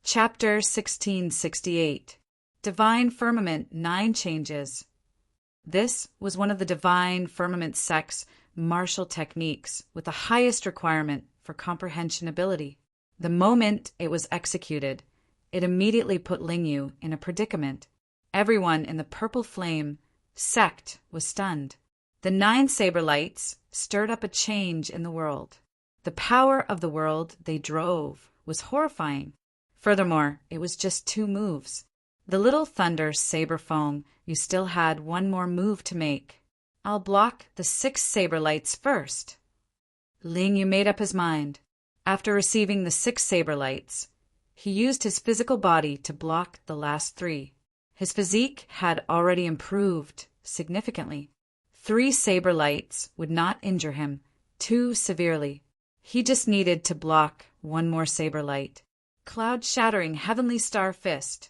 Chapter 1668. Divine Firmament 9 Changes. This was one of the Divine Firmament sect's martial techniques with the highest requirement for comprehension ability. The moment it was executed, it immediately put Lingyu in a predicament. Everyone in the Purple Flame sect was stunned. The 9 saber lights stirred up a change in the world. The power of the world they drove was horrifying. Furthermore, it was just 2 moves. The little thunder saber foam, you still had one more move to make. I'll block the 6 saber lights first. Lingyu made up his mind. After receiving the 6 saber lights, he used his physical body to block the last 3. His physique had already improved significantly. 3 saber lights would not injure him too severely. He just needed to block 1 more saber light. Cloud-shattering heavenly star fist.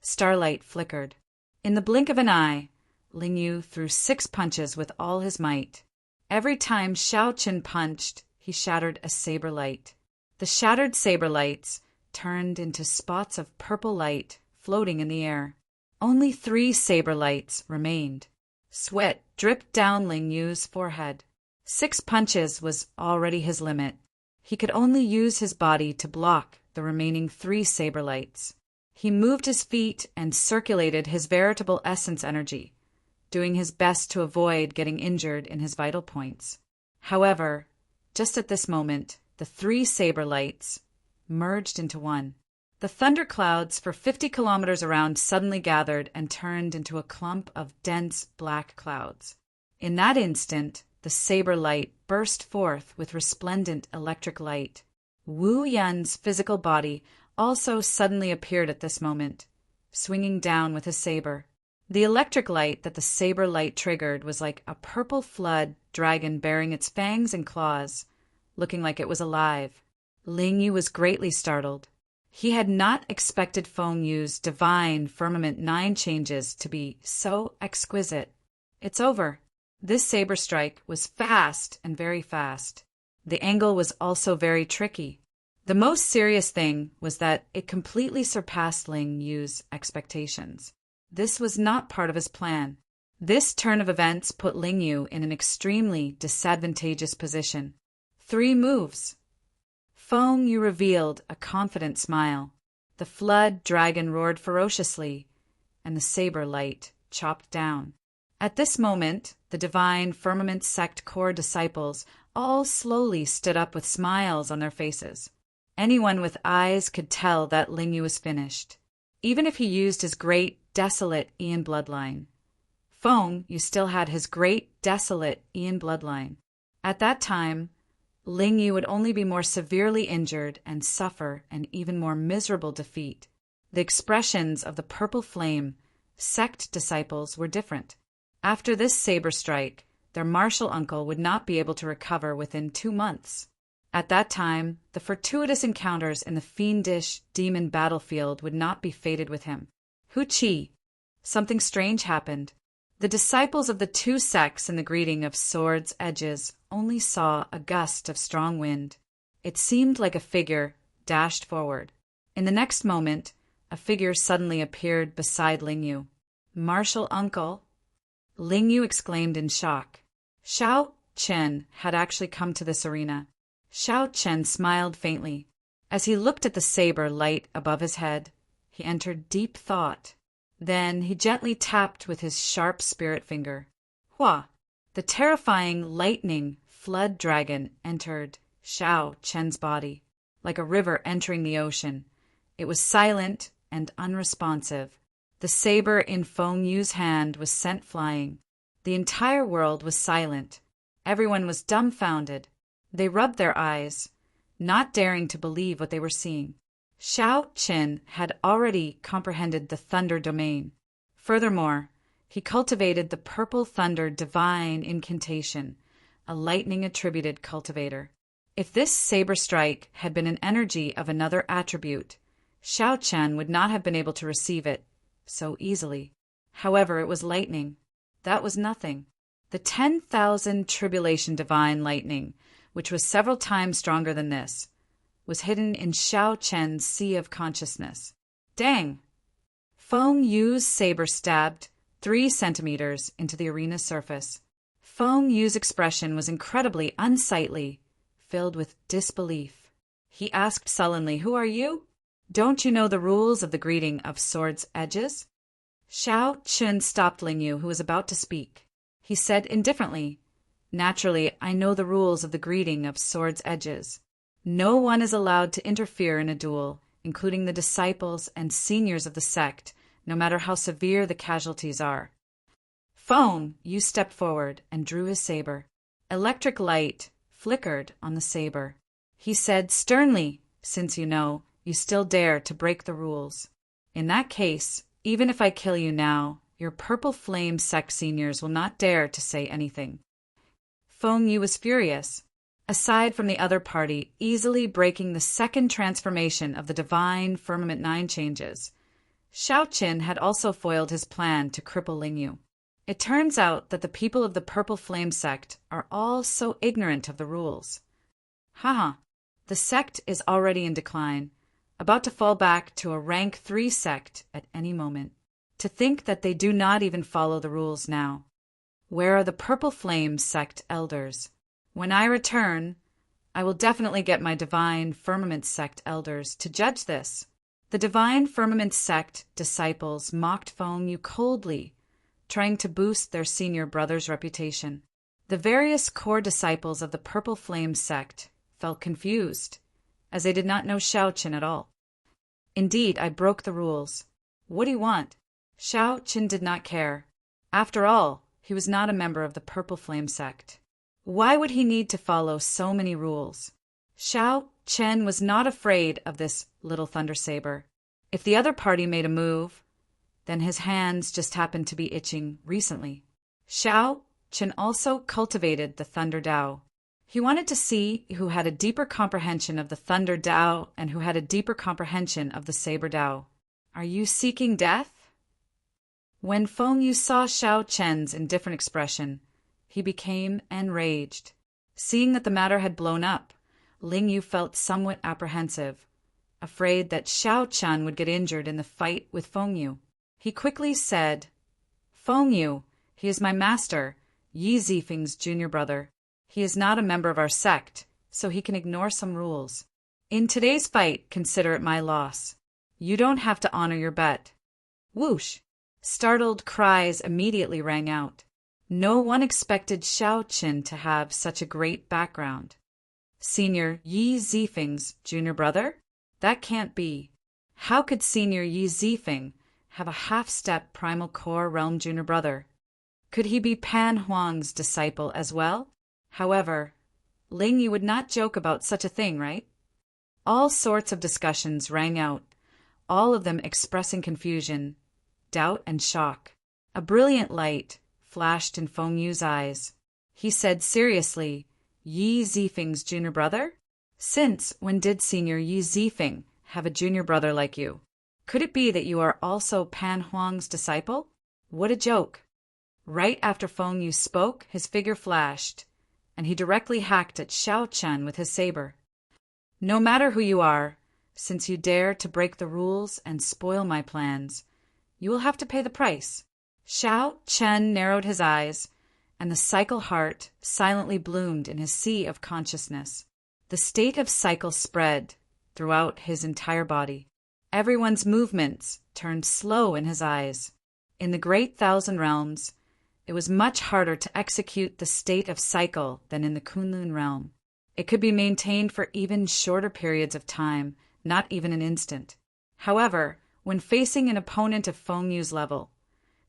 Starlight flickered. In the blink of an eye, Lingyu threw 6 punches with all his might. Every time Xiaoqin punched, he shattered a saber light. The shattered saber lights turned into spots of purple light floating in the air. Only 3 saber lights remained. Sweat dripped down Lingyu's forehead. 6 punches was already his limit. He could only use his body to block the remaining 3 saber lights. He moved his feet and circulated his veritable essence energy, doing his best to avoid getting injured in his vital points. However, just at this moment, the 3 saber lights merged into one. The thunderclouds for 50 kilometers around suddenly gathered and turned into a clump of dense black clouds. In that instant, the saber light burst forth with resplendent electric light. Wu Yan's physical body also suddenly appeared at this moment, swinging down with his saber. The electric light that the saber light triggered was like a purple flood dragon bearing its fangs and claws, looking like it was alive. Lingyu was greatly startled. He had not expected Feng Yu's Divine Firmament 9 changes to be so exquisite. It's over. This saber strike was fast and very fast. The angle was also very tricky. The most serious thing was that it completely surpassed Ling Yu's expectations. This was not part of his plan. This turn of events put Ling Yu in an extremely disadvantageous position. 3 moves. Feng Yu revealed a confident smile. The flood dragon roared ferociously, and the saber light chopped down. At this moment, the Divine Firmament Sect core disciples all slowly stood up with smiles on their faces. Anyone with eyes could tell that Lingyu was finished, even if he used his great, desolate Ian bloodline. Feng Yu still had his great, desolate Ian bloodline. At that time, Lingyu would only be more severely injured and suffer an even more miserable defeat. The expressions of the Purple Flame sect disciples were different. After this saber strike, their martial uncle would not be able to recover within 2 months. At that time, the fortuitous encounters in the fiendish demon battlefield would not be fated with him. Hu Qi. Something strange happened. The disciples of the 2 sects in the greeting of swords' edges only saw a gust of strong wind. It seemed like a figure dashed forward. In the next moment, a figure suddenly appeared beside Lingyu. "Martial uncle!" Lingyu exclaimed in shock. Xiao Chen had actually come to this arena. Xiao Chen smiled faintly. As he looked at the saber light above his head, he entered deep thought. Then he gently tapped with his sharp spirit finger. Hua! The terrifying lightning flood dragon entered Xiao Chen's body, like a river entering the ocean. It was silent and unresponsive. The saber in Feng Yu's hand was sent flying. The entire world was silent. Everyone was dumbfounded. They rubbed their eyes, not daring to believe what they were seeing. Xiao Chen had already comprehended the thunder domain. Furthermore, he cultivated the purple thunder divine incantation, a lightning-attributed cultivator. If this saber strike had been an energy of another attribute, Xiao Chen would not have been able to receive it so easily. However, it was lightning. That was nothing. The 10,000 tribulation divine lightning, which was several times stronger than this, was hidden in Xiao Chen's sea of consciousness. Dang! Feng Yu's saber stabbed 3 centimeters into the arena's surface. Feng Yu's expression was incredibly unsightly, filled with disbelief. He asked sullenly, "Who are you? Don't you know the rules of the greeting of swords' edges?" Xiao Chen stopped Ling Yu, who was about to speak. He said indifferently, "Naturally, I know the rules of the greeting of swords' edges. No one is allowed to interfere in a duel, including the disciples and seniors of the sect, no matter how severe the casualties are." Feng Yu stepped forward and drew his saber. Electric light flickered on the saber. He said sternly, "Since you know, you still dare to break the rules. In that case, even if I kill you now, your Purple Flame sect seniors will not dare to say anything." Feng Yu was furious. Aside from the other party easily breaking the second transformation of the Divine Firmament 9 changes, Xiao Qin had also foiled his plan to cripple Ling Yu. It turns out that the people of the Purple Flame sect are all so ignorant of the rules. Haha, the sect is already in decline, about to fall back to a rank 3 sect at any moment. To think that they do not even follow the rules now. Where are the Purple Flame sect elders? When I return, I will definitely get my Divine Firmament sect elders to judge this. The Divine Firmament sect disciples mocked Feng Yu coldly, trying to boost their senior brother's reputation. The various core disciples of the Purple Flame sect felt confused, as they did not know Xiao Qin at all. "Indeed, I broke the rules. What do you want?" Xiao Qin did not care. After all, he was not a member of the Purple Flame sect. Why would he need to follow so many rules? Xiao Chen was not afraid of this little thunder saber. If the other party made a move, then his hands just happened to be itching recently. Xiao Chen also cultivated the Thunder Dao. He wanted to see who had a deeper comprehension of the Thunder Dao and who had a deeper comprehension of the Saber Dao. "Are you seeking death?" When Feng Yu saw Xiao Chen's indifferent expression, he became enraged. Seeing that the matter had blown up, Ling Yu felt somewhat apprehensive, afraid that Xiao Chen would get injured in the fight with Feng Yu. He quickly said, "Feng Yu, he is my master, Yi Zifeng's junior brother. He is not a member of our sect, so he can ignore some rules. In today's fight, consider it my loss. You don't have to honor your bet." Whoosh! Startled cries immediately rang out. No one expected Xiao Qin to have such a great background. Senior Yi Zifeng's junior brother? That can't be. How could Senior Yi Zifeng have a half-step Primal Core Realm junior brother? Could he be Pan Huang's disciple as well? However, Ling Yu would not joke about such a thing, right? All sorts of discussions rang out, all of them expressing confusion, doubt, and shock. A brilliant light flashed in Feng Yu's eyes. He said seriously, "Yi Zifeng's junior brother? Since when did Senior Yi Zifeng have a junior brother like you? Could it be that you are also Pan Huang's disciple? What a joke!" Right after Feng Yu spoke, his figure flashed, and he directly hacked at Xiao Chen with his saber. "No matter who you are, since you dare to break the rules and spoil my plans, you will have to pay the price." Xiao Chen narrowed his eyes, and the cycle heart silently bloomed in his sea of consciousness. The state of cycle spread throughout his entire body. Everyone's movements turned slow in his eyes. In the Great Thousand Realms, it was much harder to execute the state of cycle than in the Kunlun realm. It could be maintained for even shorter periods of time, not even an instant. However, when facing an opponent of Feng Yu's level,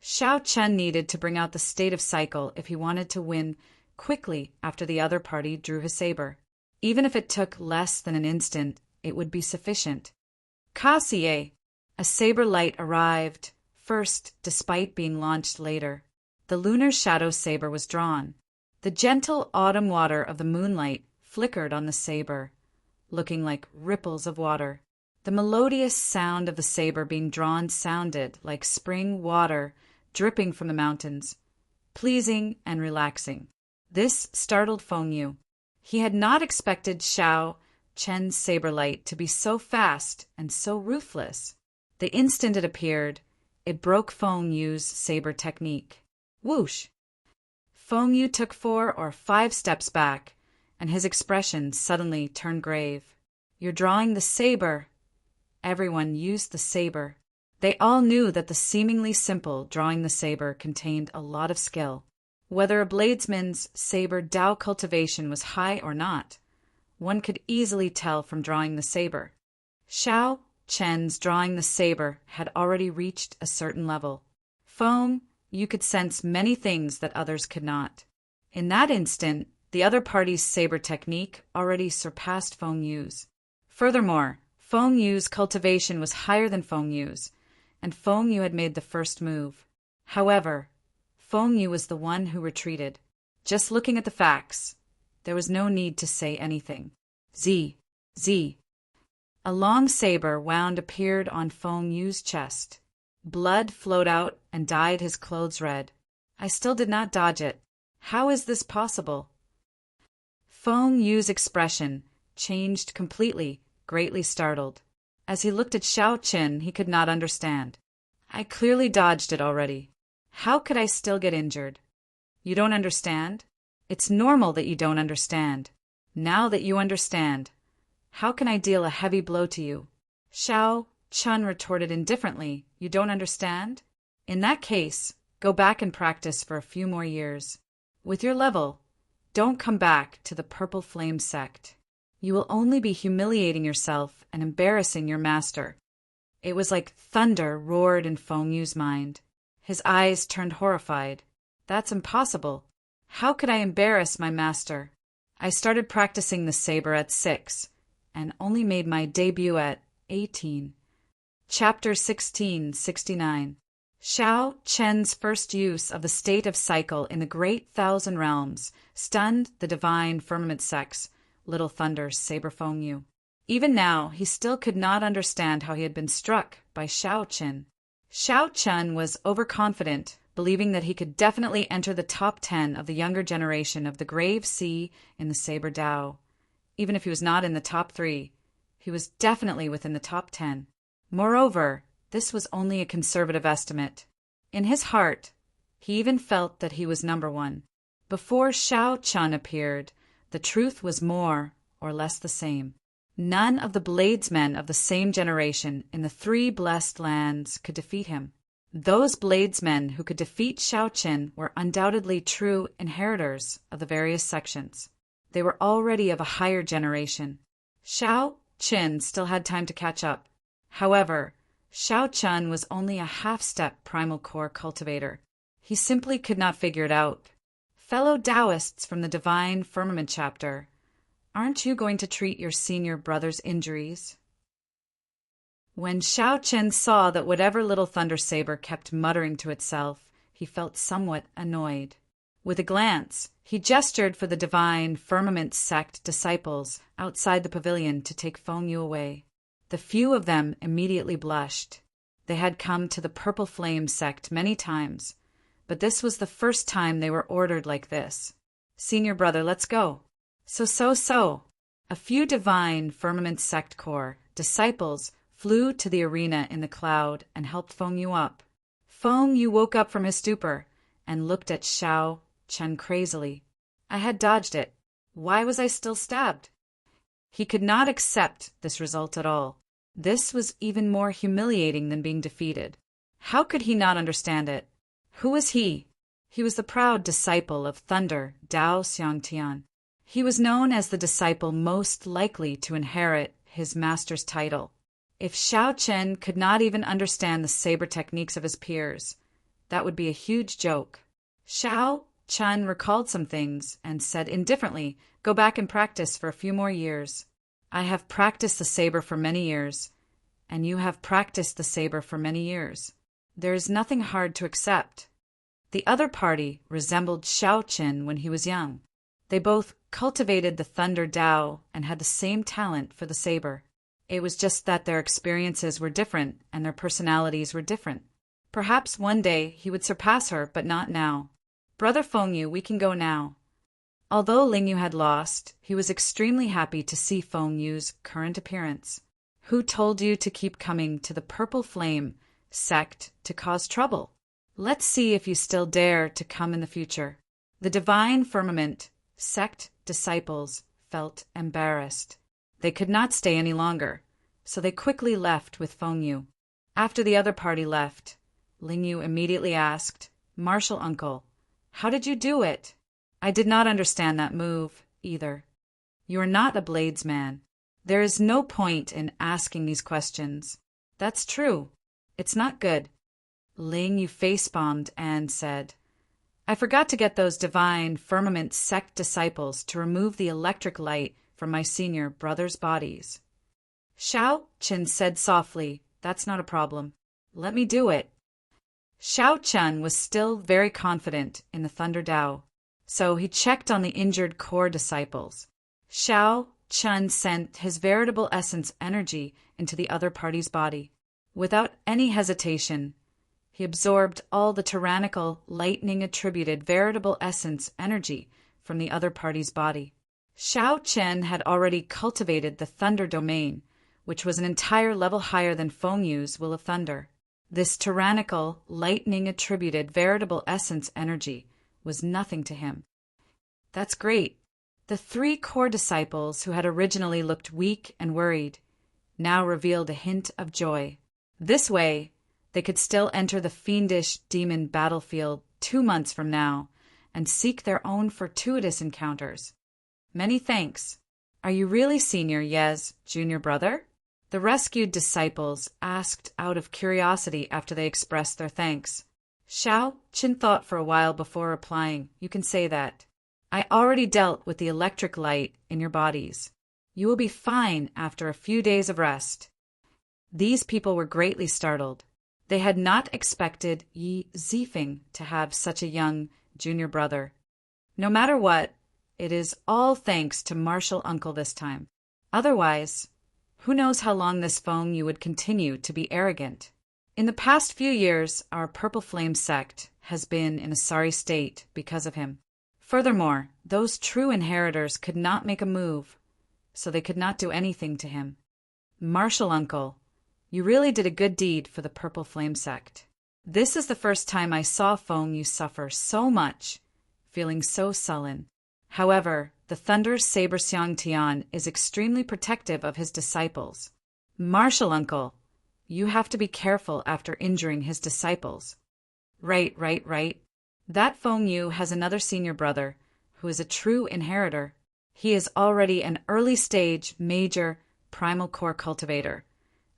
Xiao Chen needed to bring out the state of cycle if he wanted to win quickly after the other party drew his saber. Even if it took less than an instant, it would be sufficient. Kassier! A saber light arrived first despite being launched later. The lunar shadow saber was drawn. The gentle autumn water of the moonlight flickered on the saber, looking like ripples of water. The melodious sound of the saber being drawn sounded like spring water dripping from the mountains, pleasing and relaxing. This startled Feng Yu. He had not expected Xiao Chen's saber light to be so fast and so ruthless. The instant it appeared, it broke Feng Yu's saber technique. Whoosh! Feng Yu took 4 or 5 steps back, and his expression suddenly turned grave. "You're drawing the saber." Everyone used the saber. They all knew that the seemingly simple drawing the saber contained a lot of skill. Whether a bladesman's saber Dao cultivation was high or not, one could easily tell from drawing the saber. Xiao Chen's drawing the saber had already reached a certain level. Feng Yu could sense many things that others could not. In that instant, the other party's saber technique already surpassed Feng Yu's. Furthermore, Feng Yu's cultivation was higher than Feng Yu's, and Feng Yu had made the first move. However, Feng Yu was the one who retreated. Just looking at the facts, there was no need to say anything. Z. A long saber wound appeared on Feng Yu's chest. Blood flowed out and dyed his clothes red. I still did not dodge it. How is this possible? Feng Yu's expression changed completely, greatly startled. As he looked at Xiao Qin, he could not understand. I clearly dodged it already. How could I still get injured? You don't understand? It's normal that you don't understand. Now that you understand, how can I deal a heavy blow to you? Xiao Chun retorted indifferently. You don't understand? In that case, go back and practice for a few more years. With your level, don't come back to the Purple Flame sect. You will only be humiliating yourself and embarrassing your master. It was like thunder roared in Feng Yu's mind. His eyes turned horrified. That's impossible. How could I embarrass my master? I started practicing the saber at 6, and only made my debut at 18. Chapter 1669. Xiao Chen's first use of the state of cycle in the Great Thousand Realms stunned the divine firmament sect's Little Thunder saber Feng Yu. Even now, he still could not understand how he had been struck by Xiao Qin. Xiao Chun was overconfident, believing that he could definitely enter the top 10 of the younger generation of the Grave Sea in the Saber Dao. Even if he was not in the top 3, he was definitely within the top 10. Moreover, this was only a conservative estimate. In his heart, he even felt that he was number 1. Before Xiao Chun appeared, the truth was more or less the same. None of the bladesmen of the same generation in the 3 blessed lands could defeat him. Those bladesmen who could defeat Xiao Qin were undoubtedly true inheritors of the various sections. They were already of a higher generation. Xiao Qin still had time to catch up. However, Xiao Chun was only a half-step primal core cultivator. He simply could not figure it out. Fellow Taoists from the Divine Firmament chapter, aren't you going to treat your senior brother's injuries? When Xiao Qin saw that whatever Little Thunder Saber kept muttering to itself, he felt somewhat annoyed. With a glance, he gestured for the Divine Firmament sect disciples outside the pavilion to take Feng Yu away. The few of them immediately blushed. They had come to the Purple Flame sect many times, but this was the first time they were ordered like this. Senior brother, let's go. So. A few Divine Firmament sect core disciples flew to the arena in the cloud and helped Feng Yu up. Feng Yu woke up from his stupor and looked at Xiao Chen crazily. I had dodged it. Why was I still stabbed? He could not accept this result at all. This was even more humiliating than being defeated. How could he not understand it? Who was he? He was the proud disciple of Thunder Dao Xiangtian. He was known as the disciple most likely to inherit his master's title. If Xiao Chen could not even understand the saber techniques of his peers, that would be a huge joke. Xiao Chen recalled some things and said indifferently, go back and practice for a few more years. I have practiced the saber for many years, and you have practiced the saber for many years. There is nothing hard to accept. The other party resembled Xiao Qin when he was young. They both cultivated the Thunder Dao and had the same talent for the saber. It was just that their experiences were different and their personalities were different. Perhaps one day he would surpass her, but not now. Brother Feng Yu, we can go now. Although Ling Yu had lost, he was extremely happy to see Feng Yu's current appearance. Who told you to keep coming to the Purple Flame sect to cause trouble? Let's see if you still dare to come in the future. The Divine Firmament sect disciples felt embarrassed. They could not stay any longer, so they quickly left with Feng Yu. After the other party left, Ling Yu immediately asked, "Martial uncle, how did you do it?" "I did not understand that move, either." "You are not a bladesman. There is no point in asking these questions." "That's true. It's not good." Ling Yu facepalmed and said, "I forgot to get those Divine Firmament sect disciples to remove the electric light from my senior brothers' bodies." Xiao Chen said softly, "That's not a problem. Let me do it." Xiao Chen was still very confident in the Thunder Dao, so he checked on the injured core disciples. Xiao Chen sent his veritable essence energy into the other party's body. Without any hesitation, he absorbed all the tyrannical, lightning-attributed veritable essence energy from the other party's body. Xiao Chen had already cultivated the Thunder Domain, which was an entire level higher than Feng Yu's Will of Thunder. This tyrannical, lightning-attributed veritable essence energy was nothing to him. That's great. The 3 core disciples who had originally looked weak and worried now revealed a hint of joy. This way, they could still enter the fiendish demon battlefield 2 months from now and seek their own fortuitous encounters. "Many thanks. Are you really Senior Ye's junior brother?" The rescued disciples asked out of curiosity after they expressed their thanks. Xiao Chen thought for a while before replying, "You can say that. I already dealt with the electric light in your bodies. You will be fine after a few days of rest." These people were greatly startled. They had not expected Yi Zifeng to have such a young junior brother. No matter what, it is all thanks to Martial Uncle this time. Otherwise, who knows how long this Feng Yu would continue to be arrogant. In the past few years, our Purple Flame sect has been in a sorry state because of him. Furthermore, those true inheritors could not make a move, so they could not do anything to him. Martial Uncle, you really did a good deed for the Purple Flame sect. This is the first time I saw Feng Yu suffer so much, feeling so sullen. However, the Thunder Saber Xiang Tian is extremely protective of his disciples. Martial Uncle, you have to be careful after injuring his disciples. Right. That Feng Yu has another senior brother, who is a true inheritor. He is already an early-stage, major, primal core cultivator,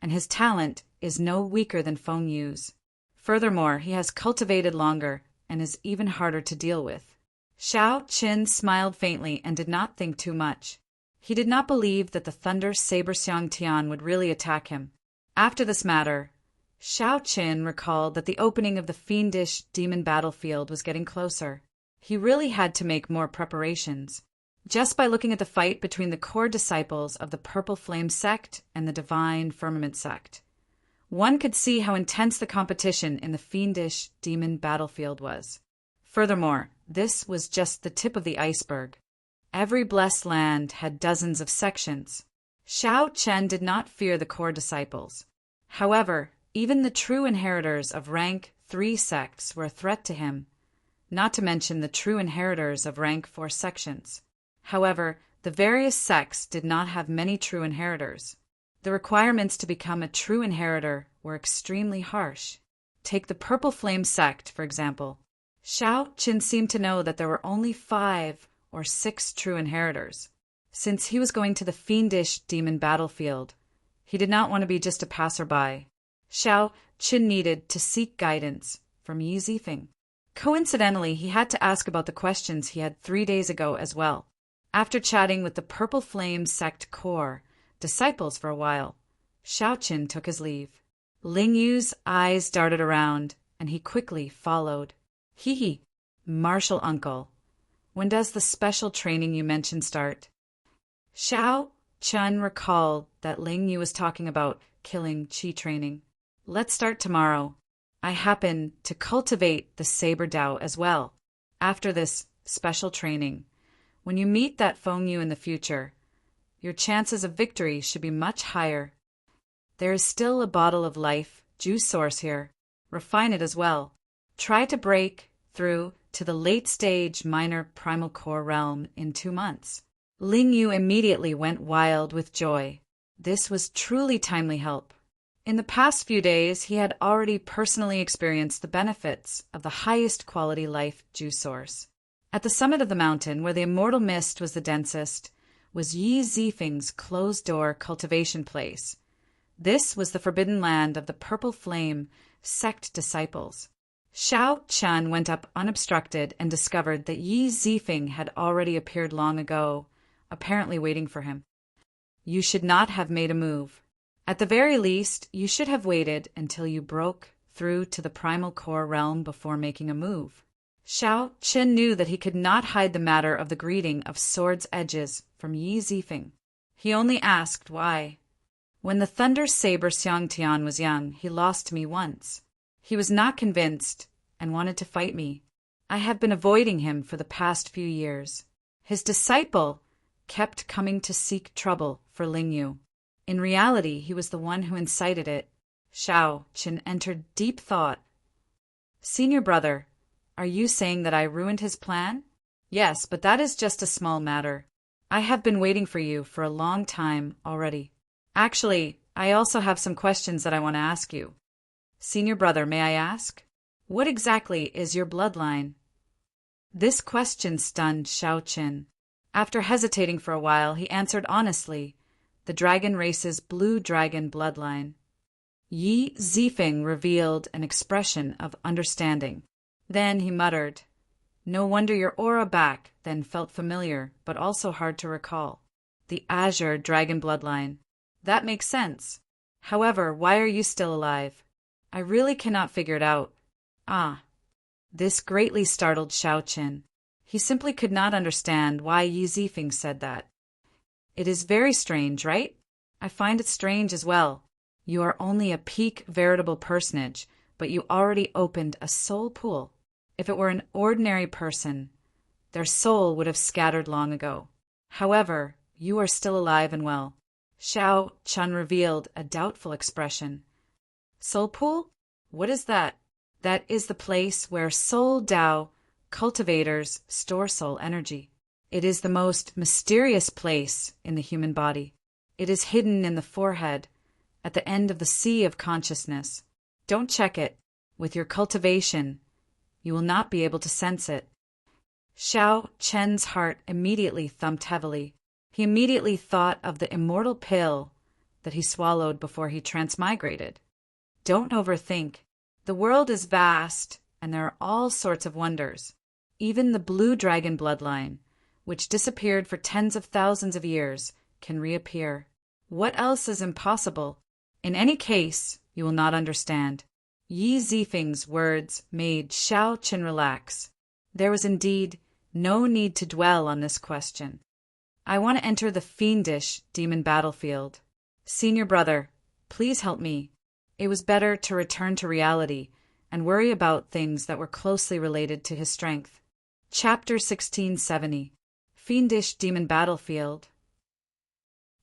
and his talent is no weaker than Feng Yu's. Furthermore, he has cultivated longer and is even harder to deal with. Xiao Chen smiled faintly and did not think too much. He did not believe that the Thunder Saber Xiang Tian would really attack him. After this matter, Xiao Chen recalled that the opening of the fiendish demon battlefield was getting closer. He really had to make more preparations. Just by looking at the fight between the core disciples of the Purple Flame sect and the Divine Firmament sect, one could see how intense the competition in the fiendish demon battlefield was. Furthermore, this was just the tip of the iceberg. Every blessed land had dozens of sections. Xiao Chen did not fear the core disciples. However, even the true inheritors of rank 3 sects were a threat to him, not to mention the true inheritors of rank 4 sections. However, the various sects did not have many true inheritors. The requirements to become a true inheritor were extremely harsh. Take the Purple Flame sect, for example. Xiao Chen seemed to know that there were only 5 or 6 true inheritors. Since he was going to the fiendish demon battlefield, he did not want to be just a passerby. Xiao Chen needed to seek guidance from Yi Zifeng. Coincidentally, he had to ask about the questions he had 3 days ago as well. After chatting with the Purple Flame sect core disciples for a while, Xiao Chen took his leave. Ling Yu's eyes darted around, and he quickly followed. Hee, Martial Uncle, when does the special training you mentioned start? Xiao Chen recalled that Ling Yu was talking about killing qi training. Let's start tomorrow. I happen to cultivate the Saber Dao as well. After this special training, When you meet that Feng Yu in the future, your chances of victory should be much higher. There is still a bottle of life juice source here. Refine it as well. Try to break through to the late-stage minor primal core realm in 2 months. Ling Yu immediately went wild with joy. This was truly timely help. In the past few days, he had already personally experienced the benefits of the highest quality life juice source. At the summit of the mountain, where the immortal mist was the densest, was Yi Zifeng's closed-door cultivation place. This was the forbidden land of the Purple Flame sect disciples. Xiao Chun went up unobstructed and discovered that Yi Zifeng had already appeared long ago, apparently waiting for him. You should not have made a move. At the very least, you should have waited until you broke through to the primal core realm before making a move. Xiao Chun knew that he could not hide the matter of the greeting of sword's edges from Yi Zifeng. He only asked why. When the Thunder Saber Xiangtian was young, he lost to me once. He was not convinced and wanted to fight me. I have been avoiding him for the past few years. His disciple kept coming to seek trouble for Ling Yu. In reality, he was the one who incited it. Xiao Chun entered deep thought. Senior brother, are you saying that I ruined his plan? Yes, but that is just a small matter. I have been waiting for you for a long time already. Actually, I also have some questions that I want to ask you. Senior brother, may I ask? What exactly is your bloodline? This question stunned Xiao Chun. After hesitating for a while, he answered honestly, the dragon race's blue dragon bloodline. Yi Zifeng revealed an expression of understanding. Then he muttered, no wonder your aura back then felt familiar, but also hard to recall. The azure dragon bloodline. That makes sense. However, why are you still alive? I really cannot figure it out. Ah. This greatly startled Xiao Chun. He simply could not understand why Yi Zifeng said that. It is very strange, right? I find it strange as well. You are only a peak veritable personage, but you already opened a soul pool. If it were an ordinary person, their soul would have scattered long ago. However, you are still alive and well. Xiao Chun revealed a doubtful expression. Soul pool? What is that? That is the place where soul Dao cultivators store soul energy. It is the most mysterious place in the human body. It is hidden in the forehead, at the end of the sea of consciousness. Don't check it. With your cultivation, you will not be able to sense it. Xiao Chun's heart immediately thumped heavily. He immediately thought of the immortal pill that he swallowed before he transmigrated. Don't overthink. The world is vast, and there are all sorts of wonders. Even the blue dragon bloodline, which disappeared for tens of thousands of years, can reappear. What else is impossible? In any case, you will not understand. Yi Zifeng's words made Xiao Chun relax. There was indeed no need to dwell on this question. I want to enter the fiendish demon battlefield. Senior brother, please help me. It was better to return to reality and worry about things that were closely related to his strength. Chapter 1670. Fiendish Demon Battlefield.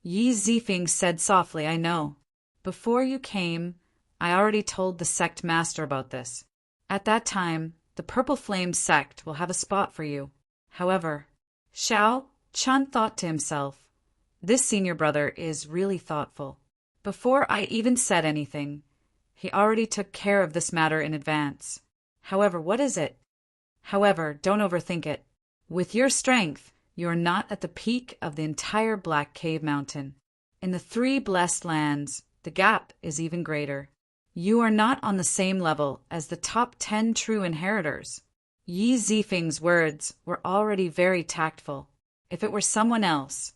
Yi Zifeng said softly, I know. Before you came, I already told the sect master about this. At that time, the Purple Flame sect will have a spot for you. However, Xiao Chun thought to himself, this senior brother is really thoughtful. Before I even said anything, he already took care of this matter in advance. However, what is it? However, don't overthink it. With your strength, you are not at the peak of the entire Black Cave Mountain. In the 3 blessed lands, the gap is even greater. You are not on the same level as the top 10 true inheritors. Yi Zifeng's words were already very tactful. If it were someone else,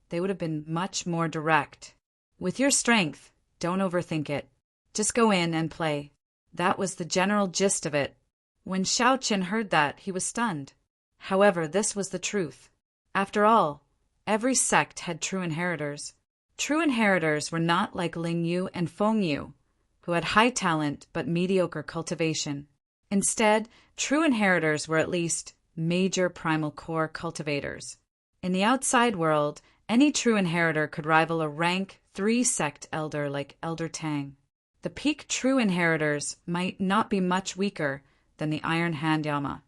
they would have been much more direct. With your strength, don't overthink it. Just go in and play. That was the general gist of it. When Xiao Chun heard that, he was stunned. However, this was the truth. After all, every sect had true inheritors. True inheritors were not like Ling Yu and Feng Yu, who had high talent but mediocre cultivation. Instead, true inheritors were at least major primal core cultivators. In the outside world, any true inheritor could rival a rank 3-sect elder like Elder Tang. The peak true inheritors might not be much weaker than the Iron Hand Yama.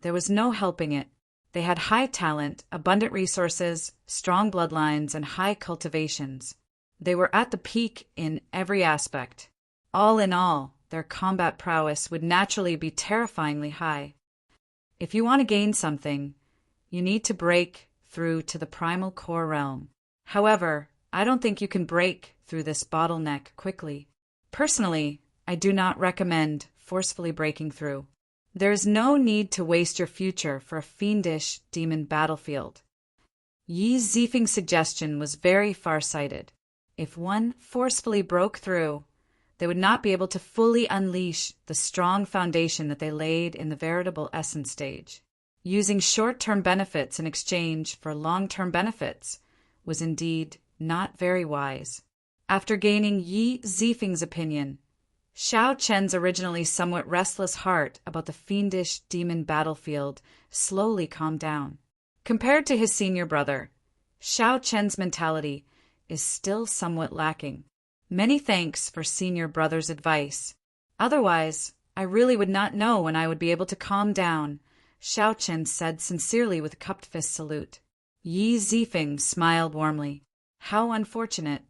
There was no helping it. They had high talent, abundant resources, strong bloodlines, and high cultivations. They were at the peak in every aspect. All in all, their combat prowess would naturally be terrifyingly high. If you want to gain something, you need to break through to the primal core realm. However, I don't think you can break through this bottleneck quickly. Personally, I do not recommend forcefully breaking through. There is no need to waste your future for a fiendish demon battlefield. Yi Zifeng's suggestion was very far-sighted. If one forcefully broke through, they would not be able to fully unleash the strong foundation that they laid in the veritable essence stage. Using short-term benefits in exchange for long-term benefits was indeed not very wise. After gaining Yi Zifeng's opinion, Xiao Chen's originally somewhat restless heart about the fiendish demon battlefield slowly calmed down. Compared to his senior brother, Xiao Chen's mentality is still somewhat lacking. Many thanks for senior brother's advice. Otherwise, I really would not know when I would be able to calm down, Xiao Chen said sincerely with a cupped fist salute. Yi Zifeng smiled warmly. How unfortunate.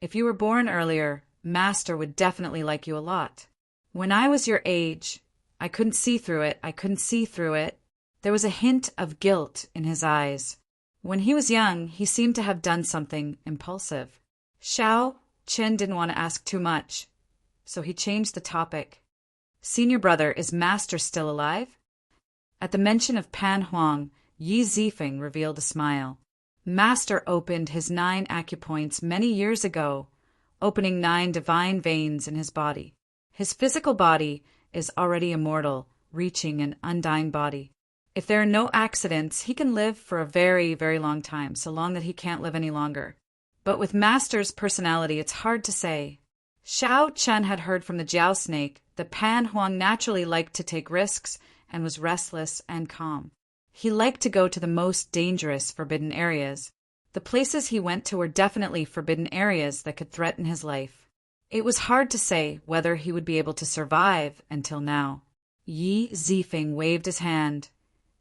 If you were born earlier, Master would definitely like you a lot. When I was your age, I couldn't see through it. There was a hint of guilt in his eyes. When he was young, he seemed to have done something impulsive. Xiao Chen didn't want to ask too much, so he changed the topic. Senior brother, is Master still alive? At the mention of Pan Huang, Yi Zifeng revealed a smile. Master opened his 9 acupoints many years ago, opening 9 divine veins in his body. His physical body is already immortal, reaching an undying body. If there are no accidents, he can live for a very, very long time, so long that he can't live any longer. But with Master's personality, it's hard to say. Xiao Chen had heard from the Jiao snake that Pan Huang naturally liked to take risks and was restless and calm. He liked to go to the most dangerous forbidden areas. The places he went to were definitely forbidden areas that could threaten his life. It was hard to say whether he would be able to survive until now. Yi Zifeng waved his hand,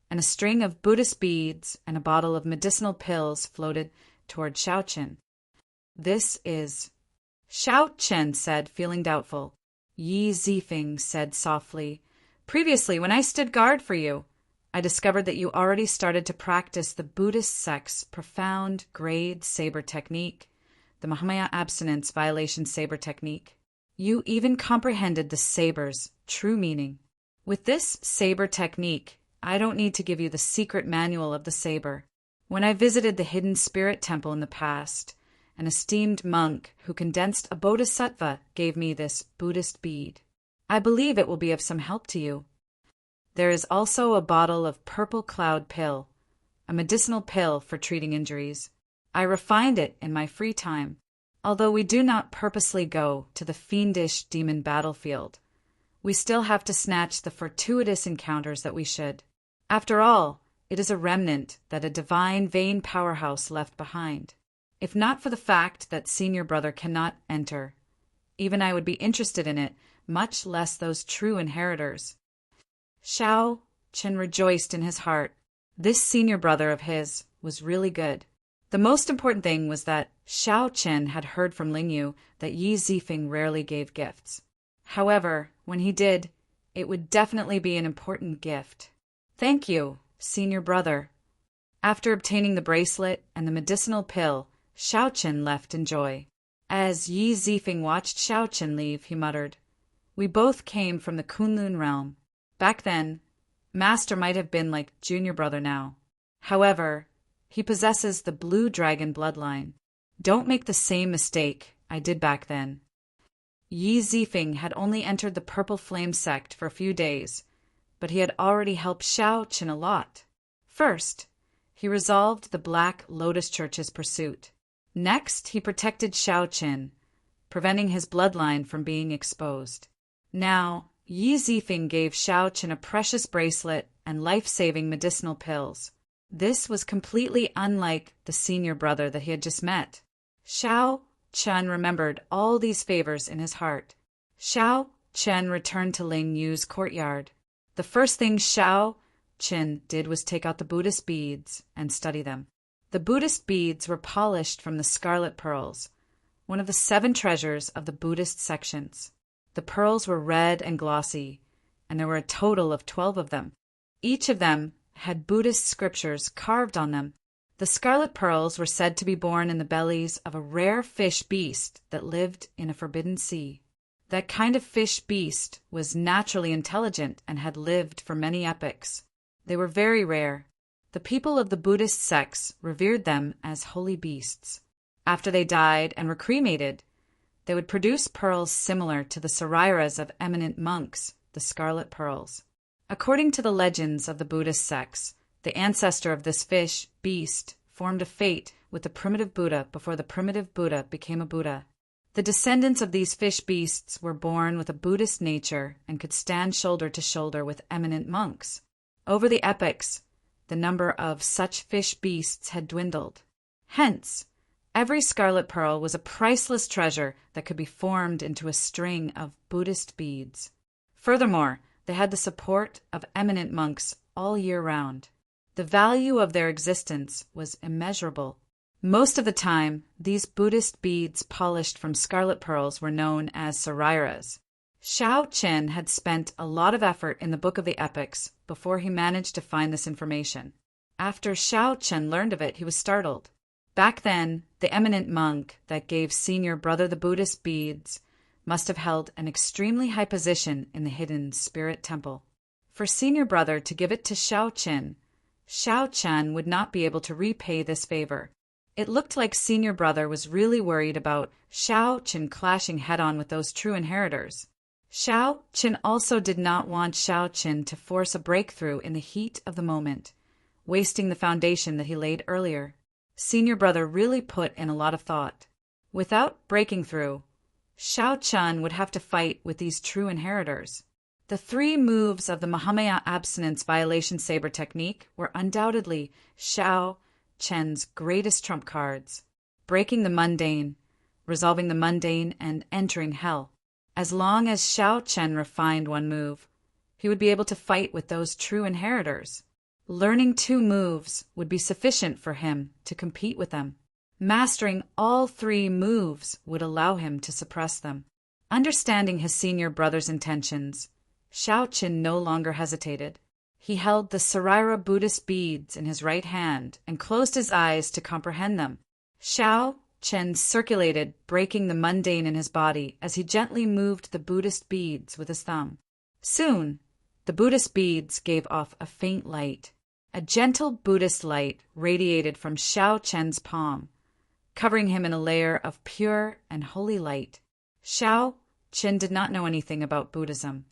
and a string of Buddhist beads and a bottle of medicinal pills floated toward Xiao Chen. This is... Xiao Chen said, feeling doubtful. Yi Zifeng said softly, previously, when I stood guard for you, I discovered that you already started to practice the Buddhist sect's profound grade saber technique, the Mahamaya abstinence violation saber technique. You even comprehended the saber's true meaning. With this saber technique, I don't need to give you the secret manual of the saber. When I visited the hidden spirit temple in the past, an esteemed monk who condensed a bodhisattva gave me this Buddhist bead. I believe it will be of some help to you. There is also a bottle of purple cloud pill, a medicinal pill for treating injuries. I refined it in my free time. Although we do not purposely go to the fiendish demon battlefield, we still have to snatch the fortuitous encounters that we should. After all, it is a remnant that a divine vein powerhouse left behind. If not for the fact that senior brother cannot enter, even I would be interested in it, much less those true inheritors. Xiao Chen rejoiced in his heart. This senior brother of his was really good. The most important thing was that Xiao Chen had heard from Lingyu that Yi Zifeng rarely gave gifts. However, when he did, it would definitely be an important gift. Thank you, senior brother. After obtaining the bracelet and the medicinal pill, Xiao Chen left in joy. As Yi Zifeng watched Xiao Chen leave, he muttered, "We both came from the Kunlun realm. Back then, Master might have been like junior brother now. However, he possesses the blue dragon bloodline. Don't make the same mistake I did back then." Yi Zifeng had only entered the Purple Flame sect for a few days, but he had already helped Xiao Chen a lot. First, he resolved the Black Lotus Church's pursuit. Next, he protected Xiao Chen, preventing his bloodline from being exposed. Now, Yi Zifeng gave Xiao Chen a precious bracelet and life-saving medicinal pills. This was completely unlike the senior brother that he had just met. Xiao Chen remembered all these favors in his heart. Xiao Chen returned to Ling Yu's courtyard. The first thing Xiao Chen did was take out the Buddhist beads and study them. The Buddhist beads were polished from the scarlet pearls, one of the 7 treasures of the Buddhist sections. The pearls were red and glossy, and there were a total of 12 of them. Each of them had Buddhist scriptures carved on them. The scarlet pearls were said to be born in the bellies of a rare fish beast that lived in a forbidden sea. That kind of fish beast was naturally intelligent and had lived for many epochs. They were very rare. The people of the Buddhist sects revered them as holy beasts. After they died and were cremated, they would produce pearls similar to the sariras of eminent monks, the scarlet pearls. According to the legends of the Buddhist sects, the ancestor of this fish beast formed a fate with the primitive Buddha before the primitive Buddha became a Buddha. The descendants of these fish beasts were born with a Buddhist nature and could stand shoulder to shoulder with eminent monks. Over the epochs, the number of such fish beasts had dwindled. Hence, every scarlet pearl was a priceless treasure that could be formed into a string of Buddhist beads. Furthermore, they had the support of eminent monks all year round. The value of their existence was immeasurable. Most of the time, these Buddhist beads polished from scarlet pearls were known as sariras. Xiao Chen had spent a lot of effort in the Book of the Epochs before he managed to find this information. After Xiao Chen learned of it, he was startled. Back then, the eminent monk that gave senior brother the Buddhist beads must have held an extremely high position in the hidden spirit temple. For senior brother to give it to Xiao Chen would not be able to repay this favor. It looked like senior brother was really worried about Xiao Chen clashing head-on with those true inheritors. Xiao Chen also did not want Xiao Chen to force a breakthrough in the heat of the moment, wasting the foundation that he laid earlier. Senior brother really put in a lot of thought. Without breaking through, Xiao Chen would have to fight with these true inheritors. The 3 moves of the Mahamaya abstinence violation saber technique were undoubtedly Xiao Chen's greatest trump cards: breaking the mundane, resolving the mundane, and entering hell. As long as Xiao Chen refined one move, he would be able to fight with those true inheritors. Learning 2 moves would be sufficient for him to compete with them. Mastering all 3 moves would allow him to suppress them. Understanding his senior brother's intentions, Xiao Chen no longer hesitated. He held the Sarira Buddhist beads in his right hand and closed his eyes to comprehend them. Xiao Chen circulated, breaking the mundane in his body as he gently moved the Buddhist beads with his thumb. Soon, the Buddhist beads gave off a faint light. A gentle Buddhist light radiated from Xiao Chen's palm, covering him in a layer of pure and holy light. Xiao Chen did not know anything about Buddhism.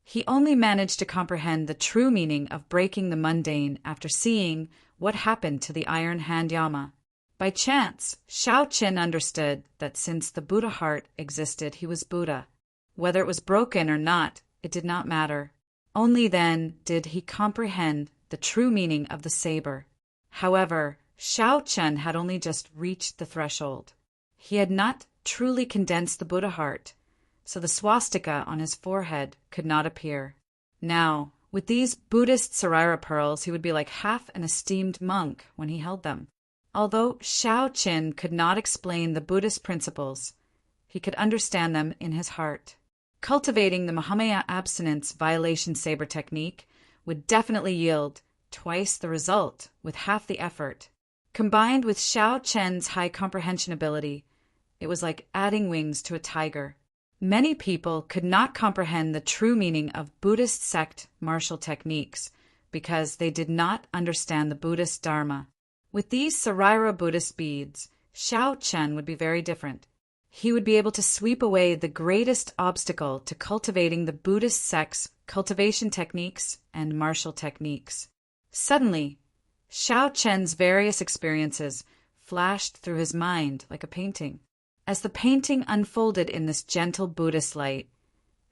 He only managed to comprehend the true meaning of breaking the mundane after seeing what happened to the iron hand Yama. By chance, Xiao Chen understood that since the Buddha heart existed, he was Buddha. Whether it was broken or not, it did not matter. Only then did he comprehend the true meaning of the saber. However, Xiao Chen had only just reached the threshold. He had not truly condensed the Buddha heart, so the swastika on his forehead could not appear. Now, with these Buddhist Sarira pearls, he would be like half an esteemed monk when he held them. Although Xiao Chen could not explain the Buddhist principles, he could understand them in his heart. Cultivating the Mahamaya abstinence violation saber technique would definitely yield twice the result with half the effort. Combined with Xiao Chen's high comprehension ability, it was like adding wings to a tiger. Many people could not comprehend the true meaning of Buddhist sect martial techniques because they did not understand the Buddhist Dharma. With these Sarira Buddhist beads, Xiao Chen would be very different. He would be able to sweep away the greatest obstacle to cultivating the Buddhist sect's cultivation techniques and martial techniques. Suddenly, Xiao Chen's various experiences flashed through his mind like a painting. As the painting unfolded in this gentle Buddhist light,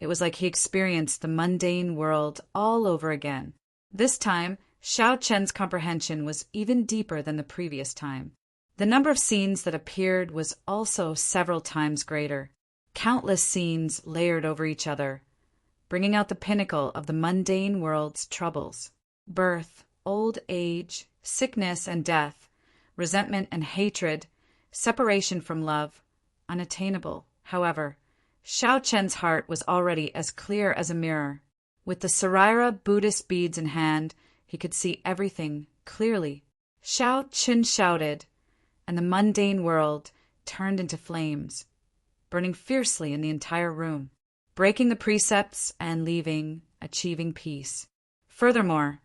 it was like he experienced the mundane world all over again. This time, Xiao Chen's comprehension was even deeper than the previous time. The number of scenes that appeared was also several times greater. Countless scenes layered over each other, bringing out the pinnacle of the mundane world's troubles. Birth, old age, sickness and death, resentment and hatred, separation from love, unattainable. However, Xiao Chen's heart was already as clear as a mirror. With the Saraira Buddhist beads in hand, he could see everything clearly. Xiao Chen shouted, and the mundane world turned into flames, burning fiercely in the entire room, breaking the precepts and leaving, achieving peace. Furthermore,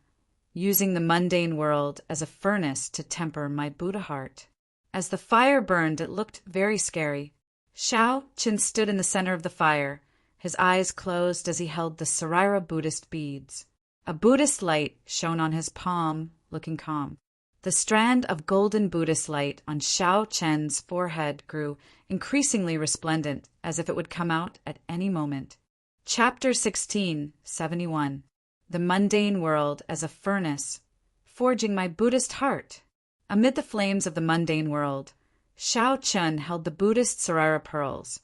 using the mundane world as a furnace to temper my Buddha heart. As the fire burned, it looked very scary. Xiao Chen stood in the center of the fire, his eyes closed as he held the Saraira Buddhist beads. A Buddhist light shone on his palm, looking calm. The strand of golden Buddhist light on Xiao Chen's forehead grew increasingly resplendent, as if it would come out at any moment. Chapter 1671. The Mundane World as a Furnace, Forging My Buddhist Heart. Amid the flames of the mundane world, Xiao Chen held the Buddhist Saraira pearls,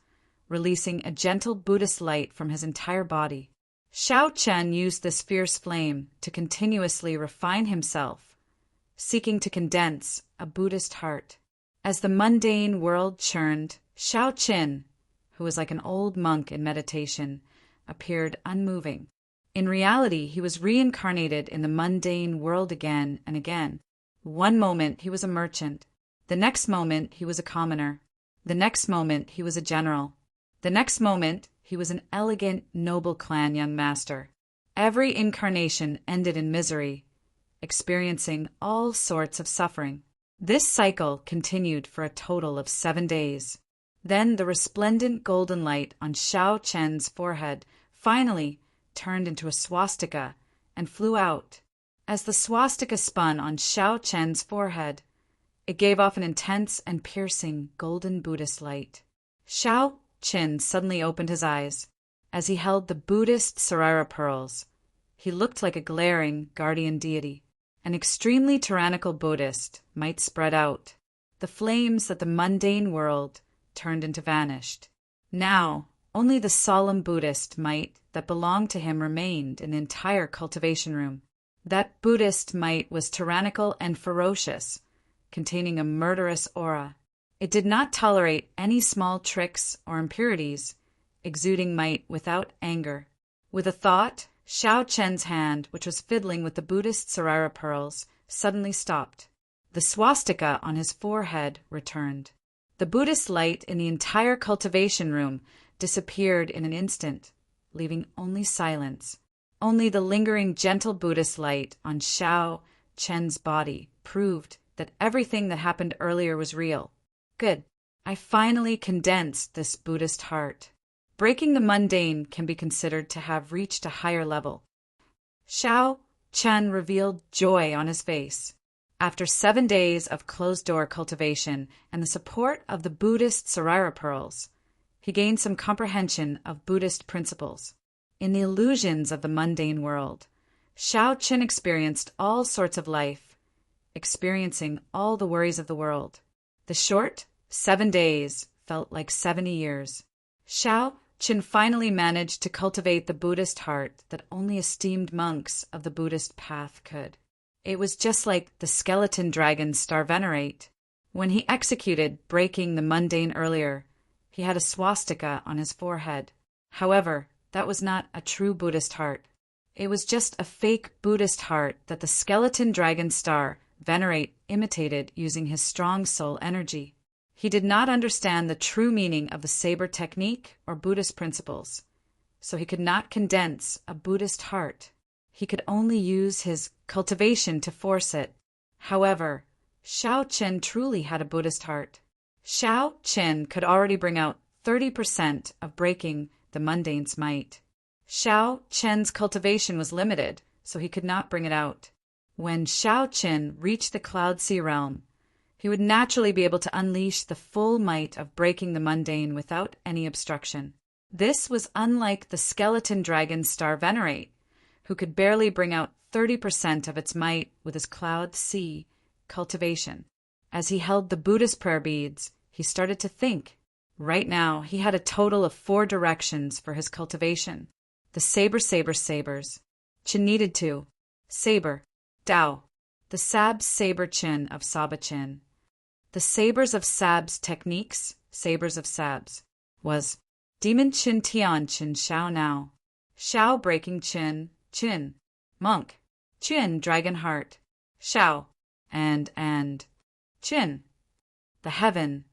releasing a gentle Buddhist light from his entire body. Xiao Chen used this fierce flame to continuously refine himself, seeking to condense a Buddhist heart. As the mundane world churned, Xiao Chen, who was like an old monk in meditation, appeared unmoving. In reality, he was reincarnated in the mundane world again and again. One moment he was a merchant. The next moment he was a commoner. The next moment he was a general. The next moment he was an elegant, noble clan young master. Every incarnation ended in misery, experiencing all sorts of suffering. This cycle continued for a total of 7 days. Then the resplendent golden light on Xiao Chen's forehead finally turned into a swastika and flew out. As the swastika spun on Xiao Chen's forehead, it gave off an intense and piercing golden Buddhist light. Xiao Chen suddenly opened his eyes. As he held the Buddhist Saraira pearls, he looked like a glaring guardian deity. An extremely tyrannical Buddhist might spread out. The flames that the mundane world turned into vanished. Now, only the solemn Buddhist might that belonged to him remained in the entire cultivation room. That Buddhist might was tyrannical and ferocious, containing a murderous aura. It did not tolerate any small tricks or impurities, exuding might without anger. With a thought, Xiao Chen's hand, which was fiddling with the Buddhist Saraira pearls, suddenly stopped. The swastika on his forehead returned. The Buddhist light in the entire cultivation room disappeared in an instant, leaving only silence. Only the lingering gentle Buddhist light on Xiao Chen's body proved that everything that happened earlier was real. Good. I finally condensed this Buddhist heart. Breaking the mundane can be considered to have reached a higher level. Xiao Chen revealed joy on his face. After 7 days of closed-door cultivation and the support of the Buddhist Saraira pearls, he gained some comprehension of Buddhist principles. In the illusions of the mundane world, Xiao Chen experienced all sorts of life, experiencing all the worries of the world. The short 7 days felt like 70 years. Xiao Chen finally managed to cultivate the Buddhist heart that only esteemed monks of the Buddhist path could. It was just like the skeleton dragon Star Venerate. When he executed breaking the mundane earlier, he had a swastika on his forehead. However, that was not a true Buddhist heart. It was just a fake Buddhist heart that the skeleton dragon Star Venerate imitated using his strong soul energy. He did not understand the true meaning of the saber technique or Buddhist principles, so he could not condense a Buddhist heart. He could only use his cultivation to force it. However, Xiao Chen truly had a Buddhist heart. Xiao Chen could already bring out 30% of breaking the mundane's might. Xiao Chen's cultivation was limited, so he could not bring it out. When Xiao Chen reached the Cloud Sea realm, he would naturally be able to unleash the full might of breaking the mundane without any obstruction. This was unlike the skeleton dragon Star Venerate, who could barely bring out 30% of its might with his cloud sea cultivation. As he held the Buddhist prayer beads, he started to think. Right now, he had a total of 4 directions for his cultivation. The sabers. Chin needed to. Saber. Dao. The Sab's saber chin of Saba chin. The sabers of Sab's techniques, sabers of Sab's, was Demon Chin Tian Chin Shao Now. Shao breaking chin, chin. Monk. Chin dragon heart. Shao. And. Chin. The heaven.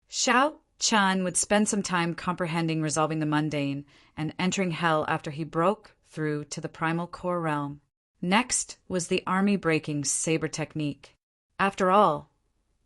Shao Chan would spend some time comprehending resolving the mundane and entering hell after he broke through to the primal core realm. Next was the army-breaking saber technique. After all,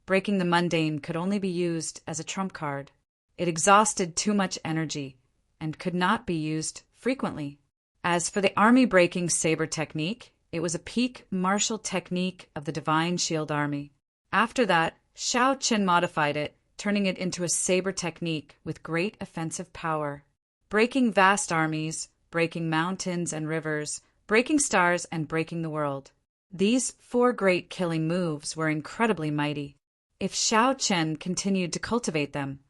breaking the mundane could only be used as a trump card. It exhausted too much energy and could not be used frequently. As for the army-breaking saber technique, it was a peak martial technique of the Divine Shield Army. After that, Shao Qin modified it, turning it into a saber technique with great offensive power. Breaking vast armies, breaking mountains and rivers, breaking stars, and breaking the world. These 4 great killing moves were incredibly mighty. If Shao Chen continued to cultivate them,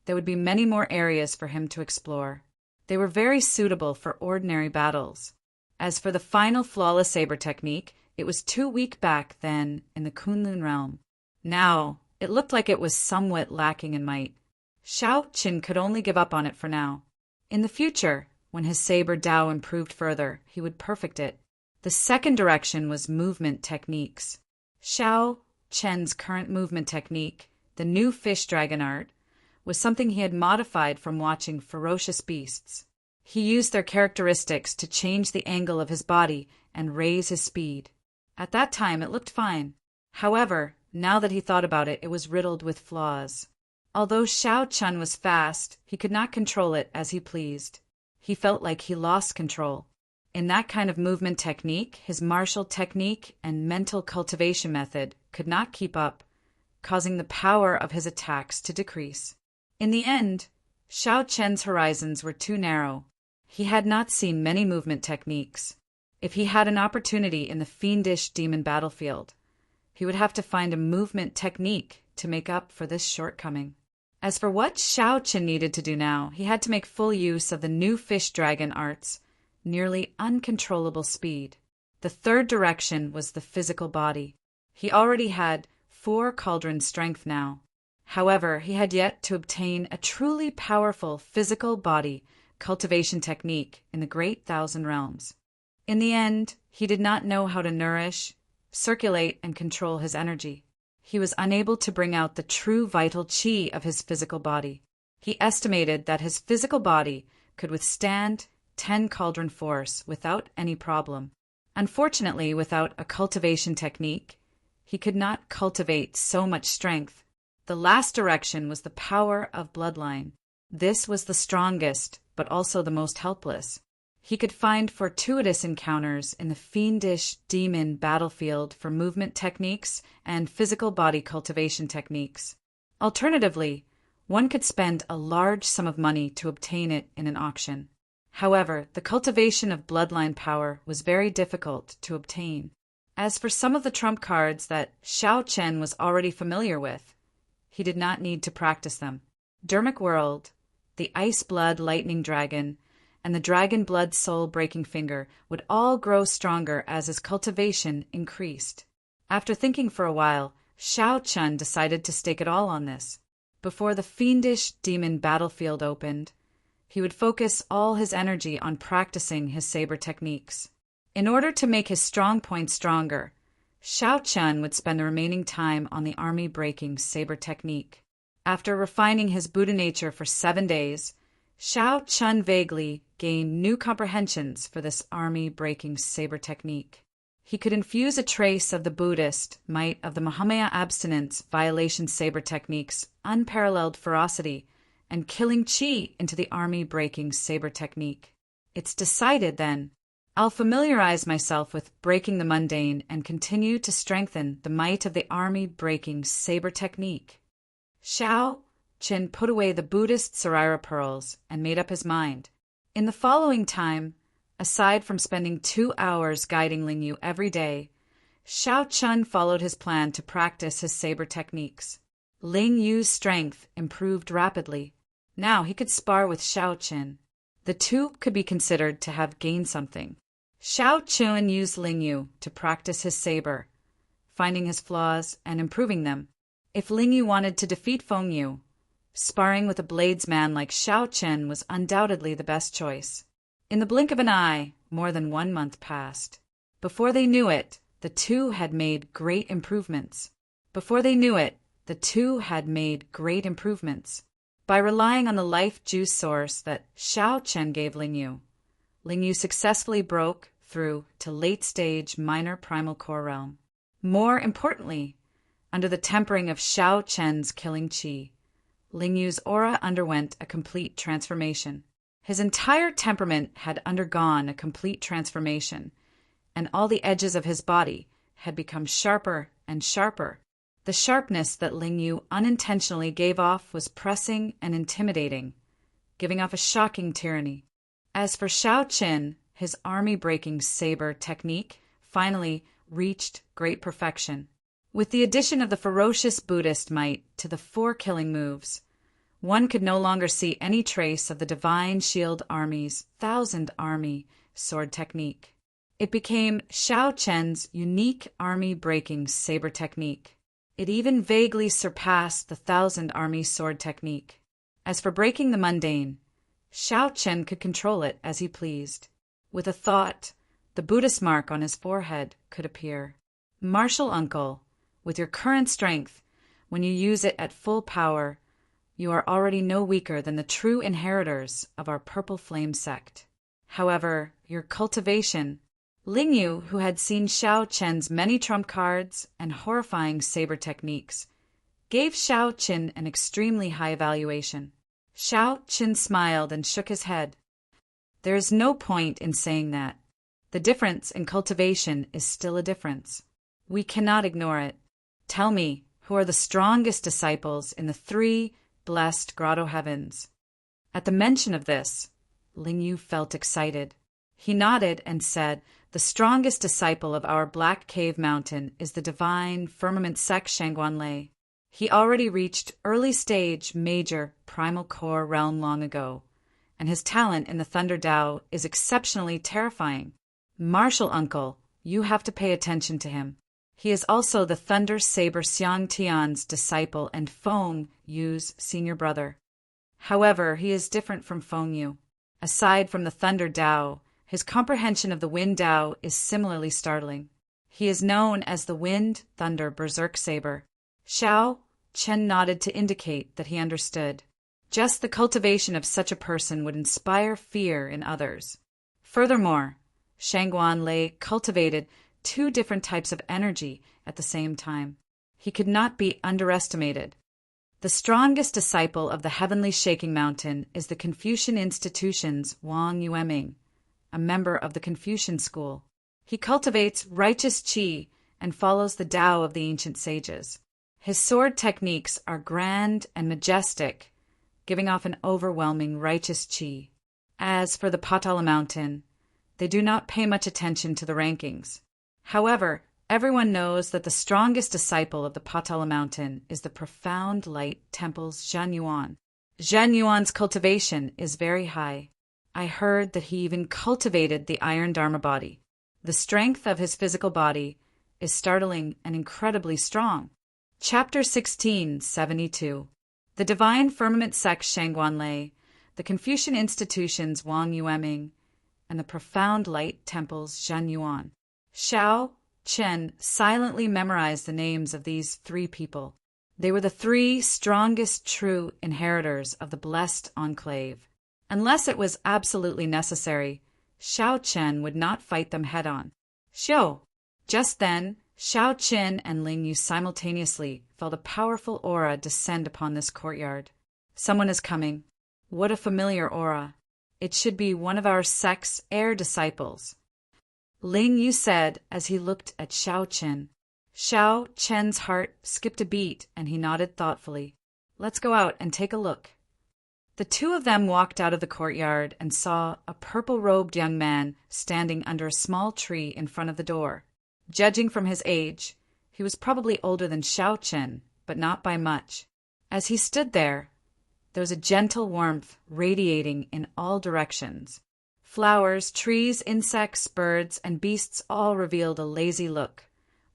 there would be many more areas for him to explore. They were very suitable for ordinary battles. As for the final flawless saber technique, it was too weak back then in the Kunlun realm. Now, it looked like it was somewhat lacking in might. Shao Qin could only give up on it for now. In the future, when his saber Dao improved further, he would perfect it. The second direction was movement techniques. Shao Chen's current movement technique, the new fish dragon art, was something he had modified from watching ferocious beasts. He used their characteristics to change the angle of his body and raise his speed. At that time, it looked fine. However, now that he thought about it, it was riddled with flaws. Although Shao Chun was fast, he could not control it as he pleased. He felt like he lost control. In that kind of movement technique, his martial technique and mental cultivation method could not keep up, causing the power of his attacks to decrease. In the end, Shao Chen's horizons were too narrow. He had not seen many movement techniques. If he had an opportunity in the fiendish demon battlefield, he would have to find a movement technique to make up for this shortcoming. As for what Shao Chen needed to do now, he had to make full use of the new fish dragon art's nearly uncontrollable speed. The third direction was the physical body. He already had 4 cauldron strength now. However, he had yet to obtain a truly powerful physical body cultivation technique in the Great Thousand Realms. In the end, he did not know how to nourish, circulate, and control his energy. He was unable to bring out the true vital qi of his physical body. He estimated that his physical body could withstand 10 cauldron force without any problem. Unfortunately, without a cultivation technique, he could not cultivate so much strength. The last direction was the power of bloodline. This was the strongest, but also the most helpless. He could find fortuitous encounters in the fiendish demon battlefield for movement techniques and physical body cultivation techniques. Alternatively, one could spend a large sum of money to obtain it in an auction. However, the cultivation of bloodline power was very difficult to obtain. As for some of the trump cards that Shao Chen was already familiar with, he did not need to practice them. Dermic World, the Ice Blood Lightning Dragon, and the Dragon Blood Soul Breaking Finger would all grow stronger as his cultivation increased. After thinking for a while, Shao Chun decided to stake it all on this. Before the fiendish demon battlefield opened, he would focus all his energy on practicing his saber techniques. In order to make his strong points stronger, Shao Chun would spend the remaining time on the army-breaking saber technique. After refining his Buddha nature for 7 days, Shao Chun vaguely gained new comprehensions for this army-breaking saber technique. He could infuse a trace of the Buddhist might of the Mahamaya abstinence violation saber technique's unparalleled ferocity and killing chi into the army-breaking saber technique. It's decided, then. I'll familiarize myself with breaking the mundane and continue to strengthen the might of the army-breaking saber technique. Shao Chen put away the Buddhist Sarira pearls and made up his mind. In the following time, Aside from spending 2 hours guiding Ling Yu every day, Xiao Chun followed his plan to practice his saber techniques. Ling Yu's strength improved rapidly. Now he could spar with Xiao Chun. The two could be considered to have gained something. Xiao Chun used Ling Yu to practice his saber, finding his flaws and improving them. If Ling Yu wanted to defeat Feng Yu, sparring with a bladesman like Xiao Chun was undoubtedly the best choice. In the blink of an eye, more than 1 month passed. Before they knew it, the two had made great improvements. By relying on the life juice source that Xiao Chun gave Ling Yu successfully broke through to late-stage minor primal core realm. More importantly, under the tempering of Xiao Chun's killing qi, Ling Yu's aura underwent a complete transformation. His entire temperament had undergone a complete transformation, and all the edges of his body had become sharper and sharper. The sharpness that Ling Yu unintentionally gave off was pressing and intimidating, giving off a shocking tyranny. As for Xiao Chun, his army-breaking saber technique finally reached great perfection. With the addition of the ferocious Buddhist might to the 4 killing moves, one could no longer see any trace of the Divine Shield Army's 1,000-army sword technique. It became Xiao Chun's unique army-breaking saber technique. It even vaguely surpassed the 1,000-army sword technique. As for breaking the mundane, Xiao Chun could control it as he pleased. With a thought, the Buddhist mark on his forehead could appear. Martial uncle, with your current strength, when you use it at full power, you are already no weaker than the true inheritors of our Purple Flame sect. However, your cultivation— Ling Yu, who had seen Xiao Chun's many trump cards and horrifying saber techniques, gave Xiao Chun an extremely high evaluation. Xiao Chun smiled and shook his head. There is no point in saying that. The difference in cultivation is still a difference. We cannot ignore it. Tell me, who are the strongest disciples in the 3 blessed grotto heavens? At the mention of this, Ling Yu felt excited. He nodded and said, the strongest disciple of our Black Cave Mountain is the divine firmament sect Shangguan Lei. He already reached early stage major primal core realm long ago, and his talent in the Thunder Dao is exceptionally terrifying. Martial uncle, you have to pay attention to him. He is also the Thunder Saber Xiang Tian's disciple and Feng Yu's senior brother. However, he is different from Feng Yu. Aside from the Thunder Dao, his comprehension of the Wind Dao is similarly startling. He is known as the Wind Thunder Berserk Saber. Xiao Chun nodded to indicate that he understood. Just the cultivation of such a person would inspire fear in others. Furthermore, Shangguan Lei cultivated 2 different types of energy at the same time. He could not be underestimated. The strongest disciple of the Heavenly Shaking Mountain is the Confucian Institution's Wang Yueming, a member of the Confucian school. He cultivates righteous qi and follows the Tao of the ancient sages. His sword techniques are grand and majestic, giving off an overwhelming righteous qi. As for the Patala Mountain, they do not pay much attention to the rankings. However, everyone knows that the strongest disciple of the Patala Mountain is the Profound Light Temple's Zhen Yuan. Zhen Yuan's cultivation is very high. I heard that he even cultivated the Iron Dharma body. The strength of his physical body is startling and incredibly strong. Chapter 1672. The Divine Firmament Sect Shangguan Lei, the Confucian Institution's Wang Yueming, and the Profound Light Temple's Zhen Yuan. Xiao Chun silently memorized the names of these 3 people. They were the 3 strongest true inheritors of the blessed enclave. Unless it was absolutely necessary, Xiao Chun would not fight them head-on. Xiao! Just then, Xiao Chun and Ling Yu simultaneously felt a powerful aura descend upon this courtyard. Someone is coming. What a familiar aura. It should be one of our sect's heir disciples. Ling Yu said as he looked at Xiao Chun. Xiao Chun's heart skipped a beat and he nodded thoughtfully. Let's go out and take a look. The two of them walked out of the courtyard and saw a purple-robed young man standing under a small tree in front of the door. Judging from his age, he was probably older than Xiao Chen, but not by much. As he stood there was a gentle warmth radiating in all directions. Flowers, trees, insects, birds, and beasts all revealed a lazy look,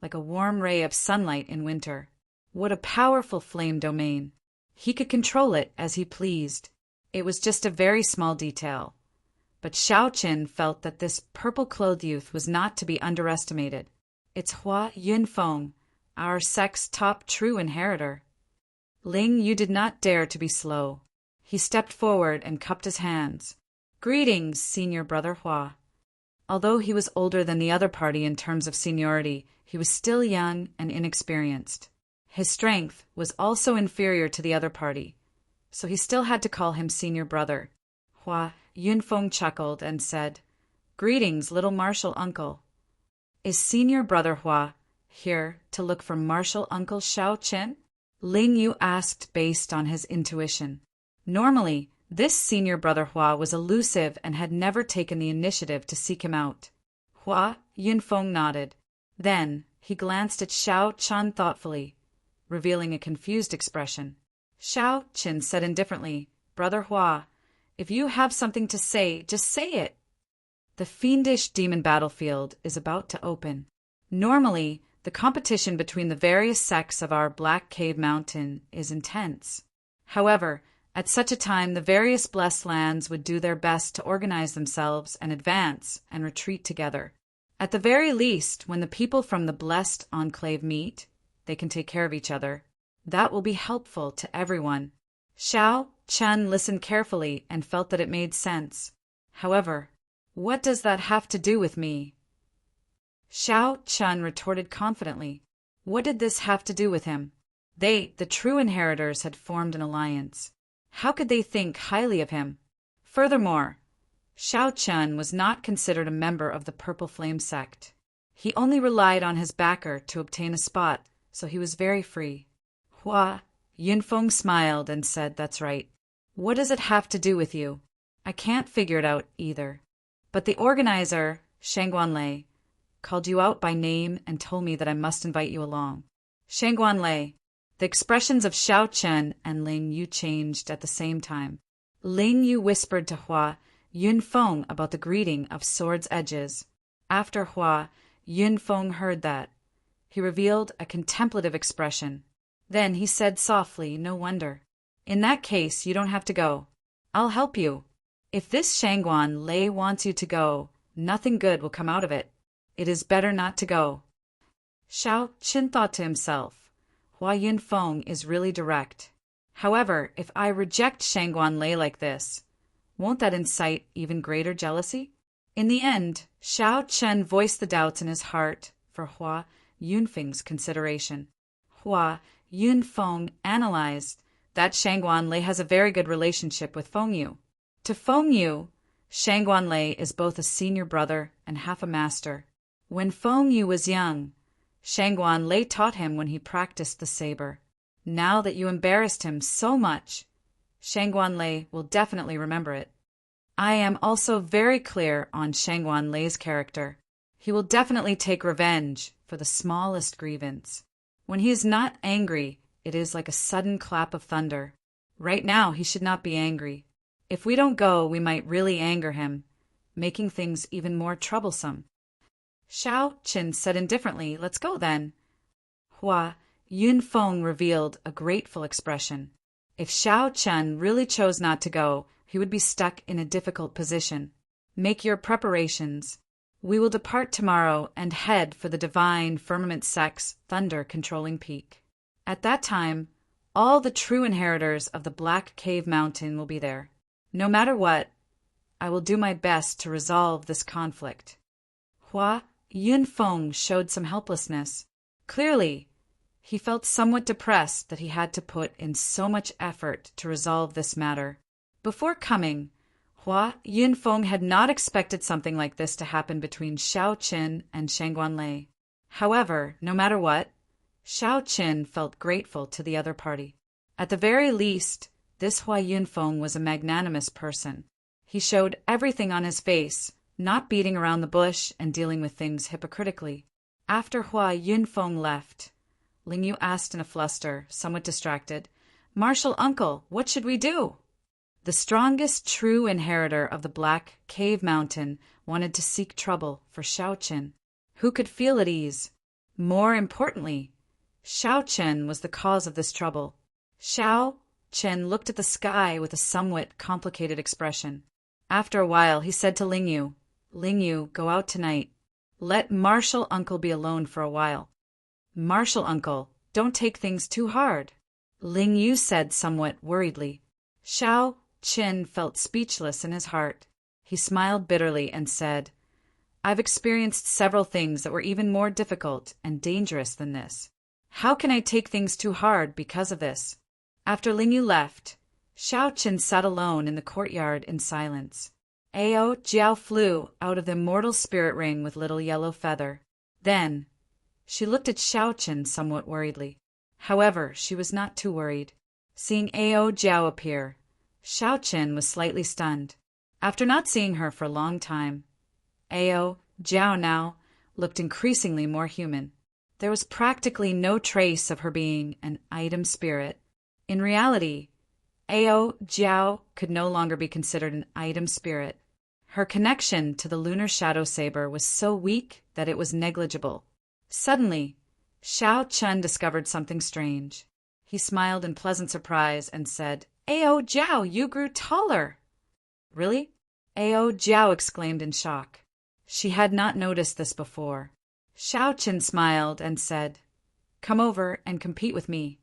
like a warm ray of sunlight in winter. What a powerful flame domain! He could control it as he pleased. It was just a very small detail. But Xiao Chen felt that this purple-clothed youth was not to be underestimated. It's Hua Yunfeng, our sect's top true inheritor. Ling Yu did not dare to be slow. He stepped forward and cupped his hands. Greetings, senior brother Hua. Although he was older than the other party in terms of seniority, he was still young and inexperienced. His strength was also inferior to the other party, so he still had to call him senior brother. Hua Yunfeng chuckled and said, Greetings, little martial uncle. Is senior brother Hua here to look for martial uncle Xiao Chen? Ling Yu asked based on his intuition. Normally, this senior brother Hua was elusive and had never taken the initiative to seek him out. Hua Yunfeng nodded. Then he glanced at Xiao Chen thoughtfully, revealing a confused expression. Xiao Chen said indifferently, Brother Hua, if you have something to say, just say it. The fiendish demon battlefield is about to open. Normally, the competition between the various sects of our Black Cave Mountain is intense. However, at such a time the various blessed lands would do their best to organize themselves and advance and retreat together. At the very least, when the people from the blessed enclave meet, they can take care of each other. That will be helpful to everyone. Xiao Chen listened carefully and felt that it made sense. However, what does that have to do with me? Xiao Chen retorted confidently. What did this have to do with him? They, the true inheritors, had formed an alliance. How could they think highly of him? Furthermore, Xiao Chen was not considered a member of the Purple Flame sect. He only relied on his backer to obtain a spot, so he was very free. Hua Yunfeng smiled and said, That's right. What does it have to do with you? I can't figure it out either. But the organizer, Shangguanlei, called you out by name and told me that I must invite you along. Shangguanlei. The expressions of Xiao Chen and Ling Yu changed at the same time. Ling Yu whispered to Hua Yunfeng about the greeting of swords' edges. After Hua Yunfeng heard that, he revealed a contemplative expression. Then he said softly, No wonder. In that case, you don't have to go. I'll help you. If this Shangguanlei wants you to go, nothing good will come out of it. It is better not to go. Xiao Chen thought to himself, Hua Yunfeng is really direct. However, if I reject Shangguanlei like this, won't that incite even greater jealousy? In the end, Xiao Chen voiced the doubts in his heart for Hua Yunfeng's consideration. Hua Yunfeng analyzed that Shangguanlei has a very good relationship with Fengyu. To Fengyu, Shangguanlei is both a senior brother and half a master. When Fengyu was young, Shangguanlei taught him when he practiced the saber. Now that you embarrassed him so much, Shangguanlei will definitely remember it. I am also very clear on Shangguanlei's character. He will definitely take revenge for the smallest grievance. When he is not angry, it is like a sudden clap of thunder. Right now, he should not be angry. If we don't go, we might really anger him, making things even more troublesome. Xiao Chen said indifferently, Let's go then. Hua Yunfeng revealed a grateful expression. If Xiao Chen really chose not to go, he would be stuck in a difficult position. Make your preparations. We will depart tomorrow and head for the divine firmament sect's thunder-controlling peak. At that time, all the true inheritors of the Black Cave Mountain will be there. No matter what, I will do my best to resolve this conflict. Hua Yunfeng showed some helplessness. Clearly, he felt somewhat depressed that he had to put in so much effort to resolve this matter. Before coming, Hua Yunfeng had not expected something like this to happen between Xiao Chen and Shangguanlei. However, no matter what, Xiao Chen felt grateful to the other party. At the very least, This Hua Yunfeng was a magnanimous person. He showed everything on his face, not beating around the bush and dealing with things hypocritically. After Hua Yunfeng left, Ling Yu asked in a fluster, somewhat distracted, "Martial uncle, what should we do?" The strongest true inheritor of the Black Cave Mountain wanted to seek trouble for Xiao Qin, who could feel at ease. More importantly, Xiao Qin was the cause of this trouble. Xiao Qin looked at the sky with a somewhat complicated expression. After a while, he said to Ling Yu, go out tonight. Let Martial Uncle be alone for a while. Martial Uncle, don't take things too hard, Ling Yu said somewhat worriedly. Xiao Qin felt speechless in his heart. He smiled bitterly and said, I've experienced several things that were even more difficult and dangerous than this. How can I take things too hard because of this? After Ling Yu left, Xiao Qin sat alone in the courtyard in silence. Ao Jiao flew out of the immortal spirit ring with little yellow feather. Then, she looked at Xiao Qin somewhat worriedly. However, she was not too worried. Seeing Ao Jiao appear, Xiao Qin was slightly stunned. After not seeing her for a long time, Ao Jiao now looked increasingly more human. There was practically no trace of her being an item spirit. In reality, Ao Jiao could no longer be considered an item spirit. Her connection to the lunar shadow saber was so weak that it was negligible. Suddenly, Xiao Qin discovered something strange. He smiled in pleasant surprise and said, Ao Jiao, you grew taller. Really? Ao Jiao exclaimed in shock. She had not noticed this before. Xiao Qin smiled and said, Come over and compete with me.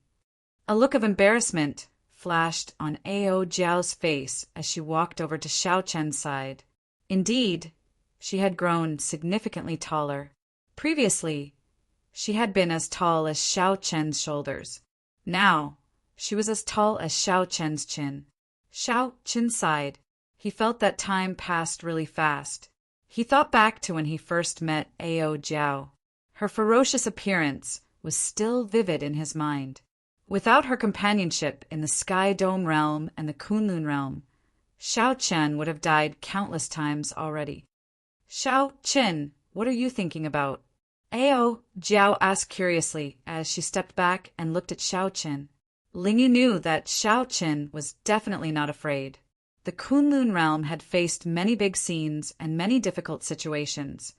A look of embarrassment flashed on Ao Jiao's face as she walked over to Xiao Qin's side. Indeed, she had grown significantly taller. Previously, she had been as tall as Xiao Qin's shoulders. Now, she was as tall as Xiao Qin's chin. Xiao Qin sighed. He felt that time passed really fast. He thought back to when he first met Ao Jiao. Her ferocious appearance was still vivid in his mind. Without her companionship in the Sky Dome realm and the Kunlun realm, Xiao Qin would have died countless times already. Xiao Qin, what are you thinking about? Ao Jiao asked curiously as she stepped back and looked at Xiao Qin. Ling Yu knew that Xiao Qin was definitely not afraid. The Kunlun realm had faced many big scenes and many difficult situations,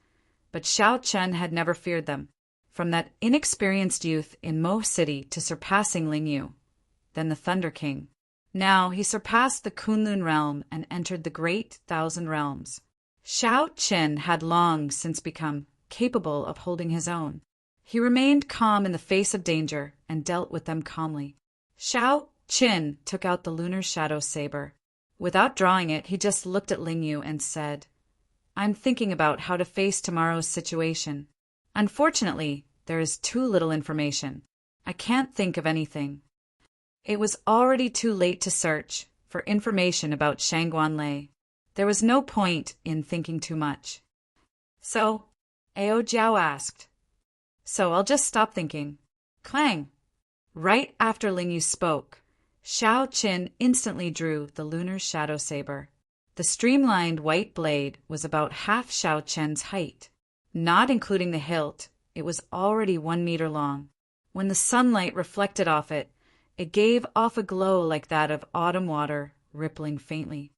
but Xiao Qin had never feared them. From that inexperienced youth in Mo City to surpassing Ling Yu, then the Thunder King. Now he surpassed the Kunlun realm and entered the Great Thousand Realms. Xiao Qin had long since become capable of holding his own. He remained calm in the face of danger and dealt with them calmly. Xiao Qin took out the lunar shadow saber. Without drawing it, he just looked at Ling Yu and said, I'm thinking about how to face tomorrow's situation. Unfortunately, there is too little information. I can't think of anything. It was already too late to search for information about Shangguan Lei. There was no point in thinking too much. So, Ao Jiao asked, So I'll just stop thinking. Clang! Right after Ling Yu spoke, Xiao Qin instantly drew the lunar shadow saber. The streamlined white blade was about half Xiao Qin's height. Not including the hilt, it was already 1 meter long. When the sunlight reflected off it, it gave off a glow like that of autumn water, rippling faintly.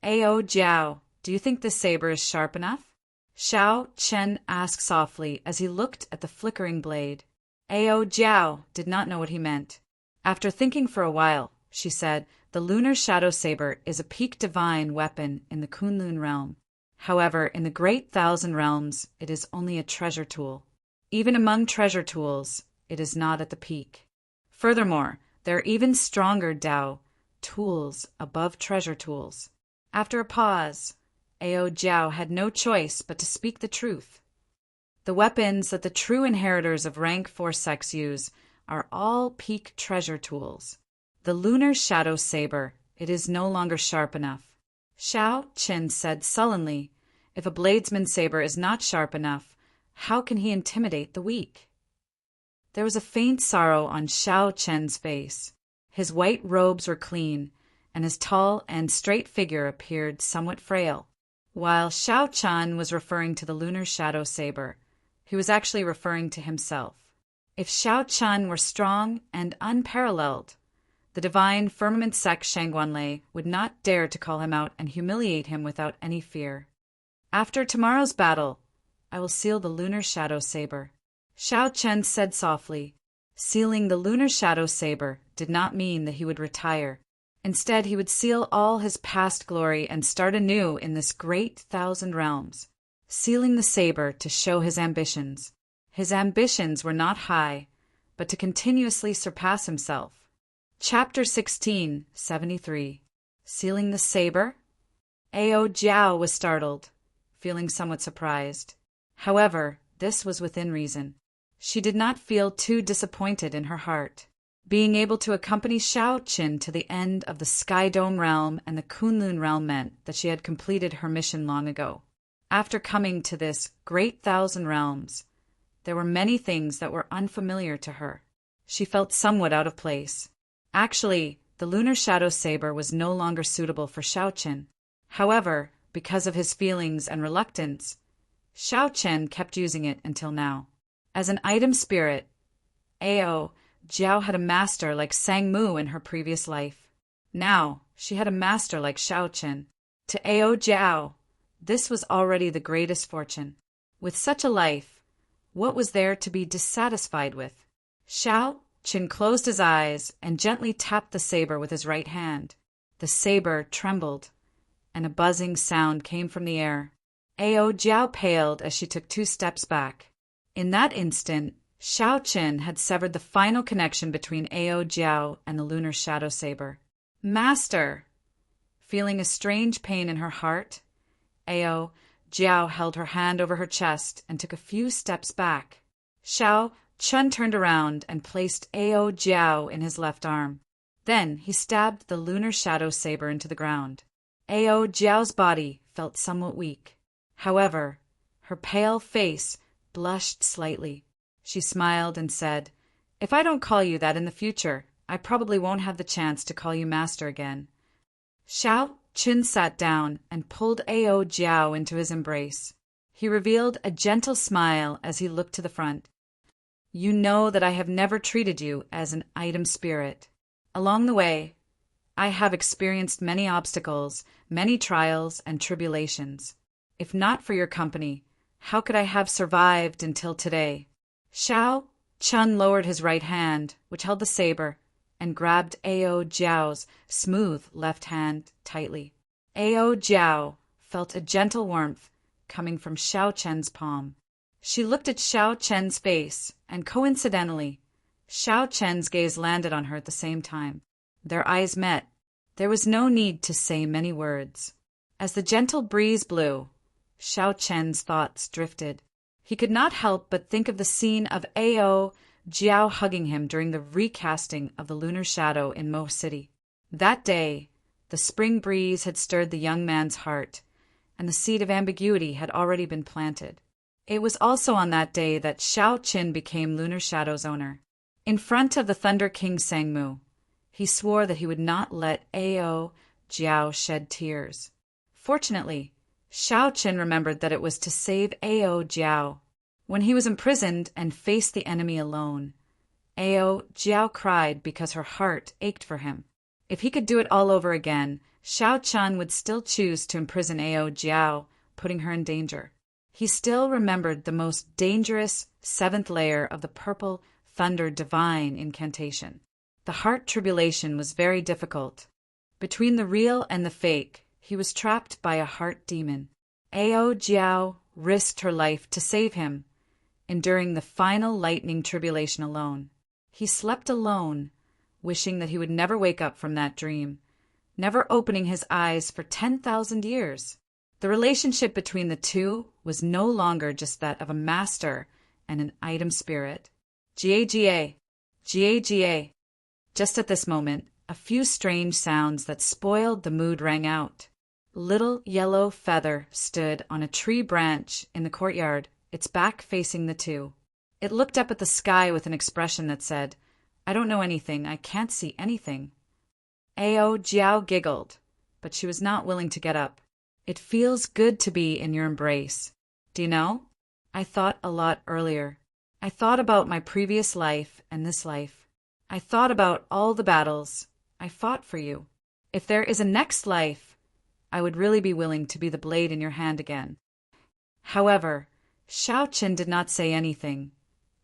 Ao Jiao, do you think this saber is sharp enough? Xiao Qin asked softly as he looked at the flickering blade. Ao Jiao did not know what he meant. After thinking for a while, she said, the lunar shadow saber is a peak divine weapon in the Kunlun realm. However, in the Great Thousand Realms, it is only a treasure tool. Even among treasure tools, it is not at the peak. Furthermore, there are even stronger Dao tools above treasure tools. After a pause, Ao Jiao had no choice but to speak the truth. The weapons that the true inheritors of rank 4 sects use are all peak treasure tools. The lunar shadow saber, it is no longer sharp enough. Xiao Qin said sullenly, if a bladesman's saber is not sharp enough, how can he intimidate the weak? There was a faint sorrow on Xiao Qin's face. His white robes were clean, and his tall and straight figure appeared somewhat frail. While Xiao Chun was referring to the lunar shadow saber, he was actually referring to himself. If Xiao Chun were strong and unparalleled, the divine firmament sect Shangguanlei would not dare to call him out and humiliate him without any fear. After tomorrow's battle, I will seal the lunar shadow saber, Xiao Chun said softly. Sealing the lunar shadow saber did not mean that he would retire. Instead, he would seal all his past glory and start anew in this great 1,000 realms, sealing the saber to show his ambitions. His ambitions were not high, but to continuously surpass himself. Chapter 16, 73. Sealing the saber? Ao Jiao was startled, feeling somewhat surprised. However, this was within reason. She did not feel too disappointed in her heart. Being able to accompany Xiao Qin to the end of the Sky Dome realm and the Kunlun realm meant that she had completed her mission long ago. After coming to this great 1,000 realms, there were many things that were unfamiliar to her. She felt somewhat out of place. Actually, the lunar shadow saber was no longer suitable for Xiao Qin. However, because of his feelings and reluctance, Xiao Qin kept using it until now. As an item spirit, Ao Jiao had a master like Sang Mu in her previous life. Now, she had a master like Xiao Qin. To Ao Jiao, this was already the greatest fortune. With such a life, what was there to be dissatisfied with? Xiao Qin closed his eyes and gently tapped the saber with his right hand. The saber trembled, and a buzzing sound came from the air. Ao Jiao paled as she took 2 steps back. In that instant, Xiao Qin had severed the final connection between Ao Jiao and the lunar shadow saber. Master! Feeling a strange pain in her heart, Ao Jiao held her hand over her chest and took a few steps back. Xiao Chun turned around and placed Ao Jiao in his left arm. Then he stabbed the lunar shadow saber into the ground. Ao Jiao's body felt somewhat weak. However, her pale face blushed slightly. She smiled and said, "If I don't call you that in the future, I probably won't have the chance to call you master again." Xiao Qin sat down and pulled Ao Jiao into his embrace. He revealed a gentle smile as he looked to the front. "You know that I have never treated you as an item spirit. Along the way, I have experienced many obstacles, many trials and tribulations. If not for your company, how could I have survived until today?" Xiao Chun lowered his right hand, which held the saber, and grabbed Ao Jiao's smooth left hand tightly. Ao Jiao felt a gentle warmth coming from Xiao Chen's palm. She looked at Xiao Chen's face, and coincidentally, Xiao Chen's gaze landed on her at the same time. Their eyes met. There was no need to say many words. As the gentle breeze blew, Xiao Chen's thoughts drifted. He could not help but think of the scene of Ao Jiao hugging him during the recasting of the lunar shadow in Mo City. That day, the spring breeze had stirred the young man's heart, and the seed of ambiguity had already been planted. It was also on that day that Xiao Qin became Lunar Shadow's owner. In front of the Thunder King Sangmu, he swore that he would not let Ao Jiao shed tears. Fortunately, Xiao Qin remembered that it was to save Ao Jiao. When he was imprisoned and faced the enemy alone, Ao Jiao cried because her heart ached for him. If he could do it all over again, Xiao Chun would still choose to imprison Ao Jiao, putting her in danger. He still remembered the most dangerous 7th layer of the Purple Thunder Divine incantation. The heart tribulation was very difficult. Between the real and the fake, he was trapped by a heart demon. Ao Jiao risked her life to save him, enduring the final lightning tribulation alone. He slept alone, wishing that he would never wake up from that dream, never opening his eyes for 10,000 years. The relationship between the two was no longer just that of a master and an item spirit. Ga. Just at this moment, a few strange sounds that spoiled the mood rang out. Little Yellow Feather stood on a tree branch in the courtyard, its back facing the two. It looked up at the sky with an expression that said, "I don't know anything, I can't see anything." Ao Jiao giggled, but she was not willing to get up. It feels good to be in your embrace. Do you know? I thought a lot earlier. I thought about my previous life and this life. I thought about all the battles I fought for you. If there is a next life, I would really be willing to be the blade in your hand again. However, Xiao Qin did not say anything,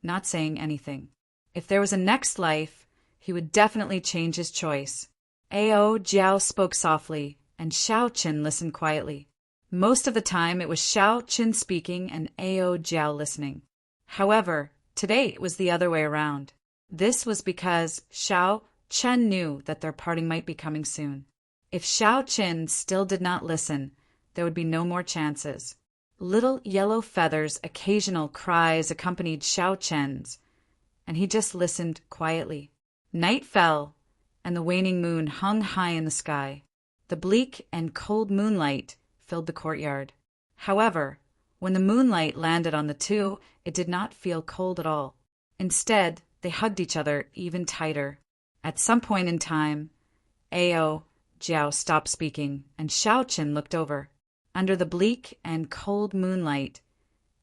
not saying anything. If there was a next life, he would definitely change his choice. Ao Jiao spoke softly, and Xiao Qin listened quietly. Most of the time it was Xiao Qin speaking and Ao Jiao listening. However, today it was the other way around. This was because Xiao Qin knew that their parting might be coming soon. If Xiao Qin still did not listen, there would be no more chances. Little Yellow Feather's occasional cries accompanied Xiao Qin's, and he just listened quietly. Night fell, and the waning moon hung high in the sky. The bleak and cold moonlight filled the courtyard. However, when the moonlight landed on the two, it did not feel cold at all. Instead, they hugged each other even tighter. At some point in time, Ao Jiao stopped speaking, and Xiao Qin looked over. Under the bleak and cold moonlight,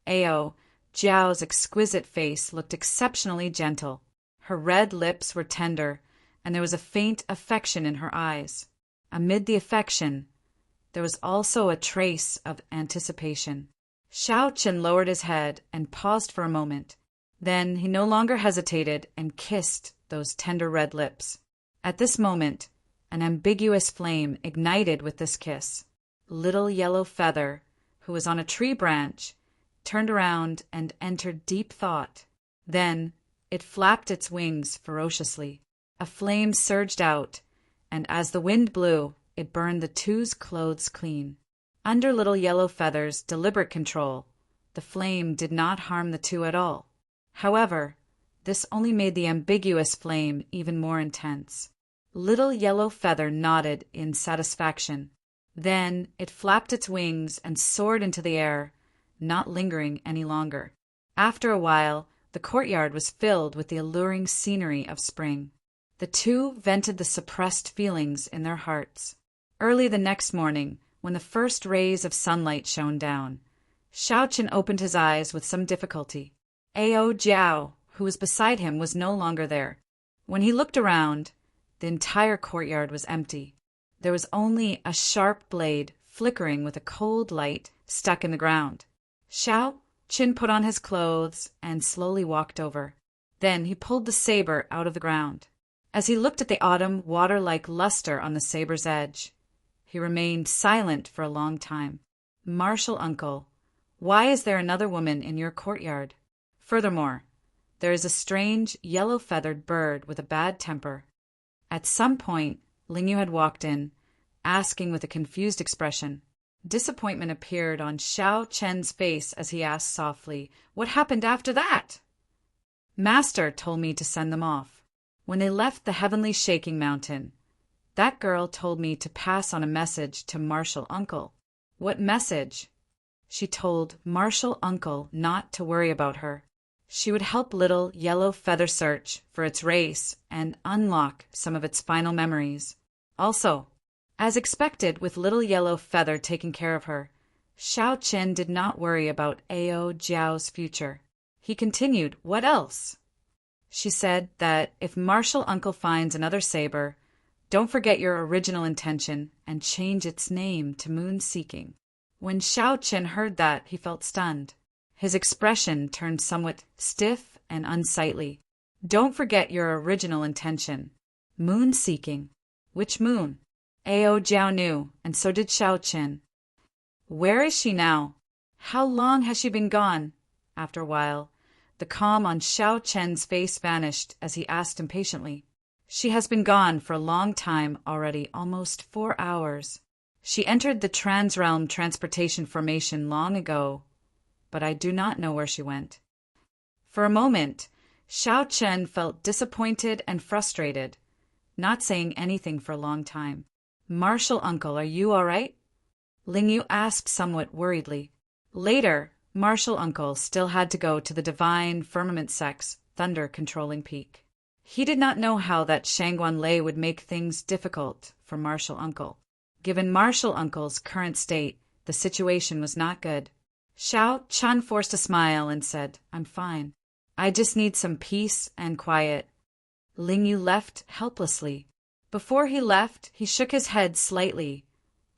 Ao Jiao's exquisite face looked exceptionally gentle. Her red lips were tender, and there was a faint affection in her eyes. Amid the affection, there was also a trace of anticipation. Xiao Qin lowered his head and paused for a moment. Then he no longer hesitated and kissed those tender red lips. At this moment, an ambiguous flame ignited with this kiss. Little Yellow Feather, who was on a tree branch, turned around and entered deep thought. Then it flapped its wings ferociously. A flame surged out, and as the wind blew, it burned the two's clothes clean. Under Little Yellow Feather's deliberate control, the flame did not harm the two at all. However, this only made the ambiguous flame even more intense. Little Yellow Feather nodded in satisfaction. Then it flapped its wings and soared into the air, not lingering any longer. After a while, the courtyard was filled with the alluring scenery of spring. The two vented the suppressed feelings in their hearts. Early the next morning, when the first rays of sunlight shone down, Xiao Qin opened his eyes with some difficulty. Ao Jiao, who was beside him, was no longer there. When he looked around, the entire courtyard was empty. There was only a sharp blade flickering with a cold light stuck in the ground. Xiao Qin put on his clothes and slowly walked over. Then he pulled the saber out of the ground. As he looked at the autumn water-like luster on the saber's edge, he remained silent for a long time. Martial uncle, why is there another woman in your courtyard? Furthermore, there is a strange yellow-feathered bird with a bad temper. At some point, Lingyu had walked in, asking with a confused expression. Disappointment appeared on Xiao Chen's face as he asked softly, "What happened after that?" "Master told me to send them off. When they left the heavenly shaking mountain, that girl told me to pass on a message to Martial Uncle." "What message?" "She told Martial Uncle not to worry about her. She would help Little Yellow Feather search for its race and unlock some of its final memories. Also, as expected with Little Yellow Feather taking care of her, Xiao Qin did not worry about Ao Jiao's future." He continued, "What else?" "She said that if Martial Uncle finds another saber, don't forget your original intention and change its name to Moon Seeking." When Xiao Qin heard that, he felt stunned. His expression turned somewhat stiff and unsightly. "Don't forget your original intention. Moon Seeking. Which moon?" Ao Jiao knew, and so did Xiao Qin. "Where is she now? How long has she been gone?" After a while, the calm on Xiao Chen's face vanished as he asked impatiently. "She has been gone for a long time already, almost 4 hours. She entered the Transrealm Transportation Formation long ago, but I do not know where she went." For a moment, Xiao Chen felt disappointed and frustrated, not saying anything for a long time. "Martial Uncle, are you all right?" Lingyu asked somewhat worriedly. Later, Martial Uncle still had to go to the Divine Firmament Sect's thunder-controlling peak. He did not know how that Shangguan Lei would make things difficult for Martial Uncle. Given Martial Uncle's current state, the situation was not good. Xiao Chun forced a smile and said, "I'm fine. I just need some peace and quiet." Ling Yu left helplessly. Before he left, he shook his head slightly,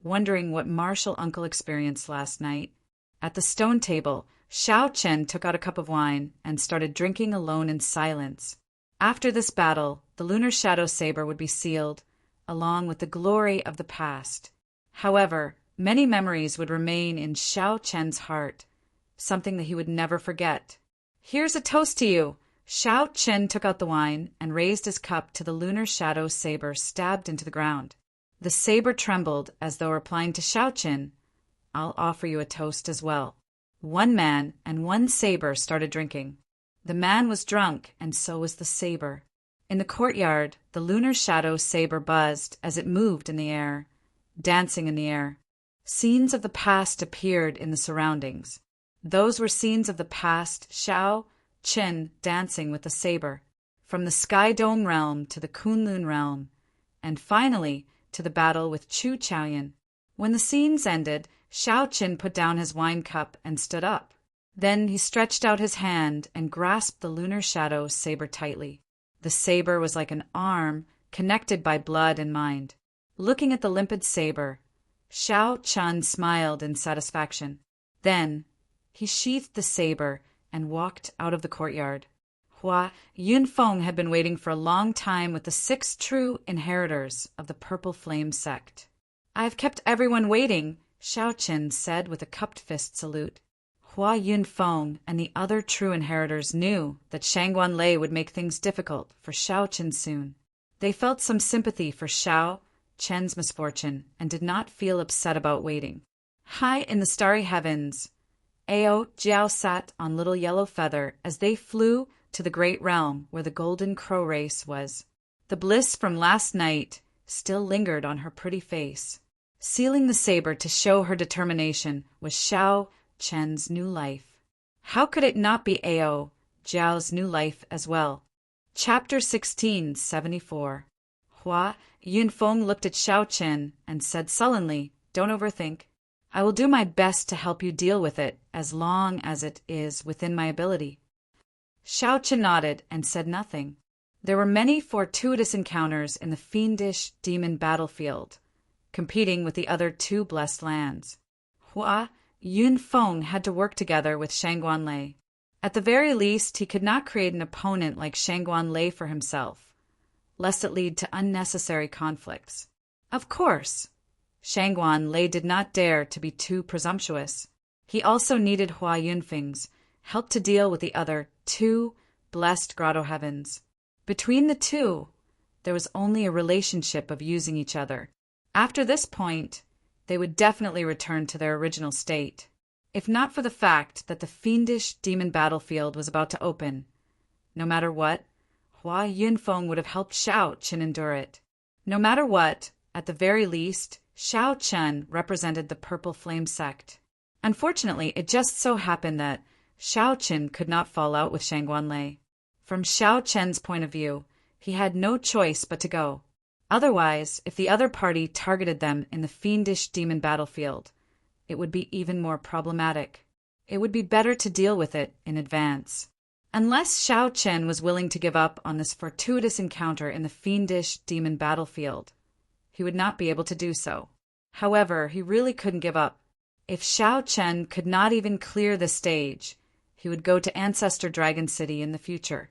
wondering what Martial Uncle experienced last night. At the stone table, Xiao Chen took out a cup of wine and started drinking alone in silence. After this battle, the lunar shadow saber would be sealed, along with the glory of the past. However, many memories would remain in Xiao Chen's heart, something that he would never forget. "Here's a toast to you." Xiao Chen took out the wine and raised his cup to the lunar shadow saber stabbed into the ground. The saber trembled as though replying to Xiao Chen, "I'll offer you a toast as well." One man and one saber started drinking. The man was drunk, and so was the saber. In the courtyard, the lunar shadow saber buzzed as it moved in the air, dancing in the air. Scenes of the past appeared in the surroundings. Those were scenes of the past, Xiao Chen dancing with the saber, from the Sky Dome realm to the Kunlun realm, and finally to the battle with Chu Chaoyan. When the scenes ended, Xiao Chen put down his wine cup and stood up. Then he stretched out his hand and grasped the lunar shadow saber tightly. The saber was like an arm connected by blood and mind. Looking at the limpid saber, Xiao Chun smiled in satisfaction. Then he sheathed the saber and walked out of the courtyard. Hua Yunfeng had been waiting for a long time with the 6 true inheritors of the Purple Flame sect. "I have kept everyone waiting," Xiao Chen said with a cupped fist salute. Hua Yunfeng and the other true inheritors knew that Shangguan Lei would make things difficult for Xiao Chen soon. They felt some sympathy for Xiao Chen's misfortune and did not feel upset about waiting. High in the starry heavens, Ao Jiao sat on Little Yellow Feather as they flew to the great realm where the golden crow race was. The bliss from last night still lingered on her pretty face. Sealing the saber to show her determination was Xiao Chen's new life. How could it not be Ao Jiao's new life as well? Chapter 1674. Hua Yunfeng looked at Xiao Chen and said sullenly, "Don't overthink. I will do my best to help you deal with it as long as it is within my ability." Xiao Chen nodded and said nothing. There were many fortuitous encounters in the fiendish demon battlefield, competing with the other 2 blessed lands. Hua Yunfeng had to work together with Shangguan Lei. At the very least, he could not create an opponent like Shangguan Lei for himself, lest it lead to unnecessary conflicts. Of course, Shangguan Lei did not dare to be too presumptuous. He also needed Hua Yunfeng's help to deal with the other 2 blessed grotto heavens. Between the 2, there was only a relationship of using each other. After this point, they would definitely return to their original state. If not for the fact that the fiendish demon battlefield was about to open, no matter what, Hua Yunfeng would have helped Xiao Chen endure it. No matter what, at the very least, Xiao Chen represented the Purple Flame sect. Unfortunately, it just so happened that Xiao Chen could not fall out with Shangguan Lei. From Xiao Chen's point of view, he had no choice but to go. Otherwise, if the other party targeted them in the fiendish demon battlefield, it would be even more problematic. It would be better to deal with it in advance. Unless Xiao Chen was willing to give up on this fortuitous encounter in the fiendish demon battlefield, he would not be able to do so. However, he really couldn't give up. If Xiao Chen could not even clear the stage, he would go to Ancestor Dragon City in the future.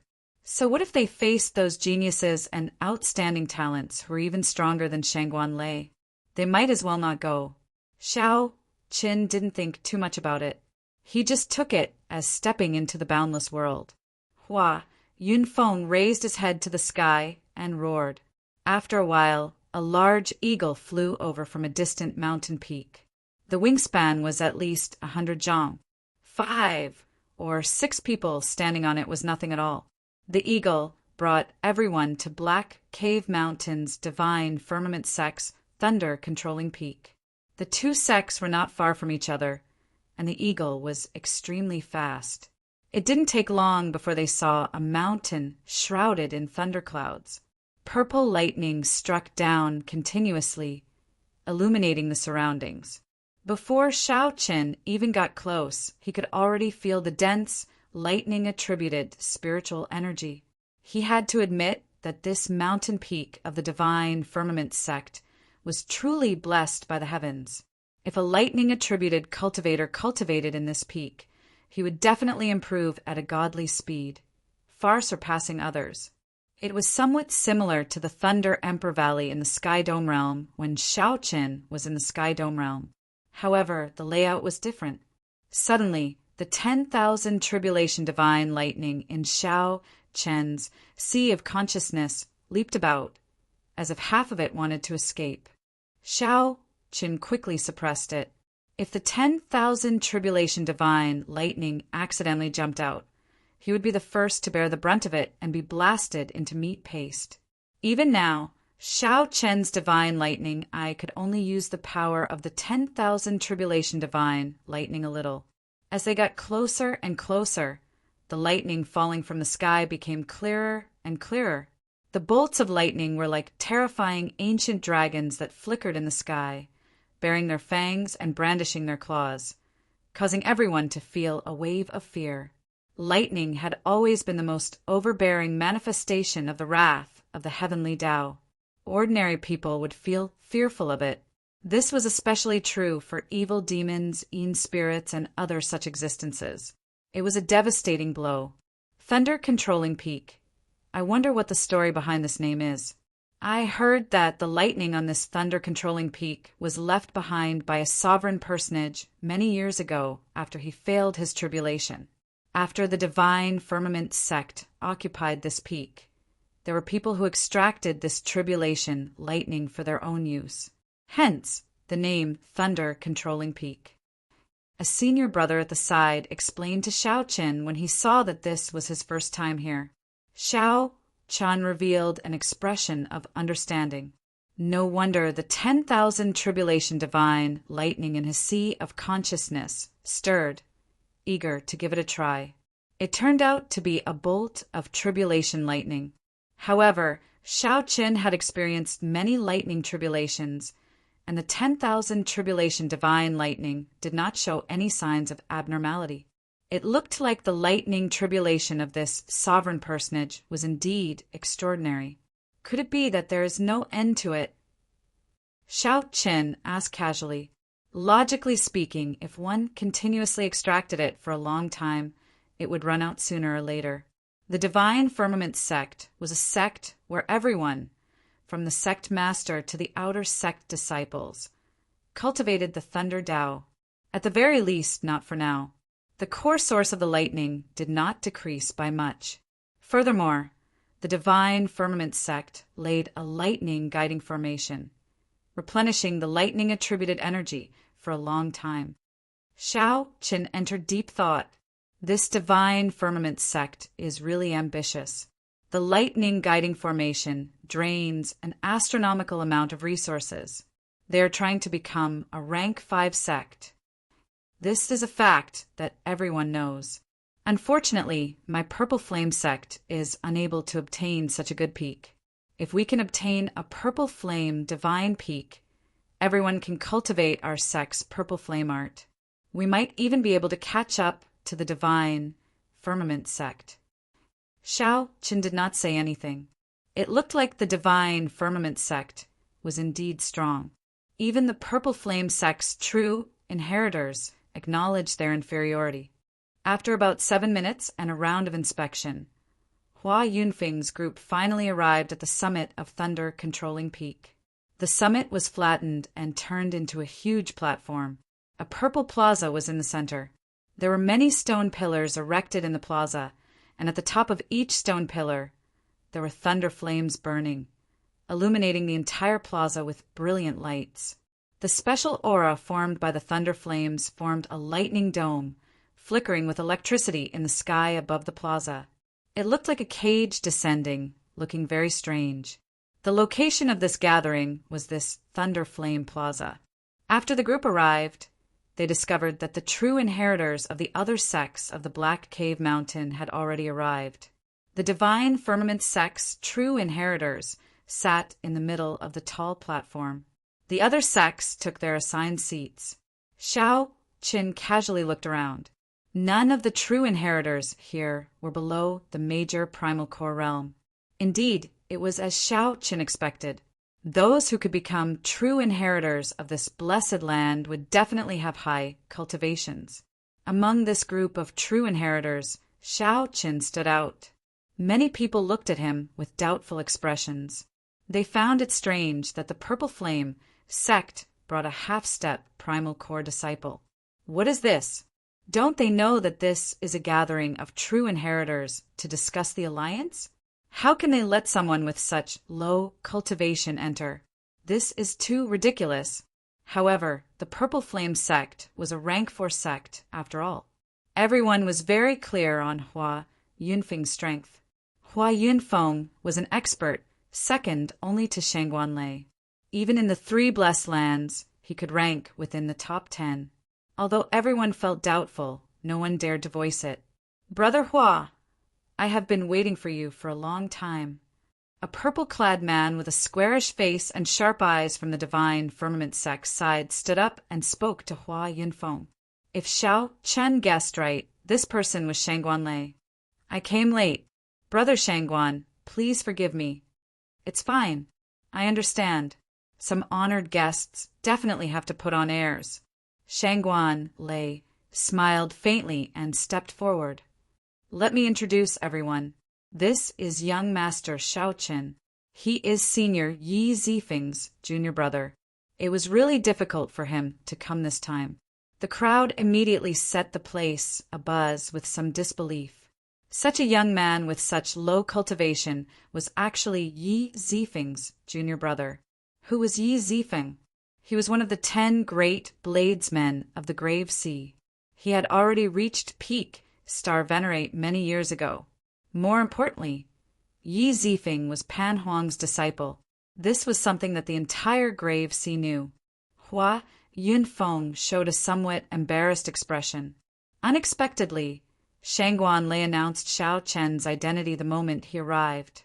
So what if they faced those geniuses and outstanding talents who were even stronger than Shangguan Lei? They might as well not go. Xiao Chen didn't think too much about it. He just took it as stepping into the boundless world. Hua Yunfeng raised his head to the sky and roared. After a while, a large eagle flew over from a distant mountain peak. The wingspan was at least 100 zhang. 5 or 6 people standing on it was nothing at all. The eagle brought everyone to Black Cave Mountain's divine firmament sect's thunder-controlling peak. The 2 sects were not far from each other, and the eagle was extremely fast. It didn't take long before they saw a mountain shrouded in thunderclouds. Purple lightning struck down continuously, illuminating the surroundings. Before Xiao Qin even got close, he could already feel the dense, lightning-attributed spiritual energy. He had to admit that this mountain peak of the divine firmament sect was truly blessed by the heavens. If a lightning-attributed cultivator cultivated in this peak, he would definitely improve at a godly speed, far surpassing others. It was somewhat similar to the Thunder Emperor Valley in the Sky Dome realm when Xiao Qin was in the Sky Dome realm. However, the layout was different. Suddenly, the 10,000 tribulation divine lightning in Xiao Qin's sea of consciousness leaped about, as if half of it wanted to escape. Xiao Qin quickly suppressed it. If the 10,000 tribulation divine lightning accidentally jumped out, he would be the first to bear the brunt of it and be blasted into meat paste. Even now, Xiao Qin's divine lightning eye could only use the power of the 10,000 tribulation divine lightning a little. As they got closer and closer, the lightning falling from the sky became clearer and clearer. The bolts of lightning were like terrifying ancient dragons that flickered in the sky, baring their fangs and brandishing their claws, causing everyone to feel a wave of fear. Lightning had always been the most overbearing manifestation of the wrath of the heavenly Tao. Ordinary people would feel fearful of it. This was especially true for evil demons, Yin spirits, and other such existences. It was a devastating blow. Thunder Controlling Peak. I wonder what the story behind this name is. I heard that the lightning on this thunder-controlling peak was left behind by a sovereign personage many years ago after he failed his tribulation. After the divine firmament sect occupied this peak, there were people who extracted this tribulation lightning for their own use. Hence, the name Thunder-Controlling Peak. A senior brother at the side explained to Xiao Qin when he saw that this was his first time here. Xiao Qin revealed an expression of understanding. No wonder the 10,000 tribulation divine lightning in his sea of consciousness stirred, eager to give it a try. It turned out to be a bolt of tribulation lightning. However, Xiao Qin had experienced many lightning tribulations, and the 10,000 tribulation divine lightning did not show any signs of abnormality. It looked like the lightning tribulation of this sovereign personage was indeed extraordinary. Could it be that there is no end to it? Xiao Qin asked casually. Logically speaking, if one continuously extracted it for a long time, it would run out sooner or later. The Divine Firmament sect was a sect where everyone, from the sect master to the outer sect disciples, cultivated the Thunder Tao. At the very least, not for now. The core source of the lightning did not decrease by much. Furthermore, the Divine Firmament sect laid a lightning guiding formation, replenishing the lightning-attributed energy for a long time. Xiao Qin entered deep thought. This Divine Firmament sect is really ambitious. The lightning guiding formation drains an astronomical amount of resources. They are trying to become a rank 5 sect. This is a fact that everyone knows. Unfortunately, my Purple Flame sect is unable to obtain such a good peak. If we can obtain a Purple Flame divine peak, everyone can cultivate our sect's Purple Flame art. We might even be able to catch up to the Divine Firmament sect. Xiao Qin did not say anything. It looked like the Divine Firmament sect was indeed strong. Even the Purple Flame sect's true inheritors acknowledged their inferiority. After about 7 minutes and a round of inspection, Hua Yunfeng's group finally arrived at the summit of Thunder Controlling Peak. The summit was flattened and turned into a huge platform. A purple plaza was in the center. There were many stone pillars erected in the plaza, and at the top of each stone pillar, there were thunder flames burning, illuminating the entire plaza with brilliant lights. The special aura formed by the thunder flames formed a lightning dome, flickering with electricity in the sky above the plaza. It looked like a cage descending, looking very strange. The location of this gathering was this Thunder Flame Plaza. After the group arrived, they discovered that the true inheritors of the other sects of the Black Cave Mountain had already arrived. The Divine Firmament sect's true inheritors sat in the middle of the tall platform. The other sects took their assigned seats. Shao Qin casually looked around. None of the true inheritors here were below the major primal core realm. Indeed, it was as Shao Qin expected. Those who could become true inheritors of this blessed land would definitely have high cultivations. Among this group of true inheritors, Shao Qin stood out. Many people looked at him with doubtful expressions. They found it strange that the Purple Flame sect brought a half-step primal core disciple. What is this? Don't they know that this is a gathering of true inheritors to discuss the alliance? How can they let someone with such low cultivation enter? This is too ridiculous. However, the Purple Flame sect was a rank 4 sect after all. Everyone was very clear on Hua Yunfeng's strength. Hua Yunfeng was an expert, second only to Shangguan Lei. Even in the 3 blessed lands, he could rank within the top 10. Although everyone felt doubtful, no one dared to voice it. Brother Hua, I have been waiting for you for a long time. A purple-clad man with a squarish face and sharp eyes from the Divine Firmament sect's side stood up and spoke to Hua Yunfeng. If Shao Chen guessed right, this person was Shangguan Lei. I came late. Brother Shangguan, please forgive me. It's fine. I understand. Some honored guests definitely have to put on airs. Shangguan Lei smiled faintly and stepped forward. Let me introduce everyone. This is young master Shao Qin. He is senior Yi Zifeng's junior brother. It was really difficult for him to come this time. The crowd immediately set the place abuzz with some disbelief. Such a young man with such low cultivation was actually Yi Zifeng's junior brother. Who was Yi Zifeng? He was one of the 10 great bladesmen of the Grave Sea. He had already reached peak Star Venerate many years ago. More importantly, Yi Zifeng was Pan Huang's disciple. This was something that the entire Grave Sea knew. Hua Yunfeng showed a somewhat embarrassed expression. Unexpectedly, Shangguan Lei announced Shao Chen's identity the moment he arrived.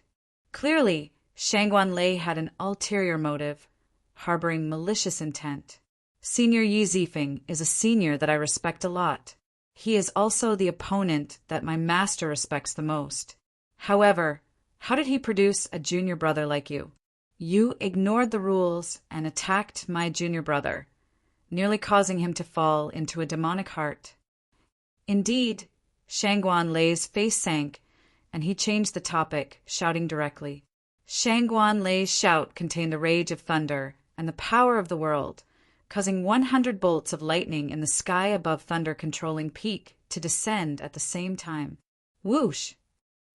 Clearly, Shangguan Lei had an ulterior motive, harboring malicious intent. Senior Yi Zifeng is a senior that I respect a lot. He is also the opponent that my master respects the most. However, how did he produce a junior brother like you? You ignored the rules and attacked my junior brother, nearly causing him to fall into a demonic heart. Indeed, Shangguan Lei's face sank, and he changed the topic, shouting directly. Shangguan Lei's shout contained the rage of thunder and the power of the world, causing 100 bolts of lightning in the sky above thunder-controlling peak to descend at the same time. Whoosh!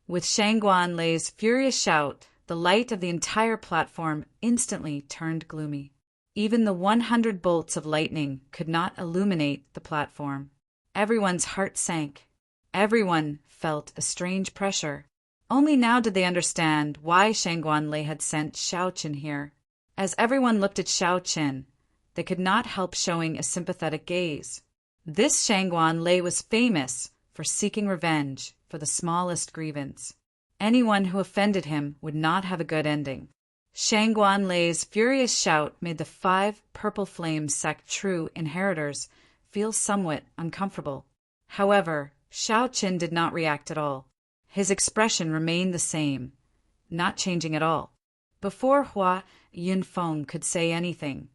With Shangguan Lei's furious shout, the light of the entire platform instantly turned gloomy. Even the 100 bolts of lightning could not illuminate the platform. Everyone's heart sank. Everyone felt a strange pressure. Only now did they understand why Shangguan Lei had sent Shao Qin here. As everyone looked at Shao Qin, they could not help showing a sympathetic gaze. This Shangguan Lei was famous for seeking revenge for the smallest grievance. Anyone who offended him would not have a good ending. Shangguan Lei's furious shout made the 5 Purple Flame sect true inheritors feel somewhat uncomfortable. However, Shao Qin did not react at all. His expression remained the same, not changing at all. Before Hua Yunfeng could say anything,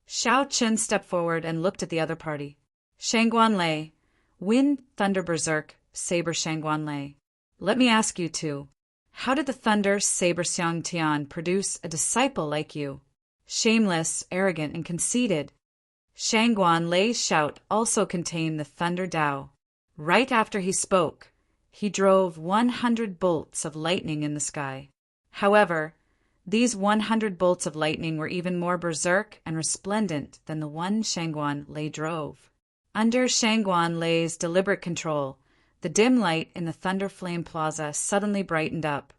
Shao Qin stepped forward and looked at the other party. Shangguan Lei, Wind Thunder Berserk Saber Shangguan Lei. Let me ask you two, how did the Thunder Saber Xiang Tian produce a disciple like you? Shameless, arrogant, and conceited. Shangguan Lei's shout also contained the Thunder Dao. Right after he spoke, he drove 100 bolts of lightning in the sky. However, these 100 bolts of lightning were even more berserk and resplendent than the one Shangguan Lei drove. Under Shangguan Lei's deliberate control, the dim light in the Thunder Flame Plaza suddenly brightened up,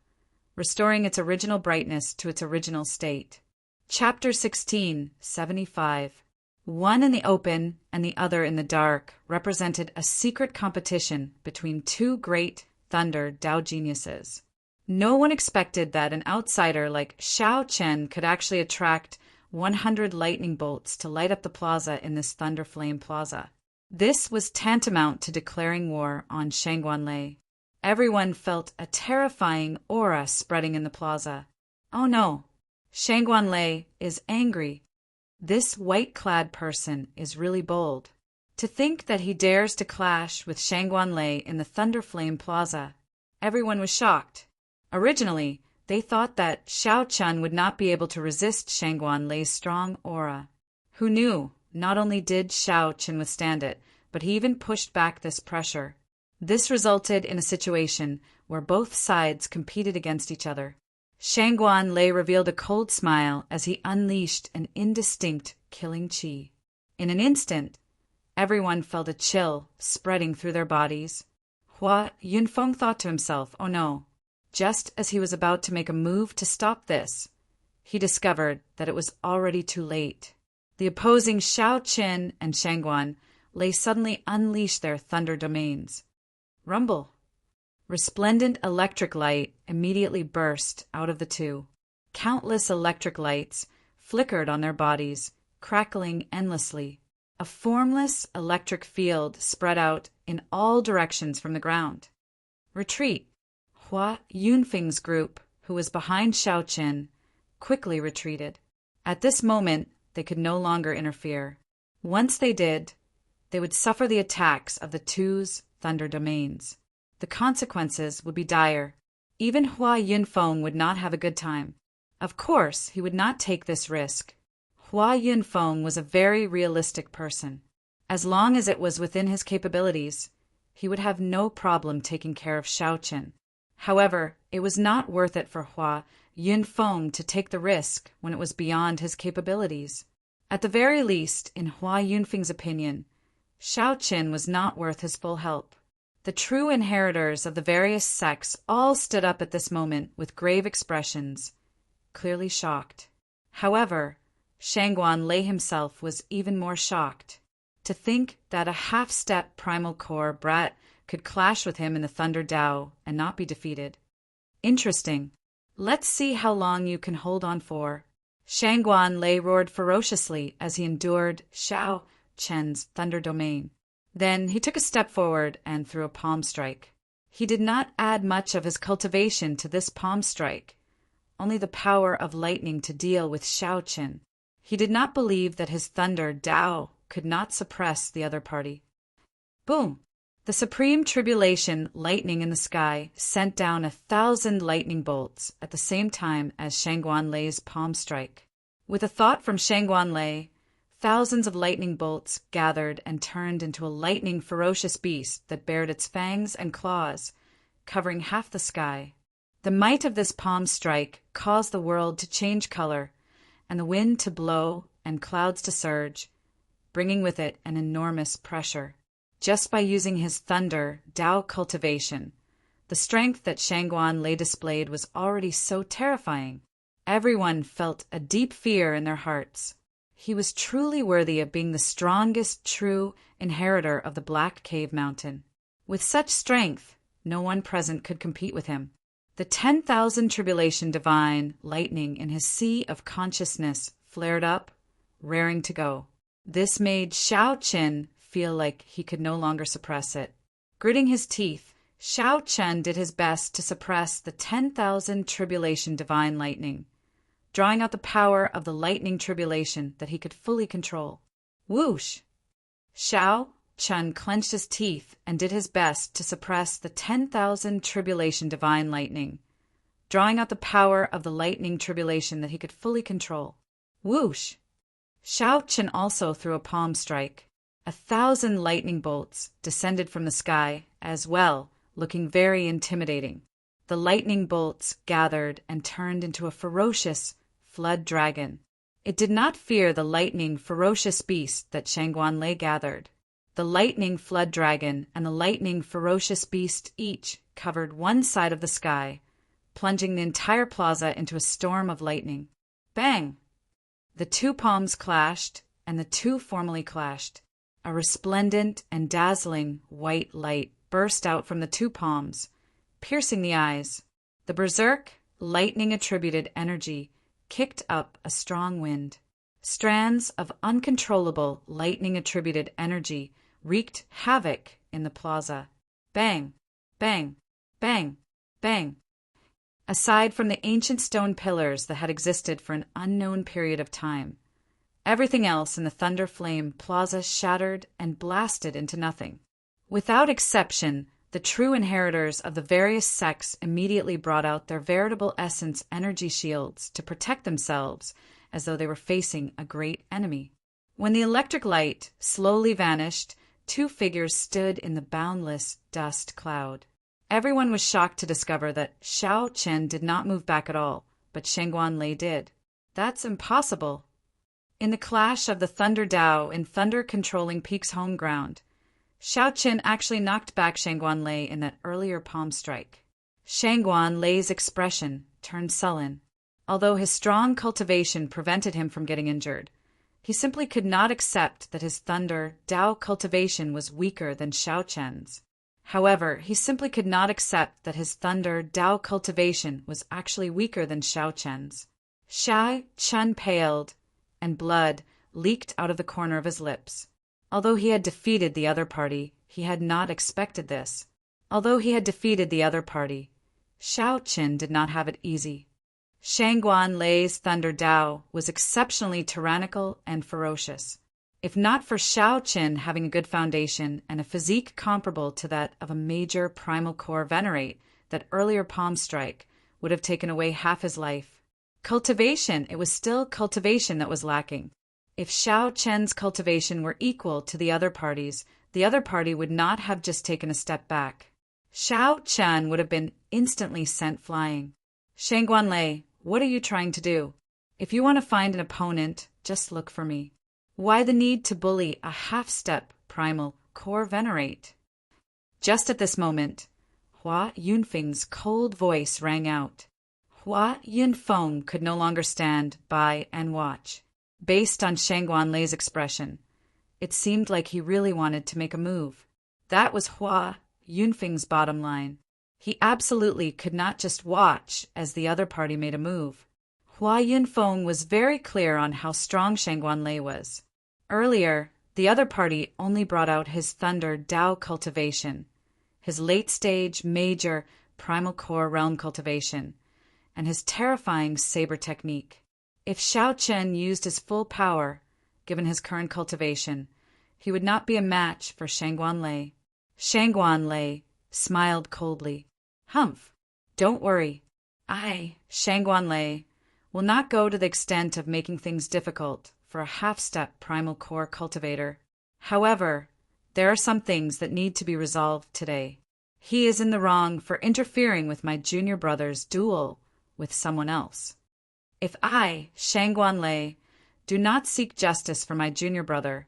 restoring its original brightness to its original state. Chapter 16, 75. One in the open and the other in the dark represented a secret competition between two great Thunder Tao geniuses. No one expected that an outsider like Xiao Chen could actually attract 100 lightning bolts to light up the plaza in this Thunder Flame Plaza. This was tantamount to declaring war on Shangguanlei. Everyone felt a terrifying aura spreading in the plaza. Oh no, Shangguanlei is angry. This white-clad person is really bold. To think that he dares to clash with Shangguanlei in the Thunder Flame Plaza. Everyone was shocked. Originally, they thought that Xiao Chun would not be able to resist Shangguanlei's strong aura. Who knew, not only did Xiao Chun withstand it, but he even pushed back this pressure. This resulted in a situation where both sides competed against each other. Shangguanlei revealed a cold smile as he unleashed an indistinct killing qi. In an instant, everyone felt a chill spreading through their bodies. Hua Yunfeng thought to himself, oh no. Just as he was about to make a move to stop this, he discovered that it was already too late. The opposing Xiao Qin and Shangguanlei suddenly unleashed their thunder domains. Rumble. Resplendent electric light immediately burst out of the two. Countless electric lights flickered on their bodies, crackling endlessly. A formless electric field spread out in all directions from the ground. Retreat. Hua Yunfeng's group, who was behind Xiao Qin, quickly retreated. At this moment, they could no longer interfere. Once they did, they would suffer the attacks of the two's thunder domains. The consequences would be dire. Even Hua Yunfeng would not have a good time. Of course, he would not take this risk. Hua Yunfeng was a very realistic person. As long as it was within his capabilities, he would have no problem taking care of Xiao Qin. However, it was not worth it for Hua Yunfeng to take the risk when it was beyond his capabilities. At the very least, in Hua Yunfeng's opinion, Xiao Qin was not worth his full help. The true inheritors of the various sects all stood up at this moment with grave expressions, clearly shocked. However, Shangguanlei himself was even more shocked. To think that a half-step primal core brat could clash with him in the Thunder Tao and not be defeated. Interesting. Let's see how long you can hold on for. Shangguanlei roared ferociously as he endured Xiao Chen's thunder domain. Then he took a step forward and threw a palm strike. He did not add much of his cultivation to this palm strike, only the power of lightning to deal with Xiao Qin. He did not believe that his thunder Tao could not suppress the other party. Boom! The supreme tribulation lightning in the sky sent down 1,000 lightning bolts at the same time as Shangguanlei's palm strike. With a thought from Shangguanlei, thousands of lightning bolts gathered and turned into a lightning ferocious beast that bared its fangs and claws, covering half the sky. The might of this palm strike caused the world to change color, and the wind to blow and clouds to surge, bringing with it an enormous pressure. Just by using his thunder Tao cultivation, the strength that Shangguanlei displayed was already so terrifying. Everyone felt a deep fear in their hearts. He was truly worthy of being the strongest true inheritor of the Black Cave Mountain. With such strength, no one present could compete with him. The 10,000 tribulation divine lightning in his sea of consciousness flared up, raring to go. This made Xiao Qin feel like he could no longer suppress it. Gritting his teeth, Xiao Chen did his best to suppress the 10,000 tribulation divine lightning, drawing out the power of the lightning tribulation that he could fully control. Whoosh! Xiao Chen clenched his teeth and did his best to suppress the 10,000 tribulation divine lightning, drawing out the power of the lightning tribulation that he could fully control. Whoosh! Xiao Chen also threw a palm strike. 1,000 lightning bolts descended from the sky as well, looking very intimidating. The lightning bolts gathered and turned into a ferocious flood dragon. It did not fear the lightning ferocious beast that Shangguanlei gathered. The lightning flood dragon and the lightning ferocious beast each covered one side of the sky, plunging the entire plaza into a storm of lightning. Bang! The two palms clashed, and the two formally clashed. A resplendent and dazzling white light burst out from the two palms, piercing the eyes. The berserk, lightning-attributed energy kicked up a strong wind. Strands of uncontrollable lightning-attributed energy wreaked havoc in the plaza. Bang, bang, bang, bang. Aside from the ancient stone pillars that had existed for an unknown period of time, everything else in the Thunder Flame Plaza shattered and blasted into nothing. Without exception, the true inheritors of the various sects immediately brought out their veritable essence energy shields to protect themselves as though they were facing a great enemy. When the electric light slowly vanished, two figures stood in the boundless dust cloud. Everyone was shocked to discover that Xiao Chen did not move back at all, but Shangguan Lei did. That's impossible. In the clash of the Thunder Dao in Thunder-controlling Peak's home ground, Xiao Chen actually knocked back Shangguan Lei in that earlier palm strike. Shangguan Lei's expression turned sullen. Although his strong cultivation prevented him from getting injured, he simply could not accept that his Thunder Dao cultivation was weaker than Xiao Chen's. However, he simply could not accept that his Thunder Dao cultivation was actually weaker than Xiao Chen's. Xiao Chen paled, and blood leaked out of the corner of his lips. Although he had defeated the other party, he had not expected this. Xiao Chen did not have it easy. Shangguan Lei's Thunder Dao was exceptionally tyrannical and ferocious. If not for Xiao Chen having a good foundation and a physique comparable to that of a major primal core venerate, that earlier palm strike would have taken away half his life. Cultivation, it was still cultivation that was lacking. If Xiao Chen's cultivation were equal to the other party's, the other party would not have just taken a step back. Xiao Chen would have been instantly sent flying. Shangguan Lei, what are you trying to do? If you want to find an opponent, just look for me. Why the need to bully a half-step primal core venerate? Just at this moment, Hua Yunfeng's cold voice rang out. Hua Yunfeng could no longer stand by and watch. Based on Shangguan Lei's expression, it seemed like he really wanted to make a move. That was Hua Yunfeng's bottom line. He absolutely could not just watch as the other party made a move. Hua Yunfeng was very clear on how strong Shangguan Lei was. Earlier, the other party only brought out his Thunder Dao cultivation, his late-stage, major, primal core realm cultivation, and his terrifying saber technique. If Xiao Chen used his full power, given his current cultivation, he would not be a match for Shangguan Lei. Shangguan Lei smiled coldly. Humph, don't worry. I, Shangguan Lei, will not go to the extent of making things difficult for a half-step primal core cultivator. However, there are some things that need to be resolved today. He is in the wrong for interfering with my junior brother's duel with someone else. If I, Shangguan Lei, do not seek justice for my junior brother,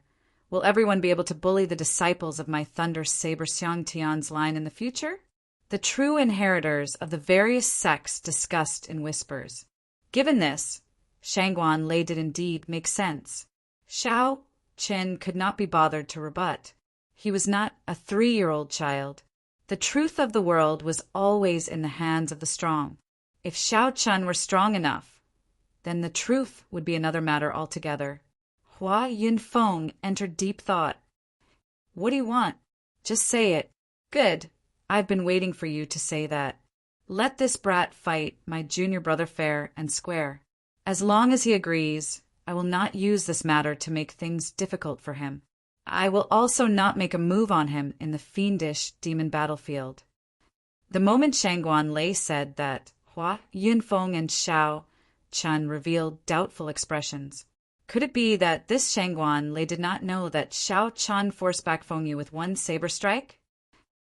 will everyone be able to bully the disciples of my Thunder Saber Xiangtian's line in the future? The true inheritors of the various sects discussed in whispers. Given this, Shangguan Lei did indeed make sense. Xiao Chen could not be bothered to rebut. He was not a 3-year-old child. The truth of the world was always in the hands of the strong. If Xiao Chen were strong enough, then the truth would be another matter altogether. Hua Yunfeng entered deep thought. What do you want? Just say it. Good. I've been waiting for you to say that. Let this brat fight my junior brother fair and square. As long as he agrees, I will not use this matter to make things difficult for him. I will also not make a move on him in the fiendish demon battlefield. The moment Shangguan Lei said that, Hua Yunfeng and Xiao Chen revealed doubtful expressions. Could it be that this Shangguan Lei did not know that Xiao Chen forced back Fengyu with one saber strike?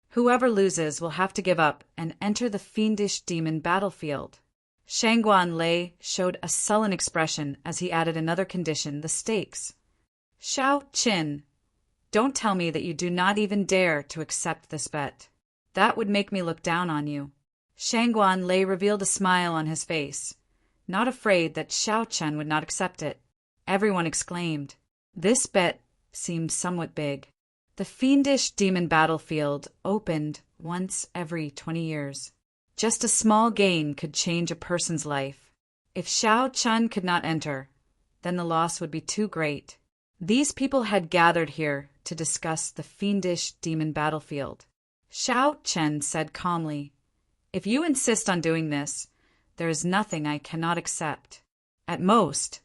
Whoever loses will have to give up and enter the fiendish demon battlefield. Shangguan Lei showed a sullen expression as he added another condition, the stakes. Xiao Qin, don't tell me that you do not even dare to accept this bet. That would make me look down on you. Shangguan Lei revealed a smile on his face, not afraid that Xiao Chen would not accept it. Everyone exclaimed, This bet seemed somewhat big. The fiendish demon battlefield opened once every 20 years. Just a small gain could change a person's life. If Xiao Chun could not enter, then the loss would be too great. These people had gathered here to discuss the fiendish demon battlefield. Xiao Chen said calmly, "If you insist on doing this, there is nothing I cannot accept. At most,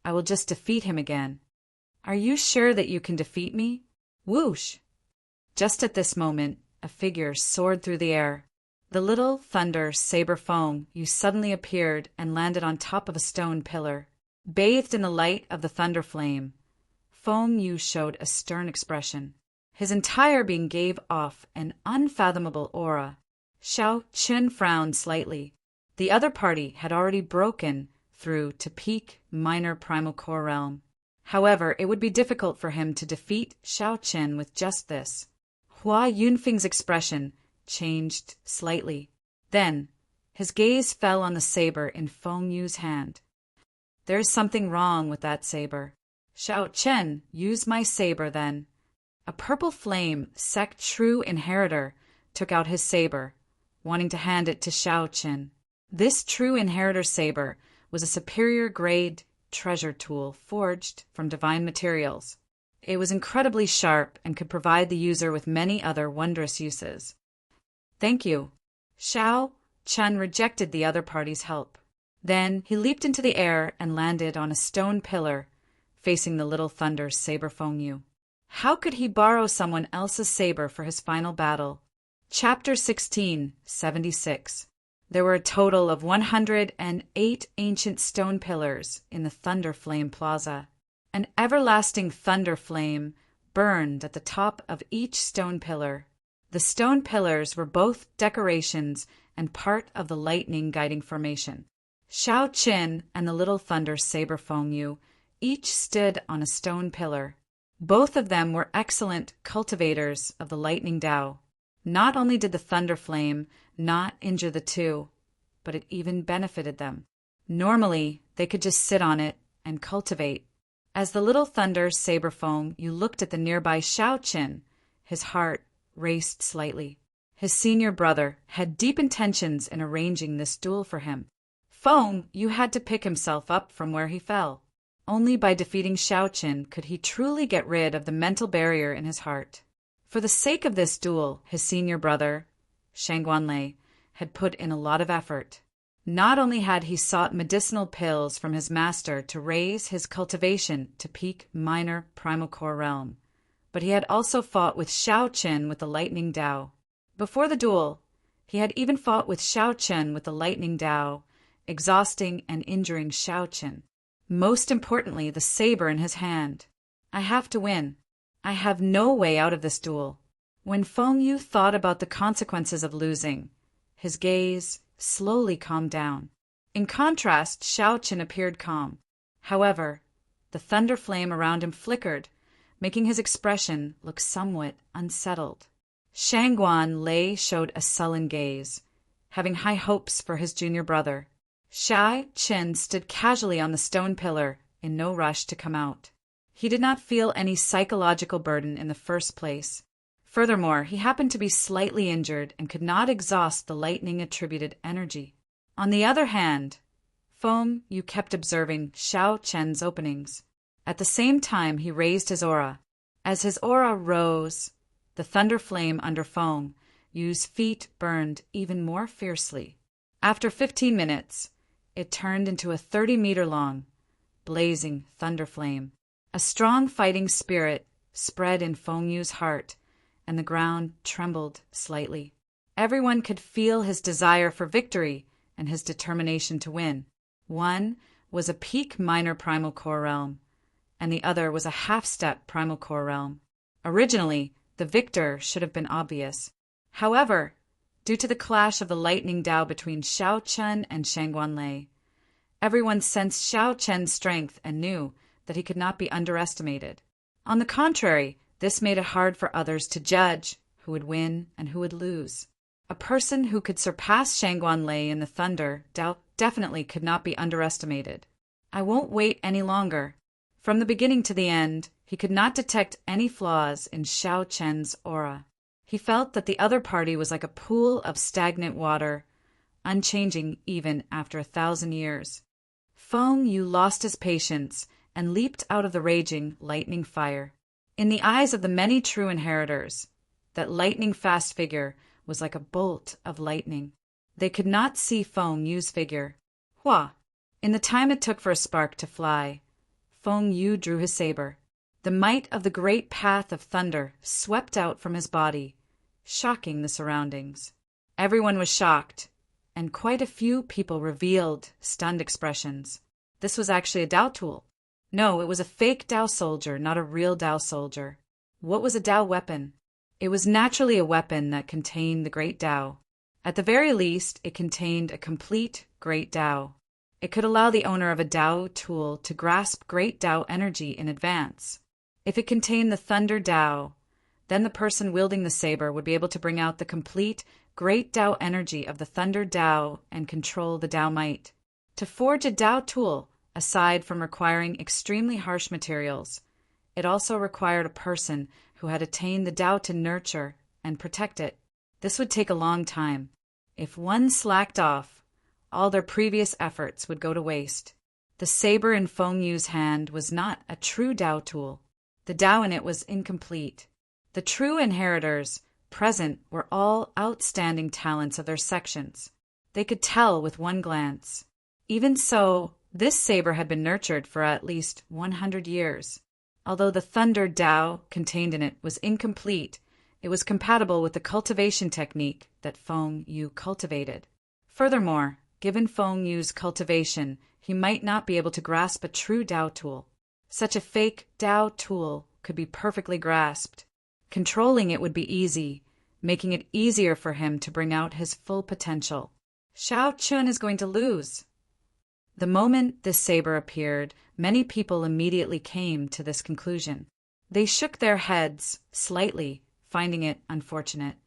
I will just defeat him again." "Are you sure that you can defeat me?" Whoosh! Just at this moment, a figure soared through the air. The little thunder saber Feng Yu suddenly appeared and landed on top of a stone pillar. Bathed in the light of the thunder flame, Feng Yu showed a stern expression. His entire being gave off an unfathomable aura. Xiao Qin frowned slightly. The other party had already broken through to peak minor primal core realm. However, it would be difficult for him to defeat Xiao Qin with just this. Hua Yunfeng's expression changed slightly. Then, his gaze fell on the saber in Feng Yu's hand. "There is something wrong with that saber." "Xiao Chen, use my saber then." A purple flame sect true inheritor took out his saber, wanting to hand it to Xiao Chen. This true inheritor saber was a superior grade treasure tool forged from divine materials. It was incredibly sharp and could provide the user with many other wondrous uses. "Thank you." Xiao Chen rejected the other party's help. Then he leaped into the air and landed on a stone pillar facing the little thunder saber Feng Yu. How could he borrow someone else's saber for his final battle? Chapter 16, 76. There were a total of 108 ancient stone pillars in the Thunder Flame Plaza. An everlasting thunder flame burned at the top of each stone pillar. The stone pillars were both decorations and part of the lightning guiding formation. Xiao Qin and the little thunder saber Feng Yu each stood on a stone pillar. Both of them were excellent cultivators of the lightning Tao. Not only did the thunder flame not injure the two, but it even benefited them. Normally, they could just sit on it and cultivate. As the little thunder saber Feng Yu looked at the nearby Xiao Qin, his heart raced slightly. His senior brother had deep intentions in arranging this duel for him. Feng Yu had to pick himself up from where he fell. Only by defeating Xiao Qin could he truly get rid of the mental barrier in his heart. For the sake of this duel, his senior brother, Shangguanlei, had put in a lot of effort. Not only had he sought medicinal pills from his master to raise his cultivation to peak minor primal core realm, but he had also fought with Xiao Qin with the lightning Tao. Before the duel, he had even fought with Xiao Qin with the lightning Tao, exhausting and injuring Xiao Qin. Most importantly, the saber in his hand. "I have to win. I have no way out of this duel." When Feng Yu thought about the consequences of losing, his gaze slowly calmed down. In contrast, Xiao Qin appeared calm. However, the thunder flame around him flickered, making his expression look somewhat unsettled. Shangguanlei showed a sullen gaze, having high hopes for his junior brother. Xiao Qin stood casually on the stone pillar, in no rush to come out. He did not feel any psychological burden in the first place. Furthermore, he happened to be slightly injured and could not exhaust the lightning-attributed energy. On the other hand, Feng Yu kept observing Xiao Chen's openings. At the same time, he raised his aura. As his aura rose, the thunder flame under Feng Yu's feet burned even more fiercely. After 15 minutes, it turned into a 30-meter-long, blazing thunder flame. A strong fighting spirit spread in Feng Yu's heart, and the ground trembled slightly. Everyone could feel his desire for victory and his determination to win. One was a peak minor primal core realm, and the other was a half-step primal core realm. Originally, the victor should have been obvious. However, due to the clash of the lightning Tao between Xiao Chen and Shangguanlei, everyone sensed Xiao Chen's strength and knew that he could not be underestimated. On the contrary, this made it hard for others to judge who would win and who would lose. A person who could surpass Shangguanlei in the thunder definitely could not be underestimated. "I won't wait any longer." From the beginning to the end, He could not detect any flaws in Xiao Chen's aura. He felt that the other party was like a pool of stagnant water, unchanging even after 1,000 years. Feng Yu lost his patience and leaped out of the raging lightning fire. In the eyes of the many true inheritors, that lightning-fast figure was like a bolt of lightning. They could not see Feng Yu's figure. Hua! In the time it took for a spark to fly, Feng Yu drew his saber. The might of the great path of thunder swept out from his body, shocking the surroundings. Everyone was shocked, and quite a few people revealed stunned expressions. This was actually a Dao tool. No, it was a fake Dao soldier, not a real Dao soldier. What was a Dao weapon? It was naturally a weapon that contained the great Dao. At the very least, it contained a complete great Dao. It could allow the owner of a Dao tool to grasp great Dao energy in advance. If it contained the Thunder Dao, then the person wielding the saber would be able to bring out the complete great Dao energy of the Thunder Dao and control the Dao might. To forge a Dao tool, aside from requiring extremely harsh materials, it also required a person who had attained the Dao to nurture and protect it. This would take a long time. If one slacked off, all their previous efforts would go to waste. The saber in Feng Yu's hand was not a true Dao tool. The Dao in it was incomplete. The true inheritors present were all outstanding talents of their sections. They could tell with one glance. Even so, this saber had been nurtured for at least 100 years. Although the Thunder Dao contained in it was incomplete, it was compatible with the cultivation technique that Feng Yu cultivated. Furthermore, given Feng Yu's cultivation, he might not be able to grasp a true Dao tool. Such a fake Dao tool could be perfectly grasped. Controlling it would be easy, making it easier for him to bring out his full potential. Xiao Chun is going to lose. The moment this saber appeared, many people immediately came to this conclusion. They shook their heads slightly, finding it unfortunate.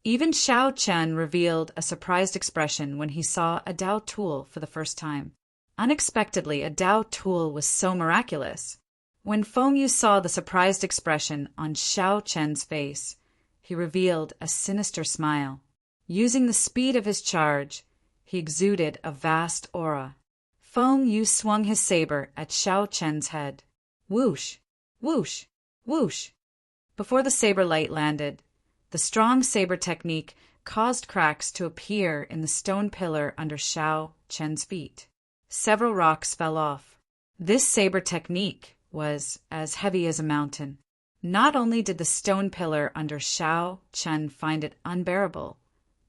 Even Xiao Chen revealed a surprised expression when he saw a Dao tool for the first time. Unexpectedly, a Dao tool was so miraculous. When Feng Yu saw the surprised expression on Xiao Chen's face, he revealed a sinister smile. Using the speed of his charge, he exuded a vast aura. Feng Yu swung his saber at Xiao Chen's head. Whoosh! Whoosh! Whoosh! Before the saber light landed, the strong saber technique caused cracks to appear in the stone pillar under Xiao Chen's feet. Several rocks fell off. This saber technique was as heavy as a mountain. Not only did the stone pillar under Xiao Chen find it unbearable,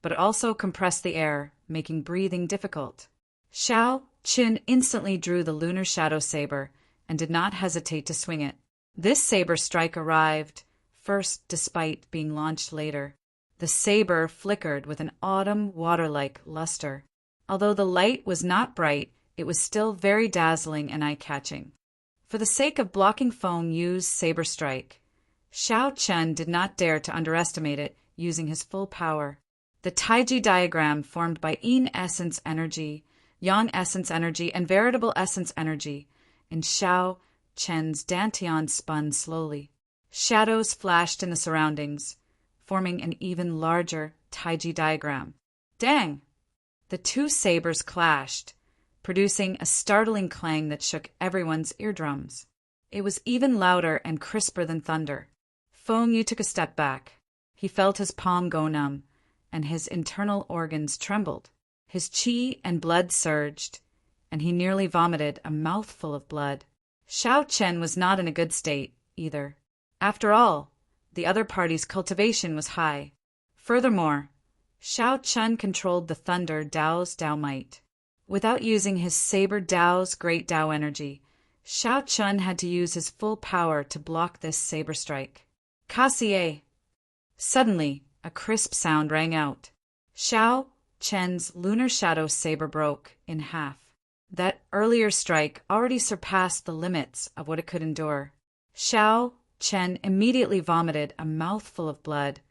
but it also compressed the air, making breathing difficult. Xiao Chen instantly drew the lunar shadow saber and did not hesitate to swing it. This saber strike arrived first despite being launched later. The saber flickered with an autumn water-like luster. Although the light was not bright, it was still very dazzling and eye-catching. For the sake of blocking Feng Yu's saber strike, Xiao Chen did not dare to underestimate it using his full power. The Taiji diagram formed by Yin essence energy, Yang essence energy, and veritable essence energy in Xiao Chen's dantian spun slowly. Shadows flashed in the surroundings, forming an even larger Taiji diagram. Dang! The two sabers clashed, producing a startling clang that shook everyone's eardrums. It was even louder and crisper than thunder. Feng Yu took a step back. He felt his palm go numb, and his internal organs trembled. His qi and blood surged, and he nearly vomited a mouthful of blood. Xiao Chen was not in a good state, either. After all, the other party's cultivation was high. Furthermore, Xiao Chen controlled the Thunder Dao's Dao might. Without using his saber Dao's great Dao energy, Xiao Chen had to use his full power to block this saber strike. Kassier! Suddenly, a crisp sound rang out. Xiao Chen's lunar shadow saber broke in half. That earlier strike already surpassed the limits of what it could endure. Xiao Chen immediately vomited a mouthful of blood,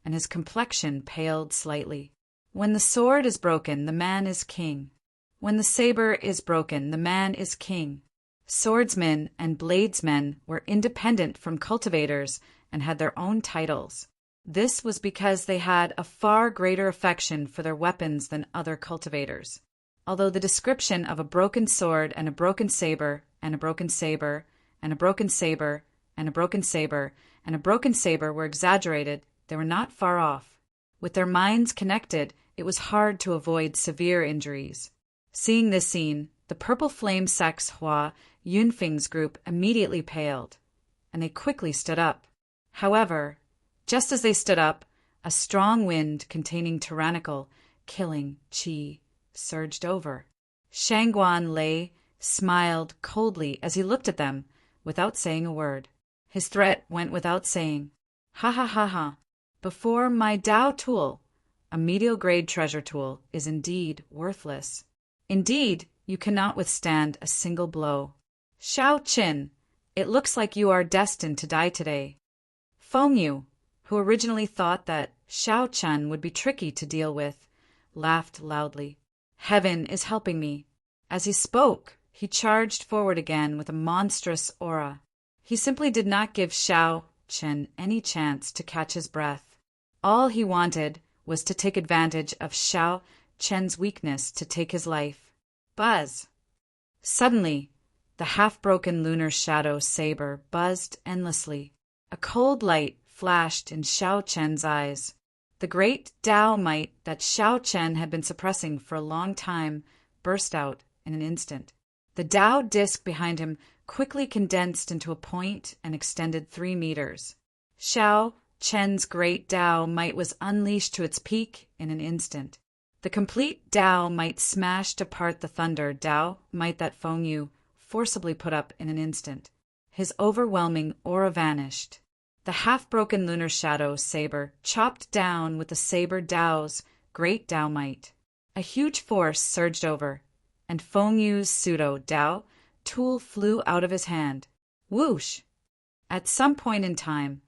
and his complexion paled slightly. When the sword is broken, the man is king. When the saber is broken, the man is king. Swordsmen and bladesmen were independent from cultivators and had their own titles. This was because they had a far greater affection for their weapons than other cultivators. Although the description of a broken sword and a broken saber and a broken saber and a broken saber and a broken saber and a broken saber were exaggerated, they were not far off. With their minds connected, it was hard to avoid severe injuries. Seeing this scene, the Purple Flame Sect's Hua Yunfeng's group immediately paled, and they quickly stood up. However, just as they stood up, a strong wind containing tyrannical, killing qi surged over. Shangguan Lei smiled coldly as he looked at them, without saying a word. His threat went without saying. Ha ha ha ha. Before my Dao tool, a medial-grade treasure tool is indeed worthless. Indeed, you cannot withstand a single blow. Shao Qin, it looks like you are destined to die today. Feng Yu, who originally thought that Shao Chen would be tricky to deal with, laughed loudly. Heaven is helping me. As he spoke, he charged forward again with a monstrous aura. He simply did not give Shao Chen any chance to catch his breath. All he wanted was to take advantage of Shao Chen's weakness to take his life. Buzz! Suddenly, the half-broken lunar shadow saber buzzed endlessly. A cold light flashed in Shao Chen's eyes. The great Dao might that Shao Chen had been suppressing for a long time burst out in an instant. The Dao disc behind him quickly condensed into a point and extended 3 meters. Shao Chen's great Dao might was unleashed to its peak in an instant. The complete Dao might smashed apart the thunder Dao might that Feng Yu forcibly put up in an instant. His overwhelming aura vanished. The half-broken lunar shadow saber chopped down with the saber Dao's great Dao might. A huge force surged over, and Feng Yu's pseudo-Dao tool flew out of his hand. Whoosh! At some point in time,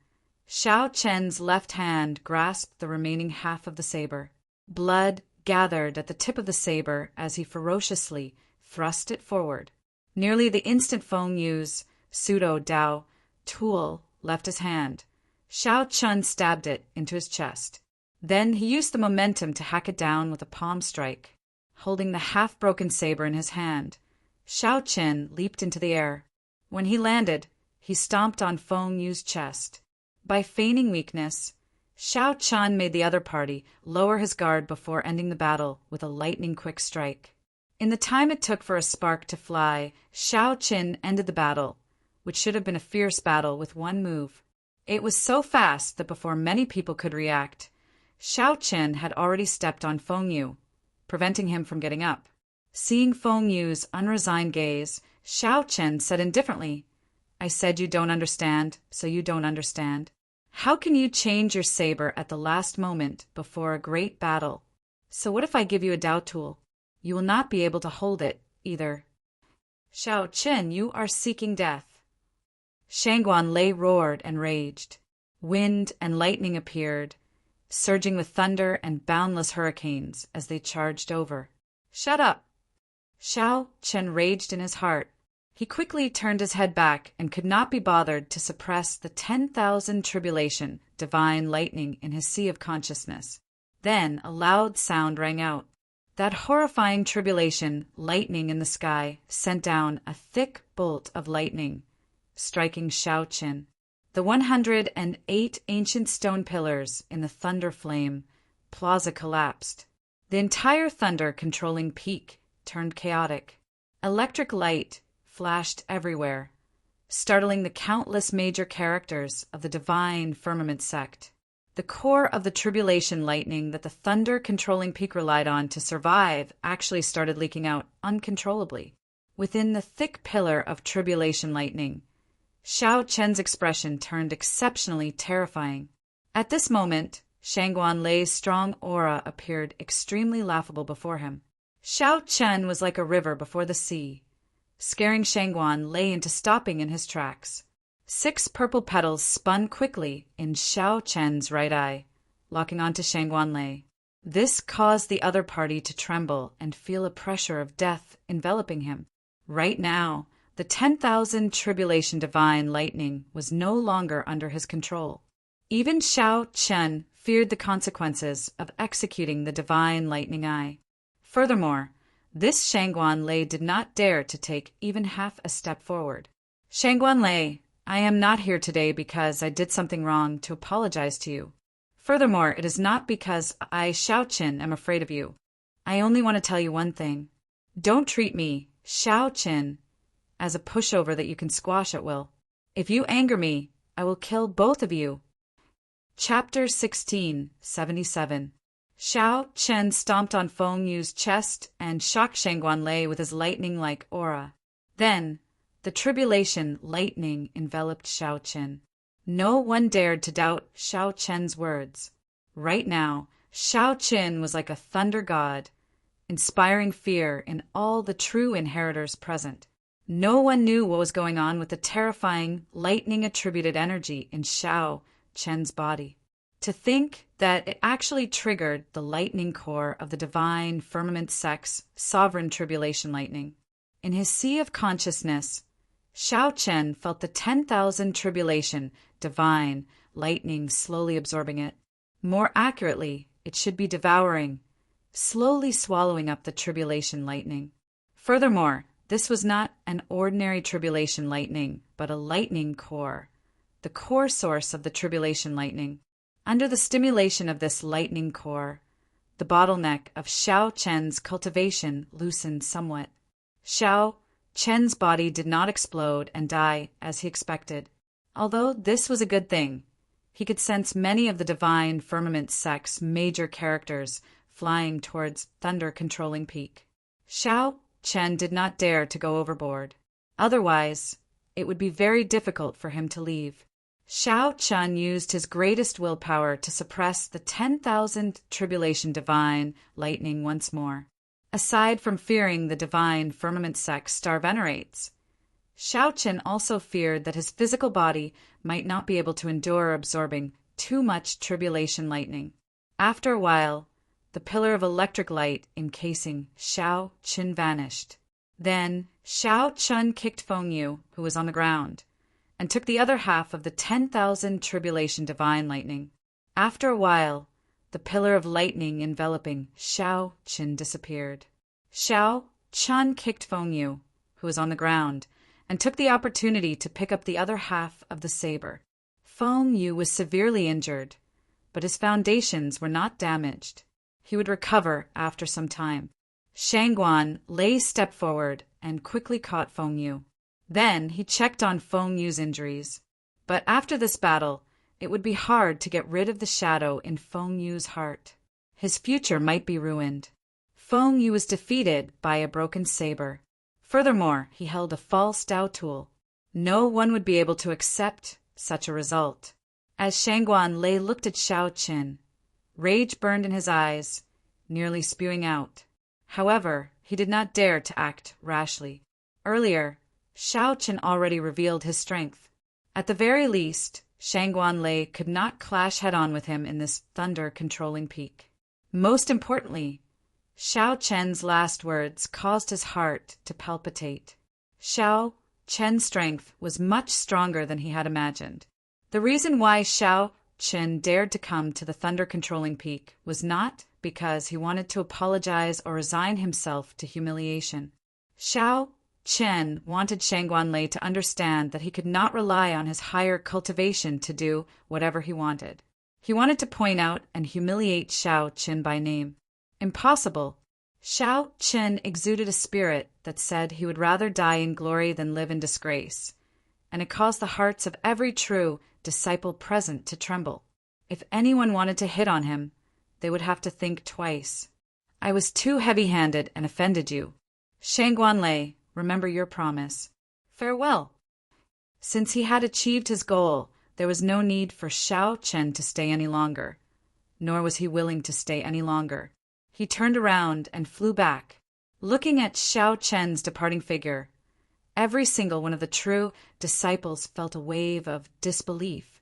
Shao Chen's left hand grasped the remaining half of the saber. Blood gathered at the tip of the saber as he ferociously thrust it forward. Nearly the instant Feng Yu's pseudo-Dao tool left his hand, Shao Chen stabbed it into his chest. Then he used the momentum to hack it down with a palm strike. Holding the half-broken saber in his hand, Shao Chen leaped into the air. When he landed, he stomped on Feng Yu's chest. By feigning weakness, Shao Chen made the other party lower his guard before ending the battle with a lightning-quick strike. In the time it took for a spark to fly, Shao Chen ended the battle, which should have been a fierce battle, with one move. It was so fast that before many people could react, Shao Chen had already stepped on Feng Yu, preventing him from getting up. Seeing Feng Yu's unresigned gaze, Shao Chen said indifferently, I said you don't understand, so you don't understand. How can you change your saber at the last moment before a great battle? So what if I give you a Dao tool? You will not be able to hold it, either. Shao Chen, you are seeking death. Shangguan Lei roared and raged. Wind and lightning appeared, surging with thunder and boundless hurricanes as they charged over. Shut up! Shao Chen raged in his heart. He quickly turned his head back and could not be bothered to suppress the 10,000 tribulation divine lightning in his sea of consciousness. Then a loud sound rang out. That horrifying tribulation lightning in the sky sent down a thick bolt of lightning, striking Shao Chen. The 108 ancient stone pillars in the thunder flame plaza collapsed. The entire thunder-controlling peak turned chaotic. Electric light flashed everywhere, startling the countless major characters of the divine firmament sect. The core of the tribulation lightning that the thunder-controlling peak relied on to survive actually started leaking out uncontrollably. Within the thick pillar of tribulation lightning, Shao Chen's expression turned exceptionally terrifying. At this moment, Shangguan Lei's strong aura appeared extremely laughable before him. Shao Chen was like a river before the sea, scaring Shangguan Lei into stopping in his tracks. 6 purple petals spun quickly in Shao Chen's right eye, locking onto Shangguan Lei. This caused the other party to tremble and feel a pressure of death enveloping him. Right now, The 10,000 tribulation divine lightning was no longer under his control. Even Shao Chen feared the consequences of executing the divine lightning eye. Furthermore, this Shangguan Lei did not dare to take even half a step forward. Shangguan Lei, I am not here today because I did something wrong to apologize to you. Furthermore, it is not because I, Shao Qin, am afraid of you. I only want to tell you one thing. Don't treat me, Shao Qin, as a pushover that you can squash at will. If you anger me, I will kill both of you. Chapter 1677. Shao Chen stomped on Feng Yu's chest and shocked Shangguan Lei with his lightning-like aura. Then, the tribulation lightning enveloped Shao Chen. No one dared to doubt Shao Chen's words. Right now, Shao Chen was like a thunder god, inspiring fear in all the true inheritors present. No one knew what was going on with the terrifying, lightning-attributed energy in Shao Chen's body. To think that it actually triggered the lightning core of the divine firmament sex sovereign tribulation lightning. In his sea of consciousness, Shao Chen felt the 10,000 tribulation divine lightning slowly absorbing it. More accurately, it should be devouring, slowly swallowing up the tribulation lightning. Furthermore, this was not an ordinary tribulation lightning, but a lightning core, the core source of the tribulation lightning. Under the stimulation of this lightning core, the bottleneck of Shao Chen's cultivation loosened somewhat. Shao Chen's body did not explode and die as he expected. Although this was a good thing, he could sense many of the divine firmament sex major characters flying towards Thunder Controlling Peak. Shao Chen did not dare to go overboard. Otherwise, it would be very difficult for him to leave. Shao Chen used his greatest willpower to suppress the 10,000 tribulation divine lightning once more. Aside from fearing the divine firmament sex star venerates, Shao Chen also feared that his physical body might not be able to endure absorbing too much tribulation lightning. After a while, the pillar of electric light encasing Shao Chen vanished. Then Shao Chen kicked Feng Yu, who was on the ground, and took the other half of the 10,000 tribulation divine lightning. After a while, the pillar of lightning enveloping Shao Chen disappeared. Shao Chen kicked Feng Yu, who was on the ground, and took the opportunity to pick up the other half of the saber. Feng Yu was severely injured, but his foundations were not damaged. He would recover after some time. Shangguan Lei stepped forward and quickly caught Feng Yu. Then he checked on Feng Yu's injuries. But after this battle, it would be hard to get rid of the shadow in Feng Yu's heart. His future might be ruined. Feng Yu was defeated by a broken saber. Furthermore, he held a false Dao tool. No one would be able to accept such a result. As Shangguan Lei looked at Shao Chen, rage burned in his eyes, nearly spewing out. However, he did not dare to act rashly. Earlier, Shao Chen already revealed his strength. At the very least, Shangguan Lei could not clash head-on with him in this thunder-controlling peak. Most importantly, Shao Chen's last words caused his heart to palpitate. Shao Chen's strength was much stronger than he had imagined. The reason why Shao Chen dared to come to the thunder-controlling peak was not because he wanted to apologize or resign himself to humiliation. Shao Chen wanted Shangguan Lei to understand that he could not rely on his higher cultivation to do whatever he wanted. He wanted to point out and humiliate Shao Chen by name. Impossible. Shao Chen exuded a spirit that said he would rather die in glory than live in disgrace, and it caused the hearts of every true disciple present to tremble. If anyone wanted to hit on him, they would have to think twice. I was too heavy-handed and offended you. Shangguan Lei, remember your promise. Farewell. Since he had achieved his goal, there was no need for Shao Chen to stay any longer, nor was he willing to stay any longer. He turned around and flew back. Looking at Shao Chen's departing figure, every single one of the true disciples felt a wave of disbelief,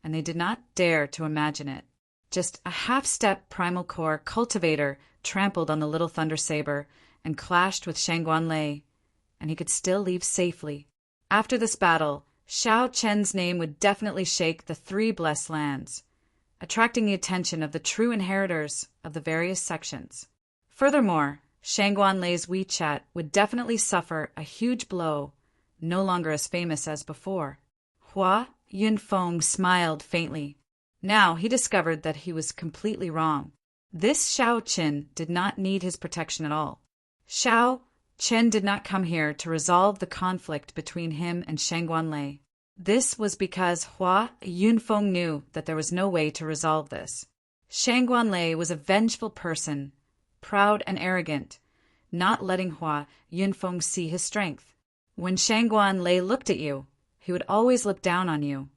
and they did not dare to imagine it. Just a half-step primal core cultivator trampled on the little thunder saber and clashed with Shangguan Lei, and he could still leave safely. After this battle, Xiao Chen's name would definitely shake the three blessed lands, attracting the attention of the true inheritors of the various sections. Furthermore, Shangguan Lei's WeChat would definitely suffer a huge blow, no longer as famous as before. Hua Yunfeng smiled faintly. Now he discovered that he was completely wrong. This Xiao Qin did not need his protection at all. Xiao Chen did not come here to resolve the conflict between him and Shangguan Lei. This was because Hua Yunfeng knew that there was no way to resolve this. Shangguan Lei was a vengeful person, proud and arrogant, not letting Hua Yunfeng see his strength. When Shangguan Lei looked at you, he would always look down on you,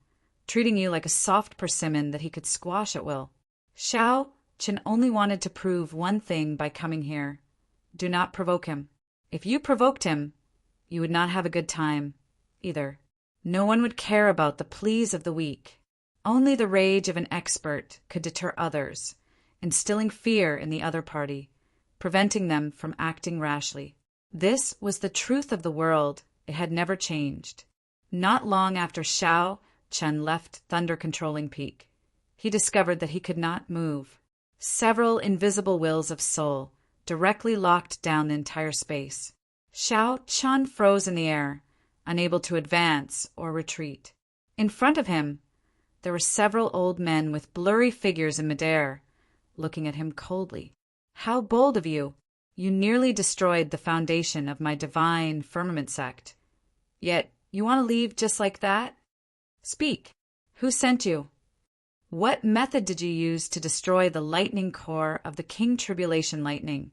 treating you like a soft persimmon that he could squash at will. Xiao Chen only wanted to prove one thing by coming here. Do not provoke him. If you provoked him, you would not have a good time, either. No one would care about the pleas of the weak. Only the rage of an expert could deter others, instilling fear in the other party, preventing them from acting rashly. This was the truth of the world. It had never changed. Not long after Xiao Chen left Thunder Controlling Peak, he discovered that he could not move. Several invisible wills of soul directly locked down the entire space. Xiao Chen froze in the air, unable to advance or retreat. In front of him, there were several old men with blurry figures in midair, looking at him coldly. How bold of you! You nearly destroyed the foundation of my divine firmament sect. Yet you want to leave just like that? Speak. Who sent you? What method did you use to destroy the lightning core of the King Tribulation Lightning?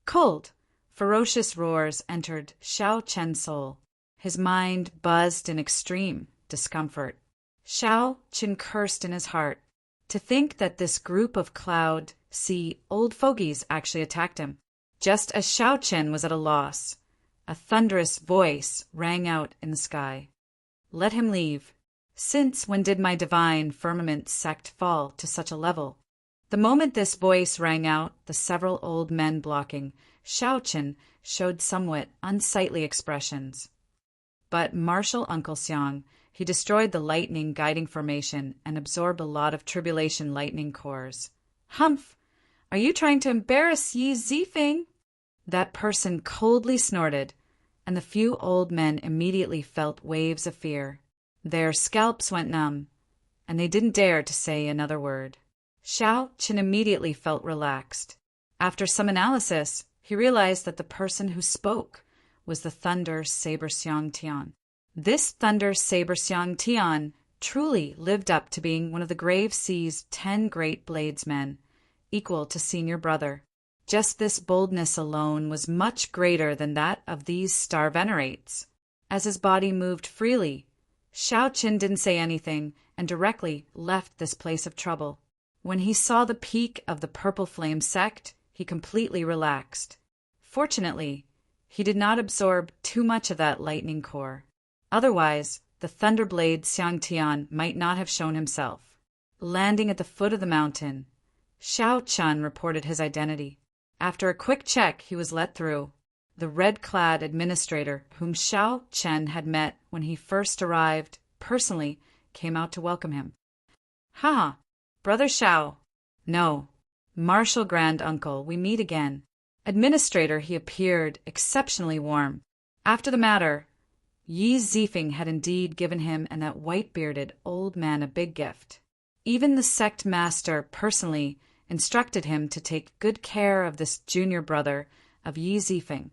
Cold, ferocious roars entered Xiao Chen's soul. His mind buzzed in extreme discomfort. Xiao Chen cursed in his heart. To think that this group of old fogies actually attacked him. Just as Xiao Chen was at a loss, a thunderous voice rang out in the sky. Let him leave. Since when did my divine firmament sect fall to such a level? The moment this voice rang out, the several old men blocking Xiao Chen showed somewhat unsightly expressions. But martial Uncle Xiang, he destroyed the lightning guiding formation and absorbed a lot of tribulation lightning cores. Humph! Are you trying to embarrass Yi Zifeng? That person coldly snorted, and the few old men immediately felt waves of fear. Their scalps went numb, and they didn't dare to say another word. Xiao Chen immediately felt relaxed. After some analysis, he realized that the person who spoke was the Thunder Saber Xiang Tian. This Thunder Saber Xiang Tian truly lived up to being one of the Grave Sea's 10 great bladesmen, equal to senior brother. Just this boldness alone was much greater than that of these star venerates. As his body moved freely, Xiao Chen didn't say anything and directly left this place of trouble. When he saw the peak of the Purple Flame sect, he completely relaxed. Fortunately, he did not absorb too much of that lightning core. Otherwise, the Thunderblade Xiang Tian might not have shown himself. Landing at the foot of the mountain, Xiao Chen reported his identity. After a quick check, he was let through. The red-clad administrator whom Xiao Chen had met when he first arrived personally came out to welcome him. Ha! Brother Xiao. No. Martial Grand Uncle, we meet again. Administrator, he appeared exceptionally warm. After the matter, Yi Zifeng had indeed given him and that white-bearded old man a big gift. Even the sect master personally instructed him to take good care of this junior brother of Yi Zifeng.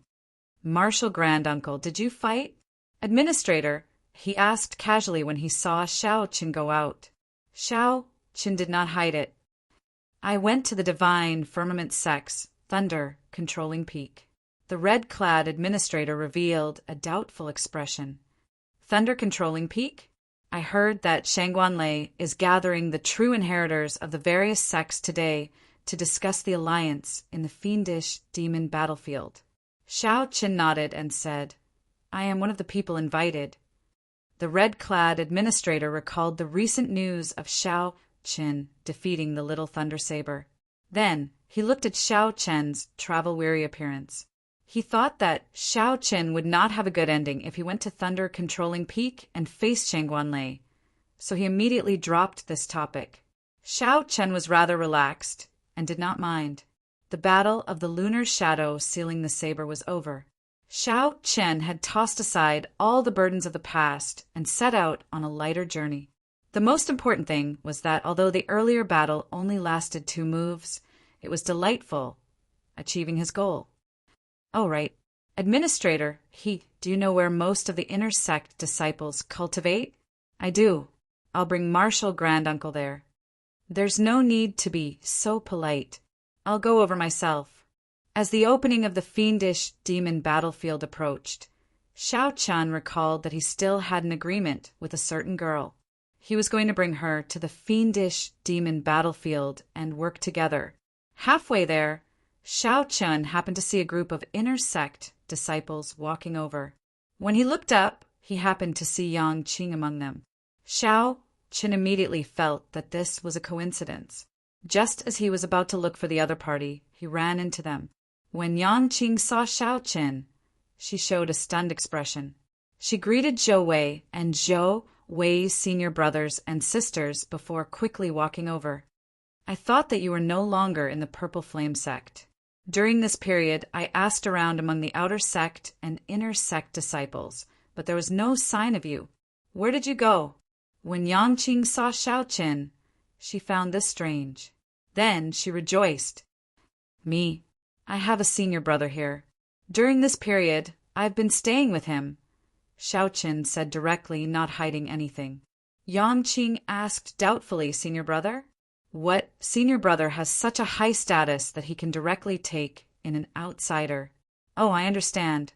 Martial Grand Uncle, did you fight? Administrator, he asked casually when he saw Xiao Chen go out. Xiao Chen did not hide it. I went to the divine firmament sect's Thunder Controlling Peak. The red-clad administrator revealed a doubtful expression. Thunder Controlling Peak? I heard that Shangguan Lei is gathering the true inheritors of the various sects today to discuss the alliance in the fiendish demon battlefield. Xiao Chen nodded and said, I am one of the people invited. The red-clad administrator recalled the recent news of Xiao Chen defeating the little Thunder Saber. Then he looked at Xiao Chen's travel-weary appearance. He thought that Xiao Qin would not have a good ending if he went to Thunder Controlling Peak and faced Shangguan, so he immediately dropped this topic. Xiao Chen was rather relaxed and did not mind. The battle of the lunar shadow sealing the saber was over. Xiao Chen had tossed aside all the burdens of the past and set out on a lighter journey. The most important thing was that although the earlier battle only lasted 2 moves, it was delightful, achieving his goal. Oh, right. Administrator, do you know where most of the inner sect disciples cultivate? I do. I'll bring Marshal Granduncle there. There's no need to be so polite. I'll go over myself. As the opening of the fiendish demon battlefield approached, Xiao Chan recalled that he still had an agreement with a certain girl. He was going to bring her to the fiendish demon battlefield and work together. Halfway there, Xiao Chun happened to see a group of inner sect disciples walking over. When he looked up, he happened to see Yang Qing among them. Xiao Chun immediately felt that this was a coincidence. Just as he was about to look for the other party, he ran into them. When Yang Qing saw Xiao Chun, she showed a stunned expression. She greeted Zhou Wei and Zhou Wei's senior brothers and sisters before quickly walking over. I thought that you were no longer in the Purple Flame sect. During this period, I asked around among the outer sect and inner sect disciples, but there was no sign of you. Where did you go? When Yang Qing saw Xiao Qin, she found this strange. Then she rejoiced. Me. I have a senior brother here. During this period, I've been staying with him, Xiao Qin said directly, not hiding anything. Yang Qing asked doubtfully, Senior brother? What senior brother has such a high status that he can directly take in an outsider? Oh, I understand.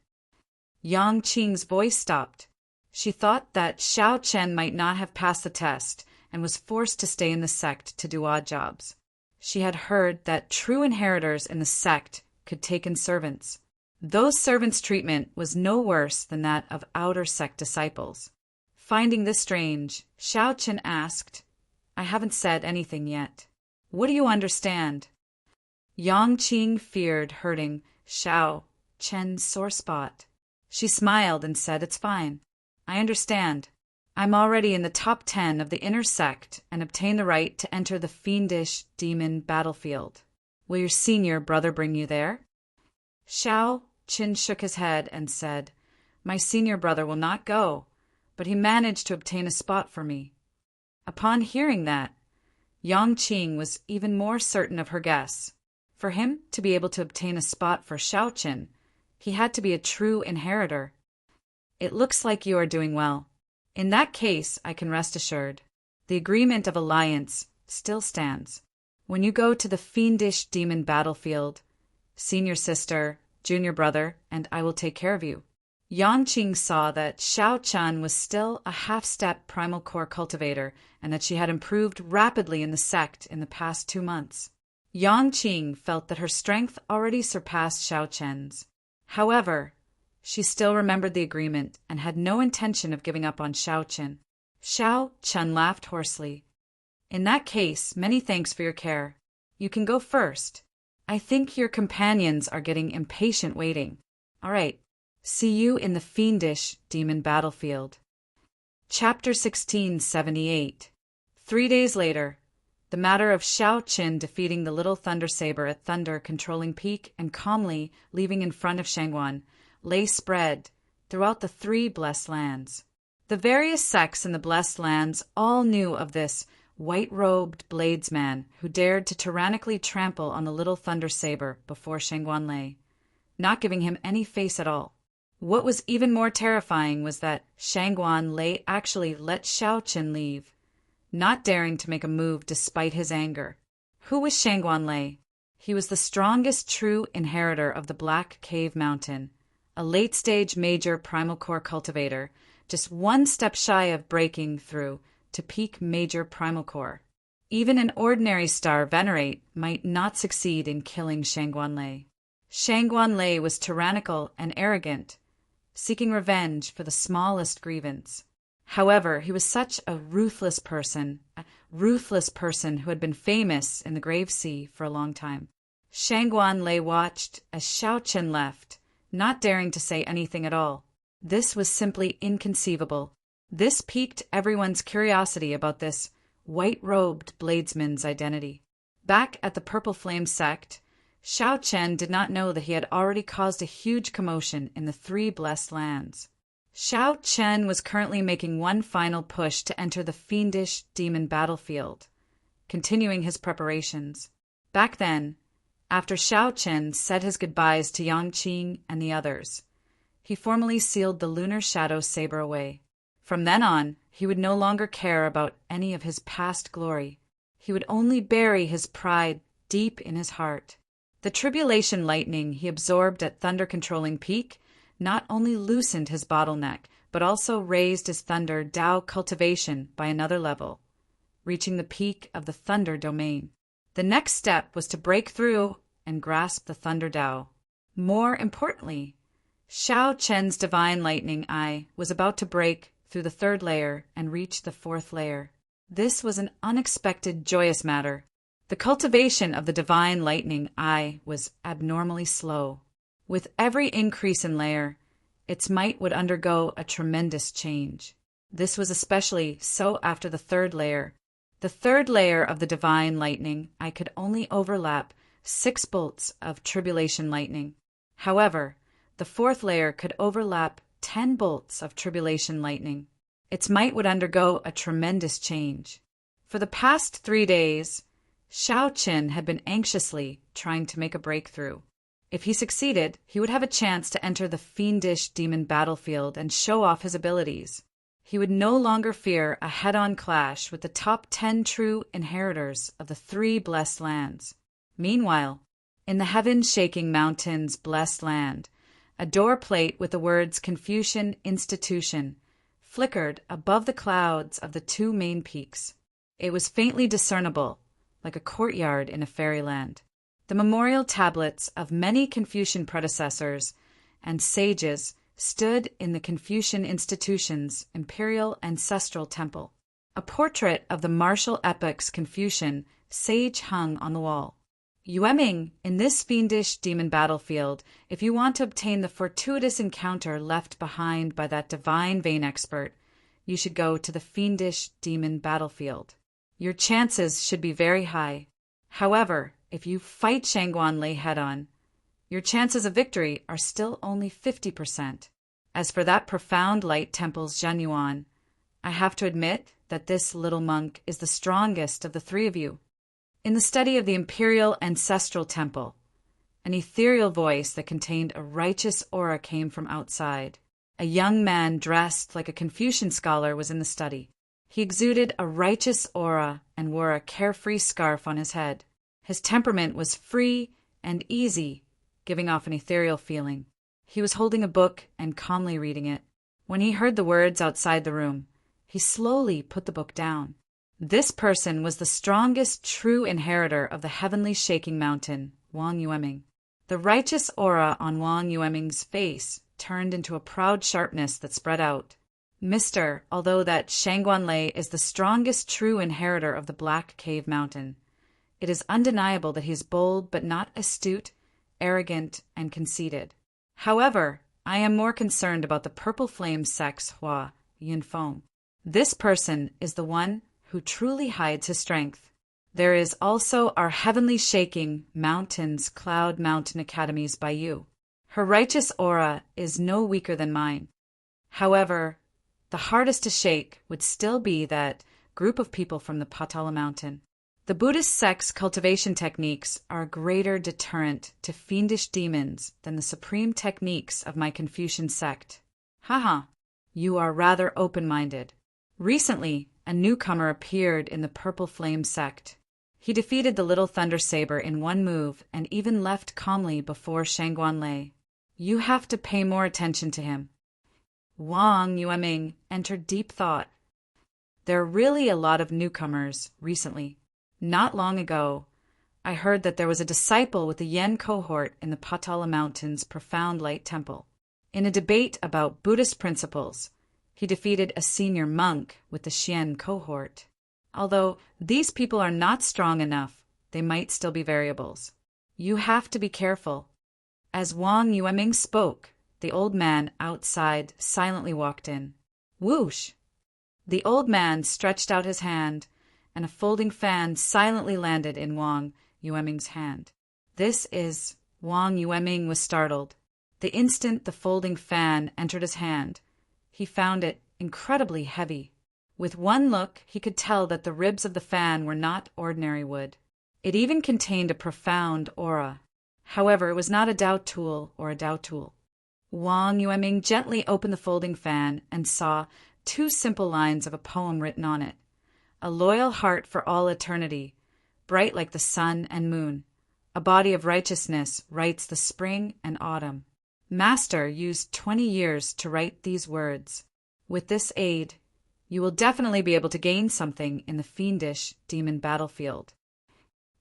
Yang Qing's voice stopped. She thought that Xiao Chen might not have passed the test and was forced to stay in the sect to do odd jobs. She had heard that true inheritors in the sect could take in servants. Those servants' treatment was no worse than that of outer sect disciples. Finding this strange, Xiao Chen asked, I haven't said anything yet. What do you understand? Yang Qing feared hurting Xiao Chen's sore spot. She smiled and said, It's fine. I understand. I'm already in the top 10 of the inner sect and obtain the right to enter the fiendish demon battlefield. Will your senior brother bring you there? Xiao Chen shook his head and said, My senior brother will not go, but he managed to obtain a spot for me. Upon hearing that, Yang Qing was even more certain of her guess. For him to be able to obtain a spot for Xiao Chen, he had to be a true inheritor. It looks like you are doing well. In that case, I can rest assured. The agreement of alliance still stands. When you go to the fiendish demon battlefield, senior sister, junior brother, and I will take care of you. Yang Qing saw that Xiao Chan was still a half-step primal core cultivator and that she had improved rapidly in the sect in the past 2 months. Yang Qing felt that her strength already surpassed Xiao Chen's. However, she still remembered the agreement and had no intention of giving up on Xiao Chen. Xiao Chen laughed hoarsely. In that case, many thanks for your care. You can go first. I think your companions are getting impatient waiting. All right. See you in the fiendish demon battlefield. Chapter 1678. 3 days later, the matter of Xiao Qin defeating the Little Thunder Saber at Thunder Controlling Peak and calmly leaving in front of Shangguan lay spread throughout the 3 blessed lands. The various sects in the blessed lands all knew of this white-robed bladesman who dared to tyrannically trample on the Little Thunder Saber before Shangguan Lei, not giving him any face at all. What was even more terrifying was that Shangguan Lei actually let Xiao Qin leave, not daring to make a move despite his anger. Who was Shangguan Lei? He was the strongest true inheritor of the Black Cave Mountain, a late-stage major primal core cultivator, just 1 step shy of breaking through to peak major primal core. Even an ordinary star venerate might not succeed in killing Shangguan Lei. Shangguan Lei was tyrannical and arrogant, seeking revenge for the smallest grievance. However, he was such a ruthless person who had been famous in the Grave Sea for a long time. Shangguan Lei watched as Xiao Chen left, not daring to say anything at all. This was simply inconceivable. This piqued everyone's curiosity about this white-robed bladesman's identity. Back at the Purple Flame sect, Xiao Chen did not know that he had already caused a huge commotion in the Three Blessed Lands. Xiao Chen was currently making one final push to enter the fiendish demon battlefield, continuing his preparations. Back then, after Xiao Chen said his goodbyes to Yang Qing and the others, he formally sealed the lunar shadow saber away. From then on, he would no longer care about any of his past glory. He would only bury his pride deep in his heart. The tribulation lightning he absorbed at thunder-controlling peak not only loosened his bottleneck, but also raised his thunder Dao cultivation by another level, reaching the peak of the thunder domain. The next step was to break through and grasp the thunder Dao. More importantly, Xiao Chen's divine lightning eye was about to break through the third layer and reach the fourth layer. This was an unexpected, joyous matter. The cultivation of the divine lightning eye was abnormally slow. With every increase in layer, its might would undergo a tremendous change. This was especially so after the third layer. The third layer of the divine lightning eye could only overlap 6 bolts of tribulation lightning. However, the fourth layer could overlap 10 bolts of tribulation lightning. Its might would undergo a tremendous change. For the past 3 days, Xiao Chen had been anxiously trying to make a breakthrough. If he succeeded, he would have a chance to enter the fiendish demon battlefield and show off his abilities. He would no longer fear a head-on clash with the top 10 true inheritors of the Three Blessed Lands. Meanwhile, in the heaven-shaking mountains' blessed land, a door plate with the words Confucian Institution flickered above the clouds of the 2 main peaks. It was faintly discernible, like a courtyard in a fairyland. The memorial tablets of many Confucian predecessors and sages stood in the Confucian Institution's imperial ancestral temple. A portrait of the martial epoc's Confucian sage hung on the wall. Yueming, in this fiendish demon battlefield, if you want to obtain the fortuitous encounter left behind by that divine vein expert, you should go to the fiendish demon battlefield. Your chances should be very high. However, if you fight Shangguan Lei head-on, your chances of victory are still only 50%. As for that profound light temple's Zhenyuan, I have to admit that this little monk is the strongest of the 3 of you. In the study of the imperial ancestral temple, an ethereal voice that contained a righteous aura came from outside. A young man dressed like a Confucian scholar was in the study. He exuded a righteous aura and wore a carefree scarf on his head. His temperament was free and easy, giving off an ethereal feeling. He was holding a book and calmly reading it. When he heard the words outside the room, he slowly put the book down. This person was the strongest true inheritor of the heavenly shaking mountain, Wang Yueming. The righteous aura on Wang Yueming's face turned into a proud sharpness that spread out. Mister, although that Shangguan Lei is the strongest true inheritor of the Black Cave Mountain, it is undeniable that he is bold but not astute, arrogant, and conceited. However, I am more concerned about the Purple Flame sect's Hua Yunfeng. This person is the one who truly hides his strength. There is also our heavenly shaking mountains Cloud Mountain Academy's Baiyu. Her righteous aura is no weaker than mine. However, the hardest to shake would still be that group of people from the Patala Mountain. The Buddhist sect's cultivation techniques are a greater deterrent to fiendish demons than the supreme techniques of my Confucian sect. Haha, you are rather open-minded. Recently, a newcomer appeared in the Purple Flame sect. He defeated the Little Thunder Saber in one move and even left calmly before Shangguan Lei. You have to pay more attention to him. Wang Yueming entered deep thought. There are really a lot of newcomers recently. Not long ago, I heard that there was a disciple with the Yen cohort in the Patala Mountain's Profound Light Temple. In a debate about Buddhist principles, he defeated a senior monk with the Xian cohort. Although these people are not strong enough, they might still be variables. You have to be careful. As Wang Yueming spoke, the old man outside silently walked in. Whoosh! The old man stretched out his hand, and a folding fan silently landed in Wang Yueming's hand. This is... Wang Yueming was startled. The instant the folding fan entered his hand, he found it incredibly heavy. With one look, he could tell that the ribs of the fan were not ordinary wood. It even contained a profound aura. However, it was not a Dao tool or a Dao tool. Wang Yueming gently opened the folding fan and saw 2 simple lines of a poem written on it. A loyal heart for all eternity, bright like the sun and moon. A body of righteousness writes the spring and autumn. Master used 20 years to write these words. With this aid, you will definitely be able to gain something in the fiendish demon battlefield.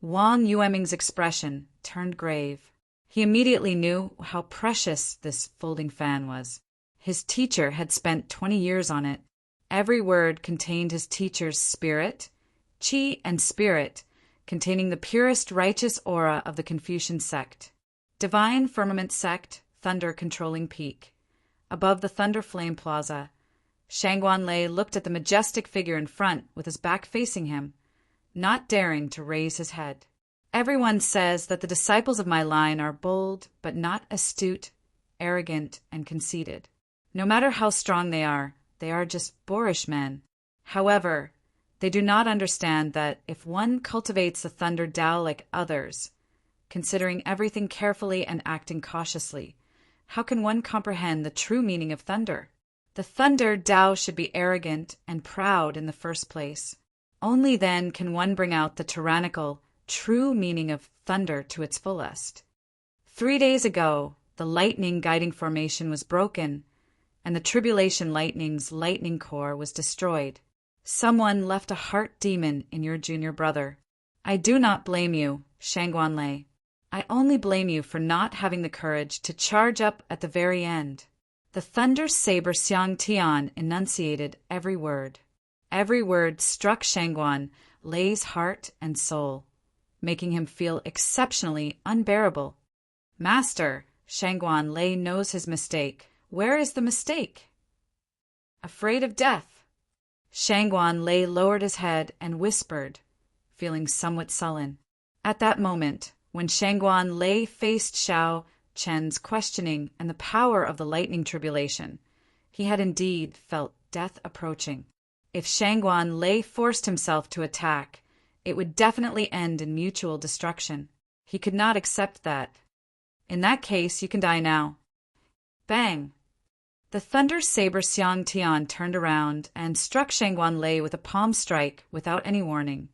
Wang Yueming's expression turned grave. He immediately knew how precious this folding fan was. His teacher had spent 20 years on it. Every word contained his teacher's spirit, qi and spirit, containing the purest righteous aura of the Confucian sect. Divine Firmament Sect, Thunder Controlling Peak. Above the Thunder Flame Plaza, Shangguan Lei looked at the majestic figure in front with his back facing him, not daring to raise his head. Everyone says that the disciples of my line are bold, but not astute, arrogant, and conceited. No matter how strong they are just boorish men. However, they do not understand that if one cultivates the Thunder Tao like others, considering everything carefully and acting cautiously, how can one comprehend the true meaning of thunder? The Thunder Tao should be arrogant and proud in the first place. Only then can one bring out the tyrannical, true meaning of thunder to its fullest. 3 days ago, the lightning guiding formation was broken, and the Tribulation Lightning's lightning core was destroyed. Someone left a heart demon in your junior brother. I do not blame you, Shangguan Lei. I only blame you for not having the courage to charge up at the very end. The Thunder Saber Xiang Tian enunciated every word. Every word struck Shangguan Lei's heart and soul, making him feel exceptionally unbearable. Master, Shangguan Lei knows his mistake. Where is the mistake? Afraid of death. Shangguan Lei lowered his head and whispered, feeling somewhat sullen. At that moment, when Shangguan Lei faced Xiao Chen's questioning and the power of the lightning tribulation, he had indeed felt death approaching. If Shangguan Lei forced himself to attack, it would definitely end in mutual destruction. He could not accept that. In that case, you can die now. Bang! The Thunder Saber Xiang Tian turned around and struck Shangguan Lei with a palm strike without any warning,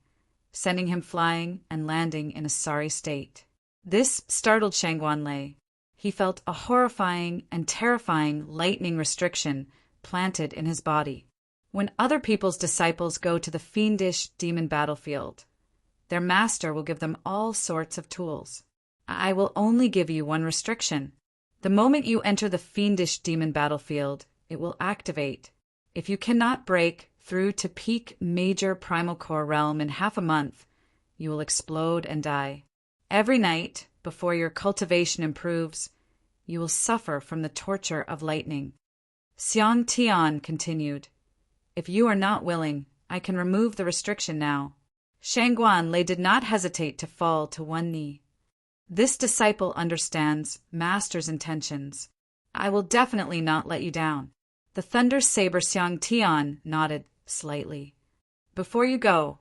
sending him flying and landing in a sorry state. This startled Shangguan Lei. He felt a horrifying and terrifying lightning restriction planted in his body. When other people's disciples go to the fiendish demon battlefield, their master will give them all sorts of tools. I will only give you one restriction. The moment you enter the fiendish demon battlefield, it will activate. If you cannot break through to peak major primal core realm in half a month, you will explode and die. Every night, before your cultivation improves, you will suffer from the torture of lightning. Xiang Tian continued, If you are not willing, I can remove the restriction now. Shangguan Lei did not hesitate to fall to one knee. This disciple understands Master's intentions. I will definitely not let you down. The Thunder Saber Xiang Tian nodded slightly. Before you go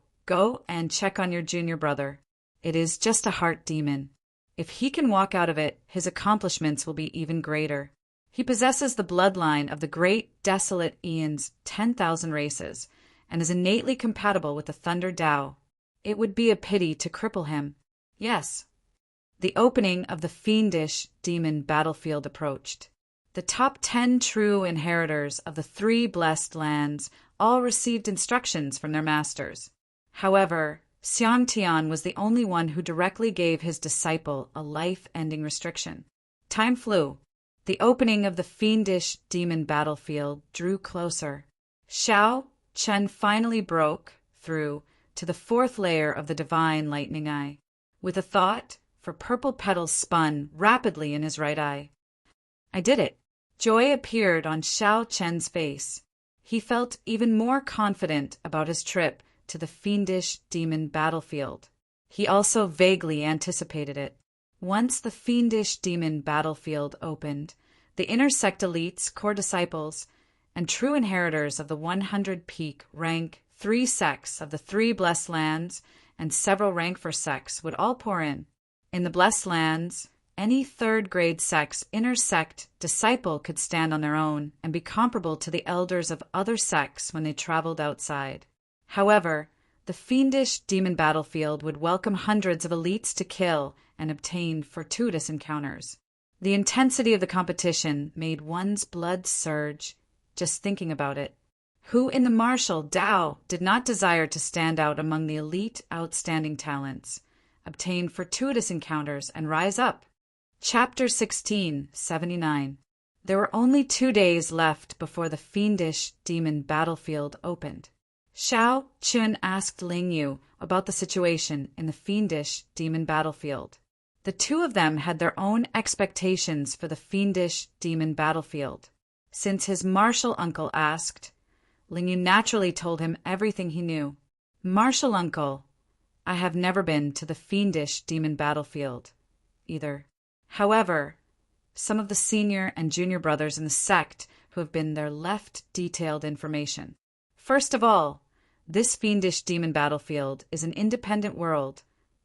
and check on your junior brother. It is just a heart demon. If he can walk out of it, his accomplishments will be even greater. He possesses the bloodline of the great desolate Eon's 10,000 races, and is innately compatible with the Thunder Tao. It would be a pity to cripple him. Yes. The opening of the fiendish demon battlefield approached. The top 10 true inheritors of the 3 blessed lands all received instructions from their masters. However, Xiang Tian was the only one who directly gave his disciple a life-ending restriction. Time flew. The opening of the fiendish demon battlefield drew closer. Xiao Chen finally broke through to the 4th layer of the divine lightning eye. With a thought, for purple petals spun rapidly in his right eye. I did it. Joy appeared on Xiao Chen's face. He felt even more confident about his trip to the fiendish demon battlefield. He also vaguely anticipated it. Once the fiendish demon battlefield opened, the inner sect elites, core disciples, and true inheritors of the 100-peak rank 3 sects of the 3 blessed lands and several rank 4 sects would all pour in. In the blessed lands, any third-grade sect's inner sect disciple could stand on their own and be comparable to the elders of other sects when they traveled outside. However, the fiendish demon battlefield would welcome hundreds of elites to kill and obtain fortuitous encounters. The intensity of the competition made one's blood surge just thinking about it. Who in the martial Dao did not desire to stand out among the elite outstanding talents, obtain fortuitous encounters, and rise up? Chapter 16, 79. There were only 2 days left before the fiendish demon battlefield opened. Xiao Chun asked Ling Yu about the situation in the fiendish demon battlefield. The two of them had their own expectations for the fiendish demon battlefield. Since his martial uncle asked, Ling Yu naturally told him everything he knew. Martial uncle, I have never been to the fiendish demon battlefield either. However, some of the senior and junior brothers in the sect who have been there left detailed information. First of all, this fiendish demon battlefield is an independent world,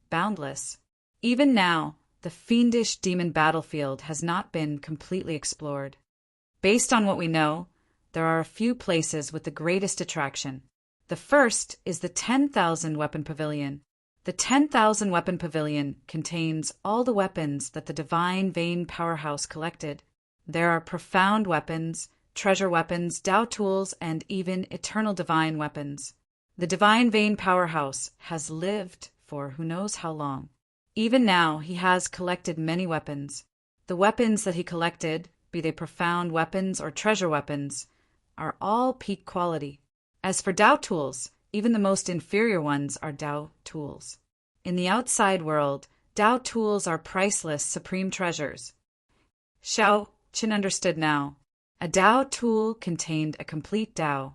boundless. Even now, the fiendish demon battlefield has not been completely explored. Based on what we know, there are a few places with the greatest attraction. The first is the 10,000 weapon pavilion. The 10,000 weapon pavilion contains all the weapons that the Divine Vein Powerhouse collected. There are profound weapons, treasure weapons, Dao tools, and even eternal divine weapons. The Divine Vein Powerhouse has lived for who knows how long. Even now, he has collected many weapons. The weapons that he collected, be they profound weapons or treasure weapons, are all peak quality. As for Dao tools, even the most inferior ones are Dao tools. In the outside world, Dao tools are priceless, supreme treasures. Xiao Qin understood now. A Dao tool contained a complete Dao.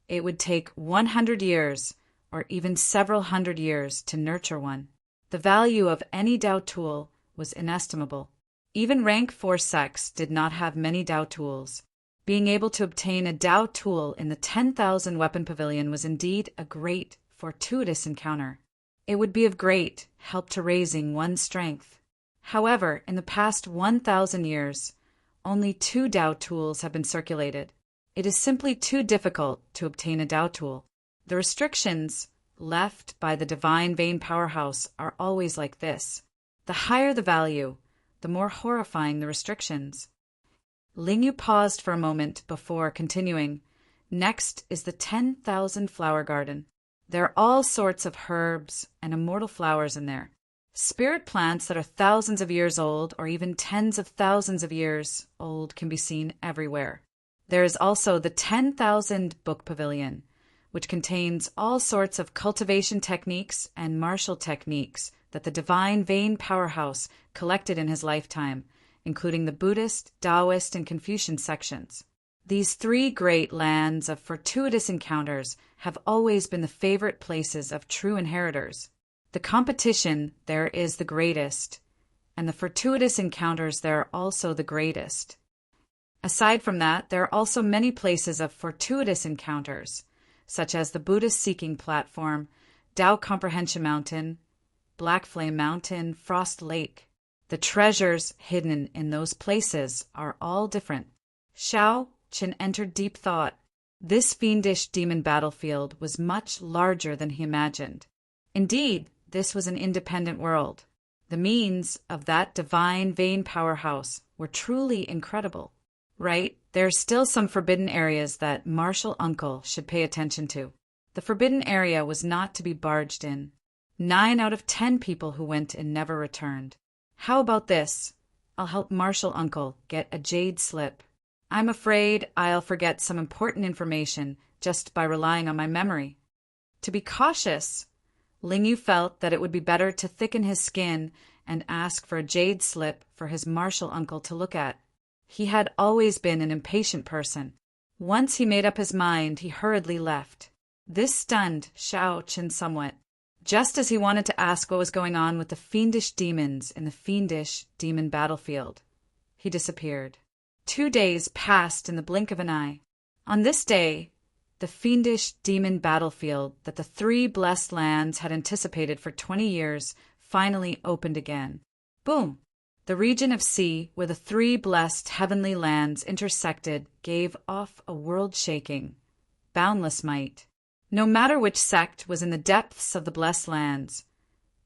It would take 100 years, or even several hundred years, to nurture one. The value of any Dao tool was inestimable. Even rank 4 sects did not have many Dao tools. Being able to obtain a Dao tool in the 10,000 weapon pavilion was indeed a great, fortuitous encounter. It would be of great help to raising one's strength. However, in the past 1,000 years, only 2 Dao tools have been circulated. It is simply too difficult to obtain a Dao tool. The restrictions left by the Divine Vein Powerhouse are always like this. The higher the value, the more horrifying the restrictions. Ling Yu paused for a moment before continuing. Next is the 10,000 flower garden. There are all sorts of herbs and immortal flowers in there. Spirit plants that are thousands of years old or even tens of thousands of years old can be seen everywhere. There is also the 10,000 book pavilion, which contains all sorts of cultivation techniques and martial techniques that the Divine Vein Powerhouse collected in his lifetime, including the Buddhist, Taoist, and Confucian sections. These 3 great lands of fortuitous encounters have always been the favorite places of true inheritors. The competition there is the greatest, and the fortuitous encounters there are also the greatest. Aside from that, there are also many places of fortuitous encounters, such as the Buddhist Seeking Platform, Tao Comprehension Mountain, Black Flame Mountain, Frost Lake. The treasures hidden in those places are all different. Xiao Qin entered deep thought. This fiendish demon battlefield was much larger than he imagined. Indeed, this was an independent world. The means of that Divine Vein Powerhouse were truly incredible. Right, there are still some forbidden areas that Martial Uncle should pay attention to. The forbidden area was not to be barged in. 9 out of 10 people who went in never returned. How about this? I'll help Martial Uncle get a jade slip. I'm afraid I'll forget some important information just by relying on my memory. To be cautious, Ling Yu felt that it would be better to thicken his skin and ask for a jade slip for his martial uncle to look at. He had always been an impatient person. Once he made up his mind, he hurriedly left. This stunned Xiao Qin somewhat. Just as he wanted to ask what was going on with the fiendish demons in the fiendish demon battlefield, he disappeared. 2 days passed in the blink of an eye. On this day, the fiendish demon battlefield that the 3 blessed lands had anticipated for 20 years finally opened again. Boom! The region of sea where the 3 blessed heavenly lands intersected gave off a world-shaking, boundless might. No matter which sect was in the depths of the blessed lands,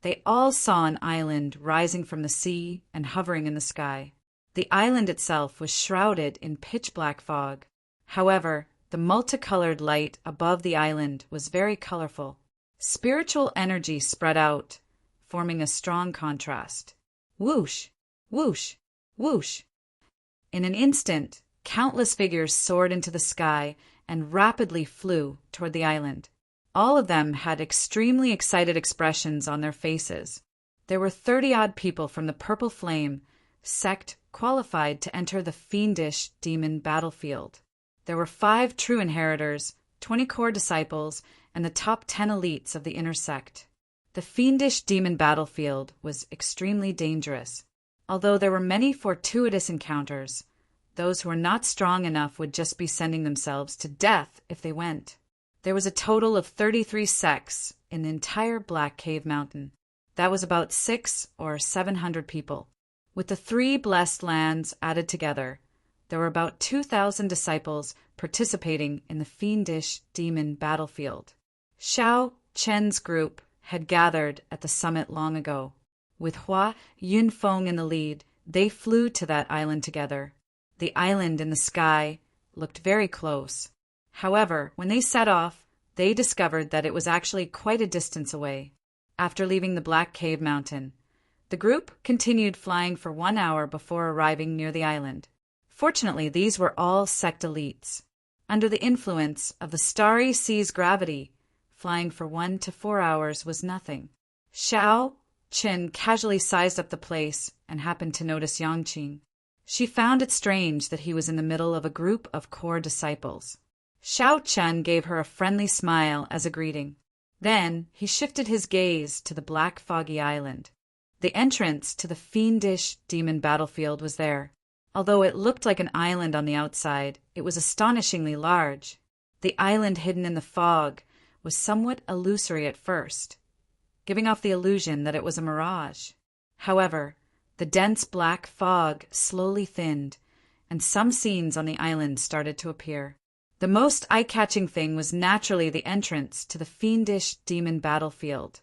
they all saw an island rising from the sea and hovering in the sky. The island itself was shrouded in pitch-black fog. However, the multicolored light above the island was very colorful. Spiritual energy spread out, forming a strong contrast. Whoosh! Whoosh! Whoosh! In an instant, countless figures soared into the sky and rapidly flew toward the island. All of them had extremely excited expressions on their faces. There were 30-odd people from the Purple Flame sect qualified to enter the fiendish demon battlefield. There were 5 true inheritors, 20 core disciples, and the top 10 elites of the inner sect. The fiendish demon battlefield was extremely dangerous. Although there were many fortuitous encounters, those who were not strong enough would just be sending themselves to death if they went. There was a total of 33 sects in the entire Black Cave Mountain. That was about 600 or 700 people. With the 3 blessed lands added together, there were about 2,000 disciples participating in the fiendish demon battlefield. Xiao Chen's group had gathered at the summit long ago. With Hua Yunfeng in the lead, they flew to that island together. The island in the sky looked very close. However, when they set off, they discovered that it was actually quite a distance away. After leaving the Black Cave Mountain, the group continued flying for 1 hour before arriving near the island. Fortunately, these were all sect elites. Under the influence of the starry sea's gravity, flying for 1 to 4 hours was nothing. Xiao Qin casually sized up the place and happened to notice Yangqing. She found it strange that he was in the middle of a group of core disciples. Xiao Chen gave her a friendly smile as a greeting. Then he shifted his gaze to the black foggy island. The entrance to the fiendish demon battlefield was there. Although it looked like an island on the outside, it was astonishingly large. The island hidden in the fog was somewhat illusory at first, giving off the illusion that it was a mirage. However, the dense black fog slowly thinned, and some scenes on the island started to appear. The most eye-catching thing was naturally the entrance to the fiendish demon battlefield,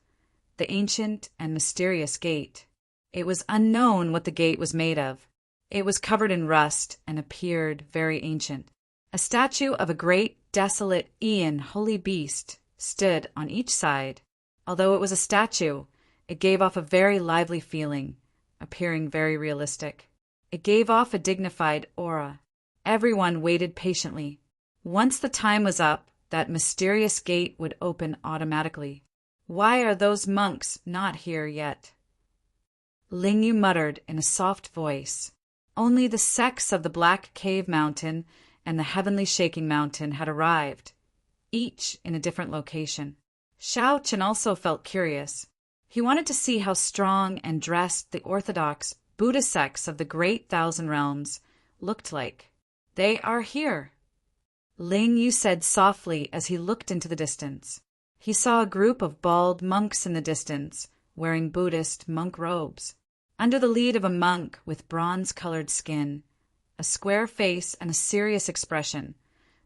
the ancient and mysterious gate. It was unknown what the gate was made of. It was covered in rust and appeared very ancient. A statue of a great, desolate Ian holy beast stood on each side. Although it was a statue, it gave off a very lively feeling, appearing very realistic. It gave off a dignified aura. Everyone waited patiently. Once the time was up, that mysterious gate would open automatically. Why are those monks not here yet? Ling Yu muttered in a soft voice. Only the sects of the Black Cave Mountain and the Heavenly Shaking Mountain had arrived, each in a different location. Xiao Chen also felt curious. He wanted to see how strong and dressed the orthodox Buddha sects of the Great Thousand Realms looked like. They are here, Ling Yu said softly as he looked into the distance. He saw a group of bald monks in the distance, wearing Buddhist monk robes. Under the lead of a monk with bronze-colored skin, a square face and a serious expression,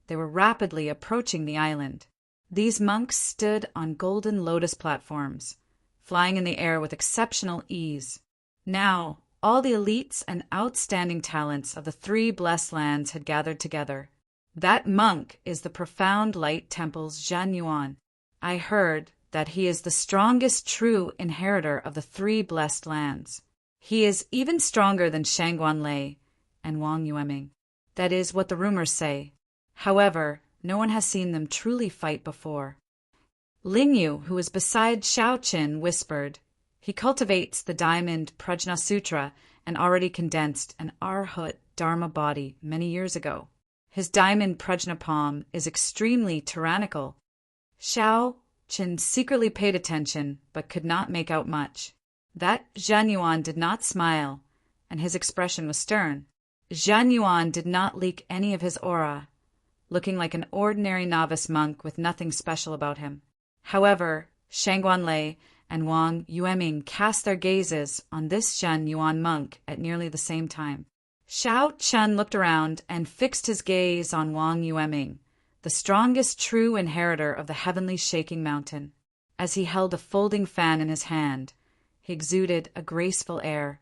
they were rapidly approaching the island. These monks stood on golden lotus platforms, flying in the air with exceptional ease. Now, all the elites and outstanding talents of the 3 blessed lands had gathered together. That monk is the Profound Light Temple's Zhan Yuan. I heard that he is the strongest true inheritor of the 3 blessed lands. He is even stronger than Shangguan Lei and Wang Yueming. That is what the rumors say. However, no one has seen them truly fight before. Ling Yu, who was beside Xiao Qin, whispered. He cultivates the diamond Prajna Sutra and already condensed an Arhat Dharma body many years ago. His diamond Prajna palm is extremely tyrannical. Xiao Qin secretly paid attention but could not make out much. That Zhan Yuan did not smile, and his expression was stern. Zhan Yuan did not leak any of his aura, looking like an ordinary novice monk with nothing special about him. However, Shang Guanlei and Wang Yueming cast their gazes on this Zhan Yuan monk at nearly the same time. Xiao Chen looked around and fixed his gaze on Wang Yueming, the strongest true inheritor of the heavenly shaking mountain. As he held a folding fan in his hand, he exuded a graceful air,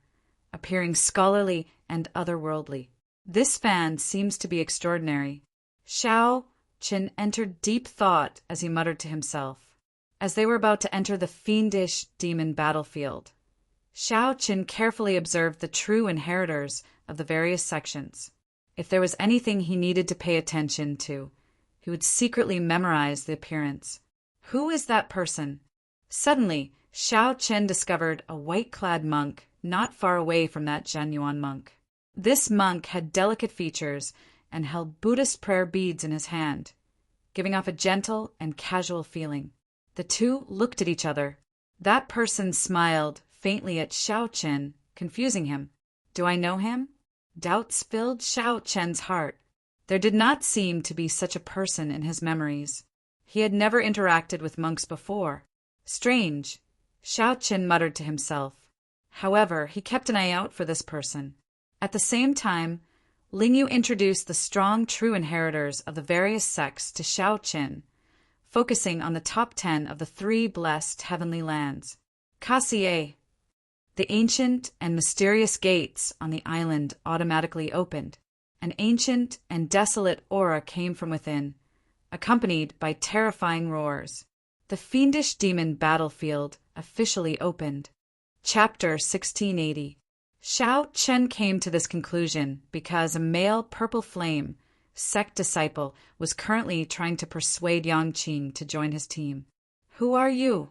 appearing scholarly and otherworldly. This fan seems to be extraordinary. Xiao Qin entered deep thought as he muttered to himself. As they were about to enter the fiendish demon battlefield, Xiao Qin carefully observed the true inheritors of the various sections. If there was anything he needed to pay attention to, he would secretly memorize the appearance. Who is that person? Suddenly, Xiao Qin discovered a white-clad monk not far away from that Zhan Yuan monk. This monk had delicate features and held Buddhist prayer beads in his hand, giving off a gentle and casual feeling. The two looked at each other. That person smiled faintly at Xiao Qin, confusing him. Do I know him? Doubts filled Xiao Qin's heart. There did not seem to be such a person in his memories. He had never interacted with monks before. Strange, Xiao Qin muttered to himself. However, he kept an eye out for this person. At the same time, Lingyu introduced the strong true inheritors of the various sects to Xiao Qin, focusing on the top 10 of the 3 blessed heavenly lands. Kassier. The ancient and mysterious gates on the island automatically opened. An ancient and desolate aura came from within, accompanied by terrifying roars. The fiendish demon battlefield officially opened. Chapter 1680. Xiao Chen came to this conclusion because a male purple flame sect disciple was currently trying to persuade Yangqing to join his team. Who are you?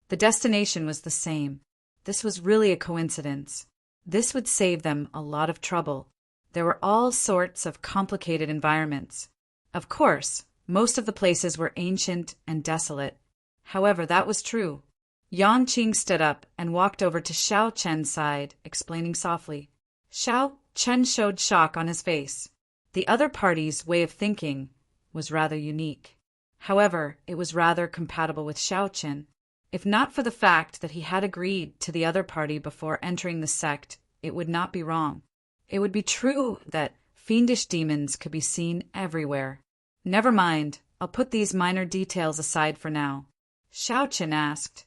The destination was the same. This was really a coincidence. This would save them a lot of trouble. There were all sorts of complicated environments. Of course, most of the places were ancient and desolate. However, that was true. Yangqing stood up and walked over to Xiao Chen's side, explaining softly. Xiao Chen showed shock on his face. The other party's way of thinking was rather unique. However, it was rather compatible with Xiao Chen. If not for the fact that he had agreed to the other party before entering the sect, it would not be wrong. It would be true that fiendish demons could be seen everywhere. Never mind, I'll put these minor details aside for now. Xiao Chen asked,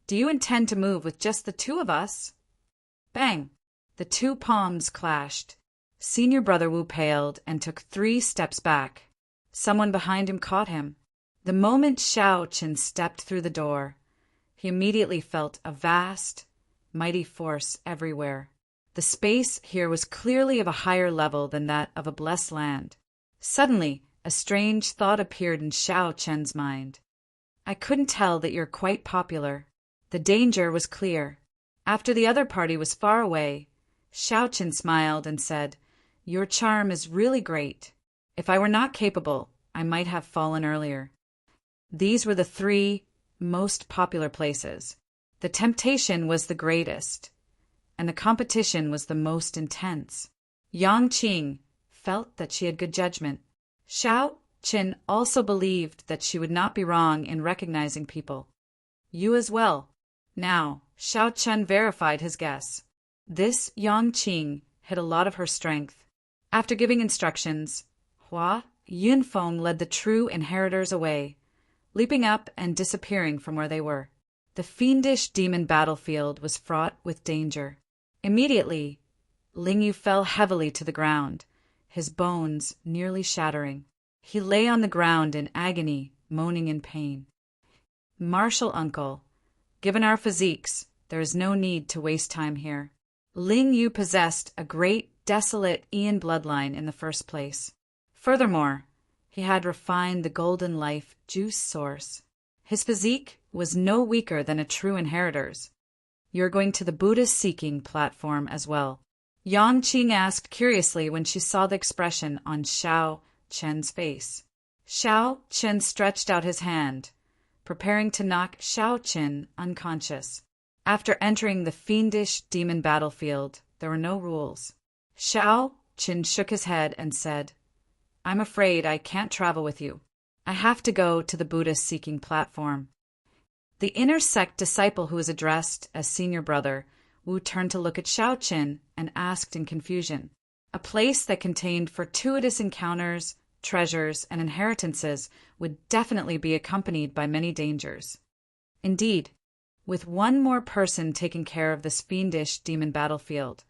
Do you intend to move with just the 2 of us? Bang! The 2 palms clashed. Senior Brother Wu paled and took 3 steps back. Someone behind him caught him. The moment Xiao Chen stepped through the door, he immediately felt a vast, mighty force everywhere. The space here was clearly of a higher level than that of a blessed land. Suddenly, a strange thought appeared in Xiao Chen's mind. I couldn't tell that you're quite popular. The danger was clear. After the other party was far away, Xiao Chen smiled and said, Your charm is really great. If I were not capable, I might have fallen earlier. These were the 3 most popular places. The temptation was the greatest, and the competition was the most intense. Yangqing felt that she had good judgment. Xiao Qin also believed that she would not be wrong in recognizing people. You as well. Now, Xiao Chen verified his guess. This Yangqing hid a lot of her strength. After giving instructions, Hua Yunfeng led the true inheritors away, leaping up and disappearing from where they were. The fiendish demon battlefield was fraught with danger. Immediately, Lingyu fell heavily to the ground, his bones nearly shattering. He lay on the ground in agony, moaning in pain. Martial uncle, given our physiques, there is no need to waste time here. Lingyu possessed a great, desolate Ian bloodline in the first place. Furthermore, he had refined the golden life juice source. His physique was no weaker than a true inheritor's. You're going to the Buddha-seeking platform as well. Yang Qing asked curiously when she saw the expression on Xiao Chen's face. Xiao Chen stretched out his hand, preparing to knock Xiao Chen unconscious. After entering the fiendish demon battlefield, there were no rules. Xiao Chen shook his head and said, "I'm afraid I can't travel with you. I have to go to the Buddha-seeking platform." The inner sect disciple who was addressed as senior brother, Wu turned to look at Xiao Chen and asked in confusion. A place that contained fortuitous encounters, treasures, and inheritances would definitely be accompanied by many dangers. Indeed, with one more person taking care of this fiendish demon battlefield,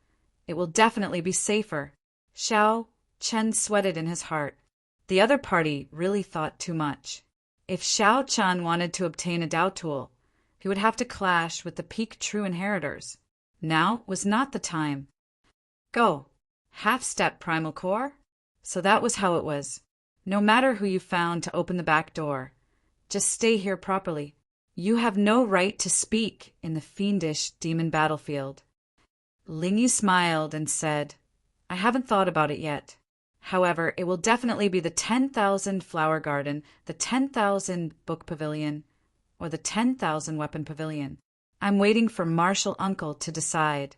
it will definitely be safer. Xiao Chen sweated in his heart. The other party really thought too much. If Xiao Chen wanted to obtain a Dao tool, he would have to clash with the peak true inheritors. Now was not the time. Go. Half-step primal core? So that was how it was. No matter who you found to open the back door, just stay here properly. You have no right to speak in the fiendish demon battlefield. Lingyi smiled and said, "I haven't thought about it yet. However, it will definitely be the 10,000 flower garden, the 10,000 book pavilion, or the 10,000 weapon pavilion. I'm waiting for martial uncle to decide."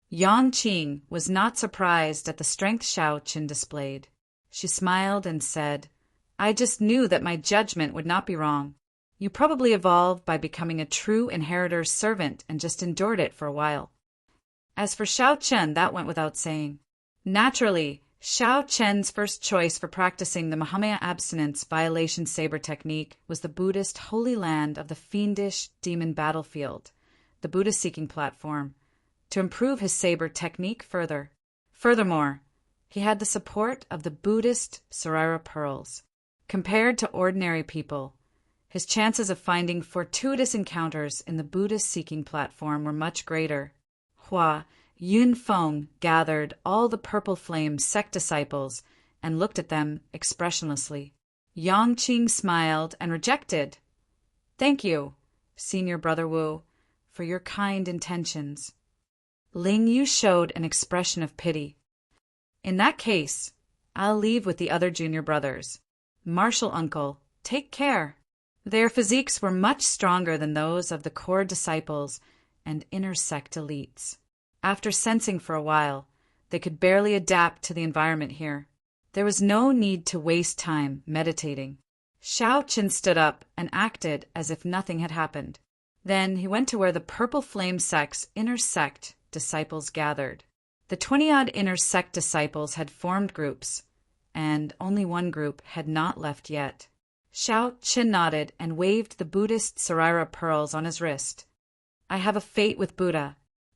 Yang Qing was not surprised at the strength Xiao Chen displayed. She smiled and said, "I just knew that my judgment would not be wrong. You probably evolved by becoming a true inheritor's servant and just endured it for a while." As for Xiao Chen, that went without saying. Naturally, Xiao Chen's first choice for practicing the Mahamaya abstinence violation saber technique was the Buddhist holy land of the fiendish demon battlefield, the Buddha-seeking platform, to improve his saber technique further. Furthermore, he had the support of the Buddhist Sarira pearls. Compared to ordinary people, his chances of finding fortuitous encounters in the Buddha-seeking platform were much greater. Hua Yunfeng gathered all the Purple Flame sect disciples and looked at them expressionlessly. Yang Qing smiled and rejected. "Thank you, Senior Brother Wu, for your kind intentions." Ling Yu showed an expression of pity. "In that case, I'll leave with the other junior brothers. Martial uncle, take care." Their physiques were much stronger than those of the core disciples and inner sect elites. After sensing for a while, they could barely adapt to the environment here. There was no need to waste time meditating. Xiao Chen stood up and acted as if nothing had happened. Then he went to where the Purple Flame sect's inner sect disciples gathered. The 20-odd inner sect disciples had formed groups, and only one group had not left yet. Xiao Chen nodded and waved the Buddhist Sarira pearls on his wrist. "I have a fate with Buddha."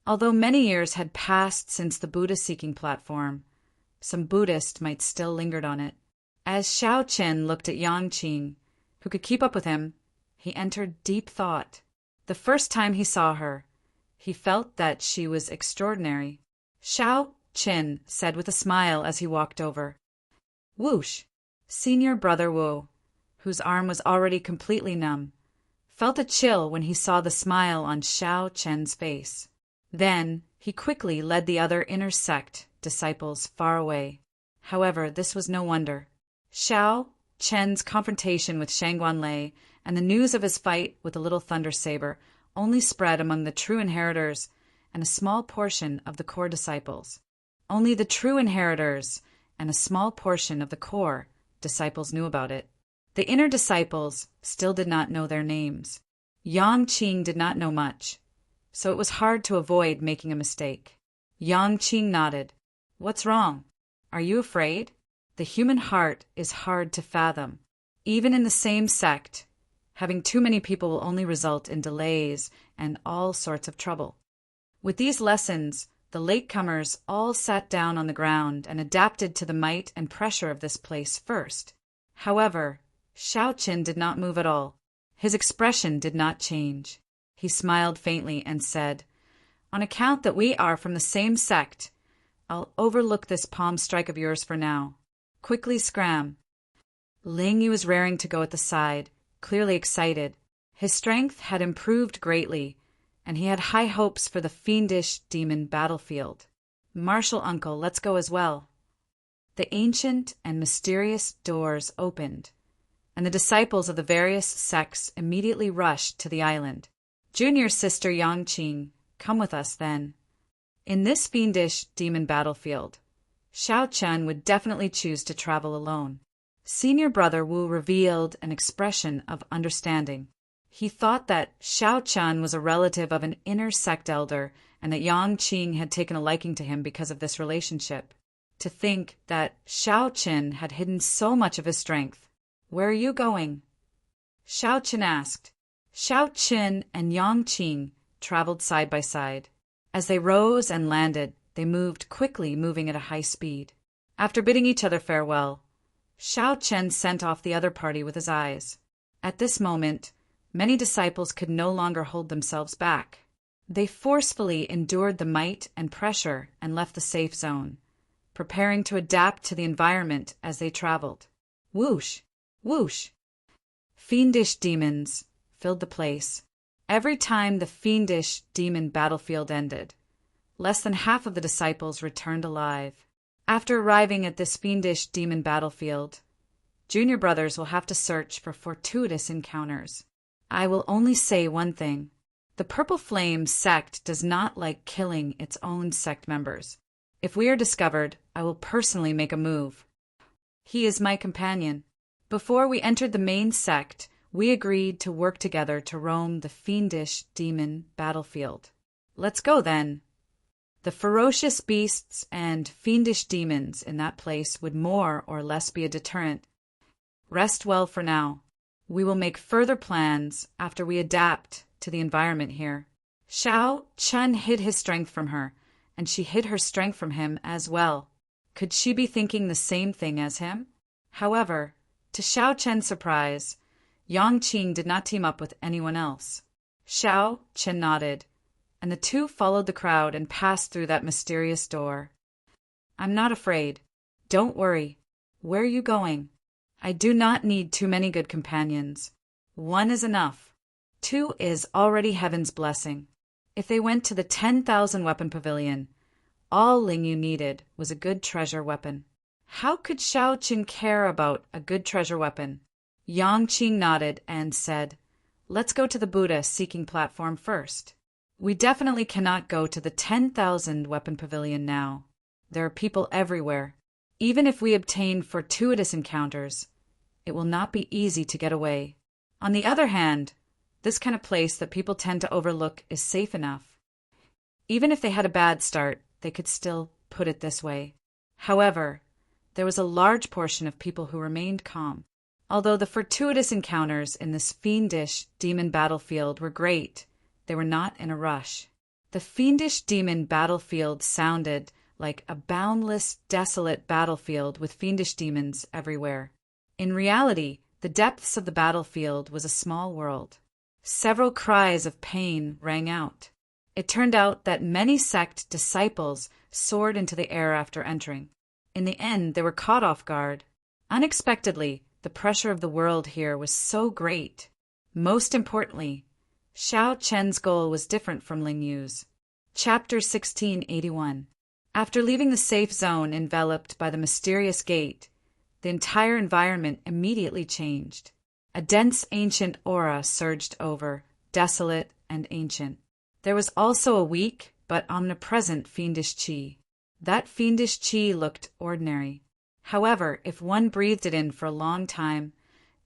Although many years had passed since the Buddha-seeking platform, some Buddhist might still lingered on it. As Xiao Chen looked at Yang Qing, who could keep up with him, he entered deep thought. The first time he saw her, he felt that she was extraordinary. Xiao Chen said with a smile as he walked over. Whoosh! Senior Brother Wu, whose arm was already completely numb, felt a chill when he saw the smile on Xiao Chen's face. Then he quickly led the other inner sect disciples far away. However, this was no wonder. Xiao Chen's confrontation with Shangguan Lei and the news of his fight with the Little Thunder Saber only spread among the true inheritors and a small portion of the core disciples. Only the true inheritors and a small portion of the core disciples knew about it. The inner disciples still did not know their names. Yang Qing did not know much, so it was hard to avoid making a mistake. Yang Qing nodded. "What's wrong? Are you afraid?" The human heart is hard to fathom. Even in the same sect, having too many people will only result in delays and all sorts of trouble. With these lessons, the latecomers all sat down on the ground and adapted to the might and pressure of this place first. However, Xiao Chen did not move at all. His expression did not change. He smiled faintly and said, "On account that we are from the same sect, I'll overlook this palm strike of yours for now. Quickly scram." Ling Yu was raring to go at the side, clearly excited. His strength had improved greatly, and he had high hopes for the fiendish demon battlefield. "Martial uncle, let's go as well." The ancient and mysterious doors opened, and the disciples of the various sects immediately rushed to the island. "Junior sister Yangqing, come with us then." In this fiendish demon battlefield, Xiao Chen would definitely choose to travel alone. Senior brother Wu revealed an expression of understanding. He thought that Xiao Chen was a relative of an inner sect elder and that Yang Qing had taken a liking to him because of this relationship. To think that Xiao Chen had hidden so much of his strength. "Where are you going?" Xiao Chen asked. Xiao Chen and Yang Qing traveled side by side. As they rose and landed, they moved quickly, moving at a high speed. After bidding each other farewell, Xiao Chen sent off the other party with his eyes. At this moment, many disciples could no longer hold themselves back. They forcefully endured the might and pressure and left the safe zone, preparing to adapt to the environment as they traveled. Whoosh! Whoosh! Fiendish demons filled the place. Every time the fiendish demon battlefield ended, less than half of the disciples returned alive. After arriving at this fiendish demon battlefield, junior brothers will have to search for fortuitous encounters. I will only say one thing. The Purple Flame sect does not like killing its own sect members. If we are discovered, I will personally make a move. He is my companion. Before we entered the main sect, we agreed to work together to roam the fiendish demon battlefield. Let's go then. The ferocious beasts and fiendish demons in that place would more or less be a deterrent. Rest well for now. We will make further plans after we adapt to the environment here. Xiao Chen hid his strength from her, and she hid her strength from him as well. Could she be thinking the same thing as him? However, to Xiao Chen's surprise, Yang Qing did not team up with anyone else. Xiao Chen nodded, and the two followed the crowd and passed through that mysterious door. "I'm not afraid. Don't worry. Where are you going?" "I do not need too many good companions. One is enough. Two is already heaven's blessing." If they went to the 10,000 weapon pavilion, all Lingyu needed was a good treasure weapon. How could Xiao Chen care about a good treasure weapon? Yang Qing nodded and said, "Let's go to the Buddha seeking platform first. We definitely cannot go to the 10,000 weapon pavilion now. There are people everywhere. Even if we obtain fortuitous encounters, it will not be easy to get away. On the other hand, this kind of place that people tend to overlook is safe enough. Even if they had a bad start, they could still put it this way." However, there was a large portion of people who remained calm. Although the fortuitous encounters in this fiendish demon battlefield were great, they were not in a rush. The fiendish demon battlefield sounded like a boundless, desolate battlefield with fiendish demons everywhere. In reality, the depths of the battlefield was a small world. Several cries of pain rang out. It turned out that many sect disciples soared into the air after entering. In the end, they were caught off guard. Unexpectedly, the pressure of the world here was so great. Most importantly, Xiao Chen's goal was different from Lingyu's. Chapter 1681. After leaving the safe zone enveloped by the mysterious gate, the entire environment immediately changed. A dense ancient aura surged over, desolate and ancient. There was also a weak but omnipresent fiendish qi. That fiendish qi looked ordinary. However, if one breathed it in for a long time,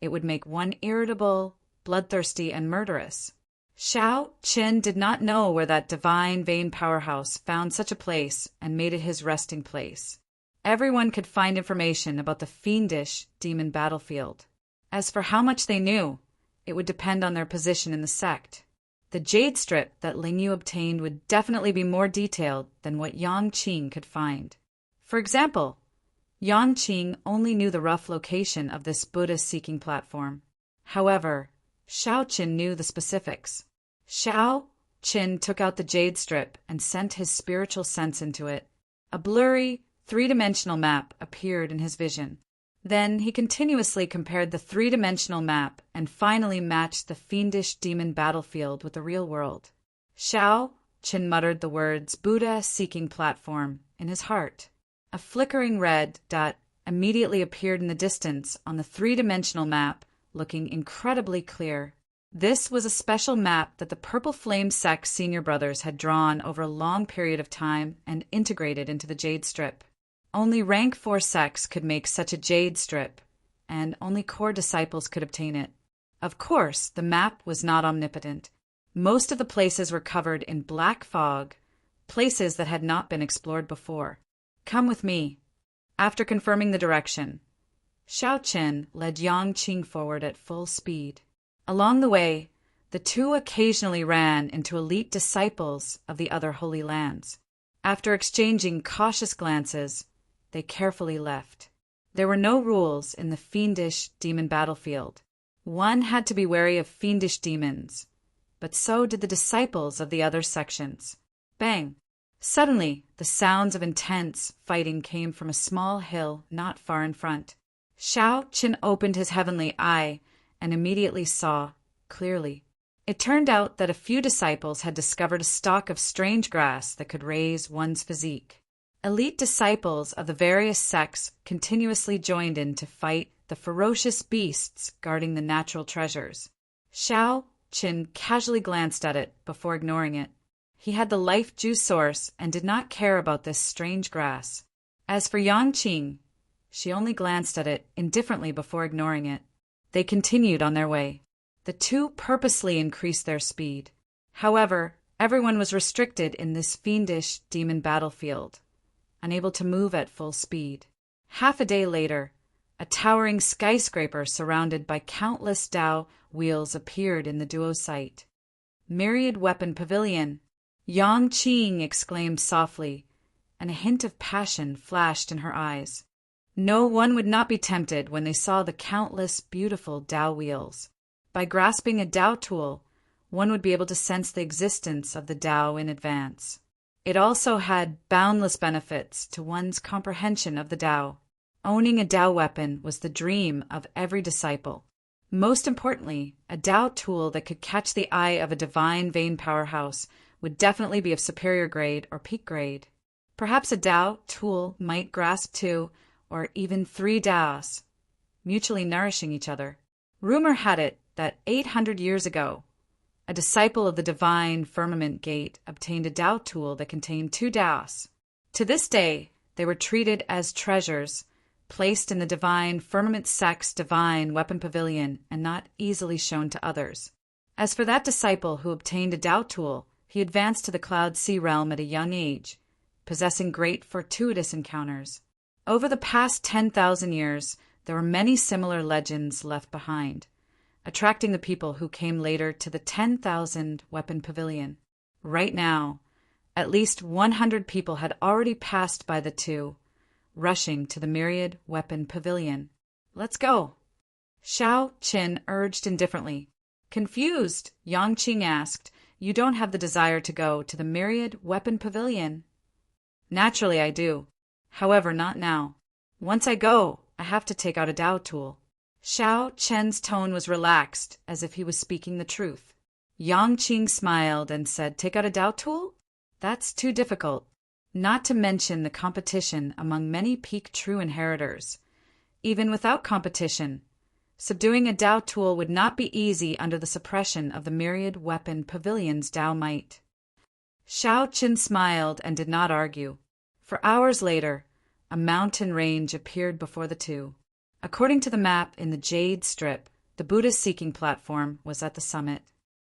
it would make one irritable, bloodthirsty, and murderous. Xiao Chen did not know where that divine vein powerhouse found such a place and made it his resting place. Everyone could find information about the fiendish demon battlefield. As for how much they knew, it would depend on their position in the sect. The jade strip that Lingyu obtained would definitely be more detailed than what Yang Qing could find. For example, Yang Qing only knew the rough location of this Buddha-seeking platform. However, Xiao Chen knew the specifics. Xiao Chen took out the jade strip and sent his spiritual sense into it. A blurry, three-dimensional map appeared in his vision. Then he continuously compared the three-dimensional map and finally matched the fiendish demon battlefield with the real world. Xiao Qin muttered the words Buddha seeking platform in his heart. A flickering red dot immediately appeared in the distance on the three-dimensional map, looking incredibly clear. This was a special map that the Purple Flame Sect senior brothers had drawn over a long period of time and integrated into the Jade Strip. Only rank 4 sects could make such a Jade Strip, and only core disciples could obtain it. Of course, the map was not omnipotent. Most of the places were covered in black fog, places that had not been explored before. Come with me. After confirming the direction, Xiao Qin led Yang Qing forward at full speed. Along the way, the two occasionally ran into elite disciples of the other holy lands. After exchanging cautious glances, they carefully left. There were no rules in the fiendish demon battlefield. One had to be wary of fiendish demons, but so did the disciples of the other sections. Bang! Suddenly, the sounds of intense fighting came from a small hill not far in front. Xiao Qin opened his heavenly eye and immediately saw clearly. It turned out that a few disciples had discovered a stalk of strange grass that could raise one's physique. Elite disciples of the various sects continuously joined in to fight the ferocious beasts guarding the natural treasures. Xiao Qin casually glanced at it before ignoring it. He had the life juice source and did not care about this strange grass. As for Yang Qing, she only glanced at it indifferently before ignoring it. They continued on their way. The two purposely increased their speed. However, everyone was restricted in this fiendish demon battlefield, unable to move at full speed. Half a day later, a towering skyscraper surrounded by countless Dao wheels appeared in the duo sight. Myriad Weapon Pavilion, Yang Qing exclaimed softly, and a hint of passion flashed in her eyes. No one would not be tempted when they saw the countless beautiful Dao wheels. By grasping a Dao tool, one would be able to sense the existence of the Dao in advance. It also had boundless benefits to one's comprehension of the Dao. Owning a Dao weapon was the dream of every disciple. Most importantly, a Dao tool that could catch the eye of a divine vein powerhouse would definitely be of superior grade or peak grade. Perhaps a Dao tool might grasp 2 or even 3 Daos, mutually nourishing each other. Rumor had it that 800 years ago, a disciple of the divine firmament gate obtained a Dao tool that contained 2 Daos. To this day, they were treated as treasures, placed in the divine firmament sect's divine weapon pavilion and not easily shown to others. As for that disciple who obtained a Dao tool, he advanced to the Cloud Sea realm at a young age, possessing great fortuitous encounters. Over the past 10,000 years, there were many similar legends left behind, attracting the people who came later to the 10,000 Weapon Pavilion. Right now, at least 100 people had already passed by the two, rushing to the Myriad Weapon Pavilion. Let's go. Xiao Qin urged indifferently. Confused, Yang Qing asked, You don't have the desire to go to the Myriad Weapon Pavilion? Naturally I do. However, not now. Once I go, I have to take out a Dao tool. Xiao Qin's tone was relaxed, as if he was speaking the truth. Yang Qing smiled and said, Take out a Dao tool? That's too difficult. Not to mention the competition among many peak true inheritors. Even without competition, subduing a Dao tool would not be easy under the suppression of the Myriad Weapon Pavilion's Dao might. Xiao Qin smiled and did not argue. For hours later, a mountain range appeared before the two. According to the map in the Jade Strip, the Buddha-seeking platform was at the summit.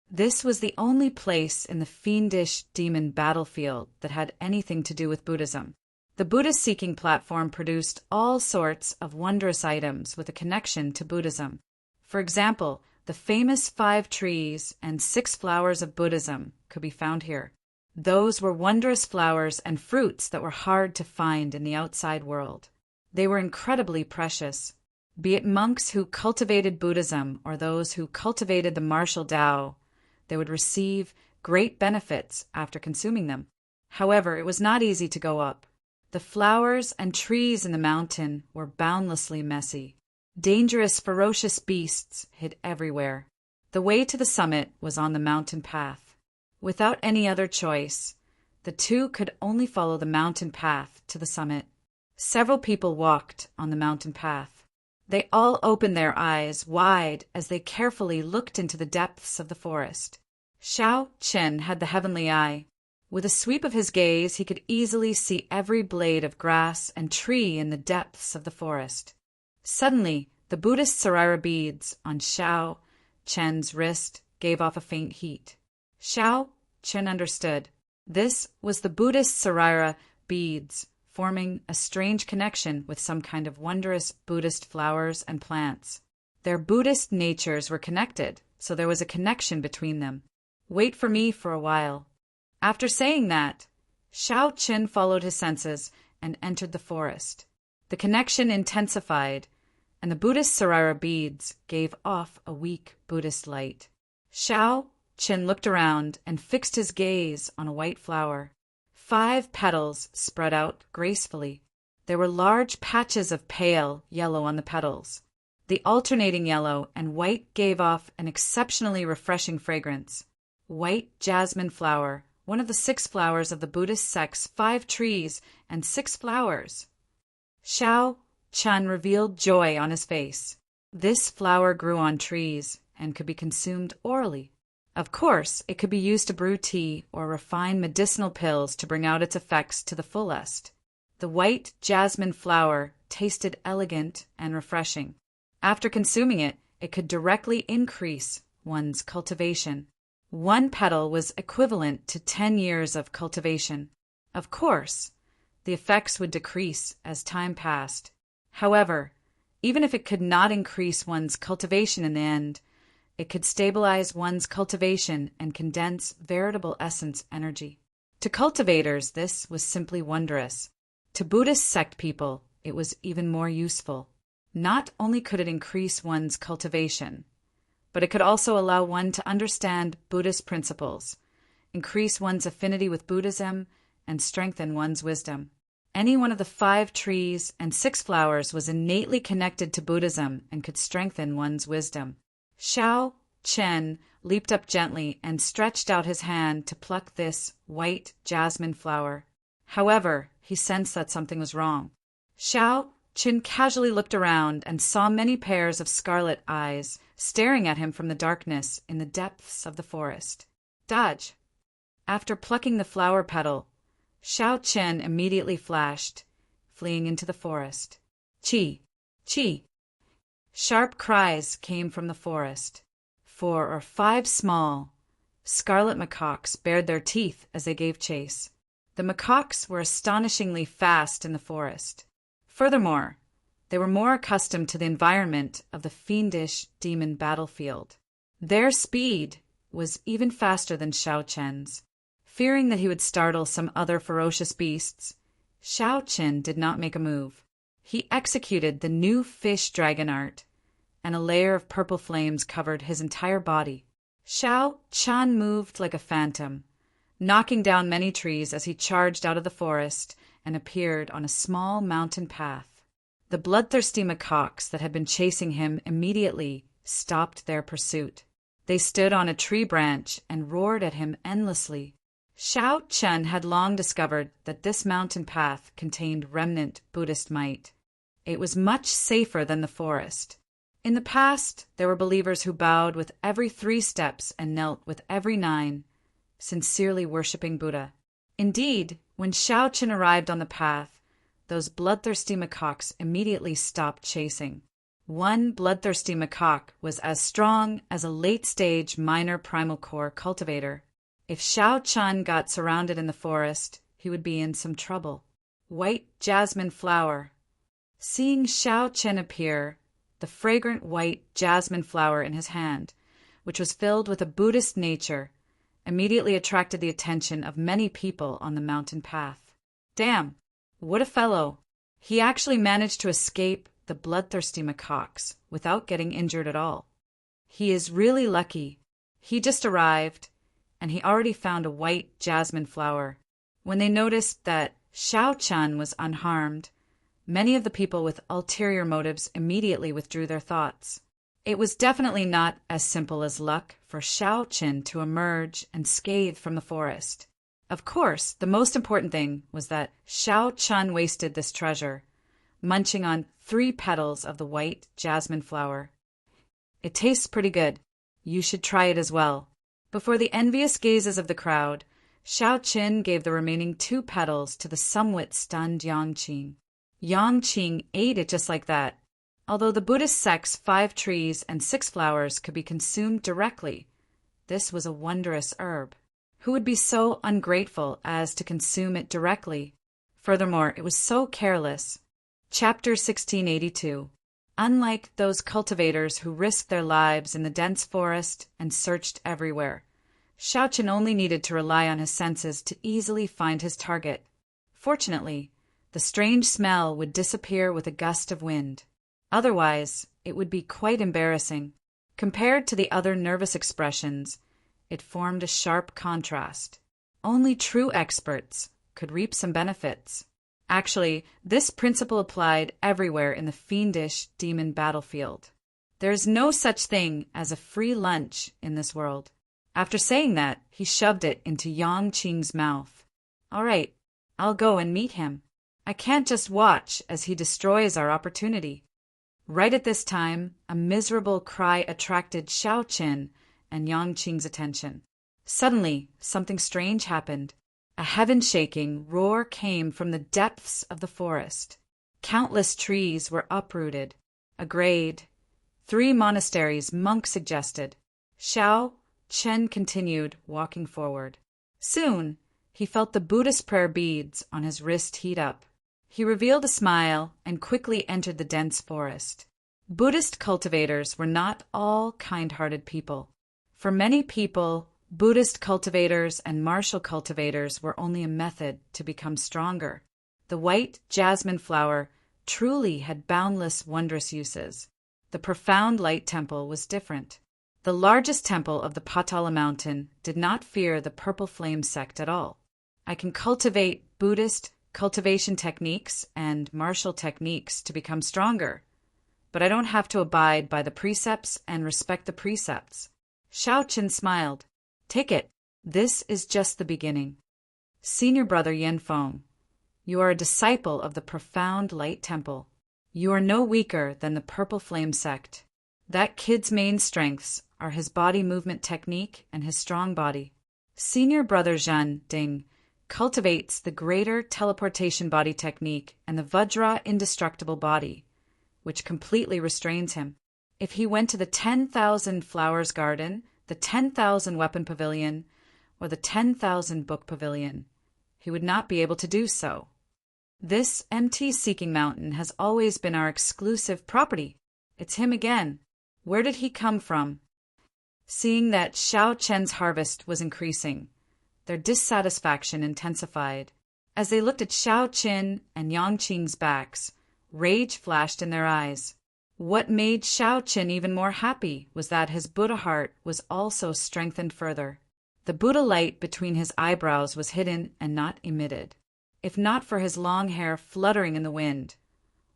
This was the only place in the fiendish demon battlefield that had anything to do with Buddhism. The Buddha-seeking platform produced all sorts of wondrous items with a connection to Buddhism. For example, the famous 5 trees and 6 flowers of Buddhism could be found here. Those were wondrous flowers and fruits that were hard to find in the outside world. They were incredibly precious. Be it monks who cultivated Buddhism or those who cultivated the martial Tao, they would receive great benefits after consuming them. However, it was not easy to go up. The flowers and trees in the mountain were boundlessly messy. Dangerous, ferocious beasts hid everywhere. The way to the summit was on the mountain path. Without any other choice, the two could only follow the mountain path to the summit. Several people walked on the mountain path. They all opened their eyes wide as they carefully looked into the depths of the forest. Xiao Chen had the heavenly eye. With a sweep of his gaze, he could easily see every blade of grass and tree in the depths of the forest. Suddenly, the Buddhist Sarira beads on Xiao Chen's wrist gave off a faint heat. Xiao Chen understood. This was the Buddhist Sarira beads, forming a strange connection with some kind of wondrous Buddhist flowers and plants. Their Buddhist natures were connected, so there was a connection between them. Wait for me for a while. After saying that, Xiao Chen followed his senses and entered the forest. The connection intensified, and the Buddhist Sarira beads gave off a weak Buddhist light. Xiao Chen looked around and fixed his gaze on a white flower. 5 petals spread out gracefully. There were large patches of pale yellow on the petals. The alternating yellow and white gave off an exceptionally refreshing fragrance. White jasmine flower, one of the 6 flowers of the Buddhist sect's 5 trees and 6 flowers. Xiao Chen revealed joy on his face. This flower grew on trees and could be consumed orally. Of course, it could be used to brew tea or refine medicinal pills to bring out its effects to the fullest. The white jasmine flower tasted elegant and refreshing. After consuming it, it could directly increase one's cultivation. 1 petal was equivalent to 10 years of cultivation. Of course, the effects would decrease as time passed. However, even if it could not increase one's cultivation in the end, it could stabilize one's cultivation and condense veritable essence energy. To cultivators, this was simply wondrous. To Buddhist sect people, it was even more useful. Not only could it increase one's cultivation, but it could also allow one to understand Buddhist principles, increase one's affinity with Buddhism, and strengthen one's wisdom. Any one of the 5 trees and 6 flowers was innately connected to Buddhism and could strengthen one's wisdom. Xiao Chen leaped up gently and stretched out his hand to pluck this white jasmine flower. However, he sensed that something was wrong. Xiao Chen casually looked around and saw many pairs of scarlet eyes staring at him from the darkness in the depths of the forest. Dodge! After plucking the flower petal, Xiao Chen immediately flashed, fleeing into the forest. Chi! Chi! Sharp cries came from the forest. 4 or 5 small, scarlet macaques bared their teeth as they gave chase. The macaques were astonishingly fast in the forest. Furthermore, they were more accustomed to the environment of the fiendish demon battlefield. Their speed was even faster than Xiao Chen's. Fearing that he would startle some other ferocious beasts, Xiao Chen did not make a move. He executed the new fish dragon art, and a layer of purple flames covered his entire body. Xiao Chen moved like a phantom, knocking down many trees as he charged out of the forest and appeared on a small mountain path. The bloodthirsty macaques that had been chasing him immediately stopped their pursuit. They stood on a tree branch and roared at him endlessly. Xiao Chen had long discovered that this mountain path contained remnant Buddhist might. It was much safer than the forest. In the past, there were believers who bowed with every 3 steps and knelt with every 9, sincerely worshipping Buddha. Indeed, when Xiao Chen arrived on the path, those bloodthirsty macaques immediately stopped chasing. One bloodthirsty macaque was as strong as a late-stage minor primal core cultivator. If Xiao Chen got surrounded in the forest, he would be in some trouble. White jasmine flower. Seeing Xiao Chen appear, the fragrant white jasmine flower in his hand, which was filled with a Buddhist nature, immediately attracted the attention of many people on the mountain path. Damn, what a fellow! He actually managed to escape the bloodthirsty macaques without getting injured at all. He is really lucky. He just arrived, and he already found a white jasmine flower. When they noticed that Xiao Chen was unharmed, many of the people with ulterior motives immediately withdrew their thoughts. It was definitely not as simple as luck for Xiao to emerge unscathed from the forest. Of course, the most important thing was that Xiao wasted this treasure, munching on 3 petals of the white jasmine flower. It tastes pretty good. You should try it as well. Before the envious gazes of the crowd, Xiao gave the remaining 2 petals to the somewhat stunned Yangqing. Yangqing ate it just like that. Although the Buddhist sect's 5 trees and 6 flowers could be consumed directly, this was a wondrous herb. Who would be so ungrateful as to consume it directly? Furthermore, it was so careless. Chapter 1682. Unlike those cultivators who risked their lives in the dense forest and searched everywhere, Xiao only needed to rely on his senses to easily find his target. Fortunately, the strange smell would disappear with a gust of wind. Otherwise, it would be quite embarrassing. Compared to the other nervous expressions, it formed a sharp contrast. Only true experts could reap some benefits. Actually, this principle applied everywhere in the fiendish demon battlefield. There is no such thing as a free lunch in this world. After saying that, he shoved it into Yangqing's mouth. All right, I'll go and meet him. I can't just watch as he destroys our opportunity. Right at this time, a miserable cry attracted Xiao and Yangqing's attention. Suddenly, something strange happened. A heaven-shaking roar came from the depths of the forest. Countless trees were uprooted. A grade, 3 monasteries, monk suggested. Xiao continued walking forward. Soon, he felt the Buddhist prayer beads on his wrist heat up. He revealed a smile and quickly entered the dense forest. Buddhist cultivators were not all kind-hearted people. For many people, Buddhist cultivators and martial cultivators were only a method to become stronger. The white jasmine flower truly had boundless, wondrous uses. The profound light temple was different. The largest temple of the Patala mountain did not fear the purple flame sect at all. I can cultivate Buddhist cultivation techniques and martial techniques to become stronger, but I don't have to abide by the precepts and respect the precepts. Xiao smiled. Take it. This is just the beginning. Senior brother Yanfeng, you are a disciple of the profound light temple. You are no weaker than the purple flame sect. That kid's main strengths are his body movement technique and his strong body. Senior brother Zhan Ding cultivates the greater teleportation body technique and the Vajra indestructible body, which completely restrains him. If he went to the 10,000 flowers garden, the 10,000 weapon pavilion, or the 10,000 book pavilion, he would not be able to do so. This MT Seeking Mountain has always been our exclusive property. It's him again. Where did he come from? Seeing that Xiao harvest was increasing, their dissatisfaction intensified. As they looked at Xiao and Yangqing's backs, rage flashed in their eyes. What made Xiao even more happy was that his Buddha heart was also strengthened further. The Buddha light between his eyebrows was hidden and not emitted. If not for his long hair fluttering in the wind,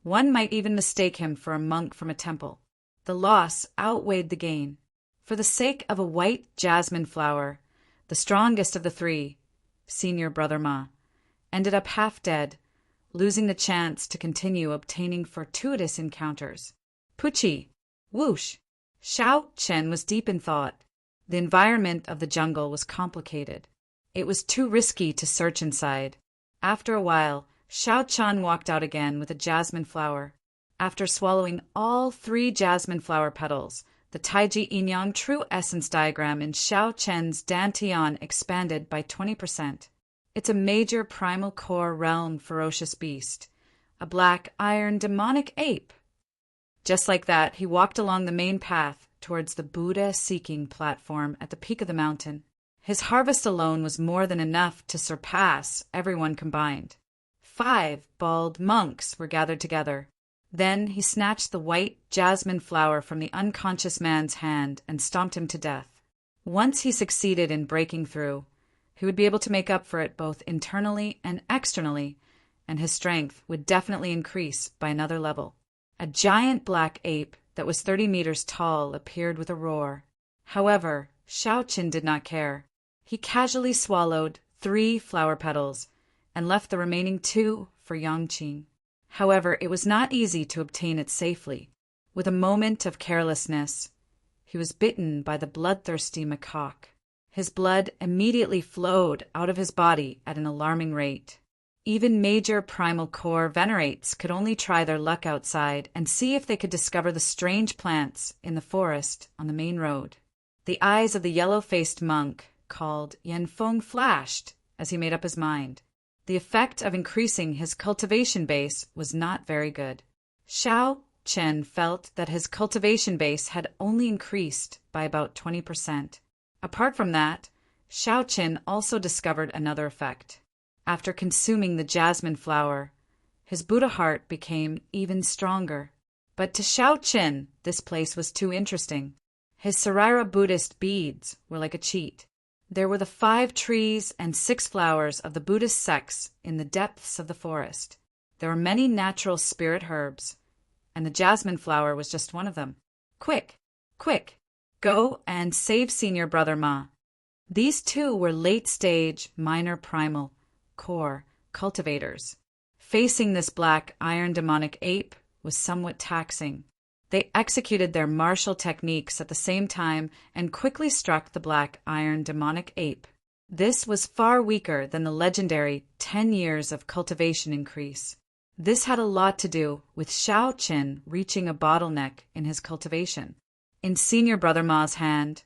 one might even mistake him for a monk from a temple. The loss outweighed the gain. For the sake of a white jasmine flower, the strongest of the 3, senior brother Ma, ended up half dead, losing the chance to continue obtaining fortuitous encounters. Pucci! Whoosh! Xiao was deep in thought. The environment of the jungle was complicated. It was too risky to search inside. After a while, Xiao walked out again with a jasmine flower. After swallowing all 3 jasmine flower petals, the Taiji Yin-Yang true essence diagram in Xiao Dantian expanded by 20%. It's a major primal core realm ferocious beast, a black iron demonic ape. Just like that, he walked along the main path towards the Buddha-seeking platform at the peak of the mountain. His harvest alone was more than enough to surpass everyone combined. 5 bald monks were gathered together. Then he snatched the white jasmine flower from the unconscious man's hand and stomped him to death. Once he succeeded in breaking through, he would be able to make up for it both internally and externally, and his strength would definitely increase by another level. A giant black ape that was 30 meters tall appeared with a roar. However, Xiaoqin did not care. He casually swallowed 3 flower petals and left the remaining 2 for Yangqing. However, it was not easy to obtain it safely. With a moment of carelessness, he was bitten by the bloodthirsty macaque. His blood immediately flowed out of his body at an alarming rate. Even major primal core venerates could only try their luck outside and see if they could discover the strange plants in the forest on the main road. The eyes of the yellow-faced monk called Yanfeng flashed as he made up his mind. The effect of increasing his cultivation base was not very good. Xiao Chen felt that his cultivation base had only increased by about 20%. Apart from that, Xiao Chen also discovered another effect. After consuming the jasmine flower, his Buddha heart became even stronger. But to Xiao Chen, this place was too interesting. His Sarira Buddhist beads were like a cheat. There were the 5 trees and 6 flowers of the Buddhist sects in the depths of the forest. There were many natural spirit herbs, and the jasmine flower was just one of them. Quick, quick, go and save Senior Brother Ma. These 2 were late-stage minor primal core cultivators. Facing this black iron demonic ape was somewhat taxing. They executed their martial techniques at the same time and quickly struck the black iron demonic ape. This was far weaker than the legendary 10 years of cultivation increase. This had a lot to do with Xiao Qin reaching a bottleneck in his cultivation. In Senior Brother Ma's hand,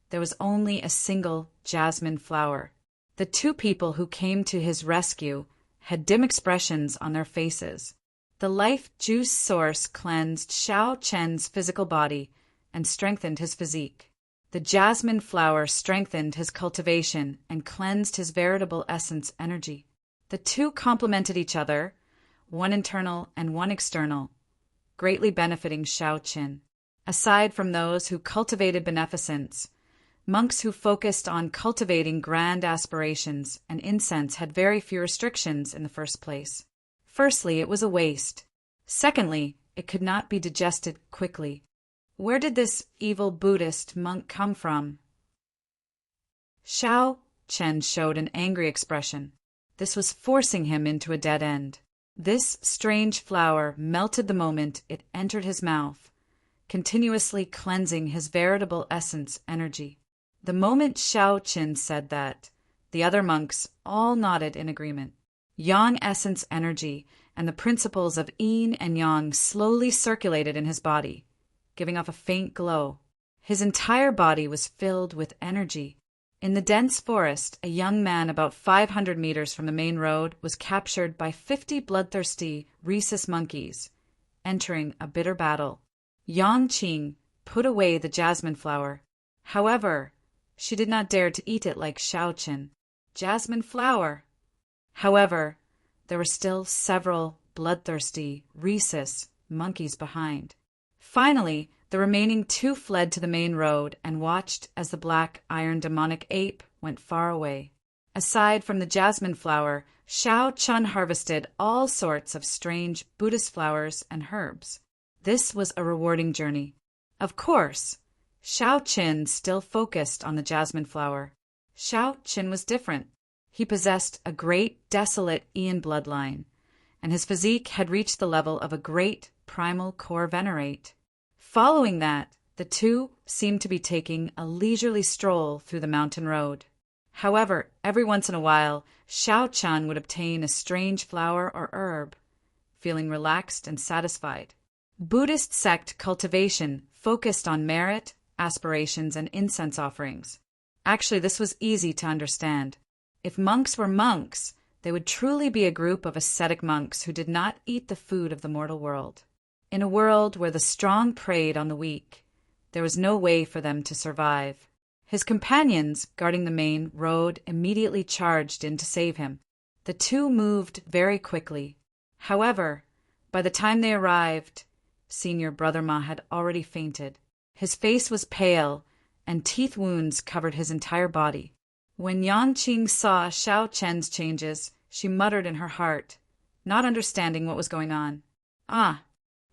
there was only a single jasmine flower. The 2 people who came to his rescue had dim expressions on their faces. The life juice source cleansed Xiao Chen's physical body and strengthened his physique. The jasmine flower strengthened his cultivation and cleansed his veritable essence energy. The 2 complemented each other, one internal and one external, greatly benefiting Xiao Qin. Aside from those who cultivated beneficence, monks who focused on cultivating grand aspirations and incense had very few restrictions in the first place. Firstly, it was a waste. Secondly, it could not be digested quickly. Where did this evil Buddhist monk come from? Xiao Chen showed an angry expression. This was forcing him into a dead end. This strange flower melted the moment it entered his mouth, continuously cleansing his veritable essence energy. The moment Xiao Chen said that, the other monks all nodded in agreement. Yang essence energy and the principles of yin and yang slowly circulated in his body, giving off a faint glow. His entire body was filled with energy. In the dense forest, a young man about 500 meters from the main road was captured by 50 bloodthirsty rhesus monkeys, entering a bitter battle. Yangqing put away the jasmine flower. However, she did not dare to eat it like Xiaoqin. Jasmine flower! However, there were still several bloodthirsty rhesus monkeys behind. Finally, the remaining 2 fled to the main road and watched as the black iron demonic ape went far away. Aside from the jasmine flower, Xiao Chun harvested all sorts of strange Buddhist flowers and herbs. This was a rewarding journey. Of course, Xiao Qin still focused on the jasmine flower. Xiao Qin was different. He possessed a great desolate Ian bloodline, and his physique had reached the level of a great primal core venerate. Following that, the 2 seemed to be taking a leisurely stroll through the mountain road. However, every once in a while, Xiao Chun would obtain a strange flower or herb, feeling relaxed and satisfied. Buddhist sect cultivation focused on merit, aspirations, and incense offerings. Actually, this was easy to understand. If monks were monks, they would truly be a group of ascetic monks who did not eat the food of the mortal world. In a world where the strong preyed on the weak, there was no way for them to survive. His companions, guarding the main road, immediately charged in to save him. The 2 moved very quickly. However, by the time they arrived, Senior Brother Ma had already fainted. His face was pale, and teeth wounds covered his entire body. When Yangqing saw Xiao Chen's changes, she muttered in her heart, not understanding what was going on. Ah,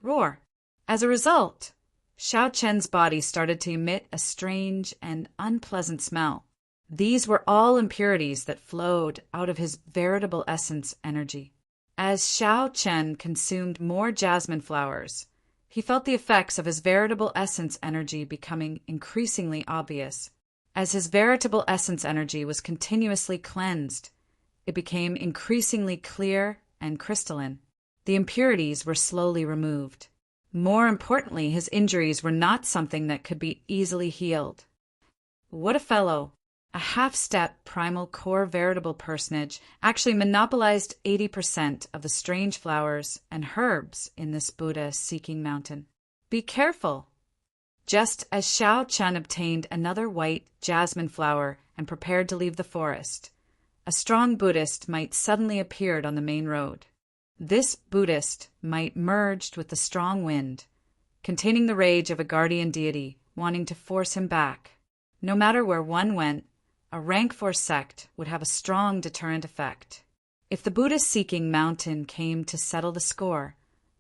roar. As a result, Xiao Chen's body started to emit a strange and unpleasant smell. These were all impurities that flowed out of his veritable essence energy. As Xiao Chen consumed more jasmine flowers, he felt the effects of his veritable essence energy becoming increasingly obvious. As his veritable essence energy was continuously cleansed, it became increasingly clear and crystalline. The impurities were slowly removed. More importantly, his injuries were not something that could be easily healed. What a fellow! A half-step primal core veritable personage actually monopolized 80% of the strange flowers and herbs in this Buddha-seeking mountain. Be careful! Just as Xiao Chen obtained another white jasmine flower and prepared to leave the forest, a strong Buddhist might suddenly appear on the main road. This Buddhist might merged with the strong wind, containing the rage of a guardian deity wanting to force him back. No matter where one went, a rank 4 sect would have a strong deterrent effect. If the Buddhist-seeking mountain came to settle the score,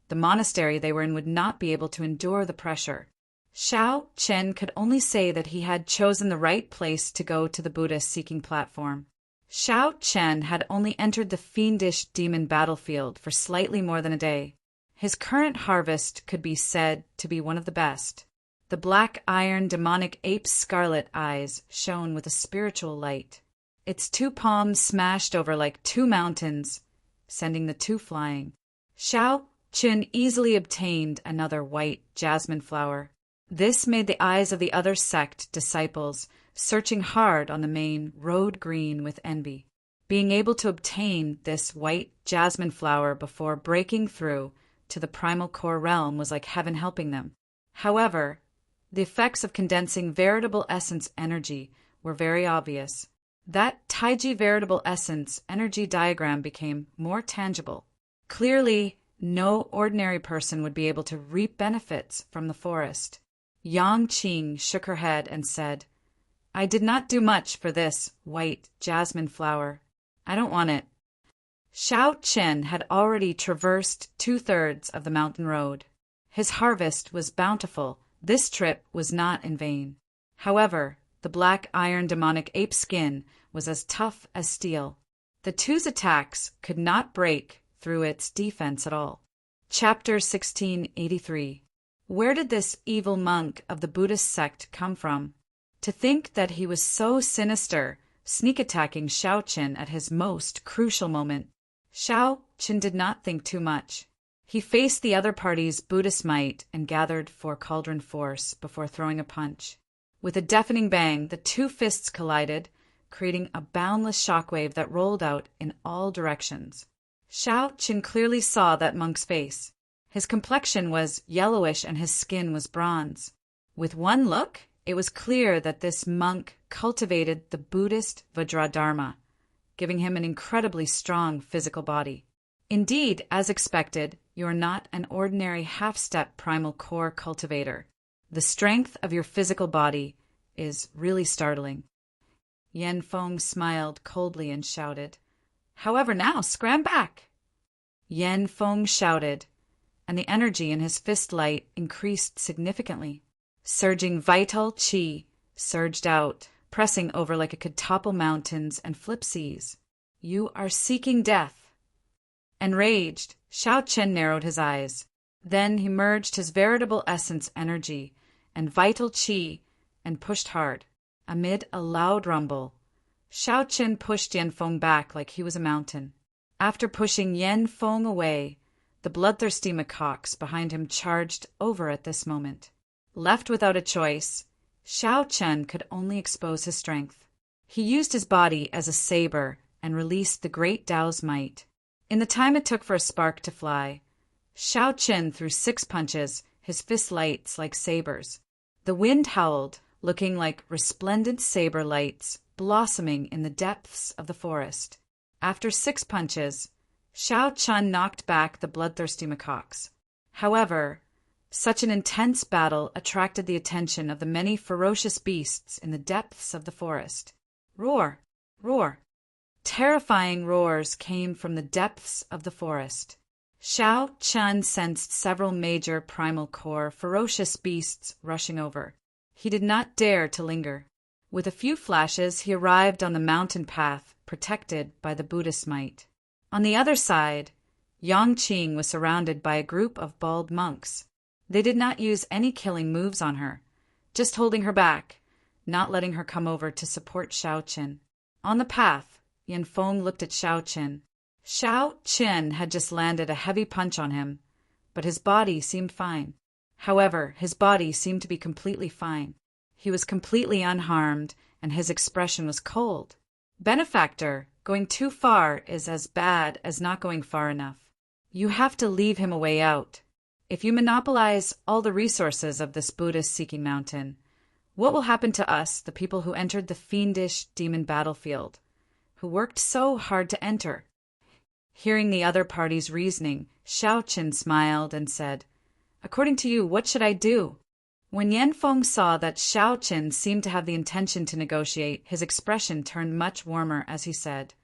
the monastery they were in would not be able to endure the pressure. Xiao Chen could only say that he had chosen the right place to go to the Buddhist-seeking platform. Xiao Chen had only entered the fiendish demon battlefield for slightly more than a day. His current harvest could be said to be one of the best. The black iron demonic ape's scarlet eyes shone with a spiritual light. Its 2 palms smashed over like 2 mountains, sending the 2 flying. Xiao Chen easily obtained another white jasmine flower. This made the eyes of the other sect disciples searching hard on the main road green with envy. Being able to obtain this white jasmine flower before breaking through to the primal core realm was like heaven helping them. However, the effects of condensing veritable essence energy were very obvious. That Taiji veritable essence energy diagram became more tangible. Clearly, no ordinary person would be able to reap benefits from the forest. Yang Qing shook her head and said, "I did not do much for this white jasmine flower. I don't want it." Xiao Chen had already traversed 2/3 of the mountain road. His harvest was bountiful. This trip was not in vain. However, the black iron demonic ape skin was as tough as steel. The 2's attacks could not break through its defense at all. Chapter 1683. Where did this evil monk of the Buddhist sect come from? To think that he was so sinister, sneak-attacking Xiao Chen at his most crucial moment. Xiao Chen did not think too much. He faced the other party's Buddhist might and gathered for cauldron force before throwing a punch. With a deafening bang, the 2 fists collided, creating a boundless shockwave that rolled out in all directions. Xiao Chen clearly saw that monk's face. His complexion was yellowish and his skin was bronze. With one look, it was clear that this monk cultivated the Buddhist Vajradharma, giving him an incredibly strong physical body. Indeed, as expected, you are not an ordinary half-step primal core cultivator. The strength of your physical body is really startling. Yan Feng smiled coldly and shouted, "However now, scram back!" Yan Feng shouted, and the energy in his fist light increased significantly. Surging vital qi surged out, pressing over like it could topple mountains and flip seas. "You are seeking death." Enraged, Xiao Chen narrowed his eyes. Then he merged his veritable essence energy and vital qi and pushed hard. Amid a loud rumble, Xiao Chen pushed Yan Feng back like he was a mountain. After pushing Yan Feng away, the bloodthirsty macaques behind him charged over at this moment. Left without a choice, Xiao Chen could only expose his strength. He used his body as a saber and released the great Tao's might. In the time it took for a spark to fly, Xiao Chen threw 6 punches, his fist lights like sabers. The wind howled, looking like resplendent saber lights blossoming in the depths of the forest. After 6 punches, Xiao Chen knocked back the bloodthirsty macaques. However, such an intense battle attracted the attention of the many ferocious beasts in the depths of the forest. Roar! Roar! Terrifying roars came from the depths of the forest. Xiao Chun sensed several major primal core ferocious beasts rushing over. He did not dare to linger. With a few flashes, he arrived on the mountain path, protected by the Buddhist might. On the other side, Yang Qing was surrounded by a group of bald monks. They did not use any killing moves on her, just holding her back, not letting her come over to support Xiao Qin. On the path, Yanfeng looked at Xiao Qin. Xiao Qin had just landed a heavy punch on him, but his body seemed fine. However, his body seemed to be completely fine. He was completely unharmed, and his expression was cold. Benefactor, going too far is as bad as not going far enough. You have to leave him a way out. If you monopolize all the resources of this Buddhist-seeking mountain, what will happen to us, the people who entered the fiendish demon battlefield, who worked so hard to enter? Hearing the other party's reasoning, Xiao Qin smiled and said, "According to you, what should I do?" When Yanfeng saw that Xiao Qin seemed to have the intention to negotiate, his expression turned much warmer as he said,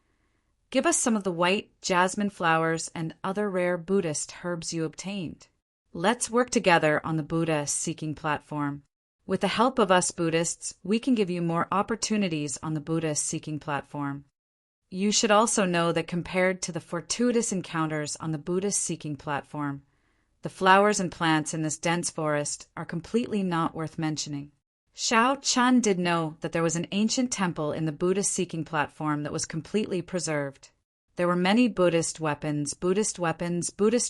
"Give us some of the white jasmine flowers and other rare Buddhist herbs you obtained. Let's work together on the Buddha-seeking platform. With the help of us Buddhists, we can give you more opportunities on the Buddha-seeking platform. You should also know that compared to the fortuitous encounters on the Buddhist-seeking platform, the flowers and plants in this dense forest are completely not worth mentioning." Xiao Chun did know that there was an ancient temple in the Buddhist-seeking platform that was completely preserved. There were many Buddhist weapons, Buddhist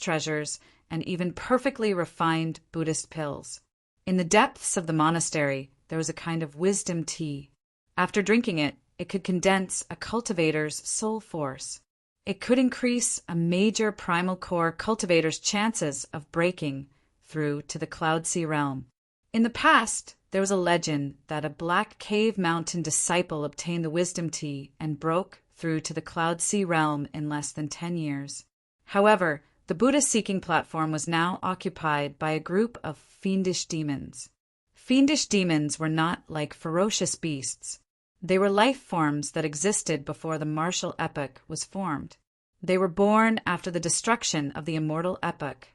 treasures, and even perfectly refined Buddhist pills. In the depths of the monastery, there was a kind of wisdom tea. After drinking it, it could condense a cultivator's soul force. It could increase a major primal core cultivator's chances of breaking through to the Cloud Sea realm. In the past, there was a legend that a Black Cave Mountain disciple obtained the wisdom tea and broke through to the Cloud Sea realm in less than 10 years. However, the Buddha-seeking platform was now occupied by a group of fiendish demons. Fiendish demons were not like ferocious beasts. They were life forms that existed before the martial epoch was formed. They were born after the destruction of the Immortal epoch.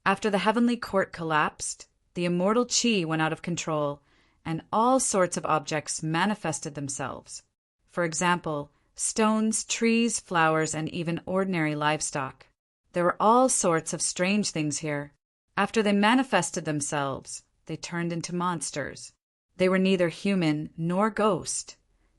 After the heavenly court collapsed, the immortal chi went out of control, and all sorts of objects manifested themselves. For example, stones, trees, flowers, and even ordinary livestock. There were all sorts of strange things here. After they manifested themselves, they turned into monsters. They were neither human nor ghost,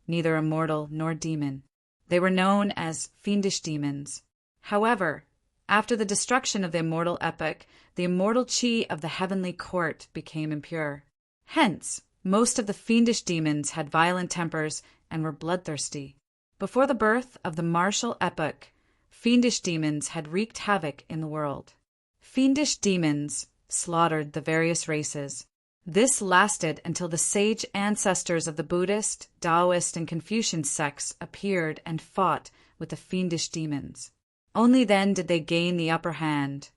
neither immortal nor demon. They were known as fiendish demons. However, after the destruction of the Immortal epoch, the immortal chi of the heavenly court became impure. Hence, most of the fiendish demons had violent tempers and were bloodthirsty. Before the birth of the martial epoch, fiendish demons had wreaked havoc in the world. Fiendish demons slaughtered the various races. This lasted until the sage ancestors of the Buddhist, Taoist, and Confucian sects appeared and fought with the fiendish demons. Only then did they gain the upper hand,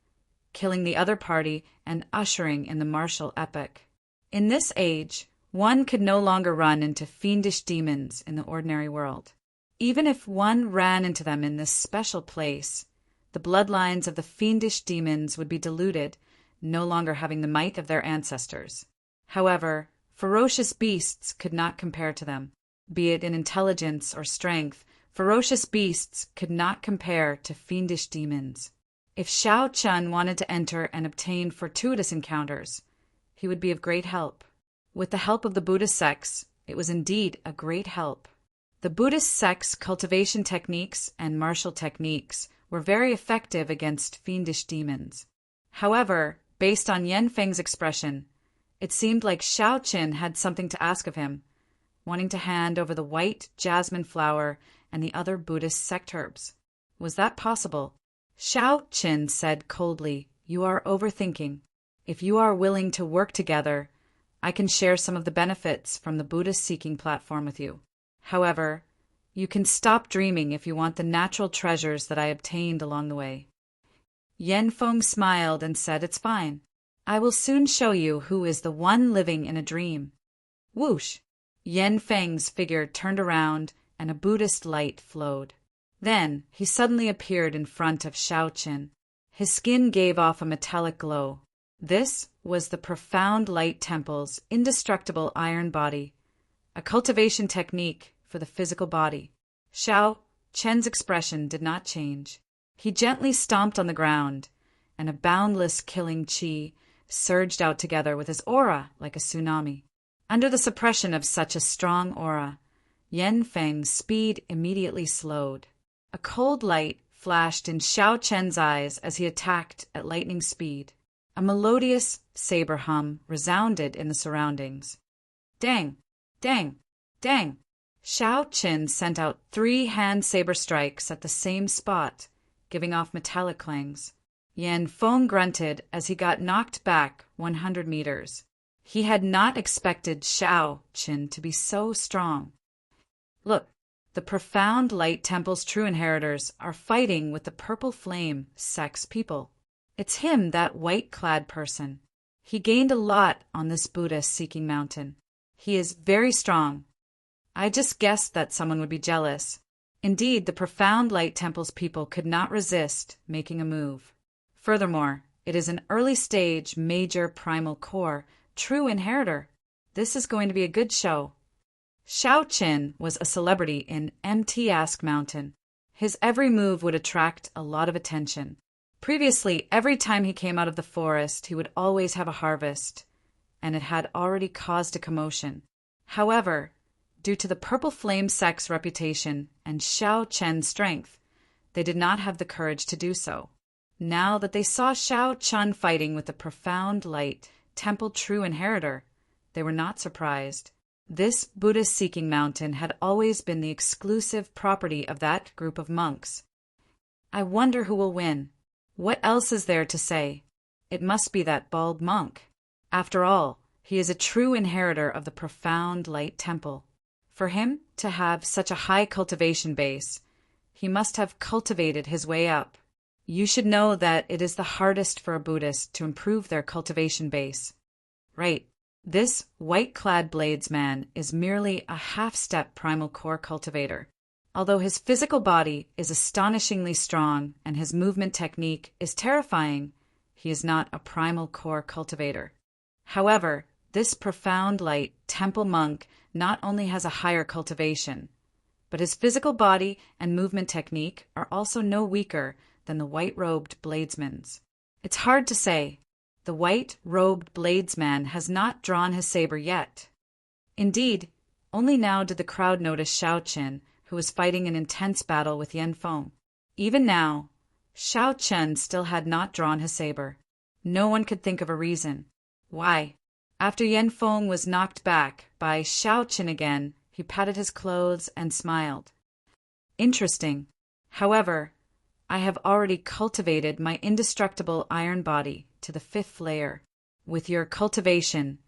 killing the other party and ushering in the martial epoch. In this age, one could no longer run into fiendish demons in the ordinary world. Even if one ran into them in this special place, the bloodlines of the fiendish demons would be diluted, no longer having the might of their ancestors. However, ferocious beasts could not compare to them. Be it in intelligence or strength, ferocious beasts could not compare to fiendish demons. If Xiao Chun wanted to enter and obtain fortuitous encounters, he would be of great help. With the help of the Buddhist sects, it was indeed a great help. The Buddhist sects' cultivation techniques and martial techniques were very effective against fiendish demons. However, based on Yanfeng's expression, it seemed like Xiao Qin had something to ask of him, wanting to hand over the white jasmine flower and the other Buddhist sect herbs. Was that possible? Xiao Qin said coldly, "You are overthinking. If you are willing to work together, I can share some of the benefits from the Buddhist-seeking platform with you. However, you can stop dreaming if you want the natural treasures that I obtained along the way." Yanfeng smiled and said, "It's fine. I will soon show you who is the one living in a dream." Whoosh! Yanfeng's figure turned around and a Buddhist light flowed. Then he suddenly appeared in front of Xiao Qin. His skin gave off a metallic glow. This was the profound light temple's indestructible iron body, a cultivation technique for the physical body. Xiao Chen's expression did not change. He gently stomped on the ground, and a boundless killing qi surged out together with his aura like a tsunami. Under the suppression of such a strong aura, Yan Feng's speed immediately slowed. A cold light flashed in Xiao Chen's eyes as he attacked at lightning speed. A melodious saber hum resounded in the surroundings. Dang! Dang! Dang! Xiao Chen sent out 3 hand saber strikes at the same spot, giving off metallic clangs. Yan Feng grunted as he got knocked back 100 meters. He had not expected Xiao Chen to be so strong. Look, the profound light temple's true inheritors are fighting with the purple flame sex people. It's him, that white-clad person. He gained a lot on this Buddha-seeking mountain. He is very strong. I just guessed that someone would be jealous. Indeed, the profound light temple's people could not resist making a move. Furthermore, it is an early-stage, major primal core, true inheritor. This is going to be a good show. Xiao Chen was a celebrity in MT Ask Mountain. His every move would attract a lot of attention. Previously, every time he came out of the forest, he would always have a harvest, and it had already caused a commotion. However, due to the purple flame sex reputation and Xiao Chen's strength, they did not have the courage to do so. Now that they saw Xiao Chen fighting with the profound light temple true inheritor, they were not surprised. This Buddhist-seeking mountain had always been the exclusive property of that group of monks. I wonder who will win. What else is there to say? It must be that bald monk. After all, he is a true inheritor of the profound light temple. For him to have such a high cultivation base, he must have cultivated his way up. You should know that it is the hardest for a Buddhist to improve their cultivation base. Right. This white-clad bladesman is merely a half-step primal core cultivator. Although his physical body is astonishingly strong and his movement technique is terrifying, he is not a primal core cultivator. However, this profound light temple monk not only has a higher cultivation, but his physical body and movement technique are also no weaker than the white-robed bladesman's. It's hard to say. The white-robed bladesman has not drawn his saber yet. Indeed, only now did the crowd notice Xiao Chen, who was fighting an intense battle with Yan Feng. Even now, Xiao Chen still had not drawn his saber. No one could think of a reason. Why? After Yan Feng was knocked back by Xiao Chen again, he patted his clothes and smiled. Interesting. However, I have already cultivated my indestructible iron body to the 5th layer. With your cultivation,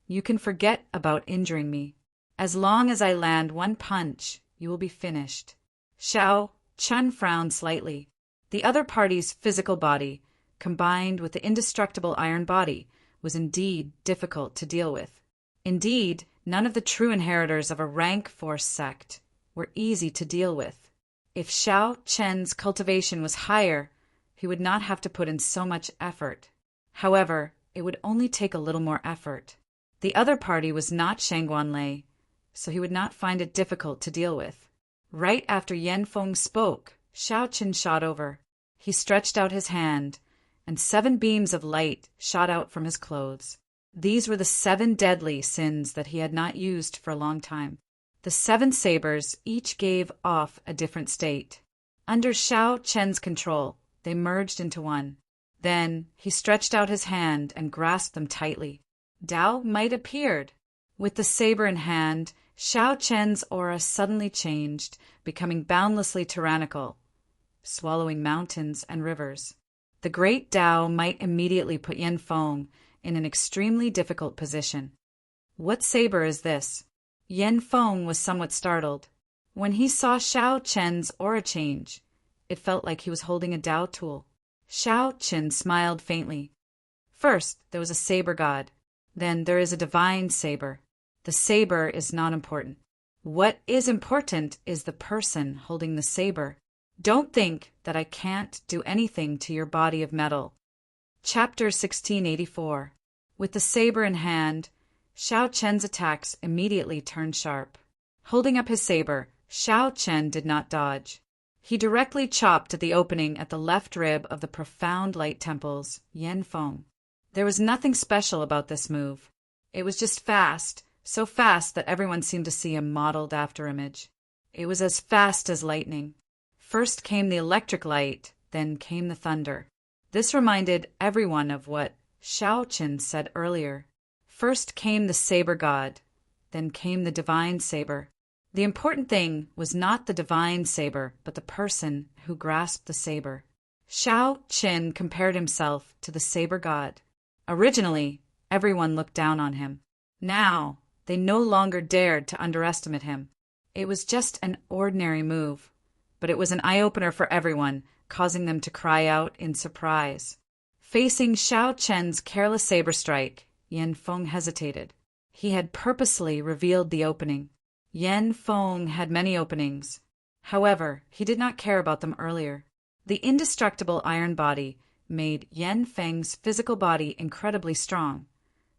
you can forget about injuring me. As long as I land one punch, you will be finished. Xiao Chen frowned slightly. The other party's physical body, combined with the indestructible iron body, was indeed difficult to deal with. Indeed, none of the true inheritors of a rank force sect were easy to deal with. If Xiao Chen's cultivation was higher, he would not have to put in so much effort. However, it would only take a little more effort. The other party was not Shangguanlei, so he would not find it difficult to deal with. Right after Yan Feng spoke, Xiao Chen shot over. He stretched out his hand, and 7 beams of light shot out from his clothes. These were the 7 deadly sins that he had not used for a long time. The 7 sabers each gave off a different state. Under Xiao Chen's control, they merged into one. Then he stretched out his hand and grasped them tightly. Dao might appeared. With the saber in hand, Xiao Chen's aura suddenly changed, becoming boundlessly tyrannical, swallowing mountains and rivers. The great Dao might immediately put Yan Feng in an extremely difficult position. What saber is this? Yan Feng was somewhat startled. When he saw Xiao Chen's aura change, it felt like he was holding a Dao tool. Xiao Chen smiled faintly. First, there was a saber god. Then there is a divine saber. The saber is not important. What is important is the person holding the saber. Don't think that I can't do anything to your body of metal. Chapter 1684. With the saber in hand, Xiao Chen's attacks immediately turned sharp. Holding up his saber, Xiao Chen did not dodge. He directly chopped at the opening at the left rib of the profound light temples, Yan Feng. There was nothing special about this move. It was just fast, so fast that everyone seemed to see a modeled afterimage. It was as fast as lightning. First came the electric light, then came the thunder. This reminded everyone of what Xiao Chen said earlier. First came the saber god, then came the divine saber. The important thing was not the divine saber, but the person who grasped the saber. Xiao Chen compared himself to the saber god. Originally, everyone looked down on him. Now, they no longer dared to underestimate him. It was just an ordinary move, but it was an eye-opener for everyone, causing them to cry out in surprise. Facing Xiao Chen's careless saber strike, Yan Feng hesitated. He had purposely revealed the opening. Yan Feng had many openings. However, he did not care about them earlier. The indestructible iron body made Yan Feng's physical body incredibly strong,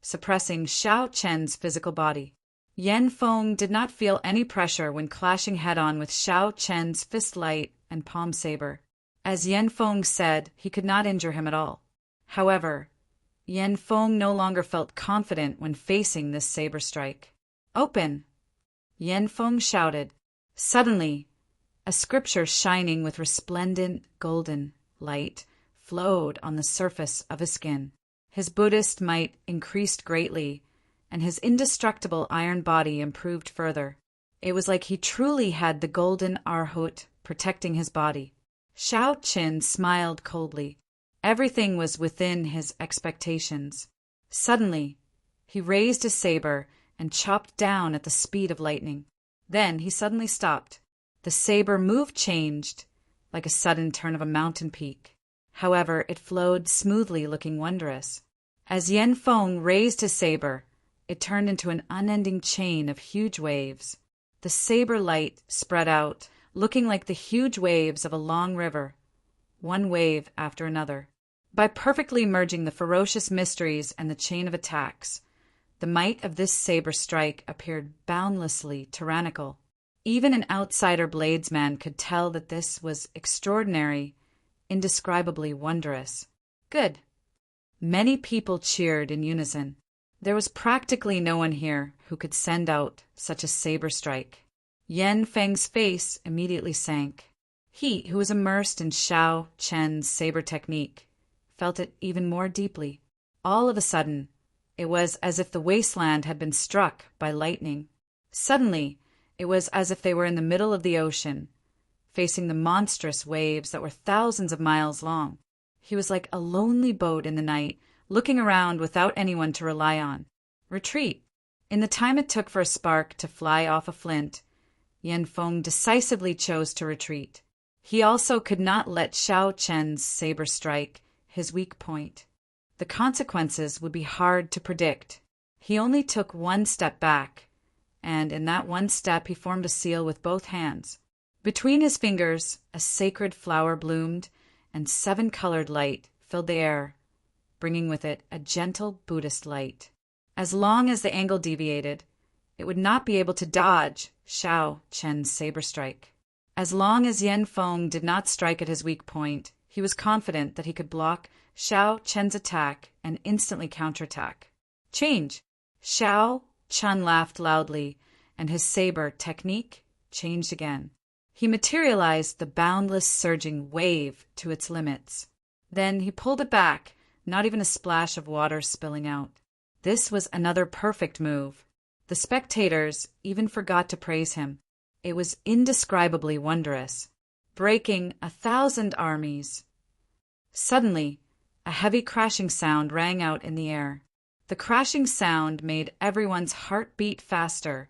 suppressing Xiao Chen's physical body. Yan Feng did not feel any pressure when clashing head-on with Xiao Chen's fist light and palm saber. As Yan Feng said, he could not injure him at all. However, Yan Feng no longer felt confident when facing this saber strike. "Open!" Yan Feng shouted. Suddenly, a scripture shining with resplendent golden light flowed on the surface of his skin. His Buddhist might increased greatly, and his indestructible iron body improved further. It was like he truly had the golden Arhut protecting his body. Xiao Chen smiled coldly. Everything was within his expectations. Suddenly, he raised his saber and chopped down at the speed of lightning. Then he suddenly stopped. The saber move changed, like a sudden turn of a mountain peak. However, it flowed smoothly, looking wondrous. As Yan Feng raised his saber, it turned into an unending chain of huge waves. The saber light spread out, looking like the huge waves of a long river, one wave after another. By perfectly merging the ferocious mysteries and the chain of attacks, the might of this saber strike appeared boundlessly tyrannical. Even an outsider bladesman could tell that this was extraordinary, indescribably wondrous. Good. Many people cheered in unison. There was practically no one here who could send out such a saber strike. Yan Feng's face immediately sank. He, who was immersed in Xiao Chen's saber technique, felt it even more deeply. All of a sudden, it was as if the wasteland had been struck by lightning. Suddenly, it was as if they were in the middle of the ocean, facing the monstrous waves that were thousands of miles long. He was like a lonely boat in the night, looking around without anyone to rely on. Retreat. In the time it took for a spark to fly off a flint, Yan Feng decisively chose to retreat. He also could not let Xiao Chen's saber strike his weak point. The consequences would be hard to predict. He only took one step back, and in that one step he formed a seal with both hands. Between his fingers, a sacred flower bloomed, and 7-colored light filled the air, bringing with it a gentle Buddhist light. As long as the angle deviated, it would not be able to dodge Xiao Chen's saber strike. As long as Yan Feng did not strike at his weak point, he was confident that he could block Xiao Chen's attack and instantly counterattack. Change! Xiao Chen laughed loudly, and his saber technique changed again. He materialized the boundless surging wave to its limits. Then he pulled it back, not even a splash of water spilling out. This was another perfect move. The spectators even forgot to praise him. It was indescribably wondrous, breaking 1,000 armies. Suddenly, a heavy crashing sound rang out in the air. The crashing sound made everyone's heart beat faster,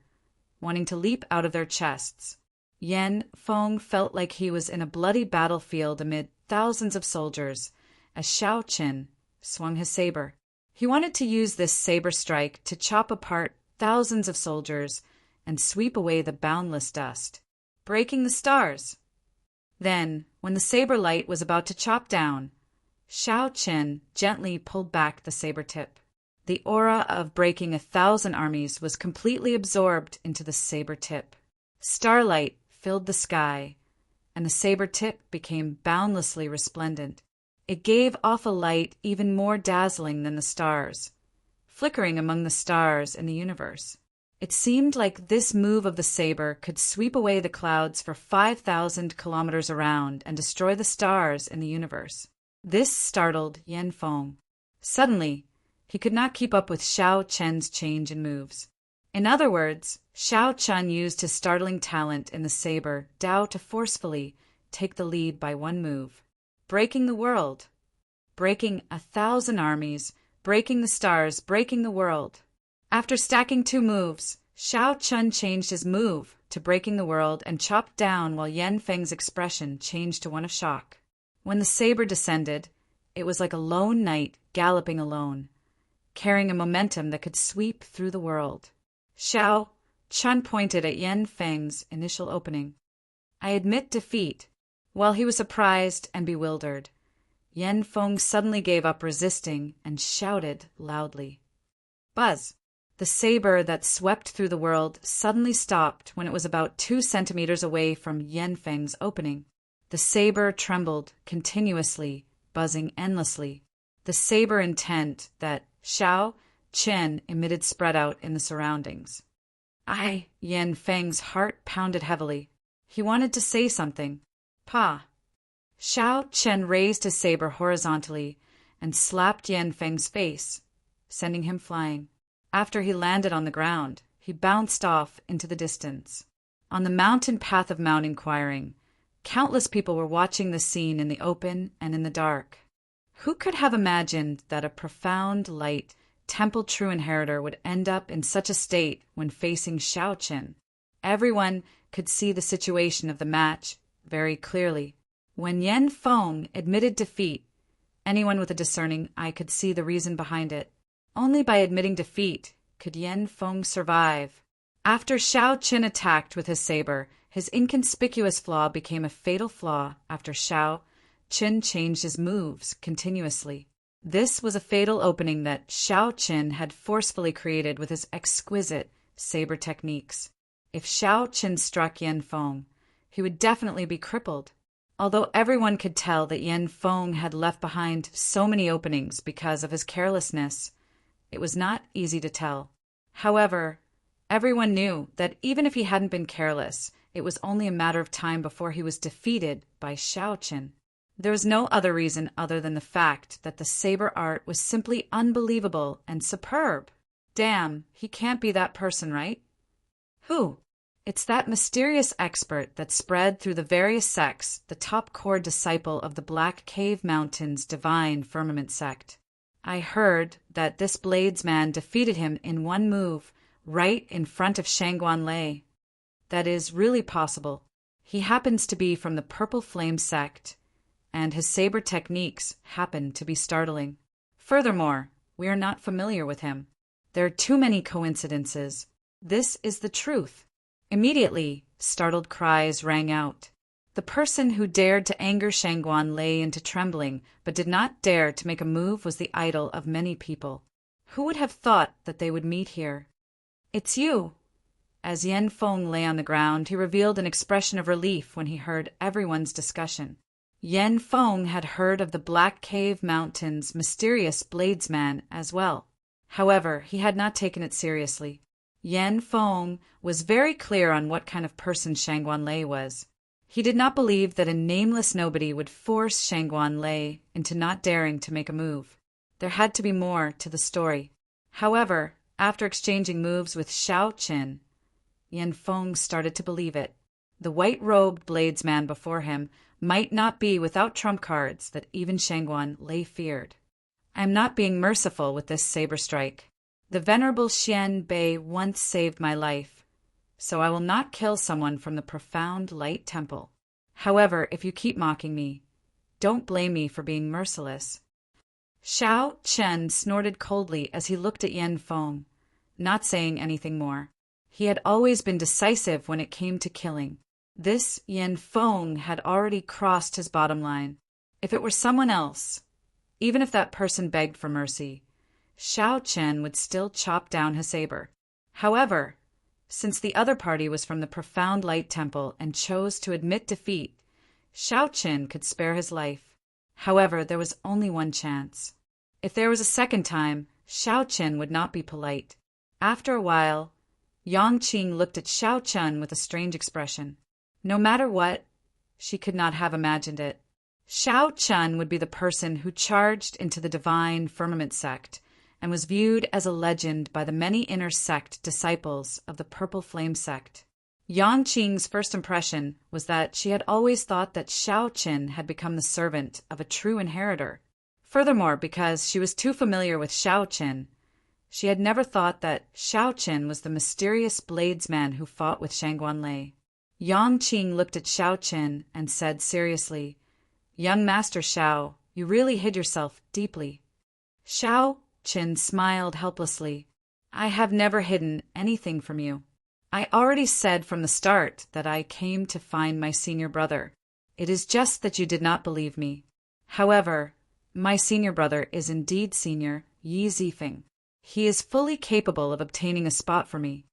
wanting to leap out of their chests. Yan Feng felt like he was in a bloody battlefield amid thousands of soldiers as Xiao Chen swung his saber. He wanted to use this saber strike to chop apart thousands of soldiers and sweep away the boundless dust. Breaking the stars. Then, when the saber light was about to chop down, Shao Qin gently pulled back the saber tip. The aura of breaking 1,000 armies was completely absorbed into the saber tip. Starlight filled the sky, and the saber tip became boundlessly resplendent. It gave off a light even more dazzling than the stars, flickering among the stars in the universe. It seemed like this move of the saber could sweep away the clouds for 5,000 kilometers around and destroy the stars in the universe. This startled Yan Feng. Suddenly, he could not keep up with Shao Chen's change in moves. In other words, Shao Chen used his startling talent in the saber Dao to forcefully take the lead by one move, breaking the world, breaking 1,000 armies, breaking the stars, breaking the world. After stacking 2 moves, Shao Chen changed his move to breaking the world and chopped down while Yan Feng's expression changed to one of shock. When the saber descended, it was like a lone knight galloping alone, carrying a momentum that could sweep through the world. Shao Chen pointed at Yan Feng's initial opening. "I admit defeat." While he was surprised and bewildered, Yan Feng suddenly gave up resisting and shouted loudly. Buzz! The saber that swept through the world suddenly stopped when it was about 2 centimeters away from Yan Feng's opening. The saber trembled continuously, buzzing endlessly. The saber intent that Shao Chen emitted spread out in the surroundings. Yan Feng's heart pounded heavily. He wanted to say something. Pa! Shao Chen raised his saber horizontally and slapped Yan Feng's face, sending him flying. After he landed on the ground, he bounced off into the distance. On the mountain path of Mount Inquiring, countless people were watching the scene in the open and in the dark. Who could have imagined that a profound light temple true inheritor would end up in such a state when facing Shao Qin? Everyone could see the situation of the match very clearly. When Yan Feng admitted defeat, anyone with a discerning eye could see the reason behind it. Only by admitting defeat could Yan Feng survive. After Shao Qin attacked with his saber, his inconspicuous flaw became a fatal flaw after Shao Qin changed his moves continuously. This was a fatal opening that Shao Qin had forcefully created with his exquisite saber techniques. If Shao Qin struck Yan Feng, he would definitely be crippled. Although everyone could tell that Yan Feng had left behind so many openings because of his carelessness, it was not easy to tell. However, everyone knew that even if he hadn't been careless, it was only a matter of time before he was defeated by Shao Qin. There was no other reason other than the fact that the saber art was simply unbelievable and superb. Damn, he can't be that person, right? Who? It's that mysterious expert that spread through the various sects, the top core disciple of the Black Cave Mountains Divine Firmament sect. I heard that this Bladesman defeated him in one move, right in front of Shangguan Lei. That is really possible. He happens to be from the Purple Flame sect, and his saber techniques happen to be startling. Furthermore, we are not familiar with him. There are too many coincidences. This is the truth. Immediately, startled cries rang out. The person who dared to anger Shangguan Lei into trembling, but did not dare to make a move, was the idol of many people. Who would have thought that they would meet here? It's you. As Yan Feng lay on the ground, he revealed an expression of relief when he heard everyone's discussion. Yan Feng had heard of the Black Cave Mountains' mysterious Bladesman as well. However, he had not taken it seriously. Yan Feng was very clear on what kind of person Shangguan Lei was. He did not believe that a nameless nobody would force Shangguan Lei into not daring to make a move. There had to be more to the story. However, after exchanging moves with Shao Qin, Yan Feng started to believe it. The white-robed Bladesman before him might not be without trump cards that even Shangguan Lei feared. I am not being merciful with this saber strike. The venerable Xian Bei once saved my life, so I will not kill someone from the profound light temple. However, if you keep mocking me, don't blame me for being merciless. Shao Chen snorted coldly as he looked at Yan Feng, not saying anything more. He had always been decisive when it came to killing. This Yin Feng had already crossed his bottom line. If it were someone else, even if that person begged for mercy, Xiao Chen would still chop down his saber. However, since the other party was from the Profound Light Temple and chose to admit defeat, Xiao Chen could spare his life. However, there was only one chance. If there was a second time, Xiao Chen would not be polite. After a while, Yang Qing looked at Xiao Chen with a strange expression. No matter what, she could not have imagined it. Xiao Chen would be the person who charged into the Divine Firmament sect and was viewed as a legend by the many inner sect disciples of the Purple Flame sect. Yang Qing's first impression was that she had always thought that Xiao Chen had become the servant of a true inheritor. Furthermore, because she was too familiar with Xiao Chen, she had never thought that Xiao Chen was the mysterious bladesman who fought with Shangguan Lei. Yang Qing looked at Xiao Chen and said seriously, "Young Master Xiao, you really hid yourself deeply." Xiao Chen smiled helplessly. "I have never hidden anything from you. I already said from the start that I came to find my senior brother. It is just that you did not believe me. However, my senior brother is indeed senior, Yi Zifeng. He is fully capable of obtaining a spot for me."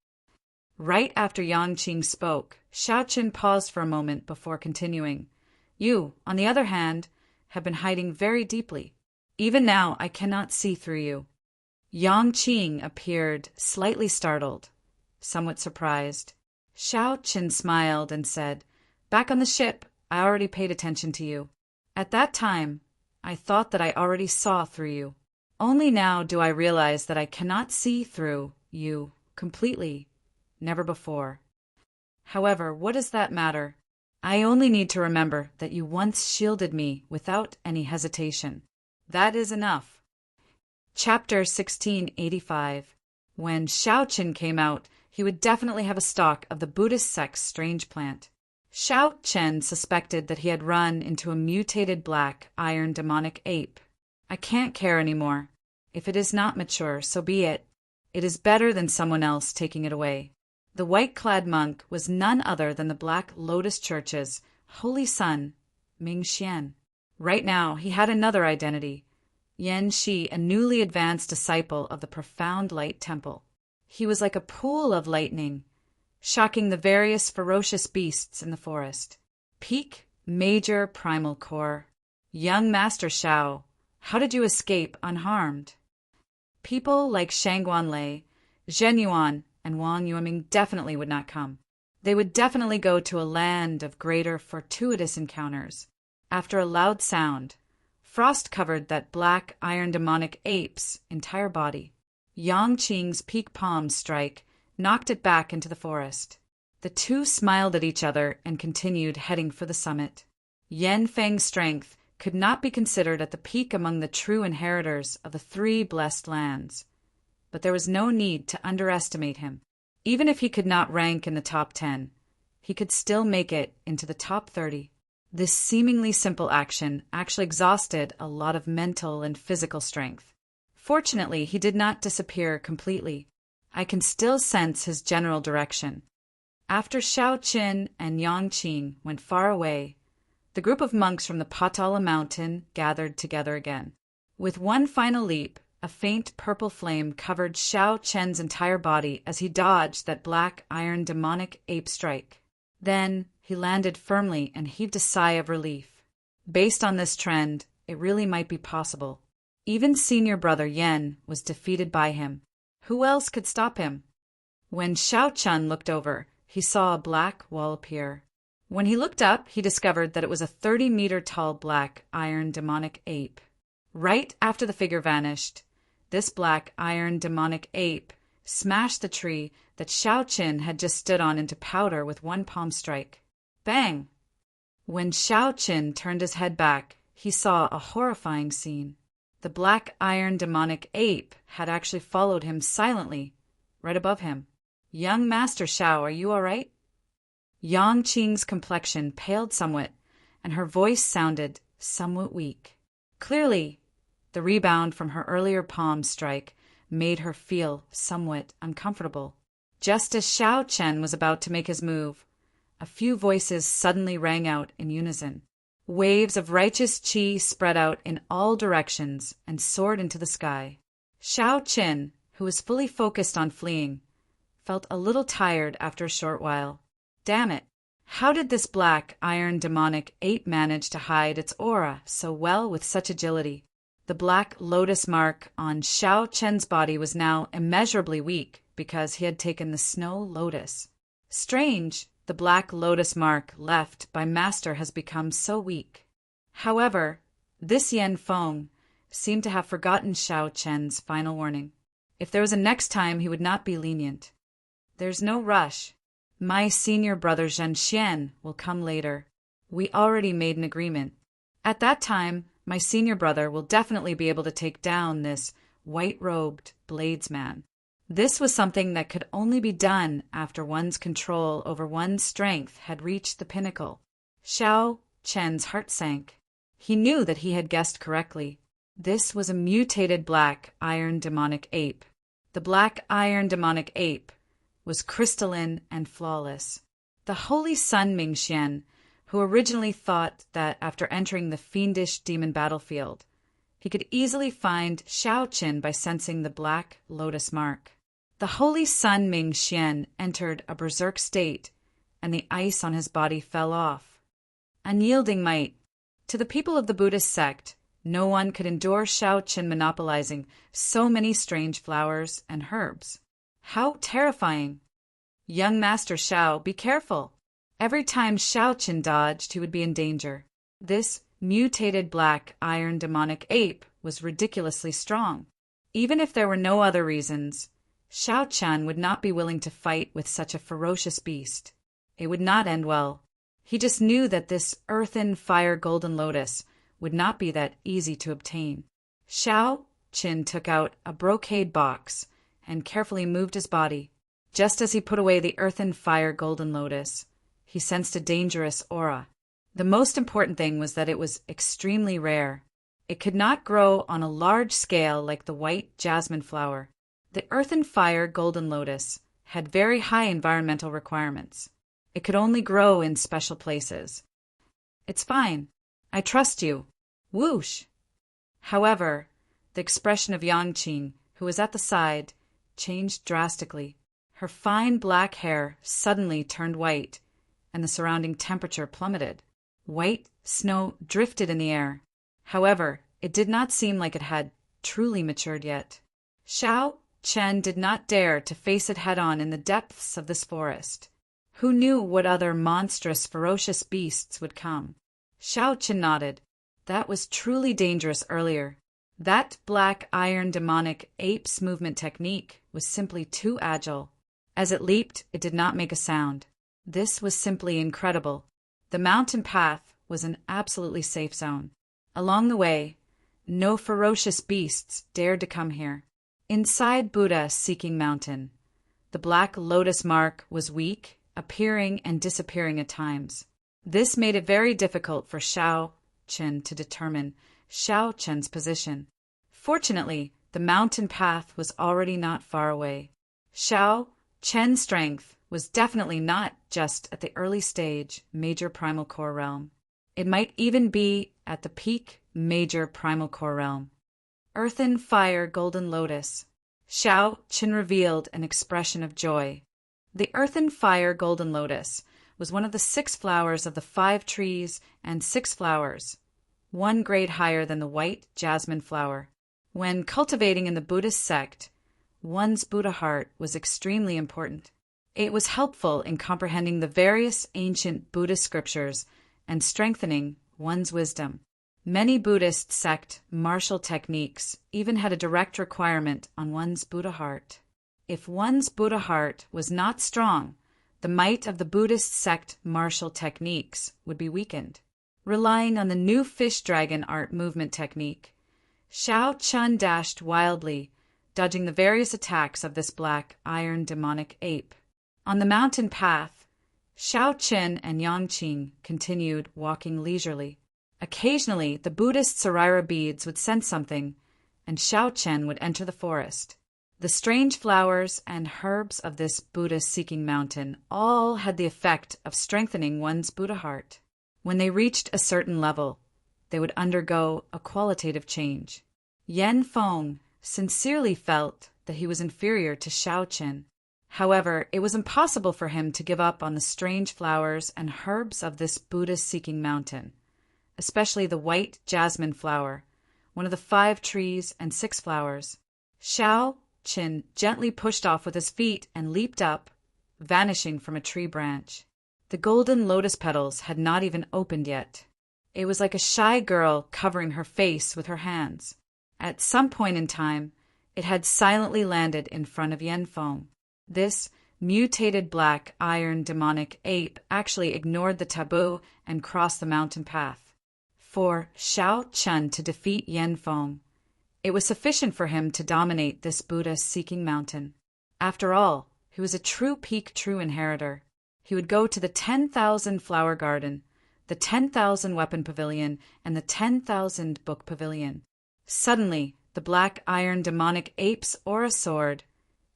Right after Yang Qing spoke, Xiao Chen paused for a moment before continuing. "You, on the other hand, have been hiding very deeply. Even now I cannot see through you." Yang Qing appeared slightly startled, somewhat surprised. Xiao Chen smiled and said, "Back on the ship, I already paid attention to you. At that time, I thought that I already saw through you. Only now do I realize that I cannot see through you completely. Never before. However, what does that matter? I only need to remember that you once shielded me without any hesitation. That is enough." Chapter 1685. When Xiao Chen came out, he would definitely have a stock of the Buddhist sect's strange plant. Xiao Chen suspected that he had run into a mutated black iron demonic ape. I can't care anymore. If it is not mature, so be it. It is better than someone else taking it away. The white-clad monk was none other than the Black Lotus Church's holy son, Ming Xian. Right now, he had another identity, Yan Shi, a newly advanced disciple of the Profound Light Temple. He was like a pool of lightning, shocking the various ferocious beasts in the forest. Peak, Major Primal Core. Young Master Xiao, how did you escape unharmed? People like Shangguan Lei, Zhen Yuan, and Wang Yueming definitely would not come. They would definitely go to a land of greater fortuitous encounters. After a loud sound, frost covered that black iron demonic ape's entire body. Yang Qing's peak palm strike knocked it back into the forest. The two smiled at each other and continued heading for the summit. Yan Feng's strength could not be considered at the peak among the true inheritors of the three blessed lands. But there was no need to underestimate him. Even if he could not rank in the top 10, he could still make it into the top 30. This seemingly simple action actually exhausted a lot of mental and physical strength. Fortunately, he did not disappear completely. I can still sense his general direction. After Xiao Chen and Yang Qing went far away, the group of monks from the Patala mountain gathered together again. With one final leap, a faint purple flame covered Xiao Chen's entire body as he dodged that black iron demonic ape strike. Then he landed firmly and heaved a sigh of relief. Based on this trend, it really might be possible. Even senior brother Yen was defeated by him. Who else could stop him? When Xiao Chen looked over, he saw a black wall appear. When he looked up, he discovered that it was a 30-meter-tall black iron demonic ape. Right after the figure vanished, this black iron demonic ape smashed the tree that Xiao Chen had just stood on into powder with one palm strike. Bang! When Xiao Chen turned his head back, he saw a horrifying scene. The black iron demonic ape had actually followed him silently, right above him. "Young Master Xiao, are you all right?" Yang Qing's complexion paled somewhat, and her voice sounded somewhat weak. Clearly, the rebound from her earlier palm strike made her feel somewhat uncomfortable. Just as Xiao Chen was about to make his move, a few voices suddenly rang out in unison. Waves of righteous qi spread out in all directions and soared into the sky. Xiao Qin, who was fully focused on fleeing, felt a little tired after a short while. Damn it! How did this black, iron demonic ape manage to hide its aura so well with such agility? The black lotus mark on Xiao Chen's body was now immeasurably weak because he had taken the snow lotus. Strange, the black lotus mark left by Master has become so weak. However, this Yen Feng seemed to have forgotten Xiao Chen's final warning. If there was a next time, he would not be lenient. There's no rush. My senior brother Zhen Xian will come later. We already made an agreement. At that time, my senior brother will definitely be able to take down this white-robed bladesman. This was something that could only be done after one's control over one's strength had reached the pinnacle. Xiao Chen's heart sank. He knew that he had guessed correctly. This was a mutated black iron demonic ape. The black iron demonic ape was crystalline and flawless. The holy Sun Mingxian, who originally thought that after entering the fiendish demon battlefield, he could easily find Xiao Qin by sensing the black lotus mark. The holy Sun Mingxian entered a berserk state, and the ice on his body fell off. Unyielding might. To the people of the Buddhist sect, no one could endure Xiao Qin monopolizing so many strange flowers and herbs. How terrifying! Young Master Xiao, be careful! Every time Xiao Qin dodged, he would be in danger. This mutated black iron demonic ape was ridiculously strong. Even if there were no other reasons, Xiao Qian would not be willing to fight with such a ferocious beast. It would not end well. He just knew that this earthen fire golden lotus would not be that easy to obtain. Xiao Qin took out a brocade box and carefully moved his body. Just as he put away the earthen fire golden lotus, he sensed a dangerous aura. The most important thing was that it was extremely rare. It could not grow on a large scale like the white jasmine flower. The earthen fire golden lotus had very high environmental requirements. It could only grow in special places. It's fine. I trust you. Whoosh! However, the expression of Yangqing, who was at the side, changed drastically. Her fine black hair suddenly turned white, and the surrounding temperature plummeted. White snow drifted in the air. However, it did not seem like it had truly matured yet. Xiao Chen did not dare to face it head-on in the depths of this forest. Who knew what other monstrous, ferocious beasts would come? Xiao Chen nodded. That was truly dangerous earlier. That black iron demonic ape's movement technique was simply too agile. As it leaped, it did not make a sound. This was simply incredible. The mountain path was an absolutely safe zone. Along the way, no ferocious beasts dared to come here. Inside Buddha-seeking mountain, the black lotus mark was weak, appearing and disappearing at times. This made it very difficult for Xiao Qin to determine Xiao Chen's position. Fortunately, the mountain path was already not far away. Xiao Chen's strength was definitely not just at the early stage major primal core realm. It might even be at the peak major primal core realm. Earthen fire golden lotus. Xiao Qin revealed an expression of joy. The earthen fire golden lotus was one of the 6 flowers of the 5 trees and 6 flowers, 1 grade higher than the white jasmine flower. When cultivating in the Buddhist sect, one's Buddha heart was extremely important. It was helpful in comprehending the various ancient Buddhist scriptures and strengthening one's wisdom. Many Buddhist sect martial techniques even had a direct requirement on one's Buddha heart. If one's Buddha heart was not strong, the might of the Buddhist sect martial techniques would be weakened. Relying on the new fish dragon art movement technique, Xiao Chen dashed wildly, dodging the various attacks of this black iron demonic ape. On the mountain path, Xiao Qin and Yangqing continued walking leisurely. Occasionally, the Buddhist Sarira beads would sense something, and Xiao Chen would enter the forest. The strange flowers and herbs of this Buddha-seeking mountain all had the effect of strengthening one's Buddha heart. When they reached a certain level, they would undergo a qualitative change. Yan Feng sincerely felt that he was inferior to Xiao Qin. However, it was impossible for him to give up on the strange flowers and herbs of this Buddha-seeking mountain, especially the white jasmine flower, one of the 5 trees and 6 flowers. Xiao Qin gently pushed off with his feet and leaped up, vanishing from a tree branch. The golden lotus petals had not even opened yet. It was like a shy girl covering her face with her hands. At some point in time, it had silently landed in front of Yan Feng. This mutated black iron demonic ape actually ignored the taboo and crossed the mountain path. For Xiao Qin to defeat Yan Feng, it was sufficient for him to dominate this Buddha-seeking mountain. After all, he was a true peak true inheritor. He would go to the 10,000 flower garden, the 10,000 weapon pavilion, and the 10,000 book pavilion. Suddenly, the black iron demonic ape's aura soared,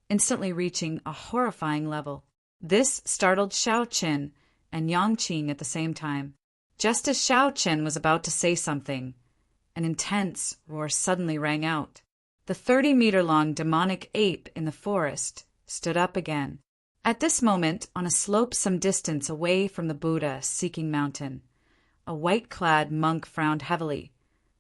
instantly reaching a horrifying level. This startled Xiao Qin and Yang Qing at the same time. Just as Xiao Qin was about to say something, an intense roar suddenly rang out. The 30-meter-long demonic ape in the forest stood up again. At this moment, on a slope some distance away from the Buddha-seeking mountain, a white-clad monk frowned heavily,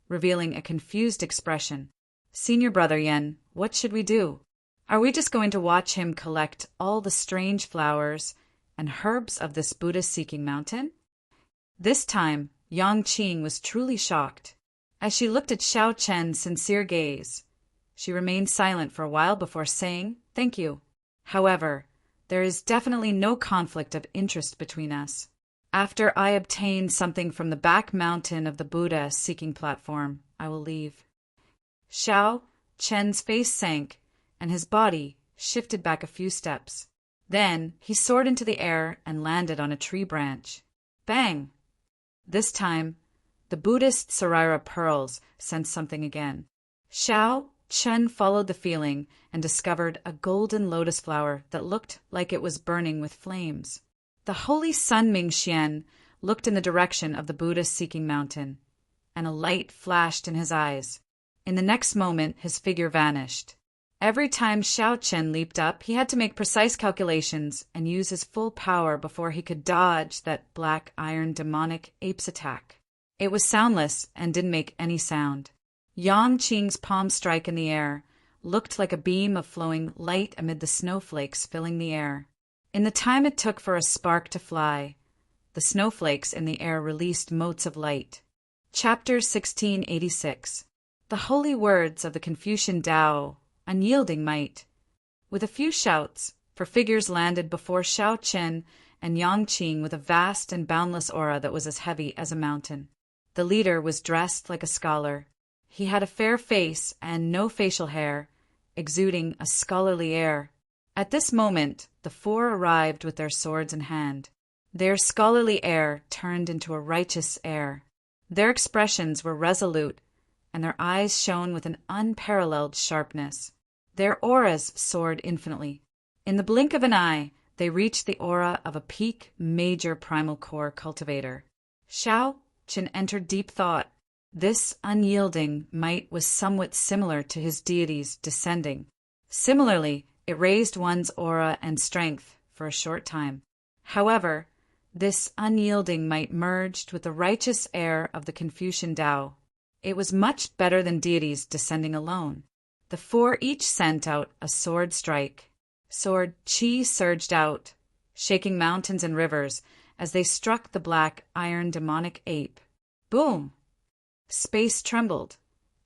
revealing a confused expression. "Senior Brother Yen, what should we do? Are we just going to watch him collect all the strange flowers and herbs of this Buddha-seeking mountain?" This time, Yang Qing was truly shocked. As she looked at Xiao Qin's sincere gaze, she remained silent for a while before saying, "Thank you. However, there is definitely no conflict of interest between us. After I obtain something from the back mountain of the Buddha-seeking platform, I will leave." Xiao Qin's face sank, and his body shifted back a few steps. Then he soared into the air and landed on a tree branch. Bang! This time, the Buddhist Sarira pearls sensed something again. Xiao Qin followed the feeling and discovered a golden lotus flower that looked like it was burning with flames. The holy Sun Ming Xian looked in the direction of the Buddha-seeking mountain, and a light flashed in his eyes. In the next moment, his figure vanished. Every time Xiao Qin leaped up, he had to make precise calculations and use his full power before he could dodge that black iron demonic ape's attack. It was soundless and didn't make any sound. Yang Qing's palm strike in the air looked like a beam of flowing light amid the snowflakes filling the air. In the time it took for a spark to fly, the snowflakes in the air released motes of light. Chapter 1686. The holy words of the Confucian Tao, unyielding might. With a few shouts, for figures landed before Xiao Qin and Yang Qing with a vast and boundless aura that was as heavy as a mountain. The leader was dressed like a scholar. He had a fair face and no facial hair, exuding a scholarly air. At this moment, the 4 arrived with their swords in hand. Their scholarly air turned into a righteous air. Their expressions were resolute, and their eyes shone with an unparalleled sharpness. Their auras soared infinitely. In the blink of an eye, they reached the aura of a peak major primal core cultivator. Xiao Qin entered deep thought. This unyielding might was somewhat similar to his deity's descending. Similarly, it raised one's aura and strength for a short time. However, this unyielding might merged with the righteous air of the Confucian Tao. It was much better than deities descending alone. The 4 each sent out a sword strike. Sword chi surged out, shaking mountains and rivers as they struck the black iron demonic ape. Boom! Space trembled,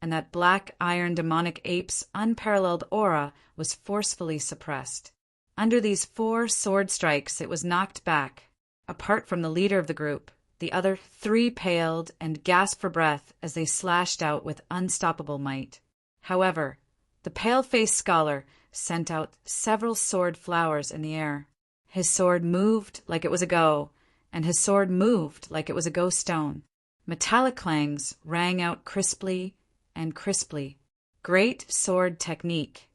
and that black iron demonic ape's unparalleled aura was forcefully suppressed. Under these 4 sword strikes, it was knocked back. Apart from the leader of the group, the other 3 paled and gasped for breath as they slashed out with unstoppable might. However, the pale-faced scholar sent out several sword flowers in the air. His sword moved like it was a go, and his sword moved like it was a go stone. Metallic clangs rang out crisply and crisply. Great sword technique.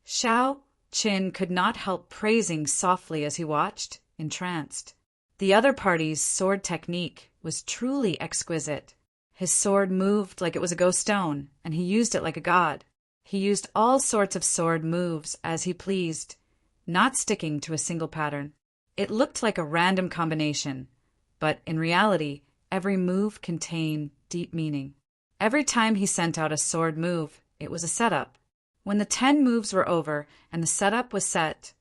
Xiao Qin could not help praising softly as he watched, entranced. The other party's sword technique was truly exquisite. His sword moved like it was a ghost stone, and he used it like a god. He used all sorts of sword moves as he pleased, not sticking to a single pattern. It looked like a random combination, but in reality, every move contained deep meaning. Every time he sent out a sword move, it was a setup. When the 10 moves were over and the setup was set,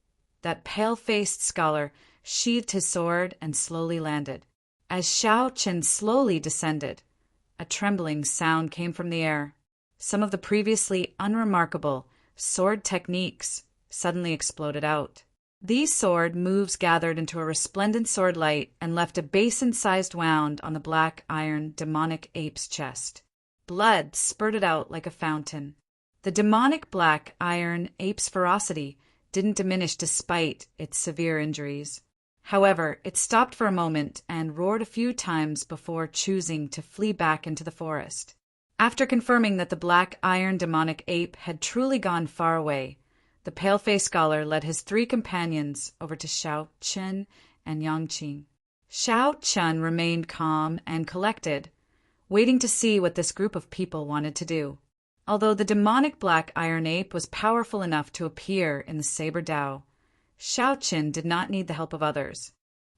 that pale-faced scholar sheathed his sword and slowly landed. As Xiao Qin slowly descended, a trembling sound came from the air. Some of the previously unremarkable sword techniques suddenly exploded out. These sword moves gathered into a resplendent sword light and left a basin-sized wound on the black iron demonic ape's chest. Blood spurted out like a fountain. The demonic black iron ape's ferocity didn't diminish despite its severe injuries. However, it stopped for a moment and roared a few times before choosing to flee back into the forest. After confirming that the black iron demonic ape had truly gone far away, the pale-faced scholar led his 3 companions over to Xiao Qin and Yang Qing. Xiao Qin remained calm and collected, waiting to see what this group of people wanted to do. Although the demonic black iron ape was powerful enough to appear in the Saber Dao, Xiao Qin did not need the help of others.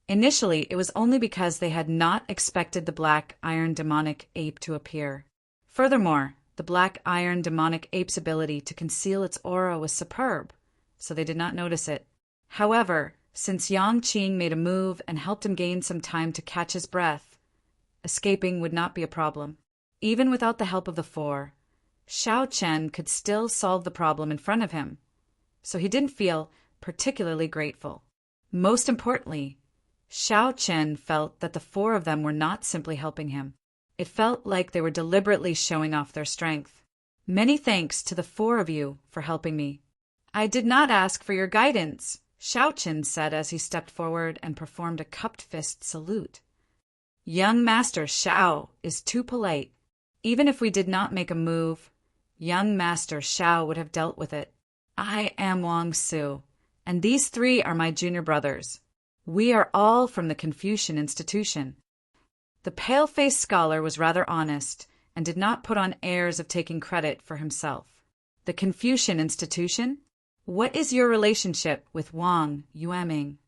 Initially, it was only because they had not expected the black iron demonic ape to appear. Furthermore, the black iron demonic ape's ability to conceal its aura was superb, so they did not notice it. However, since Yang Qing made a move and helped him gain some time to catch his breath, escaping would not be a problem. Even without the help of the 4, Xiao Qin could still solve the problem in front of him, so he didn't feel particularly grateful. Most importantly, Xiao Qin felt that the 4 of them were not simply helping him. It felt like they were deliberately showing off their strength. Many thanks to the 4 of you for helping me. I did not ask for your guidance, Xiao Qin said as he stepped forward and performed a cupped fist salute. Young Master Xiao is too polite. Even if we did not make a move, young Master Xiao would have dealt with it. I am Wang Su, and these 3 are my junior brothers. We are all from the Confucian Institution. The pale-faced scholar was rather honest and did not put on airs of taking credit for himself. The Confucian Institution? What is your relationship with Wang Yueming?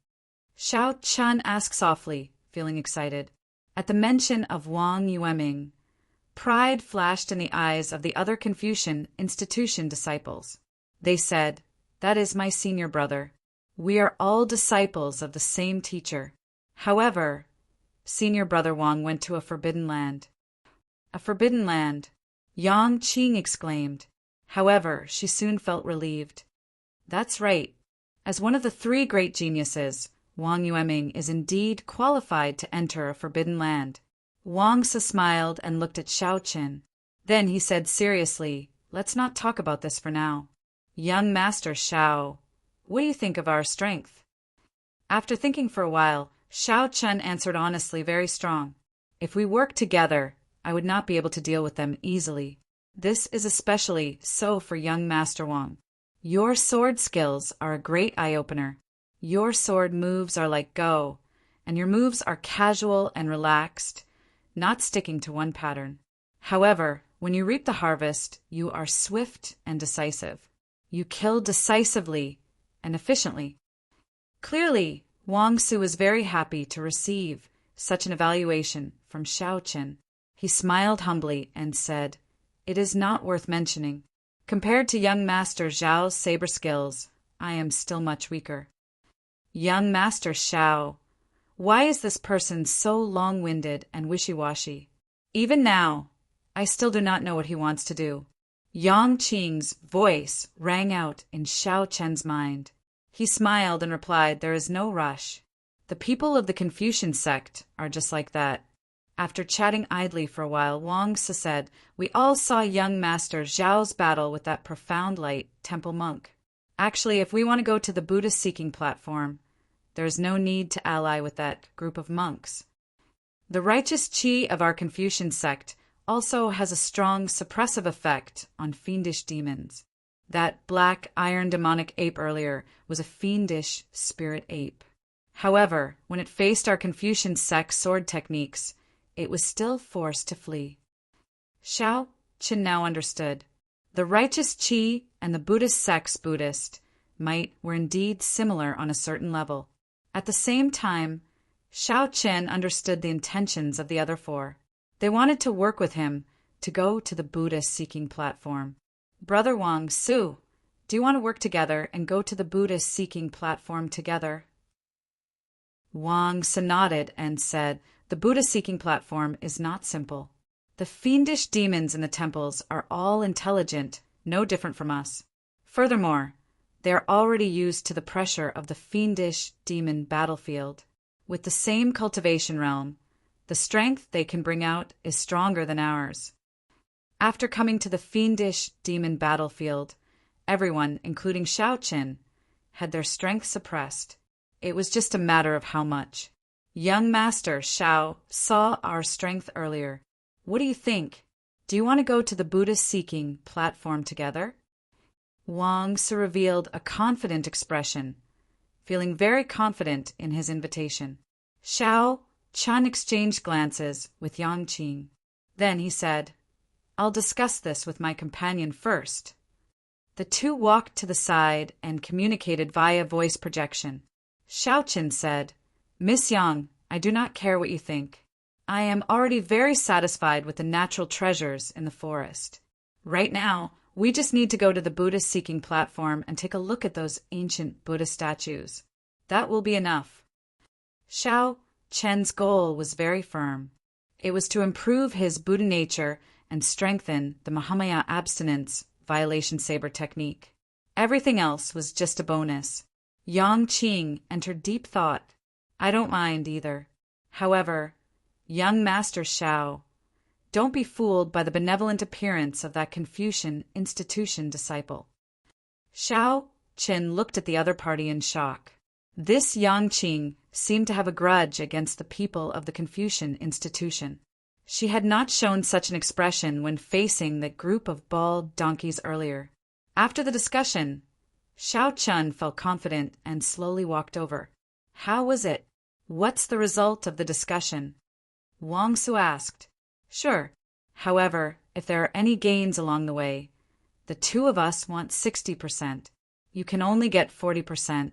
Xiao Qin asked softly, feeling excited. At the mention of Wang Yueming, pride flashed in the eyes of the other Confucian Institution disciples. They said, "That is my senior brother. We are all disciples of the same teacher." However, senior brother Wang went to a forbidden land. A forbidden land, Yang Qing exclaimed. However, she soon felt relieved. That's right. As one of the 3 great geniuses, Wang Yueming is indeed qualified to enter a forbidden land. Wang Su smiled and looked at Xiao Qin. Then he said seriously, "Let's not talk about this for now. Young Master Xiao, what do you think of our strength?" After thinking for a while, Xiao Qin answered honestly, very strong. "If we work together, I would not be able to deal with them easily. This is especially so for young Master Wang. Your sword skills are a great eye-opener. Your sword moves are like go, and your moves are casual and relaxed, not sticking to one pattern. However, when you reap the harvest, you are swift and decisive. You kill decisively and efficiently." Clearly, Wang Su was very happy to receive such an evaluation from Xiao Qin. He smiled humbly and said, "It is not worth mentioning. Compared to young Master Zhao's saber skills, I am still much weaker." Young Master Xiao, why is this person so long-winded and wishy-washy? Even now, I still do not know what he wants to do. Yang Qing's voice rang out in Xiao Qin's mind. He smiled and replied, "There is no rush. The people of the Confucian sect are just like that." After chatting idly for a while, Wang Su said, "We all saw young Master Zhao's battle with that profound light temple monk. Actually, if we want to go to the Buddhist seeking platform, there is no need to ally with that group of monks. The righteous qi of our Confucian sect also has a strong suppressive effect on fiendish demons. That black iron demonic ape earlier was a fiendish spirit ape. However, when it faced our Confucian sect sword techniques, it was still forced to flee. Xiao Qin now understood. The righteous Qi and the Buddhist sect's Buddhist might were indeed similar on a certain level. At the same time, Xiao Qin understood the intentions of the other four. They wanted to work with him to go to the Buddhist-seeking platform. Brother Wang Su, do you want to work together and go to the Buddhist-seeking platform together? Wang Su nodded and said, the Buddhist-seeking platform is not simple. The fiendish demons in the temples are all intelligent, no different from us. Furthermore, they are already used to the pressure of the fiendish demon battlefield. With the same cultivation realm, the strength they can bring out is stronger than ours. After coming to the fiendish demon battlefield, everyone, including Xiao Qin, had their strength suppressed. It was just a matter of how much. Young Master Xiao saw our strength earlier. What do you think? Do you want to go to the Buddhist-seeking platform together? Wang Su revealed a confident expression, feeling very confident in his invitation. Xiao Chen exchanged glances with Yang Qing. Then he said, I'll discuss this with my companion first. The two walked to the side and communicated via voice projection. Xiao Qin said, Miss Yang, I do not care what you think. I am already very satisfied with the natural treasures in the forest. Right now, we just need to go to the Buddhist-seeking platform and take a look at those ancient Buddha statues. That will be enough. Xiao Chen's goal was very firm. It was to improve his Buddha nature and strengthen the Mahamaya abstinence violation saber technique. Everything else was just a bonus. Yang Qing entered deep thought. I don't mind either. However, young Master Xiao, don't be fooled by the benevolent appearance of that Confucian institution disciple. Xiao Qin looked at the other party in shock. This Yang Qing seemed to have a grudge against the people of the Confucian institution. She had not shown such an expression when facing that group of bald donkeys earlier. After the discussion, Xiao Chun felt confident and slowly walked over. How was it? What's the result of the discussion? Wang Su asked. Sure. However, if there are any gains along the way, the two of us want 60%. You can only get 40%.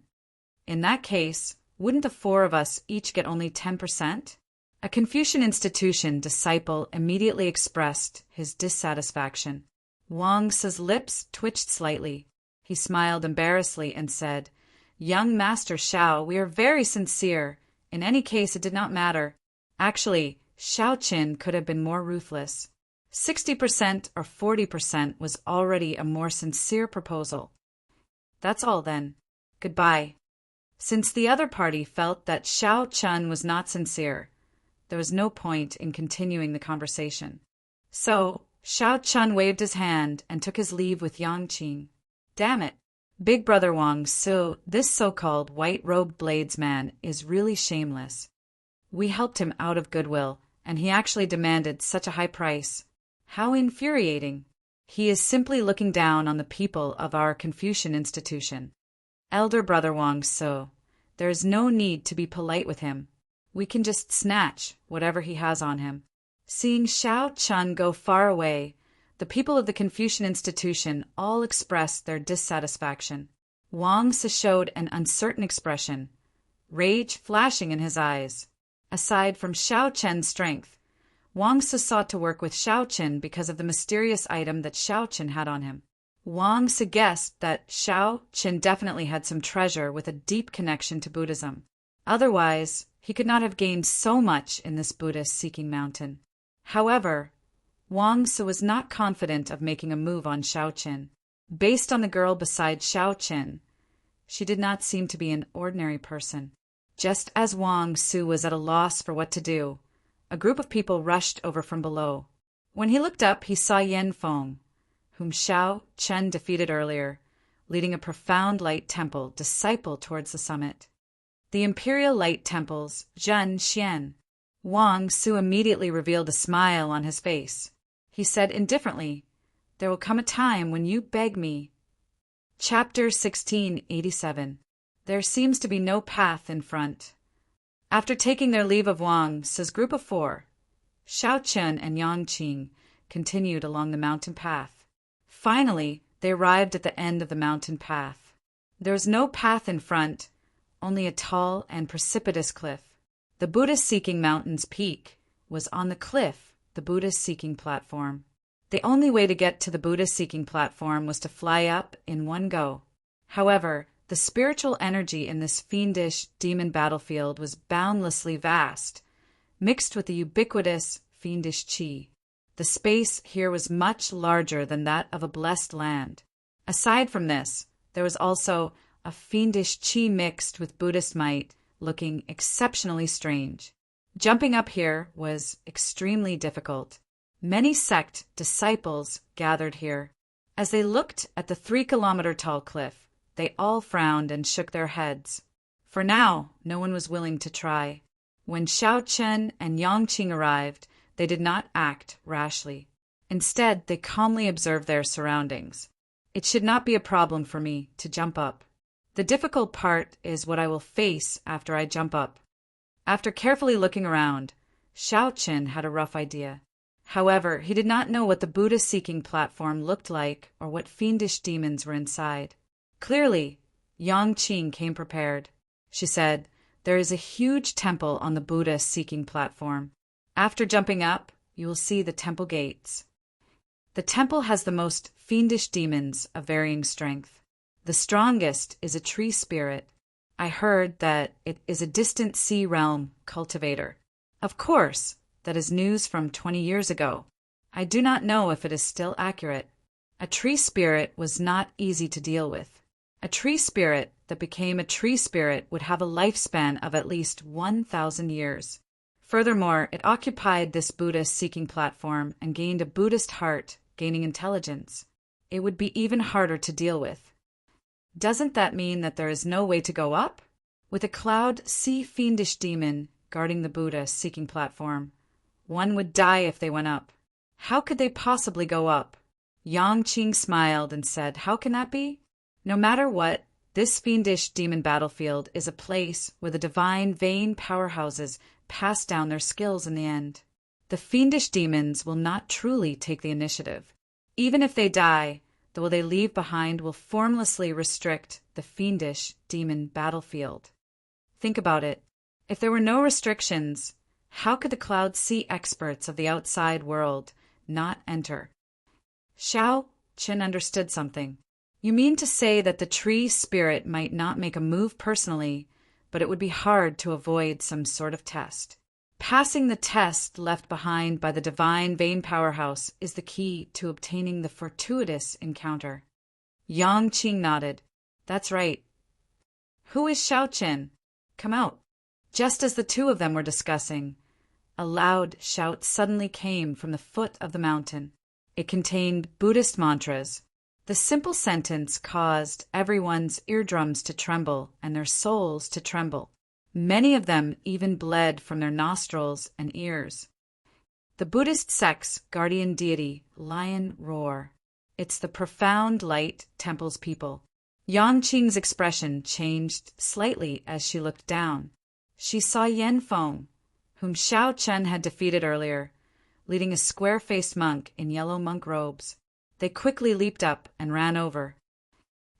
In that case, wouldn't the four of us each get only 10%? A Confucian institution disciple immediately expressed his dissatisfaction. Wang Su's lips twitched slightly. He smiled embarrassedly and said, Young Master Xiao, we are very sincere. In any case, it did not matter. Actually, Xiao Qin could have been more ruthless. 60% or 40% was already a more sincere proposal. That's all then. Goodbye. Since the other party felt that Xiao Chun was not sincere, there was no point in continuing the conversation. So, Xiao Chun waved his hand and took his leave with Yang Qing. Damn it. Big Brother Wang Su, this so-called white-robed blades man is really shameless. We helped him out of goodwill, and he actually demanded such a high price. How infuriating. He is simply looking down on the people of our Confucian institution. Elder Brother Wang Su, there is no need to be polite with him. We can just snatch whatever he has on him. Seeing Xiao Chun go far away, the people of the Confucian institution all expressed their dissatisfaction. Wang Su showed an uncertain expression, rage flashing in his eyes. Aside from Xiao Chen's strength, Wang Su sought to work with Xiao Chen because of the mysterious item that Xiao Chen had on him. Wang Su guessed that Xiao Chen definitely had some treasure with a deep connection to Buddhism. Otherwise, he could not have gained so much in this Buddhist-seeking mountain. However, Wang Su was not confident of making a move on Xiao Chen. Based on the girl beside Xiao Chen, she did not seem to be an ordinary person. Just as Wang Su was at a loss for what to do, a group of people rushed over from below. When he looked up, he saw Yen Feng, whom Xiao Chen defeated earlier, leading a profound light temple disciple towards the summit. The Imperial Light Temple's Zhen Xian. Wang Su immediately revealed a smile on his face. He said indifferently, There will come a time when you beg me Chapter 1687. There seems to be no path in front. After taking their leave of Wang, says Group of Four, Xiao Chen and Yang Qing continued along the mountain path. Finally, they arrived at the end of the mountain path. There was no path in front, only a tall and precipitous cliff. The Buddhist-seeking mountain's peak was on the cliff, the Buddhist-seeking platform. The only way to get to the Buddhist-seeking platform was to fly up in one go. However, the spiritual energy in this fiendish demon battlefield was boundlessly vast, mixed with the ubiquitous fiendish qi. The space here was much larger than that of a blessed land. Aside from this, there was also a fiendish qi mixed with Buddhist might, looking exceptionally strange. Jumping up here was extremely difficult. Many sect disciples gathered here. As they looked at the 3-kilometer-tall cliff, they all frowned and shook their heads. For now, no one was willing to try. When Xiao Chen and Yang Qing arrived, they did not act rashly. Instead, they calmly observed their surroundings. It should not be a problem for me to jump up. The difficult part is what I will face after I jump up. After carefully looking around, Xiao Chen had a rough idea. However, he did not know what the Buddhist-seeking platform looked like or what fiendish demons were inside. Clearly, Yang Qing came prepared. She said, "There is a huge temple on the Buddhist-seeking platform. After jumping up, you will see the temple gates. The temple has the most fiendish demons of varying strength. The strongest is a tree spirit. I heard that it is a distant sea realm cultivator. Of course, that is news from 20 years ago. I do not know if it is still accurate. A tree spirit was not easy to deal with. A tree spirit that became a tree spirit would have a lifespan of at least 1,000 years. Furthermore, it occupied this Buddhist-seeking platform and gained a Buddhist heart, gaining intelligence. It would be even harder to deal with. Doesn't that mean that there is no way to go up? With a cloud sea fiendish demon guarding the Buddha-seeking platform, one would die if they went up. How could they possibly go up?" Yang Qing smiled and said, "How can that be? No matter what, this fiendish demon battlefield is a place where the divine vain powerhouses pass down their skills in the end. The fiendish demons will not truly take the initiative. Even if they die, the what they leave behind will formlessly restrict the fiendish demon battlefield. Think about it. If there were no restrictions, how could the Cloud Sea experts of the outside world not enter?" Xiao Chen understood something. "You mean to say that the tree spirit might not make a move personally, but it would be hard to avoid some sort of test. Passing the test left behind by the divine vein powerhouse is the key to obtaining the fortuitous encounter." Yang Qing nodded. "That's right. Who is Xiao Chen? Come out." Just as the two of them were discussing, a loud shout suddenly came from the foot of the mountain. It contained Buddhist mantras. The simple sentence caused everyone's eardrums to tremble and their souls to tremble. Many of them even bled from their nostrils and ears. The Buddhist sect's guardian deity, Lion Roar. It's the profound light temple's people. Yang Qing's expression changed slightly as she looked down. She saw Yan Feng, whom Xiao Chen had defeated earlier, leading a square-faced monk in yellow monk robes. They quickly leaped up and ran over.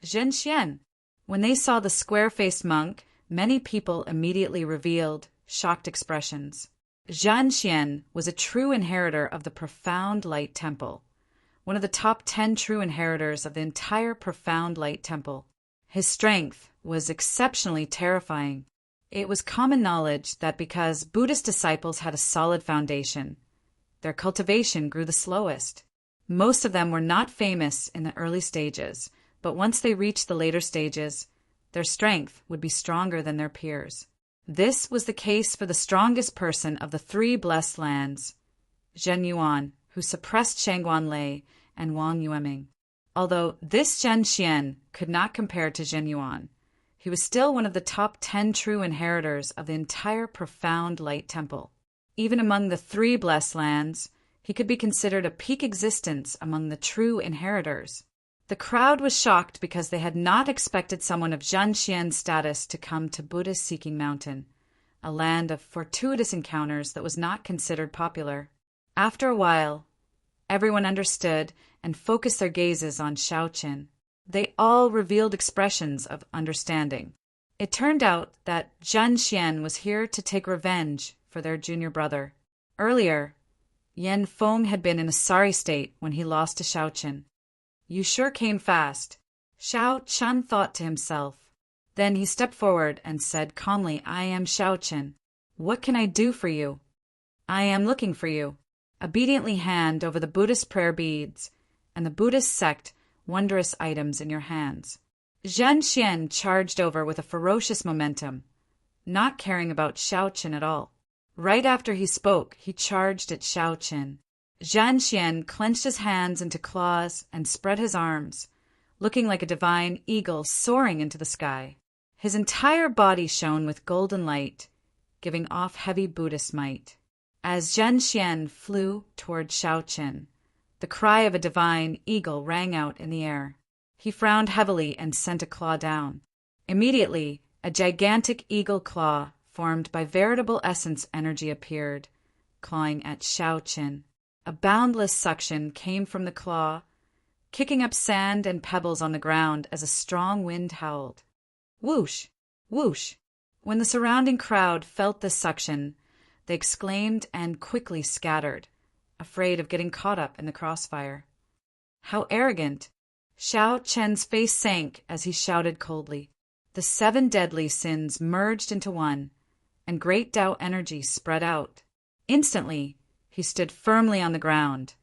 Zhen Xian. When they saw the square-faced monk, many people immediately revealed shocked expressions. Zhen Xian was a true inheritor of the Profound Light Temple, one of the top 10 true inheritors of the entire Profound Light Temple. His strength was exceptionally terrifying. It was common knowledge that because Buddhist disciples had a solid foundation, their cultivation grew the slowest. Most of them were not famous in the early stages, but once they reached the later stages, their strength would be stronger than their peers. This was the case for the strongest person of the 3 blessed lands, Zhen Yuan, who suppressed Shangguan Lei and Wang Yueming. Although this Zhen Xian could not compare to Zhen Yuan, he was still one of the top 10 true inheritors of the entire Profound Light Temple. Even among the 3 blessed lands, he could be considered a peak existence among the true inheritors. The crowd was shocked because they had not expected someone of Zhan Xian's status to come to Buddhist-seeking mountain, a land of fortuitous encounters that was not considered popular. After a while, everyone understood and focused their gazes on Xiaoqin. They all revealed expressions of understanding. It turned out that Zhan Xian was here to take revenge for their junior brother. Earlier, Yan Feng had been in a sorry state when he lost to Xiaoqin. "You sure came fast," Xiaoqin thought to himself. Then he stepped forward and said calmly, "I am Xiaoqin. What can I do for you?" "I am looking for you." Obediently hand over the Buddhist prayer beads and the Buddhist sect wondrous items in your hands. Zhan Xian charged over with a ferocious momentum, not caring about Xiaoqin at all. Right after he spoke, he charged at Xiaoqin. Zhan Xian clenched his hands into claws and spread his arms, looking like a divine eagle soaring into the sky. His entire body shone with golden light, giving off heavy Buddhist might. As Zhan Xian flew toward Xiaoqin, the cry of a divine eagle rang out in the air. He frowned heavily and sent a claw down. Immediately, a gigantic eagle claw formed by veritable essence energy appeared, clawing at Xiaoqin. A boundless suction came from the claw, kicking up sand and pebbles on the ground as a strong wind howled. Whoosh! Whoosh! When the surrounding crowd felt this suction, they exclaimed and quickly scattered, afraid of getting caught up in the crossfire. How arrogant! Xiaoqin's face sank as he shouted coldly. The 7 deadly sins merged into one, and great Tao energy spread out. Instantly, he stood firmly on the ground,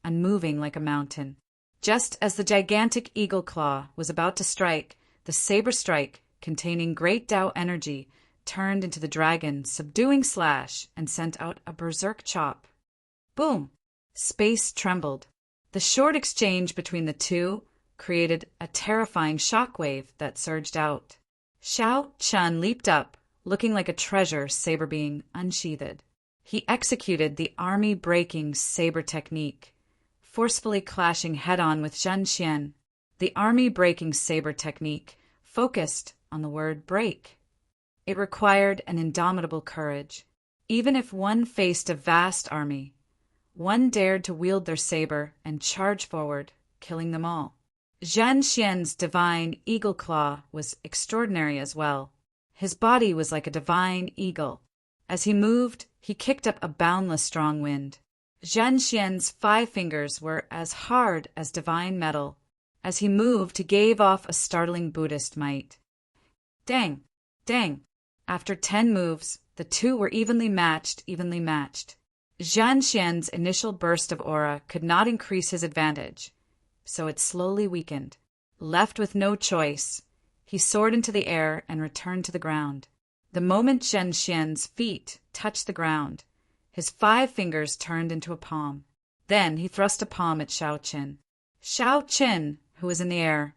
unmoving like a mountain. Just as the gigantic eagle claw was about to strike, the saber strike, containing great Tao energy, turned into the dragon's subduing slash and sent out a berserk chop. Boom! Space trembled. The short exchange between the two created a terrifying shockwave that surged out. Xiaoqin leaped up, looking like a treasure saber being unsheathed. He executed the army-breaking saber technique, forcefully clashing head-on with Zhan Xian. The army-breaking saber technique focused on the word break. It required an indomitable courage. Even if one faced a vast army, one dared to wield their saber and charge forward, killing them all. Zhan Xian's divine eagle claw was extraordinary as well. His body was like a divine eagle. As he moved, he kicked up a boundless strong wind. Zhan Xian's 5 fingers were as hard as divine metal. As he moved, he gave off a startling Buddhist might. Dang! Dang! After 10 moves, the two were evenly matched. Zhan Xian's initial burst of aura could not increase his advantage, so it slowly weakened. Left with no choice, he soared into the air and returned to the ground. The moment Zhan Xian's feet touched the ground, his 5 fingers turned into a palm. Then he thrust a palm at Xiaoqin. Xiaoqin, who was in the air,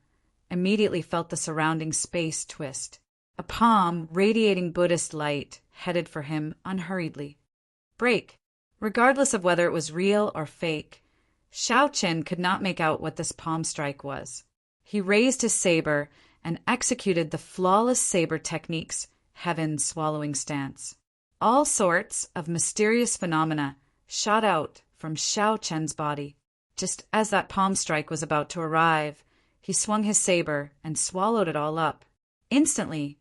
immediately felt the surrounding space twist. A palm radiating Buddhist light headed for him unhurriedly. Break! Regardless of whether it was real or fake, Xiaoqin could not make out what this palm strike was. He raised his saber and executed the flawless saber technique's heaven-swallowing stance. All sorts of mysterious phenomena shot out from Xiaoqin's body. Just as that palm strike was about to arrive, he swung his saber and swallowed it all up. Instantly,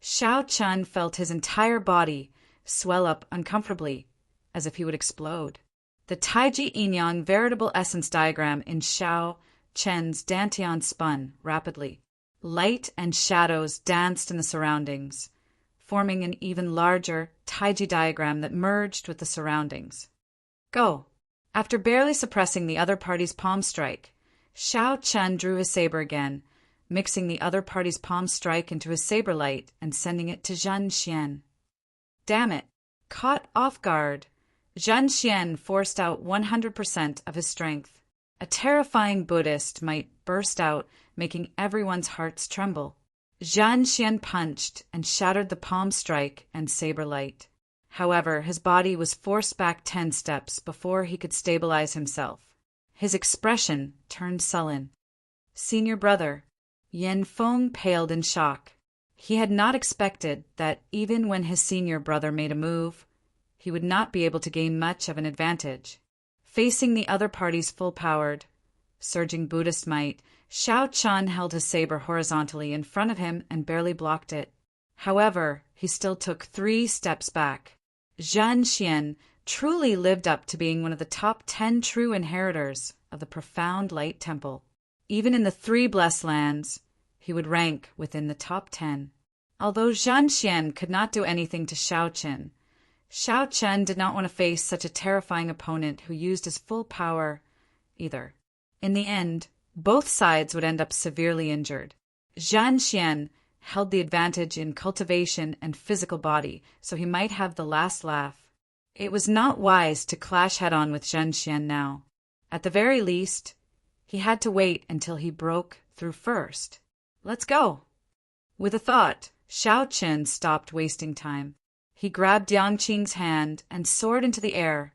Xiaoqin felt his entire body swell up uncomfortably, as if he would explode. The Taiji Yin-Yang veritable essence diagram in Xiaoqin's dantian spun rapidly. Light and shadows danced in the surroundings, forming an even larger Taiji diagram that merged with the surroundings. Go! After barely suppressing the other party's palm strike, Xiaoqin drew his saber again, mixing the other party's palm strike into his saber light and sending it to Zhan Xian. Damn it! Caught off guard, Zhan Xian forced out 100% of his strength. A terrifying Buddhist might burst out, making everyone's hearts tremble. Zhan Xian punched and shattered the palm strike and saber light. However, his body was forced back 10 steps before he could stabilize himself. His expression turned sullen. senior brother. Yan Feng paled in shock. He had not expected that even when his senior brother made a move, he would not be able to gain much of an advantage. Facing the other party's full-powered, surging Buddhist might, Xiao Chun held his saber horizontally in front of him and barely blocked it. However, he still took 3 steps back. Zhan Xian truly lived up to being one of the top 10 true inheritors of the profound Light Temple. Even in the 3 blessed lands, he would rank within the top 10. Although Zhan Xian could not do anything to Xiao Chen, Xiao Chen did not want to face such a terrifying opponent who used his full power either. In the end, both sides would end up severely injured. Zhan Xian held the advantage in cultivation and physical body, so he might have the last laugh. It was not wise to clash head-on with Zhan Xian now. At the very least, he had to wait until he broke through first. Let's go. With a thought, Xiao Chen stopped wasting time. He grabbed Yang Qing's hand and soared into the air,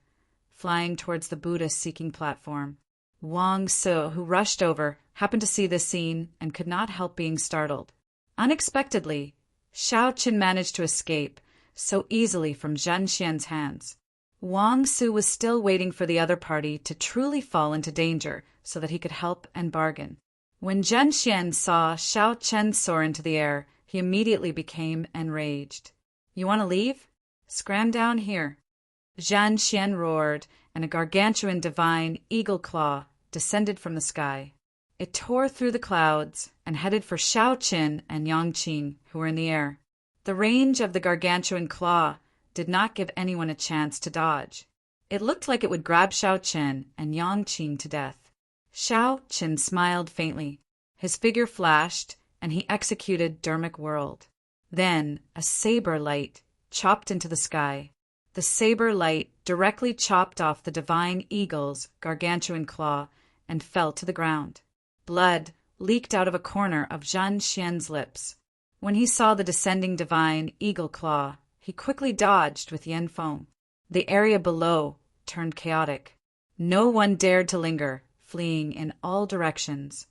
flying towards the Buddhist-seeking platform. Wang Su, who rushed over, happened to see this scene and could not help being startled. Unexpectedly, Xiao Chen managed to escape so easily from Zhan Xian's hands. Wang Su was still waiting for the other party to truly fall into danger so that he could help and bargain. When Zhan Xian saw Xiao Chen soar into the air, he immediately became enraged. You want to leave? Scram down here. Zhan Xian roared, and a gargantuan divine eagle claw descended from the sky. It tore through the clouds and headed for Xiao Chen and Yang Qing, who were in the air. The range of the gargantuan claw did not give anyone a chance to dodge. It looked like it would grab Xiao Chen and Yang Qing to death. Xiao Chen smiled faintly. His figure flashed, and he executed Dermic World. Then a saber light chopped into the sky. The saber light directly chopped off the divine eagle's gargantuan claw and fell to the ground. Blood leaked out of a corner of Zhan Xian's lips. When he saw the descending divine eagle claw, he quickly dodged with Yan Feng. The area below turned chaotic. No one dared to linger, fleeing in all directions.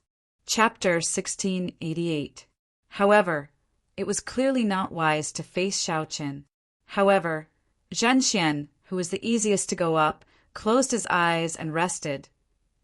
Chapter 1688. However, it was clearly not wise to face Xiao Chen. However, Zhan Xian, who was the easiest to go up, closed his eyes and rested,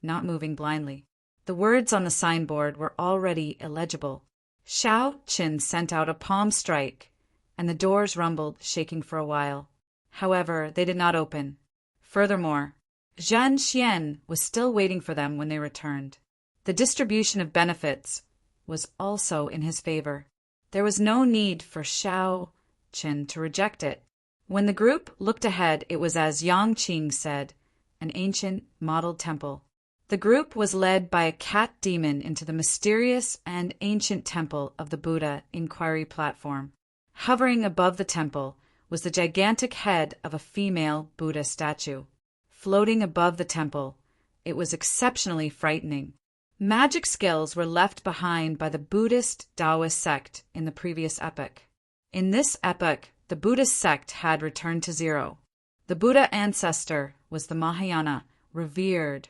not moving blindly. The words on the signboard were already illegible. Xiao Chen sent out a palm strike, and the doors rumbled, shaking for a while. However, they did not open. Furthermore, Zhan Xian was still waiting for them when they returned. The distribution of benefits was also in his favor. There was no need for Xiao Chen to reject it. When the group looked ahead, it was as Yang Qing said, an ancient modeled temple. The group was led by a cat demon into the mysterious and ancient temple of the Buddha Inquiry Platform. Hovering above the temple was the gigantic head of a female Buddha statue. Floating above the temple, it was exceptionally frightening. Magic skills were left behind by the Buddhist Taoist sect in the previous epoch. In this epoch, the Buddhist sect had returned to zero. The Buddha ancestor was the Mahayana, revered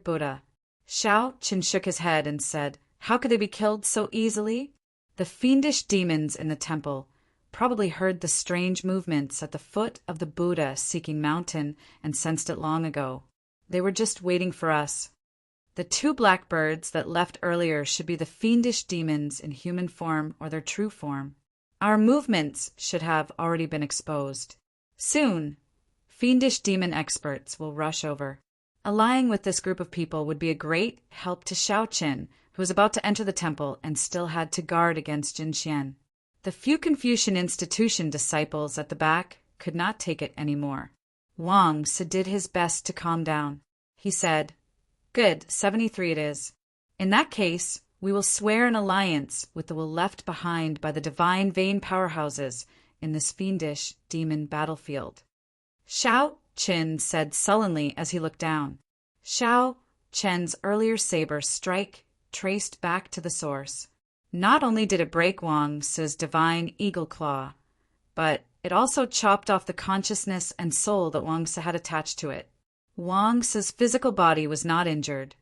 Buddha. Xiao Chen shook his head and said, "How could they be killed so easily?" The fiendish demons in the temple probably heard the strange movements at the foot of the Buddha-seeking mountain and sensed it long ago. They were just waiting for us. The 2 blackbirds that left earlier should be the fiendish demons in human form or their true form. Our movements should have already been exposed. Soon, fiendish demon experts will rush over. Allying with this group of people would be a great help to Xiao Chen, who was about to enter the temple and still had to guard against Jin Xian. The few Confucian institution disciples at the back could not take it anymore. Wang Su did his best to calm down. He said, "Good, 73 it is. In that case, we will swear an alliance with the will left behind by the divine vein powerhouses in this fiendish demon battlefield." Xiao Chen said sullenly as he looked down. Xiao Chen's earlier saber strike traced back to the source. Not only did it break Wang Su's divine eagle claw, but it also chopped off the consciousness and soul that Wang Su had attached to it. Wang Su's physical body was not injured,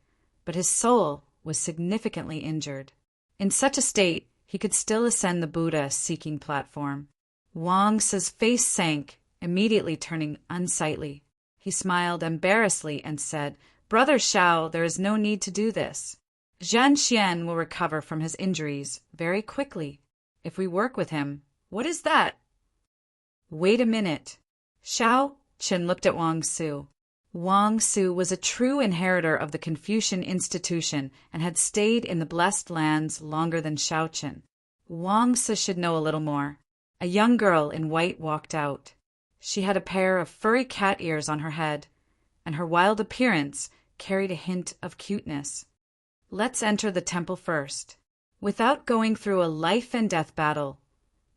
but his soul was significantly injured. In such a state, he could still ascend the Buddha-seeking platform. Wang Si's face sank, immediately turning unsightly. He smiled embarrassedly and said, "Brother Shao, there is no need to do this. Zhen Xian will recover from his injuries very quickly. If we work with him." "What is that?" "Wait a minute." Shao Chen looked at Wang Su. Wang Su was a true inheritor of the Confucian institution and had stayed in the Blessed Lands longer than Shao Chen. Wang Su should know a little more. A young girl in white walked out. She had a pair of furry cat ears on her head, and her wild appearance carried a hint of cuteness. "Let's enter the temple first. Without going through a life-and-death battle,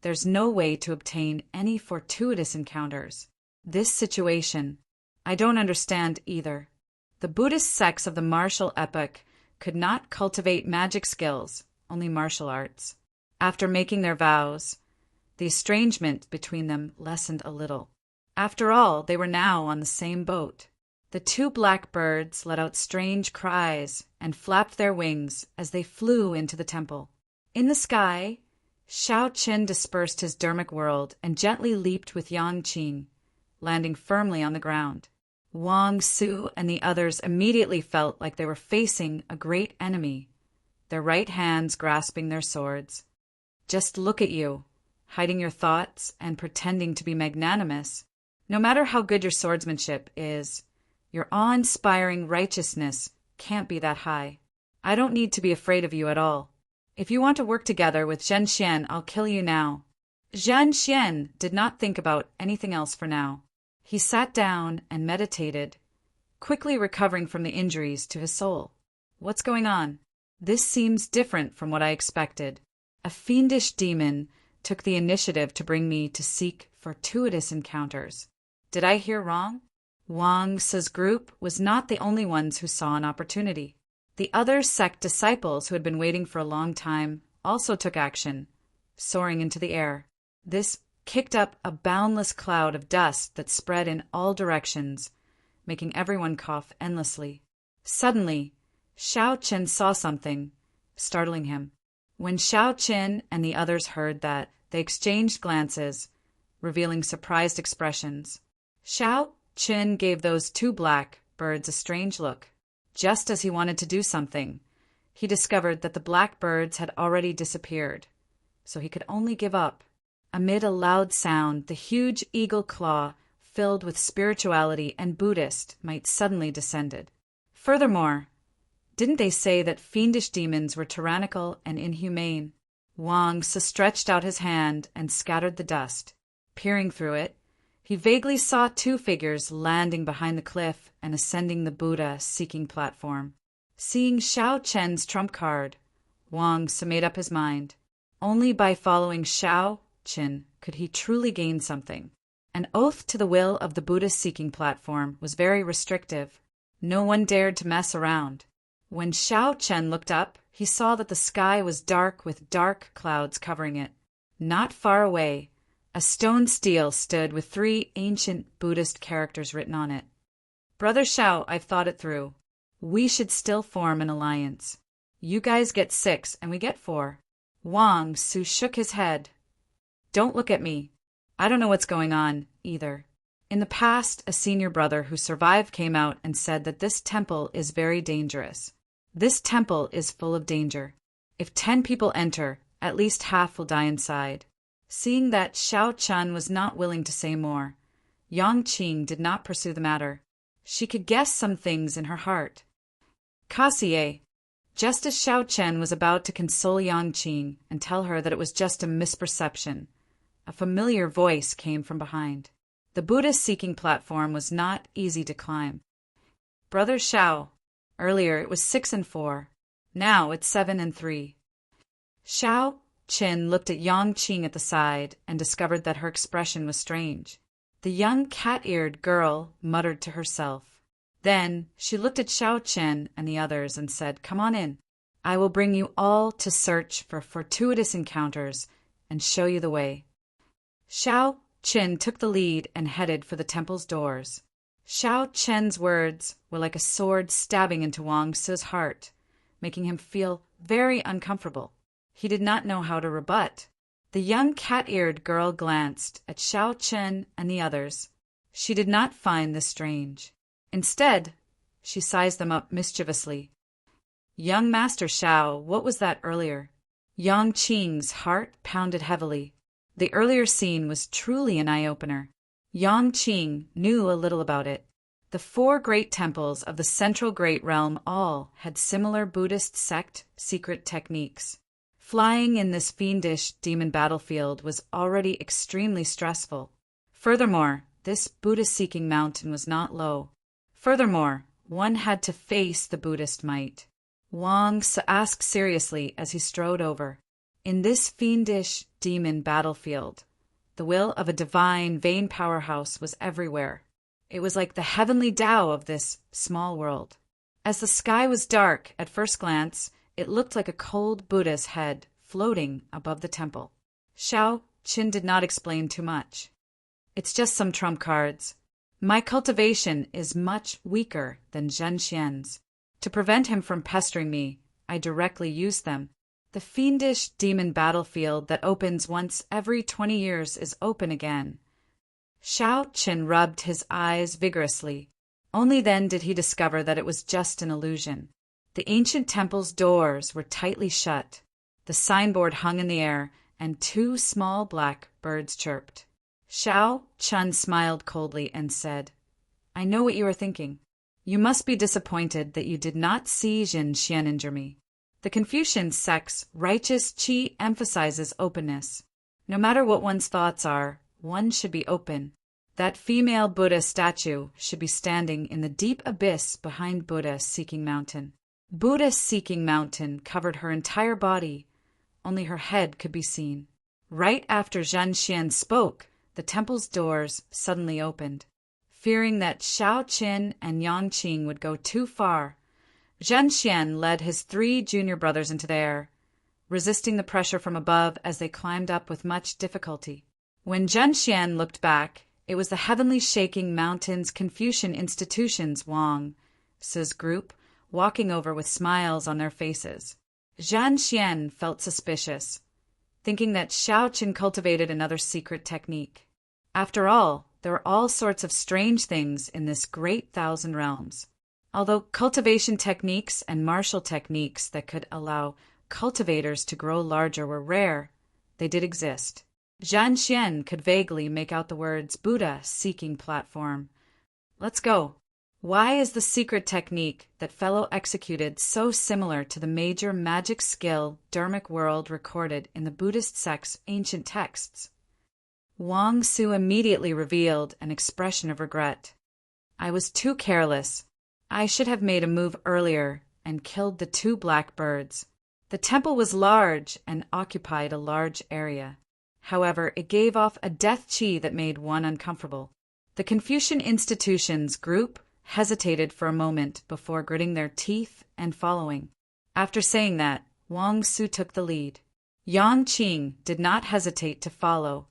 there's no way to obtain any fortuitous encounters. This situation, I don't understand either. The Buddhist sects of the martial epoch could not cultivate magic skills, only martial arts. After making their vows, the estrangement between them lessened a little. After all, they were now on the same boat. The two black birds let out strange cries and flapped their wings as they flew into the temple. In the sky, Shao Chen dispersed his dermic world and gently leaped with Yang Qing, landing firmly on the ground. Wang Su and the others immediately felt like they were facing a great enemy, their right hands grasping their swords. Just look at you, hiding your thoughts and pretending to be magnanimous. No matter how good your swordsmanship is, your awe-inspiring righteousness can't be that high. I don't need to be afraid of you at all. If you want to work together with Zhen Xian, I'll kill you now." Zhen Xian did not think about anything else for now. He sat down and meditated, quickly recovering from the injuries to his soul. "What's going on? This seems different from what I expected. A fiendish demon took the initiative to bring me to seek fortuitous encounters. Did I hear wrong?" Wang Si's group was not the only ones who saw an opportunity. The other sect disciples who had been waiting for a long time also took action, soaring into the air. This kicked up a boundless cloud of dust that spread in all directions, making everyone cough endlessly. Suddenly, Shao Chen saw something, startling him. When Shao Chen and the others heard that, they exchanged glances, revealing surprised expressions. Shao Chen gave those two black birds a strange look. Just as he wanted to do something, he discovered that the black birds had already disappeared, so he could only give up. Amid a loud sound, the huge eagle claw, filled with spirituality and Buddhist, might suddenly descended. Furthermore, didn't they say that fiendish demons were tyrannical and inhumane? Wang Si stretched out his hand and scattered the dust. Peering through it, he vaguely saw two figures landing behind the cliff and ascending the Buddha-seeking platform. Seeing Shao Chen's trump card, Wang Si made up his mind. Only by following Shao Chen could he truly gain something. An oath to the will of the Buddha-seeking platform was very restrictive. No one dared to mess around. When Shao Chen looked up, he saw that the sky was dark with dark clouds covering it. Not far away, a stone stele stood with 3 ancient Buddhist characters written on it. "Brother Shao, I've thought it through. We should still form an alliance. You guys get 6 and we get 4. Wang Su shook his head. "Don't look at me. I don't know what's going on, either." In the past, a senior brother who survived came out and said that this temple is very dangerous. This temple is full of danger. If 10 people enter, at least half will die inside. Seeing that Shao Chen was not willing to say more, Yang Qing did not pursue the matter. She could guess some things in her heart. "Kassier." Just as Shao Chen was about to console Yang Qing and tell her that it was just a misperception, a familiar voice came from behind. The Buddha-seeking platform was not easy to climb. "Brother Shao, earlier it was 6 and 4. Now it's 7 and 3. Shao Chen looked at Yang Qing at the side and discovered that her expression was strange. The young cat-eared girl muttered to herself. Then she looked at Shao Chen and the others and said, "Come on in. I will bring you all to search for fortuitous encounters and show you the way." Shao Chen took the lead and headed for the temple's doors. Shao Chen's words were like a sword stabbing into Wang Si's heart, making him feel very uncomfortable. He did not know how to rebut. The young cat-eared girl glanced at Xiao Chen and the others. She did not find this strange. Instead, she sized them up mischievously. "Young Master Xiao, what was that earlier?" Yang Qing's heart pounded heavily. The earlier scene was truly an eye-opener. Yang Qing knew a little about it. The 4 great temples of the Central Great Realm all had similar Buddhist sect secret techniques. Flying in this fiendish demon battlefield was already extremely stressful. Furthermore, this Buddha-seeking mountain was not low. Furthermore, one had to face the Buddhist might. Wang asked seriously as he strode over. In this fiendish demon battlefield, the will of a divine vain powerhouse was everywhere. It was like the heavenly Tao of this small world. As the sky was dark at first glance, it looked like a cold Buddha's head floating above the temple. Xiao Qin did not explain too much. "It's just some trump cards. My cultivation is much weaker than Zhen Xian's. To prevent him from pestering me, I directly use them. The fiendish demon battlefield that opens once every 20 years is open again." Xiao Qin rubbed his eyes vigorously. Only then did he discover that it was just an illusion. The ancient temple's doors were tightly shut. The signboard hung in the air, and 2 small black birds chirped. Xiao Qin smiled coldly and said, "I know what you are thinking. You must be disappointed that you did not see Zhen Xian injure me. The Confucian sect's righteous qi emphasizes openness. No matter what one's thoughts are, one should be open. That female Buddha statue should be standing in the deep abyss behind Buddha-seeking mountain." Buddha-seeking mountain covered her entire body. Only her head could be seen. Right after Zhen Xian spoke, the temple's doors suddenly opened. Fearing that Xiao Qin and Yang Qing would go too far, Zhen Xian led his 3 junior brothers into the air, resisting the pressure from above as they climbed up with much difficulty. When Zhen Xian looked back, it was the heavenly shaking mountain's Confucian institutions Wang's group walking over with smiles on their faces. Zhen Xian felt suspicious, thinking that Xiao Qin cultivated another secret technique. After all, there were all sorts of strange things in this great 1,000 realms. Although cultivation techniques and martial techniques that could allow cultivators to grow larger were rare, they did exist. Zhen Xian could vaguely make out the words Buddha seeking platform. Let's go. Why is the secret technique that fellow executed so similar to the major magic skill Dharmic world recorded in the Buddhist sect's ancient texts? Wang Su immediately revealed an expression of regret. "I was too careless. I should have made a move earlier and killed the 2 black birds." The temple was large and occupied a large area. However, it gave off a death qi that made one uncomfortable. The Confucian institutions group hesitated for a moment before gritting their teeth and following. After saying that, Wang Su took the lead. Yang Qing did not hesitate to follow.